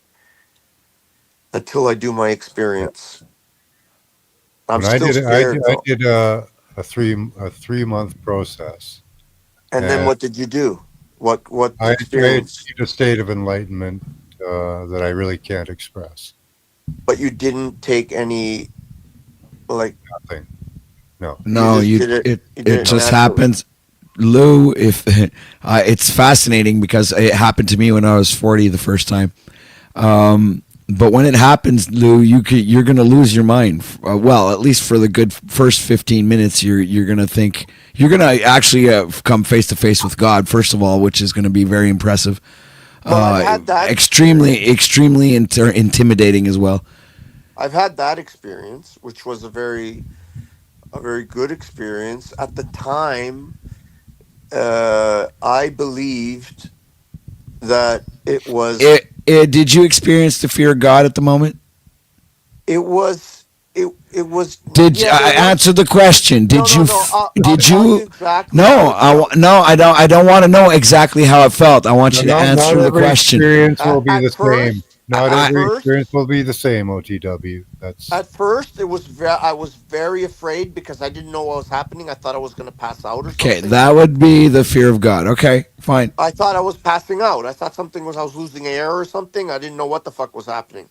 until I do my experience. I'm still scared. I did a 3-month process. And then what did you do? What I experience? achieved a state of enlightenment that I really can't express. But you didn't take any, like, nothing. No. No, it just happens. Lou, if it's fascinating because it happened to me when I was 40 the first time. But when it happens, Lou, you're going to lose your mind. Well, at least for the good first 15 minutes, you're going to think you're going to actually come face to face with God first of all, which is going to be very impressive. I've had that extremely intimidating as well. I've had that experience, which was a very good experience at the time. I believed that it was. Did you experience the fear of God at the moment? It was. It was. Did I answer the question? Did you? Did you? Exactly no, I don't want to know exactly how it felt. I want you to answer the question. Experience will be the same. Not every experience will be the same. OTW. That's at first. It was. I was very afraid because I didn't know what was happening. I thought I was going to pass out or something. Okay, that would be the fear of God. Okay, fine. I thought I was passing out. I thought I was losing air or something. I didn't know what the fuck was happening.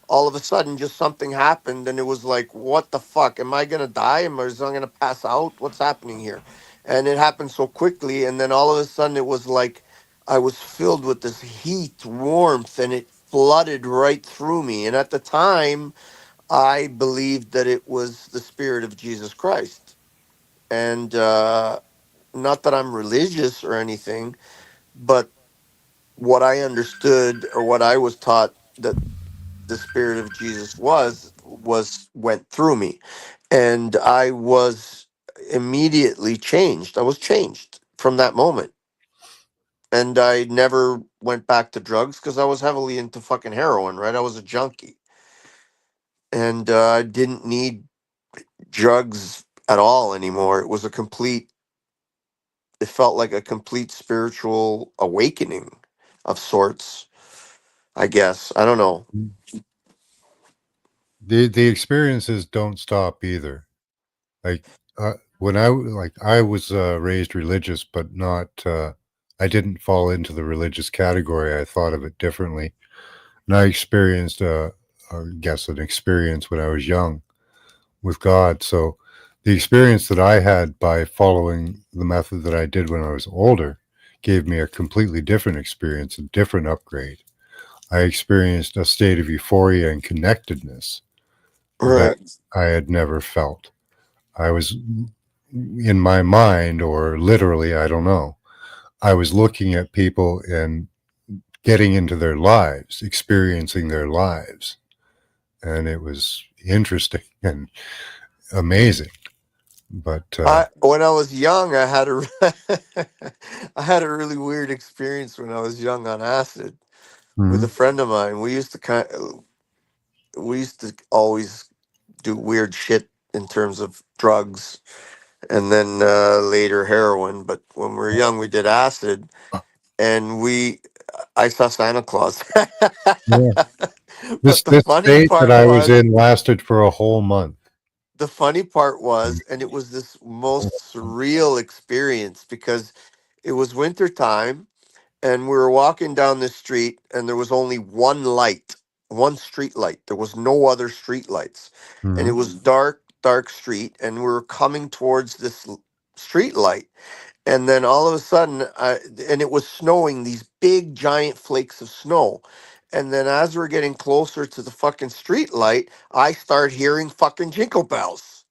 All of a sudden, just something happened, and it was like, what the fuck? Am I going to die? Am I going to pass out? What's happening here? And it happened so quickly, and then all of a sudden, it was like I was filled with this heat, warmth, and it flooded right through me. And at the time, I believed that it was the Spirit of Jesus Christ. And not that I'm religious or anything, but what I understood or what I was taught that the Spirit of Jesus went through me, and I was immediately changed. I was changed from that moment. and I never went back to drugs because I was heavily into fucking heroin, right? I was a junkie, and I didn't need drugs at all anymore. It was a complete. It felt like a complete spiritual awakening of sorts. I guess I don't know. The experiences don't stop either. Like when I was raised religious, but not. I didn't fall into the religious category. I thought of it differently, and I experienced, I guess, an experience when I was young with God. So the experience that I had by following the method that I did when I was older gave me a completely different experience, a different upgrade. I experienced a state of euphoria and connectedness that Right. I had never felt. I was in my mind, or literally, I don't know. I was looking at people and getting into their lives, experiencing their lives. And it was interesting and amazing. But When I was young, I had a I had a really weird experience when I was young on acid with a Mhm. friend of mine. We used to always do weird shit in terms of drugs, and then later heroin. But when we were young, we did acid, and I saw Santa Claus. Yeah. But the This funny state that part I was was, in lasted for a whole month. the funny part was, and it was this most surreal experience because it was winter time, and we were walking down the street, and there was only one light, one street light. There was no other street lights, and it Mhm. was dark street, and we were coming towards this street light, and then all of a sudden, and it was snowing, these big giant flakes of snow. And then as we're getting closer to the fucking street light, I start hearing fucking jingle bells.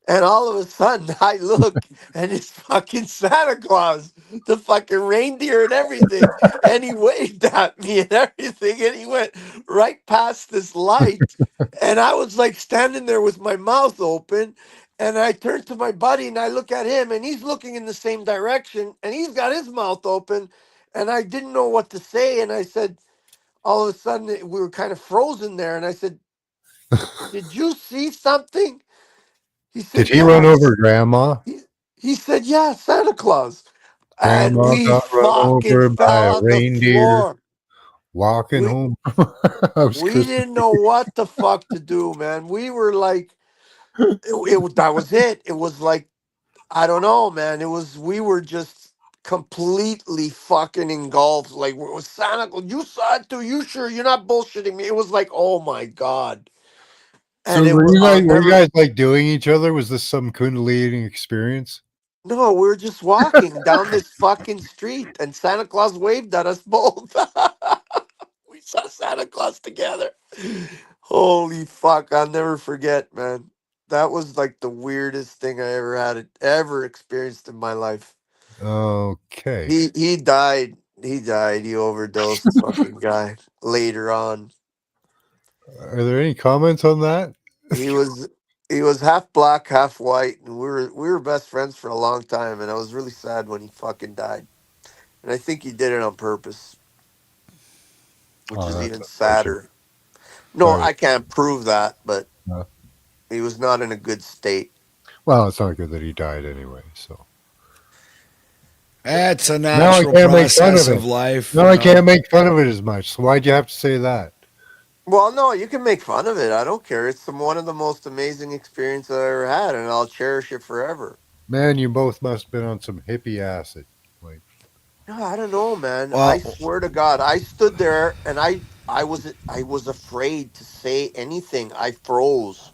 And all of a sudden, I look, and it's fucking Santa Claus, the fucking reindeer and everything. And he waved at me and everything, and he went right past this light. And I was like standing there with my mouth open. And I turned to my buddy and I look at him, and he's looking in the same direction, and he's got his mouth open. And I didn't know what to say. And I said, all of a sudden, we were kind of frozen there. And I said, "Did you see something?" He Did said, he run "Yes." over Grandma? He said, "Yeah, Santa Claus." And Grandma we got run fucking over by fell a on the reindeer floor. walking We home. I was we Christmas. didn't know what the fuck to do, man. We were like, that was it. It was like, I don't know, man. We were just completely fucking engulfed. Like, it was Santa Claus. You saw it too. You sure? You're not bullshitting me. It was like, oh my God. And So it was, I'll were you never, guys like doing each other? Was this some Kundalini experience? no, we were just walking down this fucking street, and Santa Claus waved at us both. We saw Santa Claus together. Holy fuck, I'll never forget, man. That was like the weirdest thing I ever experienced in my life. Okay. He died. He died. He overdosed, the fucking guy. Later on, Are there any comments on that? he was he was half black, half white, and we were best friends for a long time. And I was really sad when he fucking died. And I think he did it on purpose, which Oh, is that's even unfortunate. sadder. No, Sorry. I can't prove that, but No. he was not in a good state. Well, it's not good that he died anyway. So That's a now I natural can't make fun process of of it. life. Now I can't make fun of it as much. So why'd you have to say that? Well, no, you can make fun of it. I don't care. It's one of the most amazing experiences I ever had, and I'll cherish it forever. Man, you both must have been on some hippie acid. Like, No, I don't know, man. I Well, swear to God, I stood there and I was afraid to say anything. I froze.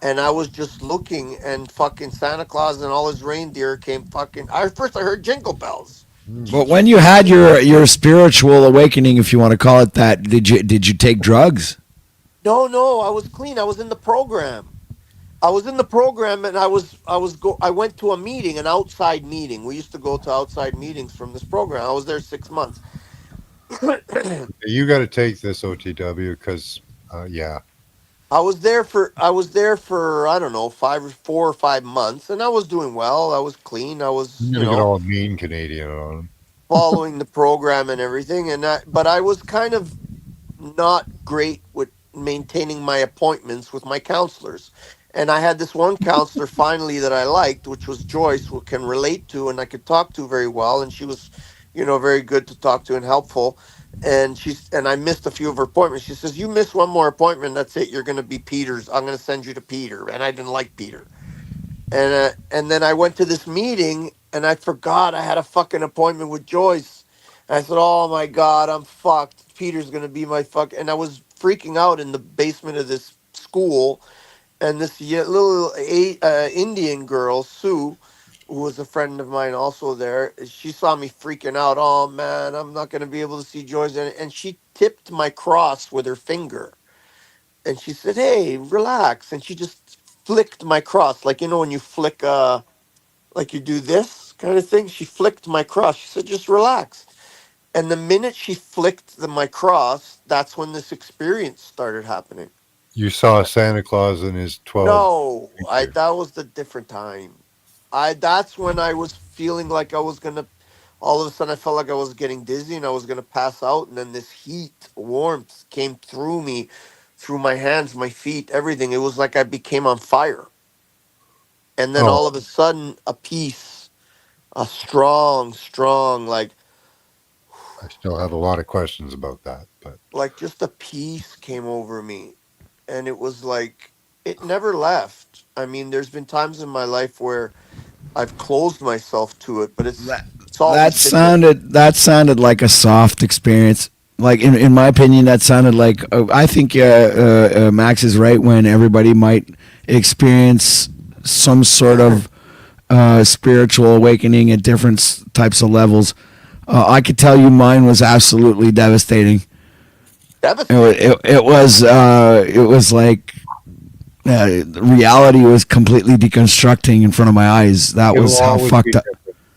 And I was just looking, and fucking Santa Claus and all his reindeer came fucking. First I heard jingle bells. but when you had your spiritual awakening, if you want to call it that, did you take drugs? No, no, I was clean. I was in the program. I was in the program, and I went to a meeting, an outside meeting. We used to go to outside meetings from this program. I was there 6 months. you got to take this OTW because, yeah, I was there for I don't know 4 or 5 months, and I was doing well. I was clean. I was I'm you gonna get know all mean Canadian on him. following the program and everything, but I was kind of not great with maintaining my appointments with my counselors. And I had this one counselor finally that I liked, which was Joyce, who can relate to and I could talk to very well. And she was, very good to talk to and helpful. And I missed a few of her appointments. She says, "You miss one more appointment, that's it. You're going to be Peter's. I'm going to send you to Peter." And I didn't like Peter. And then I went to this meeting and I forgot I had a fucking appointment with Joyce. And I said, "Oh my God, I'm fucked. Peter's gonna be my fuck." And I was freaking out in the basement of this school. And this little Indian girl, Sue, who was a friend of mine also there, she saw me freaking out. "Oh man, I'm not gonna be able to see Joyce." And she tipped my cross with her finger. And she said, "Hey, relax." And she just flicked my cross, like when you flick like you do this kind of thing. She flicked my cross. She said, "Just relax." And the minute she flicked my cross, that's when this experience started happening. You saw Santa Claus in his 12. No, that was the different time. That's when I was feeling like I was gonna. All of a sudden, I felt like I was getting dizzy and I was gonna pass out. And then this heat, warmth came through me, through my hands, my feet, everything. It was like I became on fire. And then all of a sudden, a peace, a strong, like I still have a lot of questions about that, but just a peace came over me. And it was like it never left. I mean, there's been times in my life where I've closed myself to it, but it's always that sounded like a soft experience. Like in my opinion, that sounded like I think Max is right when everybody might experience some sort of spiritual awakening at different types of levels. I could tell you mine was absolutely devastating. It was like reality was completely deconstructing in front of my eyes. That was how fucked up.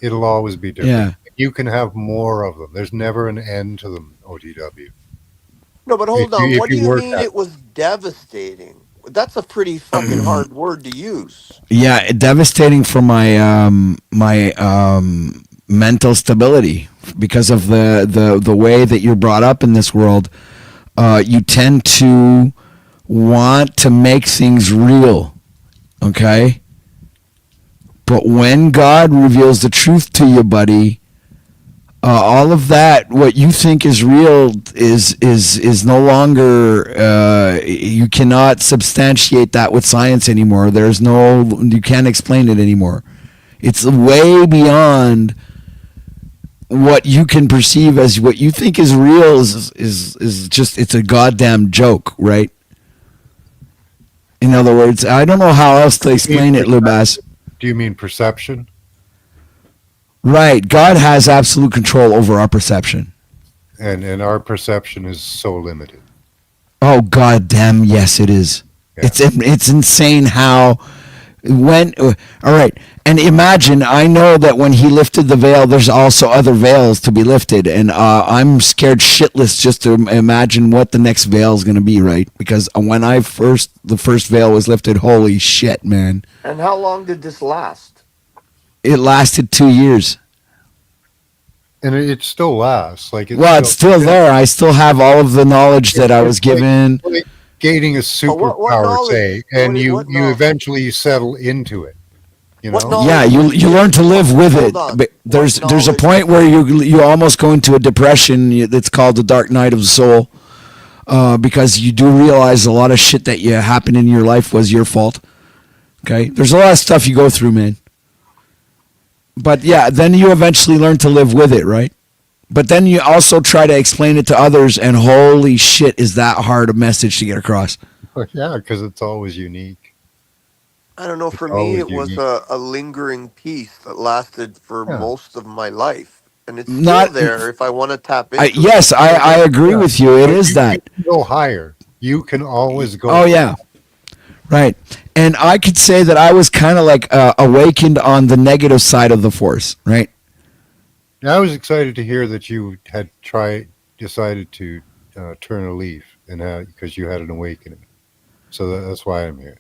It'll always be different. Yeah. You can have more of them. There's never an end to them, OTW. No, but hold on. What do you mean it was devastating? That's a pretty fucking hard word to use. Yeah, devastating for my mental stability because of the way that you're brought up in this world. You tend to want to make things real, okay? But when God reveals the truth to you, buddy, all of that, what you think is real, is no longer. You cannot substantiate that with science anymore. You can't explain it anymore. It's way beyond what you can perceive as what you think is real. Is just it's a goddamn joke, right? In other words, I don't know how else to explain it, Lubas. Do you mean perception? Right. God has absolute control over our perception. And our perception is so limited. Oh, goddamn, yes, it is. Yeah. It's insane how all right. And imagine, I know that when he lifted the veil, there's also other veils to be lifted. And I'm scared shitless just to imagine what the next veil is going to be, right? Because when the first veil was lifted, holy shit, man. And how long did this last? It lasted 2 years. And it still lasts. It's still there. I still have all of the knowledge that I was given. Like gaining a superpower, say, and you eventually settle into it. You know? Yeah, you learn to live with it. But there's a point where you almost go into a depression that's called the dark night of the soul, because you do realize a lot of shit that happened in your life was your fault. Okay, there's a lot of stuff you go through, man. But yeah, then you eventually learn to live with it, right? But then you also try to explain it to others, and holy shit, is that hard a message to get across? Yeah, because it's always unique. I don't know. For me, it was a lingering peace that lasted for most of my life, and it's still there if I want to tap into. Yes, I agree with you. It is that. You can go higher. You can always go. Oh yeah, right. And I could say that I was kind of like awakened on the negative side of the force, right? I was excited to hear that you had decided to turn a leaf, and because you had an awakening. So that's why I'm here.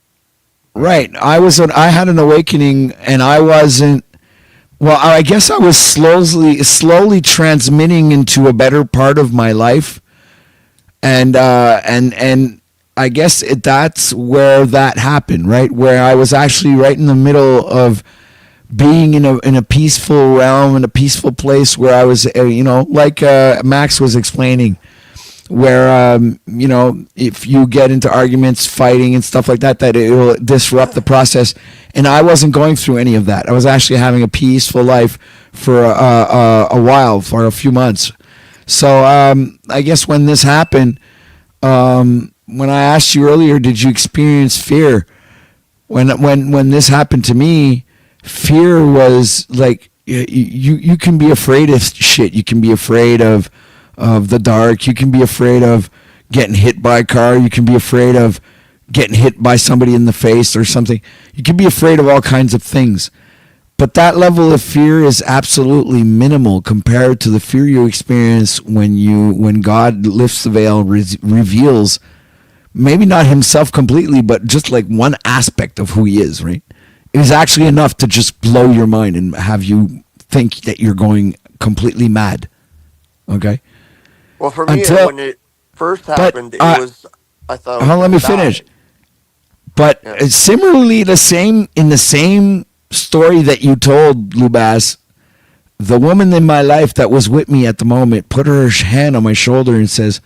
Right. I had an awakening, and I wasn't Well, I guess I was slowly transmitting into a better part of my life, and I guess that's where that happened, right? Where I was actually right in the middle of being in a peaceful realm, in a peaceful place where I was, like Max was explaining, where if you get into arguments, fighting and stuff like that, that it will disrupt the process. And I wasn't going through any of that. I was actually having a peaceful life for a while, for a few months. So I guess when this happened, when I asked you earlier, did you experience fear? When this happened to me, fear was like you can be afraid of shit. You can be afraid of the dark. You can be afraid of getting hit by a car. You can be afraid of getting hit by somebody in the face or something. You can be afraid of all kinds of things. But that level of fear is absolutely minimal compared to the fear you experience when God lifts the veil and reveals maybe not himself completely, but just like one aspect of who he is, right? It is actually enough to just blow your mind and have you think that you're going completely mad. Okay? Well, for me, when it first happened, I thought. Let me finish. But similarly, in the same story that you told, Lubas, the woman in my life that was with me at the moment put her hand on my shoulder and says,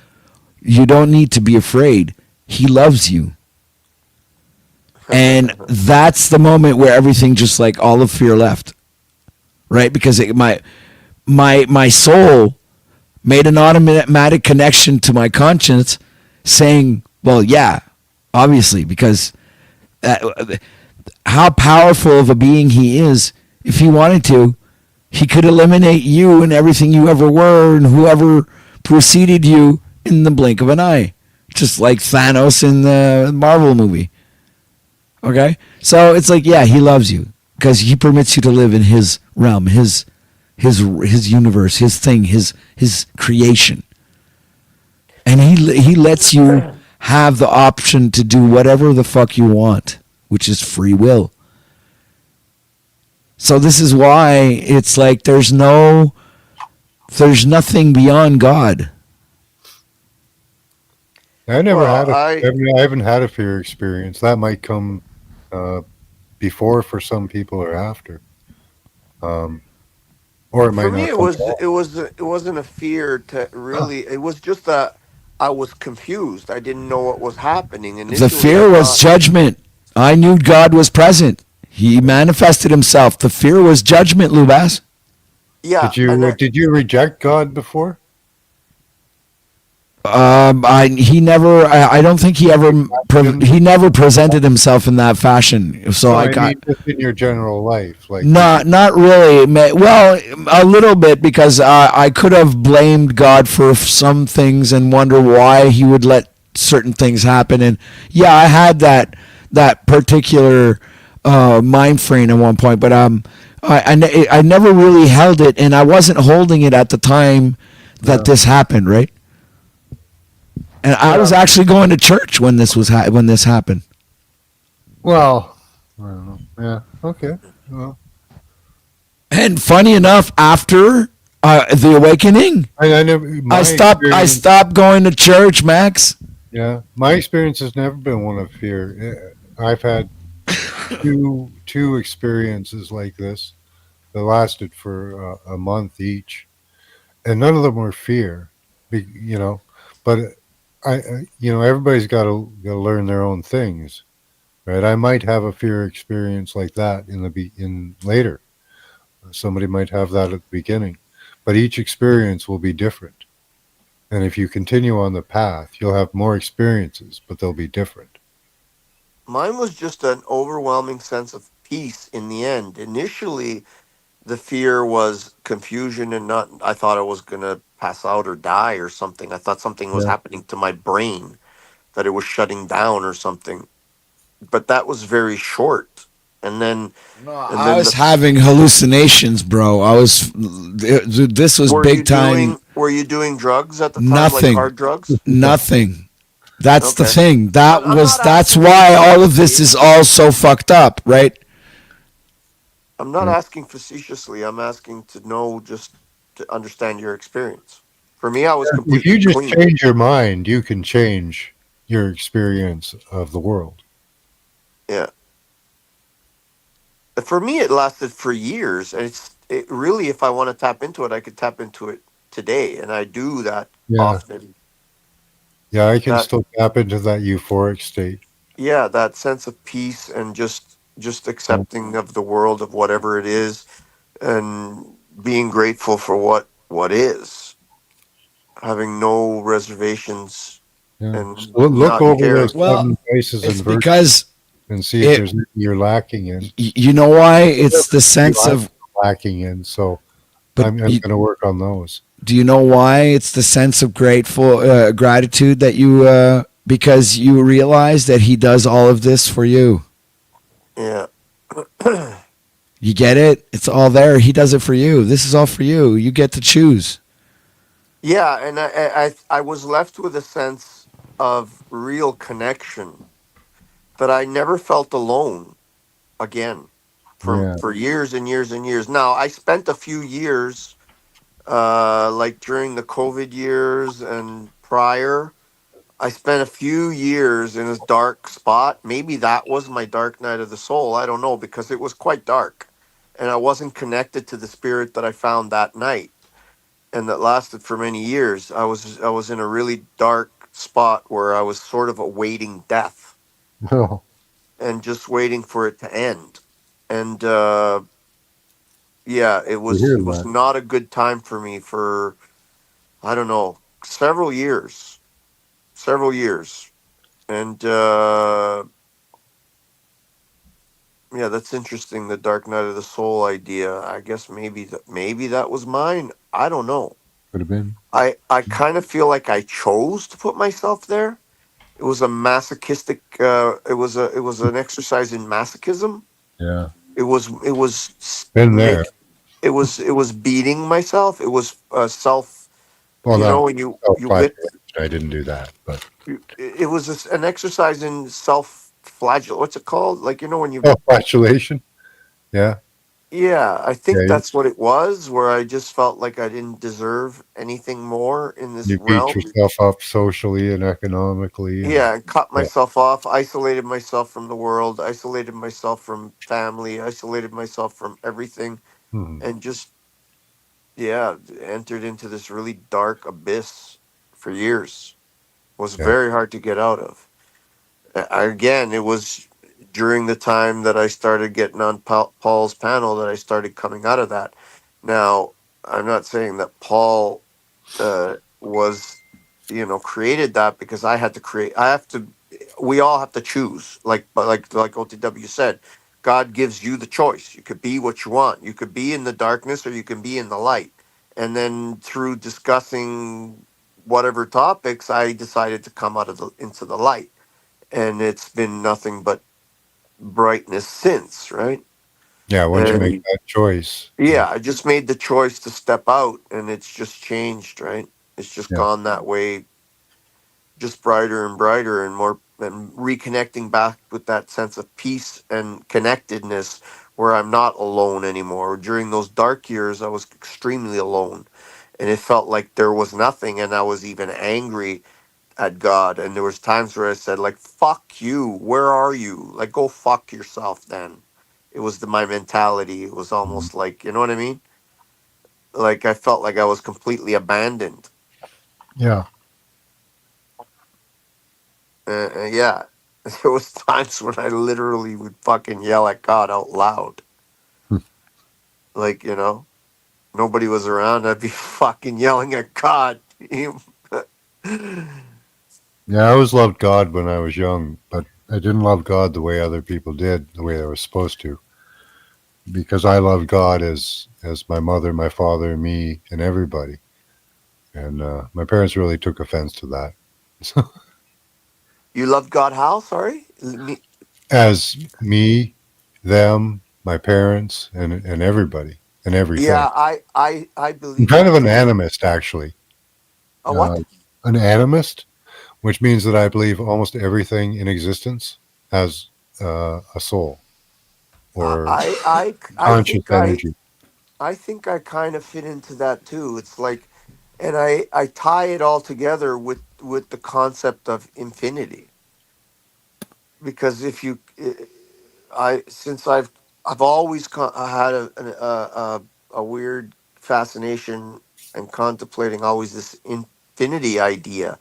"You don't need to be afraid. He loves you." And that's the moment where everything just like all of fear left, right? Because my soul made an automatic connection to my conscience saying, well, yeah, obviously, because how powerful of a being he is. If he wanted to, he could eliminate you and everything you ever were and whoever preceded you in the blink of an eye, just like Thanos in the Marvel movie. Okay? So it's like, yeah, he loves you because he permits you to live in his realm, his universe, his thing, his creation. And he lets you have the option to do whatever the fuck you want, which is free will. So this is why it's like there's nothing beyond God. I haven't had a fear experience. That might come before for some people or after. Or it might For me, not. it wasn't a fear to really. It was just that I was confused. I didn't know what was happening. Initially, The fear was judgment. I knew God was present. He manifested himself. The fear was judgment, Lubas. Yeah. Did you reject God before? I don't think he never presented himself in that fashion. So I got just in your general life, like not really. Well, a little bit because I could have blamed God for some things and wonder why he would let certain things happen. And yeah, I had that particular mind frame at one point, but I never really held it, and I wasn't holding it at the time that this happened, right? And I was actually going to church when this happened. Well, I don't know. Yeah. Okay. Well. And funny enough, after the awakening, I stopped going to church, Max. Yeah, my experience has never been one of fear. I've had two experiences like this that lasted for a month each, and none of them were fear. But everybody's got to learn their own things, right? I might have a fear experience like that in later. Somebody might have that at the beginning, but each experience will be different. And if you continue on the path, you'll have more experiences, but they'll be different. Mine was just an overwhelming sense of peace in the end. Initially, the fear was confusion and I thought I was going to pass out or die or something. I thought something was happening to my brain, that it was shutting down or something. But that was very short. And then I was having hallucinations, bro. This was big time. Were you doing drugs at the time? Nothing. Like hard drugs? Nothing. That's the thing. That's why all of this is all so fucked up, right? I'm not Yeah. asking facetiously. I'm asking to know, just to understand your experience. For me, I was If you completely just clean. change your mind, you can change your experience of the world. Yeah. For me, it lasted for years, and it really, if I want to tap into it, I could tap into it today, and I do that Yeah. often. Yeah, I can That still tap into that euphoric state. Yeah, that sense of peace and just accepting of the world, of whatever it is, and being grateful for what is, having no reservations Yeah. and So look not over those caring. Well, 7 vices it's and virtues because and see if it. there's anything you're lacking in. You know why? It's the sense I'm of. lacking in, so But I'm going to work on those. do you know why? It's the sense of gratitude that you because you realize that he does all of this for you. Yeah. You get it? It's all there. He does it for you. This is all for you. You get to choose. Yeah, and I was left with a sense of real connection, that I never felt alone again Yeah. for years and years and years. Now, I spent a few years, like during the COVID years and prior, I spent a few years in a dark spot. Maybe that was my dark night of the soul. I don't know, because it was quite dark, and I wasn't connected to the spirit that I found that night, and that lasted for many years. I was in a really dark spot where I was sort of awaiting death No. and just waiting for it to end. And yeah, it You was hear it was that? not a good time for me for, I don't know, several years. And yeah, that's interesting, the dark night of the soul idea. I guess maybe that was mine. I don't know. Could have been. I kind of feel like I chose to put myself there. It was a masochistic. It was an exercise in masochism. Yeah. It was Been there. it was beating myself. It was self. Well, You know, no. when you whip. Self-flagellation. I didn't do that, but It was an exercise in self flagell. What's it called? Like, when you. self-flagellation. Yeah. Yeah, I Yeah. think that's what it was. Where I just felt like I didn't deserve anything more in this You beat realm. yourself up socially and economically. Yeah, and cut Yeah. myself off, isolated myself from the world, isolated myself from family, isolated myself from everything, Mhm. and just, yeah, entered into this really dark abyss for years. Was Yeah. very hard to get out of. Again, it was during the time that I started getting on Paul's panel that I started coming out of that. Now, I'm not saying that Paul was, created that, because I had to create. I have to. We all have to choose. Like OTW said, God gives you the choice. You could be what you want. You could be in the darkness, or you can be in the light. And then through discussing whatever topics, I decided to come into the light, and it's been nothing but brightness since, right? Yeah. Once you make And that choice. yeah, I just made the choice to step out, and it's just changed, right? It's just Yeah. gone that way, just brighter and brighter, and more, and reconnecting back with that sense of peace and connectedness, where I'm not alone anymore. During those dark years, I was extremely alone, and it felt like there was nothing, and I was even angry at God. And there was times where I said, like, fuck you, where are you? Like, go fuck yourself then. It was my mentality. It was Mhm. almost like, you know what I mean? Like, I felt like I was completely abandoned. Yeah. Yeah. There was times when I literally would fucking yell at God out loud. Hmm. Like, nobody was around. I'd be fucking yelling at God. Yeah. I always loved God when I was young, but I didn't love God the way other people did, the way they were supposed to. Because I loved God as my mother, my father, me, and everybody. And my parents really took offense to that. You love God how? Sorry? As me, them, my parents, and everybody and everything. Yeah, I I'm believe kind that of an too. animist, actually. A what? An animist, which means that I believe almost everything in existence has a soul. or I conscious energy. I think I kind of fit into that too. It's like, and I tie it all together with the concept of infinity, because if you I since I've always had a weird fascination and contemplating always this infinity idea,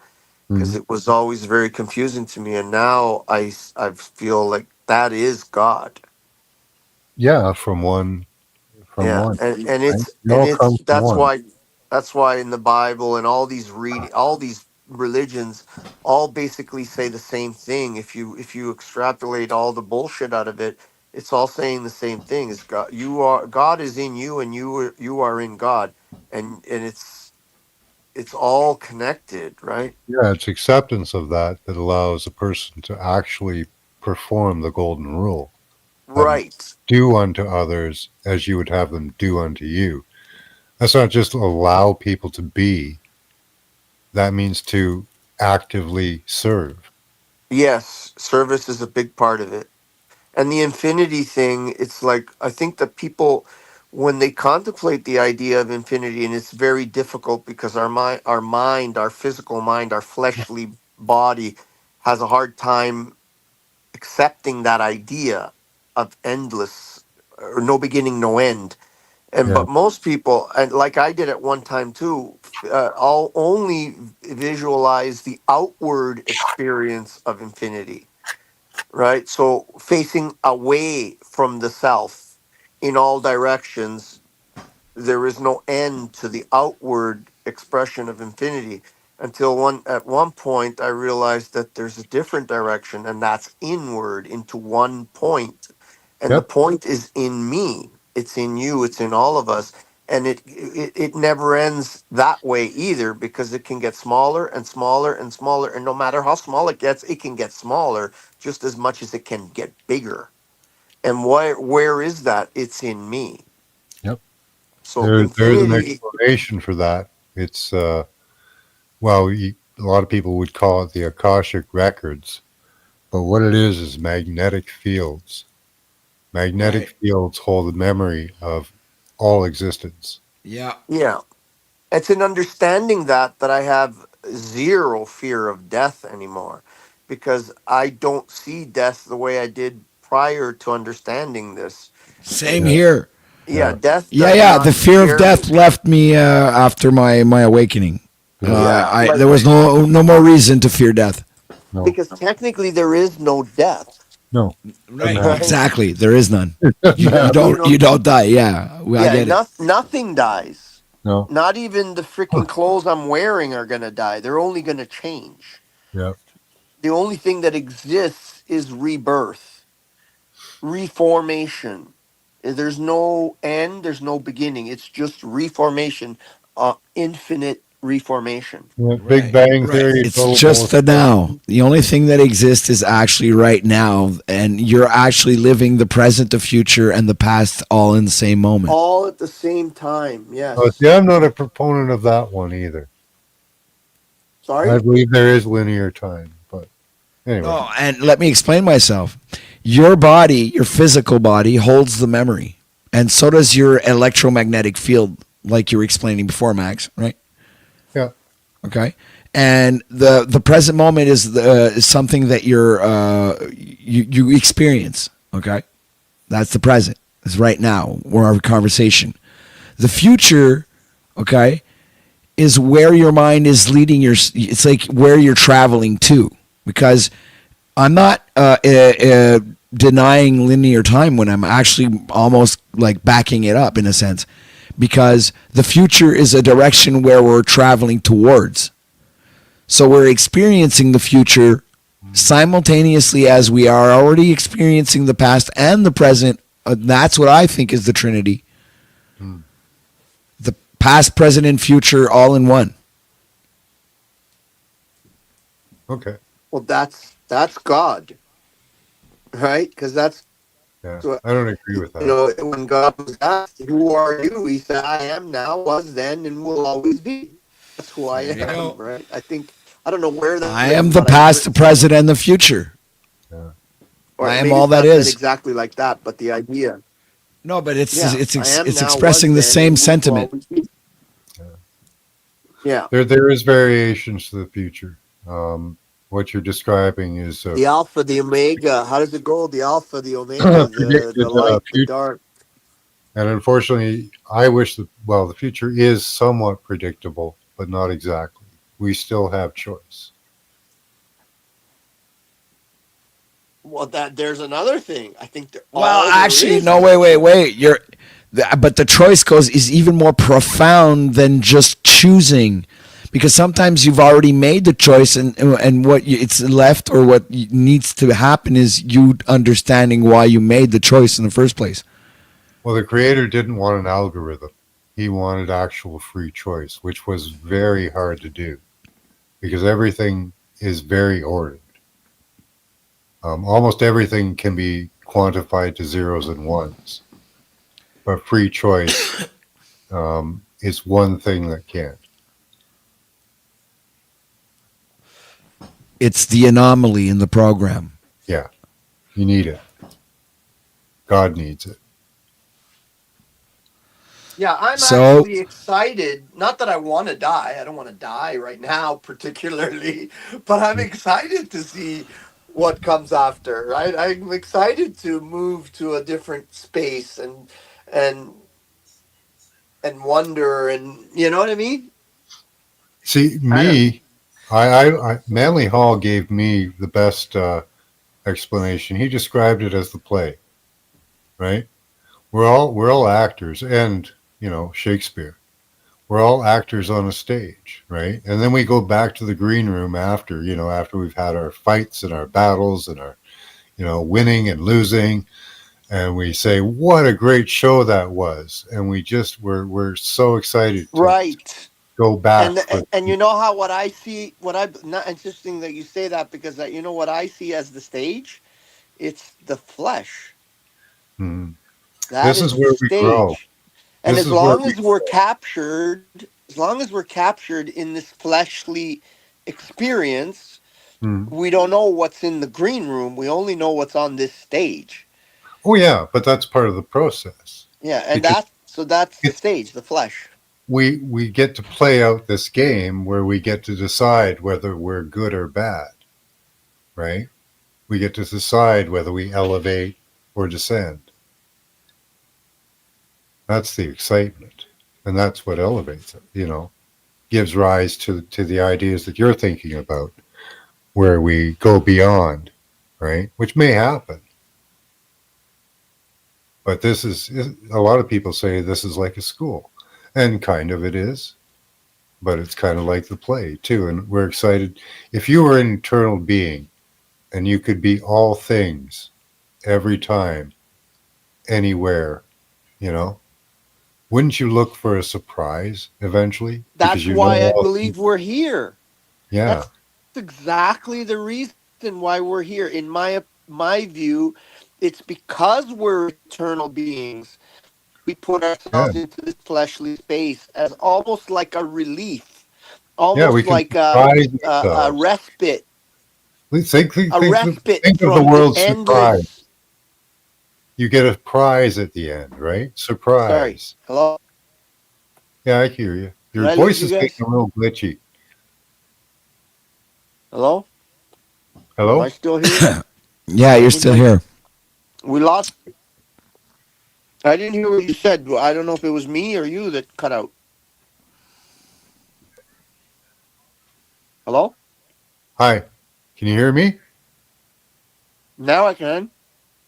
because Mhm. it was always very confusing to me, and now I feel like that is God. Yeah, from one, Yeah, right? It and all it's comes from one. that's why in the Bible and all these religions all basically say the same thing. If you extrapolate all the bullshit out of it, it's all saying the same thing. Is God is in you, and you are in God, and it's all connected, right? Yeah, it's acceptance of that that allows a person to actually perform the golden rule. Right. Do unto others as you would have them do unto you. That's not just allow people to be. That means to actively serve. Yes, service is a big part of it. And the infinity thing, it's like I think that people when they contemplate the idea of infinity, and it's very difficult because our physical mind, our fleshly body has a hard time accepting that idea of endless or no beginning, no end. And Yeah. but most people, and like I did at one time too, all only visualize the outward experience of infinity, right? So facing away from the self in all directions, there is no end to the outward expression of infinity until one point I realized that there's a different direction, and that's inward into one point, and the Yep. point is in me, it's in you, it's in all of us, and it never ends that way either, because it can get smaller and smaller and smaller, and no matter how small it gets, it can get smaller just as much as it can get bigger. And where is that? It's in me. Yep. So There's an infinity. explanation for that. It's well, a lot of people would call it the Akashic records, but what it is magnetic fields. Magnetic Right. fields hold the memory of all existence. Yeah. Yeah, it's an understanding that I have zero fear of death anymore, because I don't see death the way I did prior to understanding this. Same here. Yeah, death Yeah, does yeah. not The fear of scare me. death left me after my awakening. Yeah, There was no more reason to fear death. No. because technically there is no death. No. Right. Right. Exactly. There is none. No. You don't die. Yeah. I Yeah, get it. nothing dies. No. Not even the freaking clothes I'm wearing are gonna die. They're only gonna change. Yeah. The only thing that exists is rebirth, reformation. There's no end, there's no beginning. It's just reformation, infinite reformation. Yeah, Big Bang Right. Theory. It's total just the bullshit. now. The only thing that exists is actually right now, and you're actually living the present, the future, and the past all in the same moment. All at the same time, yes. Oh, see, I'm not a proponent of that one either. Sorry? I believe there is linear time, but anyway. Oh, and let me explain myself. Your body, your physical body, holds the memory, and so does your electromagnetic field, like you were explaining before, Max. Right? Yeah. Okay. And the present moment is something that you experience. Okay. That's the present. It's right now. We're our conversation. The future, okay, is where your mind is leading your. It's like where you're traveling to, because I'm not denying linear time when I'm actually almost like backing it up in a sense, because the future is a direction where we're traveling towards. So we're experiencing the future simultaneously as we are already experiencing the past and the present. That's what I think is the Trinity. The past, present, and future all in one. Okay. Well, that's God, right? Because that's Yeah. what, I don't agree with that. you know, when God was asked, "Who are you?" He said, "I am now, was then, and will always be." That's who I There you go. am, right? I don't know where that. I am the past, the present, and the future. Yeah. Or I am maybe all it's that not said is. exactly like that, but the idea. No, but it's Yeah, I am it's now, expressing was the then, same and will sentiment. always be. Yeah. There is variations to the future. What you're describing is The alpha, the omega. How does it go? The alpha, the omega, predicted the light, the future. dark. And unfortunately, I wish that, well, the future is somewhat predictable, but not exactly. We still have choice. Well, that there's another thing. I think Well, there actually, is no, another wait. But the choice goes is even more profound than just choosing, because sometimes you've already made the choice, and it's left or what needs to happen is you understanding why you made the choice in the first place. Well, the creator didn't want an algorithm. He wanted actual free choice, which was very hard to do because everything is very ordered. Almost everything can be quantified to zeros and ones, but free choice is one thing that can't. It's the anomaly in the program. Yeah, you need it. God needs it. Yeah, I'm So- actually excited. Not that I want to die. I don't want to die right now, particularly, but I'm excited to see what comes after. Right? I'm excited to move to a different space and wonder, and you know what I mean. See, me, Manly Hall gave me the best explanation. He described it as the play, right? We're all actors, and Shakespeare. We're all actors on a stage, right? And then we go back to the green room after we've had our fights and our battles and our winning and losing, and we say what a great show that was, and we're so excited to go back. And you know how what I see, not interesting that you say that, because you know what I see as the stage, it's the flesh. Mhm. That This is is the where we grow. stage. And This as is where long as we're captured, in this fleshly experience, Mhm. we don't know what's in the green room. We only know what's on this stage. Oh yeah, but that's part of the process. Yeah, and Because that's the stage, the flesh. we get to play out this game where we get to decide whether we're good or bad, right? We get to decide whether we elevate or descend. That's the excitement, and that's what elevates it. Gives rise to the ideas that you're thinking about, where we go beyond, right? Which may happen, but this is a lot of people say this is like a school, and kind of it is. But it's kind of like the play too, and we're excited. If you were an eternal being and you could be all things every time, anywhere, wouldn't you look for a surprise eventually? That's why I believe we're here. Yeah. That's exactly the reason why we're here. In my view, it's because we're eternal beings. We put ourselves into this fleshly space as almost like a relief, Yeah, we almost can like surprise a ourselves. respite, Think a respite of the from the word surprise. endless. You get a prize at the end, right? Surprise. Sorry. Hello? Yeah, I hear you. Did Your I voice lose is you getting guys? a little glitchy. Hello? Am Hello? I still here? Yeah, you're still here. We lost. I didn't hear what you said. I don't know if it was me or you that cut out. Hello? Hi. Can you hear me? Now I can.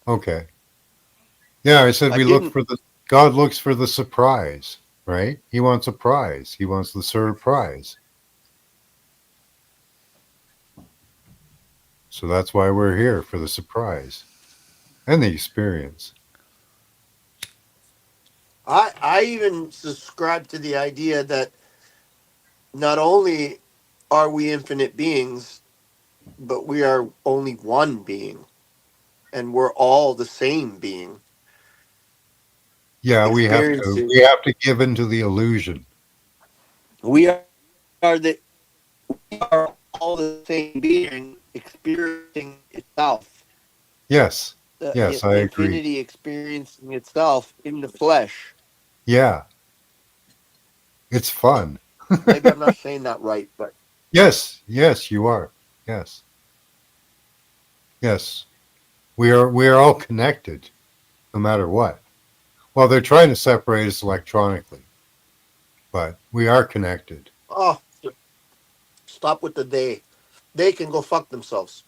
Okay. Yeah, I said I we didn't. look for God looks for the surprise, right? He wants a prize. He wants the surprise. So that's why we're here, for the surprise and the experience. I even subscribe to the idea that not only are we infinite beings, but we are only one being, and we're all the same being. Yeah, we have Experiencing. to give into the illusion. We are we are all the same being experiencing itself. Yes. Yes, I agree. infinity experiencing itself in the flesh. Yeah. It's fun. Maybe I'm not saying that right, but Yes. Yes, you are. Yes. Yes. We are all connected, no matter what. Well, they're trying to separate us electronically, but we are connected. oh, stop with the they. They can go fuck themselves.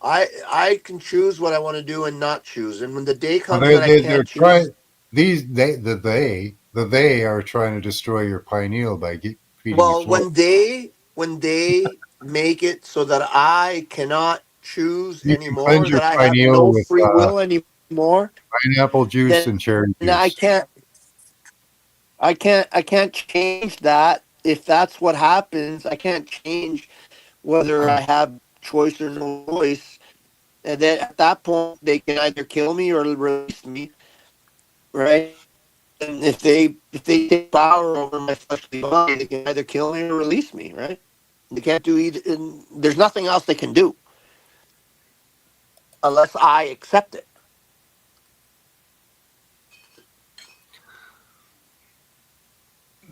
I can choose what I want to do and not choose. And when the day Well, comes that I they're can't choose, trying. They are trying to destroy your pineal by feeding you well, fluid. when they make it so that I cannot choose You can anymore, cleanse your that I have pineal no with free will anymore, pineapple juice then and cherry I juice. can't change that. If that's what happens, I can't change whether I have choice or no choice. And then at that point, they can either kill me or release me, right? And if they take power over my fleshly body, they can either kill me or release me, right? They can't do either. And there's nothing else they can do unless I accept it,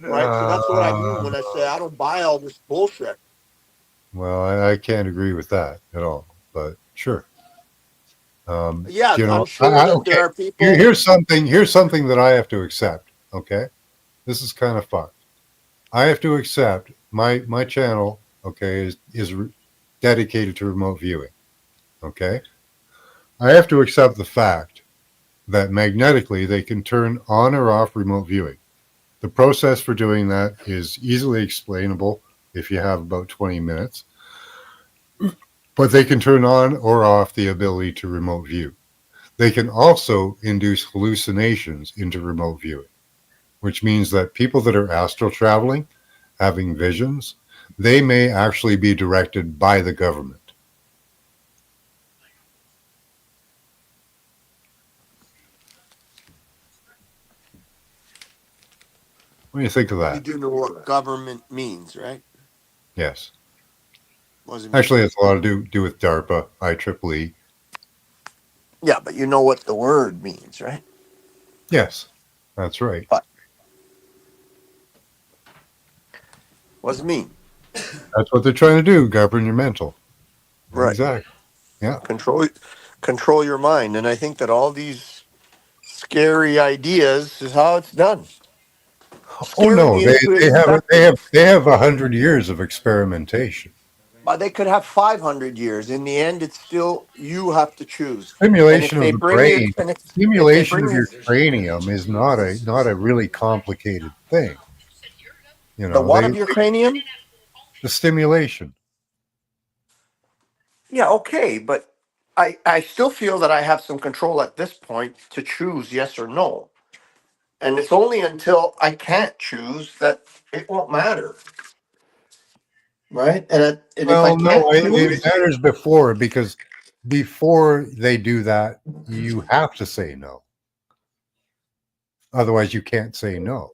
right? So that's what I mean Uh, when I say I don't buy all this bullshit. well, I can't agree with that at all, but sure. Yeah, You I'm know, sure that there okay. are people. Here's something. Here's something that I have to accept. Okay, this is kind of fucked. I have to accept my channel. Okay, is dedicated to remote viewing. Okay, I have to accept the fact that magnetically they can turn on or off remote viewing. The process for doing that is easily explainable if you have about 20 minutes, but they can turn on or off the ability to remote view. They can also induce hallucinations into remote viewing, which means that people that are astral traveling, having visions, they may actually be directed by the government. What do you think of You that? do know what government means, right? Yes. What does it mean? Actually, it's a lot to do with DARPA, IEEE. Yeah, but you know what the word means, right? Yes, that's right. But what does it mean? That's what they're trying to do, govern your mental. Right. Exactly. Yeah. Control your mind. And I think that all these scary ideas is how it's done. Oh Scaring no, me into they have 100 years of experimentation. they could have 500 years. In the end, it's still you have to choose. And if Stimulation they of the bring you, brain, and if they stimulation bring of you your cranium is not a really complicated thing. You the know, what of your cranium, the stimulation. yeah, okay, but I still feel that I have some control at this point to choose yes or no. And it's only until I can't choose that it won't matter, right? And if I Well, no, can't it choose, matters before, because before they do that, you have to say no. Otherwise, you can't say no.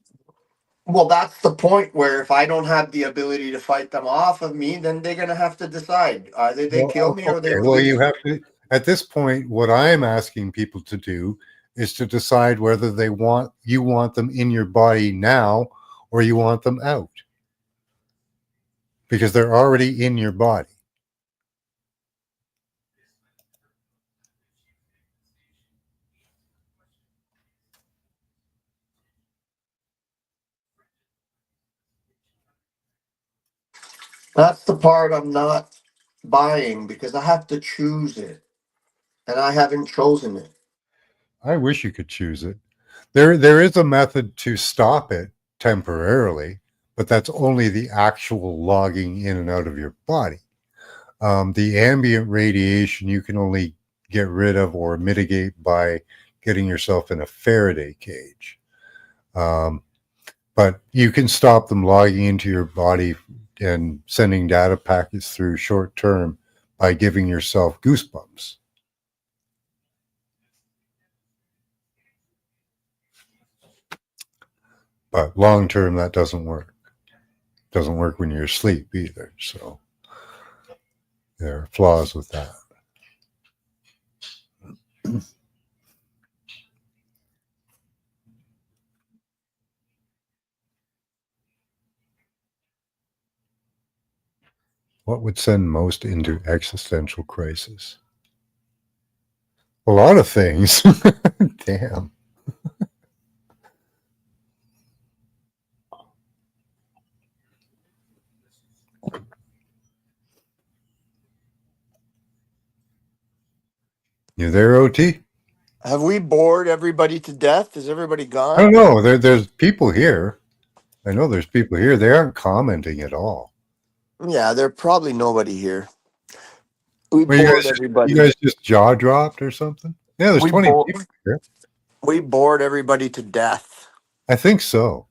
well, that's the point where if I don't have the ability to fight them off of me, then they're gonna have to decide either they kill Well, me or they okay. Well, release you me. have to, at this point, what I'm asking people to do is to decide whether you want them in your body now or you want them out, because they're already in your body. That's the part I'm not buying because I have to choose it, and I haven't chosen it. I wish you could choose it. There is a method to stop it temporarily, but that's only the actual logging in and out of your body. The ambient radiation you can only get rid of or mitigate by getting yourself in a Faraday cage. But you can stop them logging into your body and sending data packets through short term by giving yourself goosebumps. But long term, that doesn't work. Doesn't work when you're asleep either. So There are flaws with that. What would send most into existential crisis? A lot of things. Damn. You there, OT? Have we bored everybody to death? Is everybody gone? I don't know. There's people here. I know there's people here. They aren't commenting at all. Yeah, there's probably nobody here. We Well, bored everybody. You guys just jaw dropped or something? Yeah, there's 20 people here. We bored everybody to death. I think so.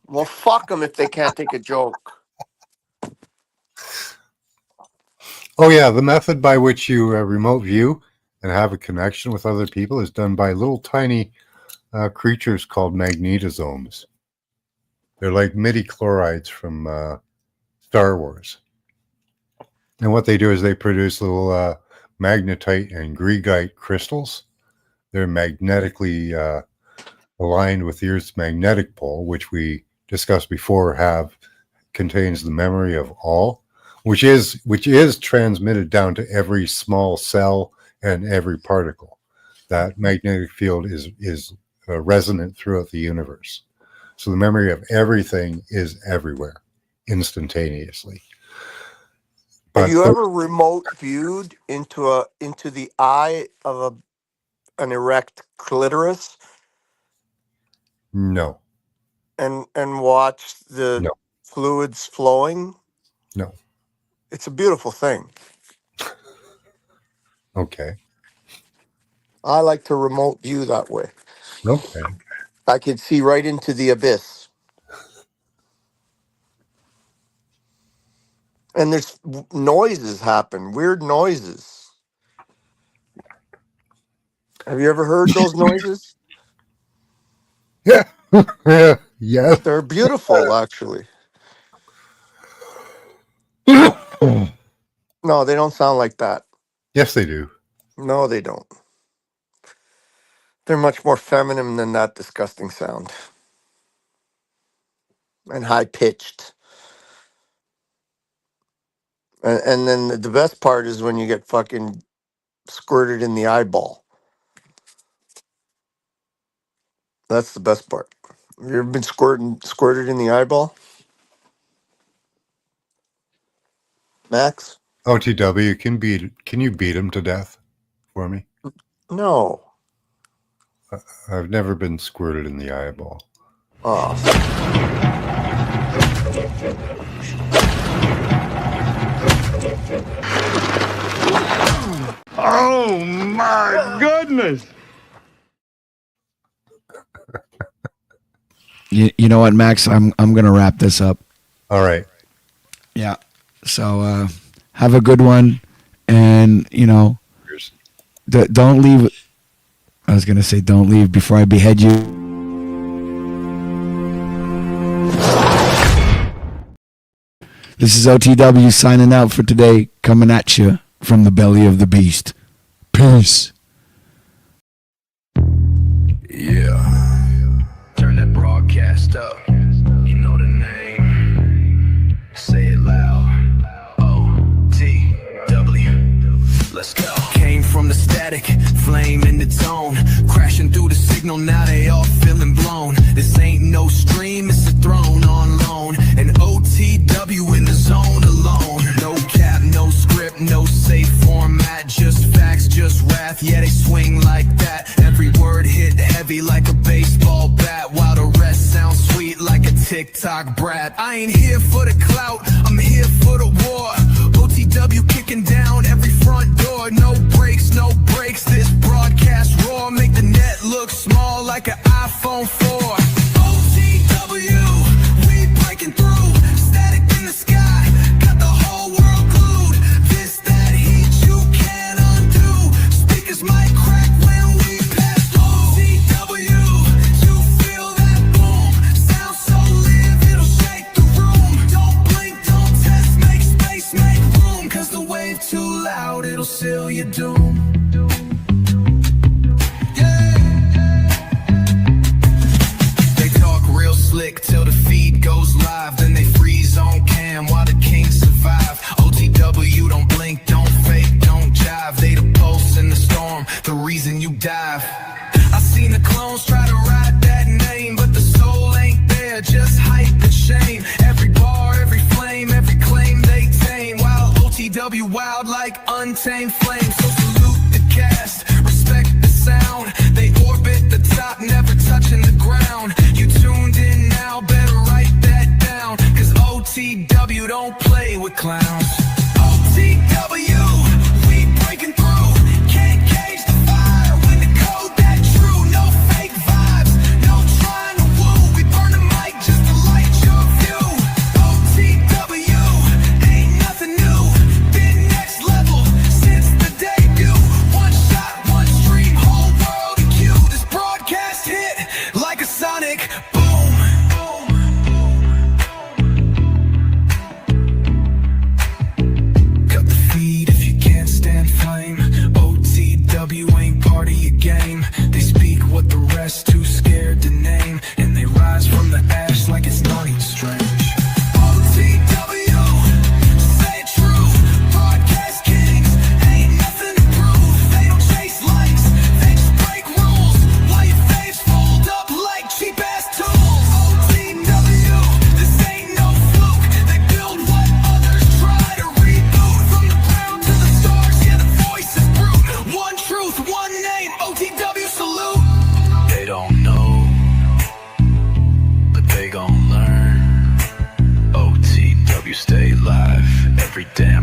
Well, fuck them if they can't take a joke. Oh, yeah. The method by which you remote view and have a connection with other people is done by little tiny creatures called magnetosomes. They're like midi-chlorides from Star Wars. And what they do is they produce little magnetite and greigite crystals. They're magnetically aligned with the Earth's magnetic pole, which we discussed before contains the memory of all, which is transmitted down to every small cell and every particle. That magnetic field is resonant throughout the universe. So the memory of everything is everywhere, instantaneously. Have you ever remote viewed into the eye of an erect clitoris No. and watched the fluids flowing? No. It's a beautiful thing. Okay. I like to remote view that way. Okay. I could see right into the abyss. And there's noises happen, weird noises. Have you ever heard those noises? Yeah. Yeah. They're beautiful, actually. No, they don't sound like that. Yes, they do. No, they don't. They're much more feminine than that disgusting sound. And high-pitched. And then the best part is when you get fucking squirted in the eyeball. That's the best part. Have you ever been squirted in the eyeball? Max? OTW, can you beat him to death for me? No. I've never been squirted in the eyeball. Oh. Oh my goodness! You know what, Max? I'm gonna wrap this up. All right. Yeah. So have a good one, and don't leave. I was gonna say don't leave before I behead you. This is OTW signing out for today, coming at you from the belly of the beast. Peace. Yeah. Turn that broadcast up. You know the name. Say it loud. OTW. Let's go. Came from the static, flame in the tone. Crashing through the signal, now they all feeling blown. This ain't no stream, it's a throne on loan. And OTW in the zone alone. No cap, no script, no safe format. Just facts, just wrath, yeah they swing like that. Every word hit heavy like a baseball bat, while the rest sounds sweet like a TikTok brat. I ain't here for the clout, I'm here for the war. OTW kicking down every front door. No breaks, no breaks, this broadcast raw. Make the net look small like an iPhone 4. OTW, we breaking through. Static in the sky, got the whole world glued. This, that heat you can't undo. Speakers might crack when we pass through. OTW, you feel that boom. Sound so live, it'll shake the room. Don't blink, don't test, make space. Cause the wave too loud, it'll seal your doom. They talk real slick till the feed goes live, then they freeze on cam while the kings survive. OTW, don't blink, don't fake, don't jive. They the pulse in the storm, the reason you dive. I seen the clones try to ride that name, but the soul ain't there, just hype and shame. Every bar, every flame, every claim they tame, while OTW wild like untamed flames. So salute the cast, respect the sound. They orbit the top, never touching the ground. You tuned in now, better write that down, cause OTW don't play with clowns. OTW, we breaking through. Can't cage the fire with the code that true. No fake vibes, no trying to woo. We burn the mic just to light your view. OTW, ain't nothing new. Been next level since the debut. One shot, one stream, whole world in queue. This broadcast hit like a sonic boom. Cut the feed if you can't stand flame. OTW ain't part of your game. They speak what the rest too scared to name, and they rise from the ash like it's nothing strange. OTW, say it true. Broadcast kings, ain't nothing to prove. They don't chase likes, they just break rules. While your faves fold up like cheap ass tools. OTW, this ain't no fluke. They build what others try to reboot. From the ground to the stars, yeah, the voice is brute. One truth, one name, OTW salute. They don't know, but they gon' learn. OTW stay live every damn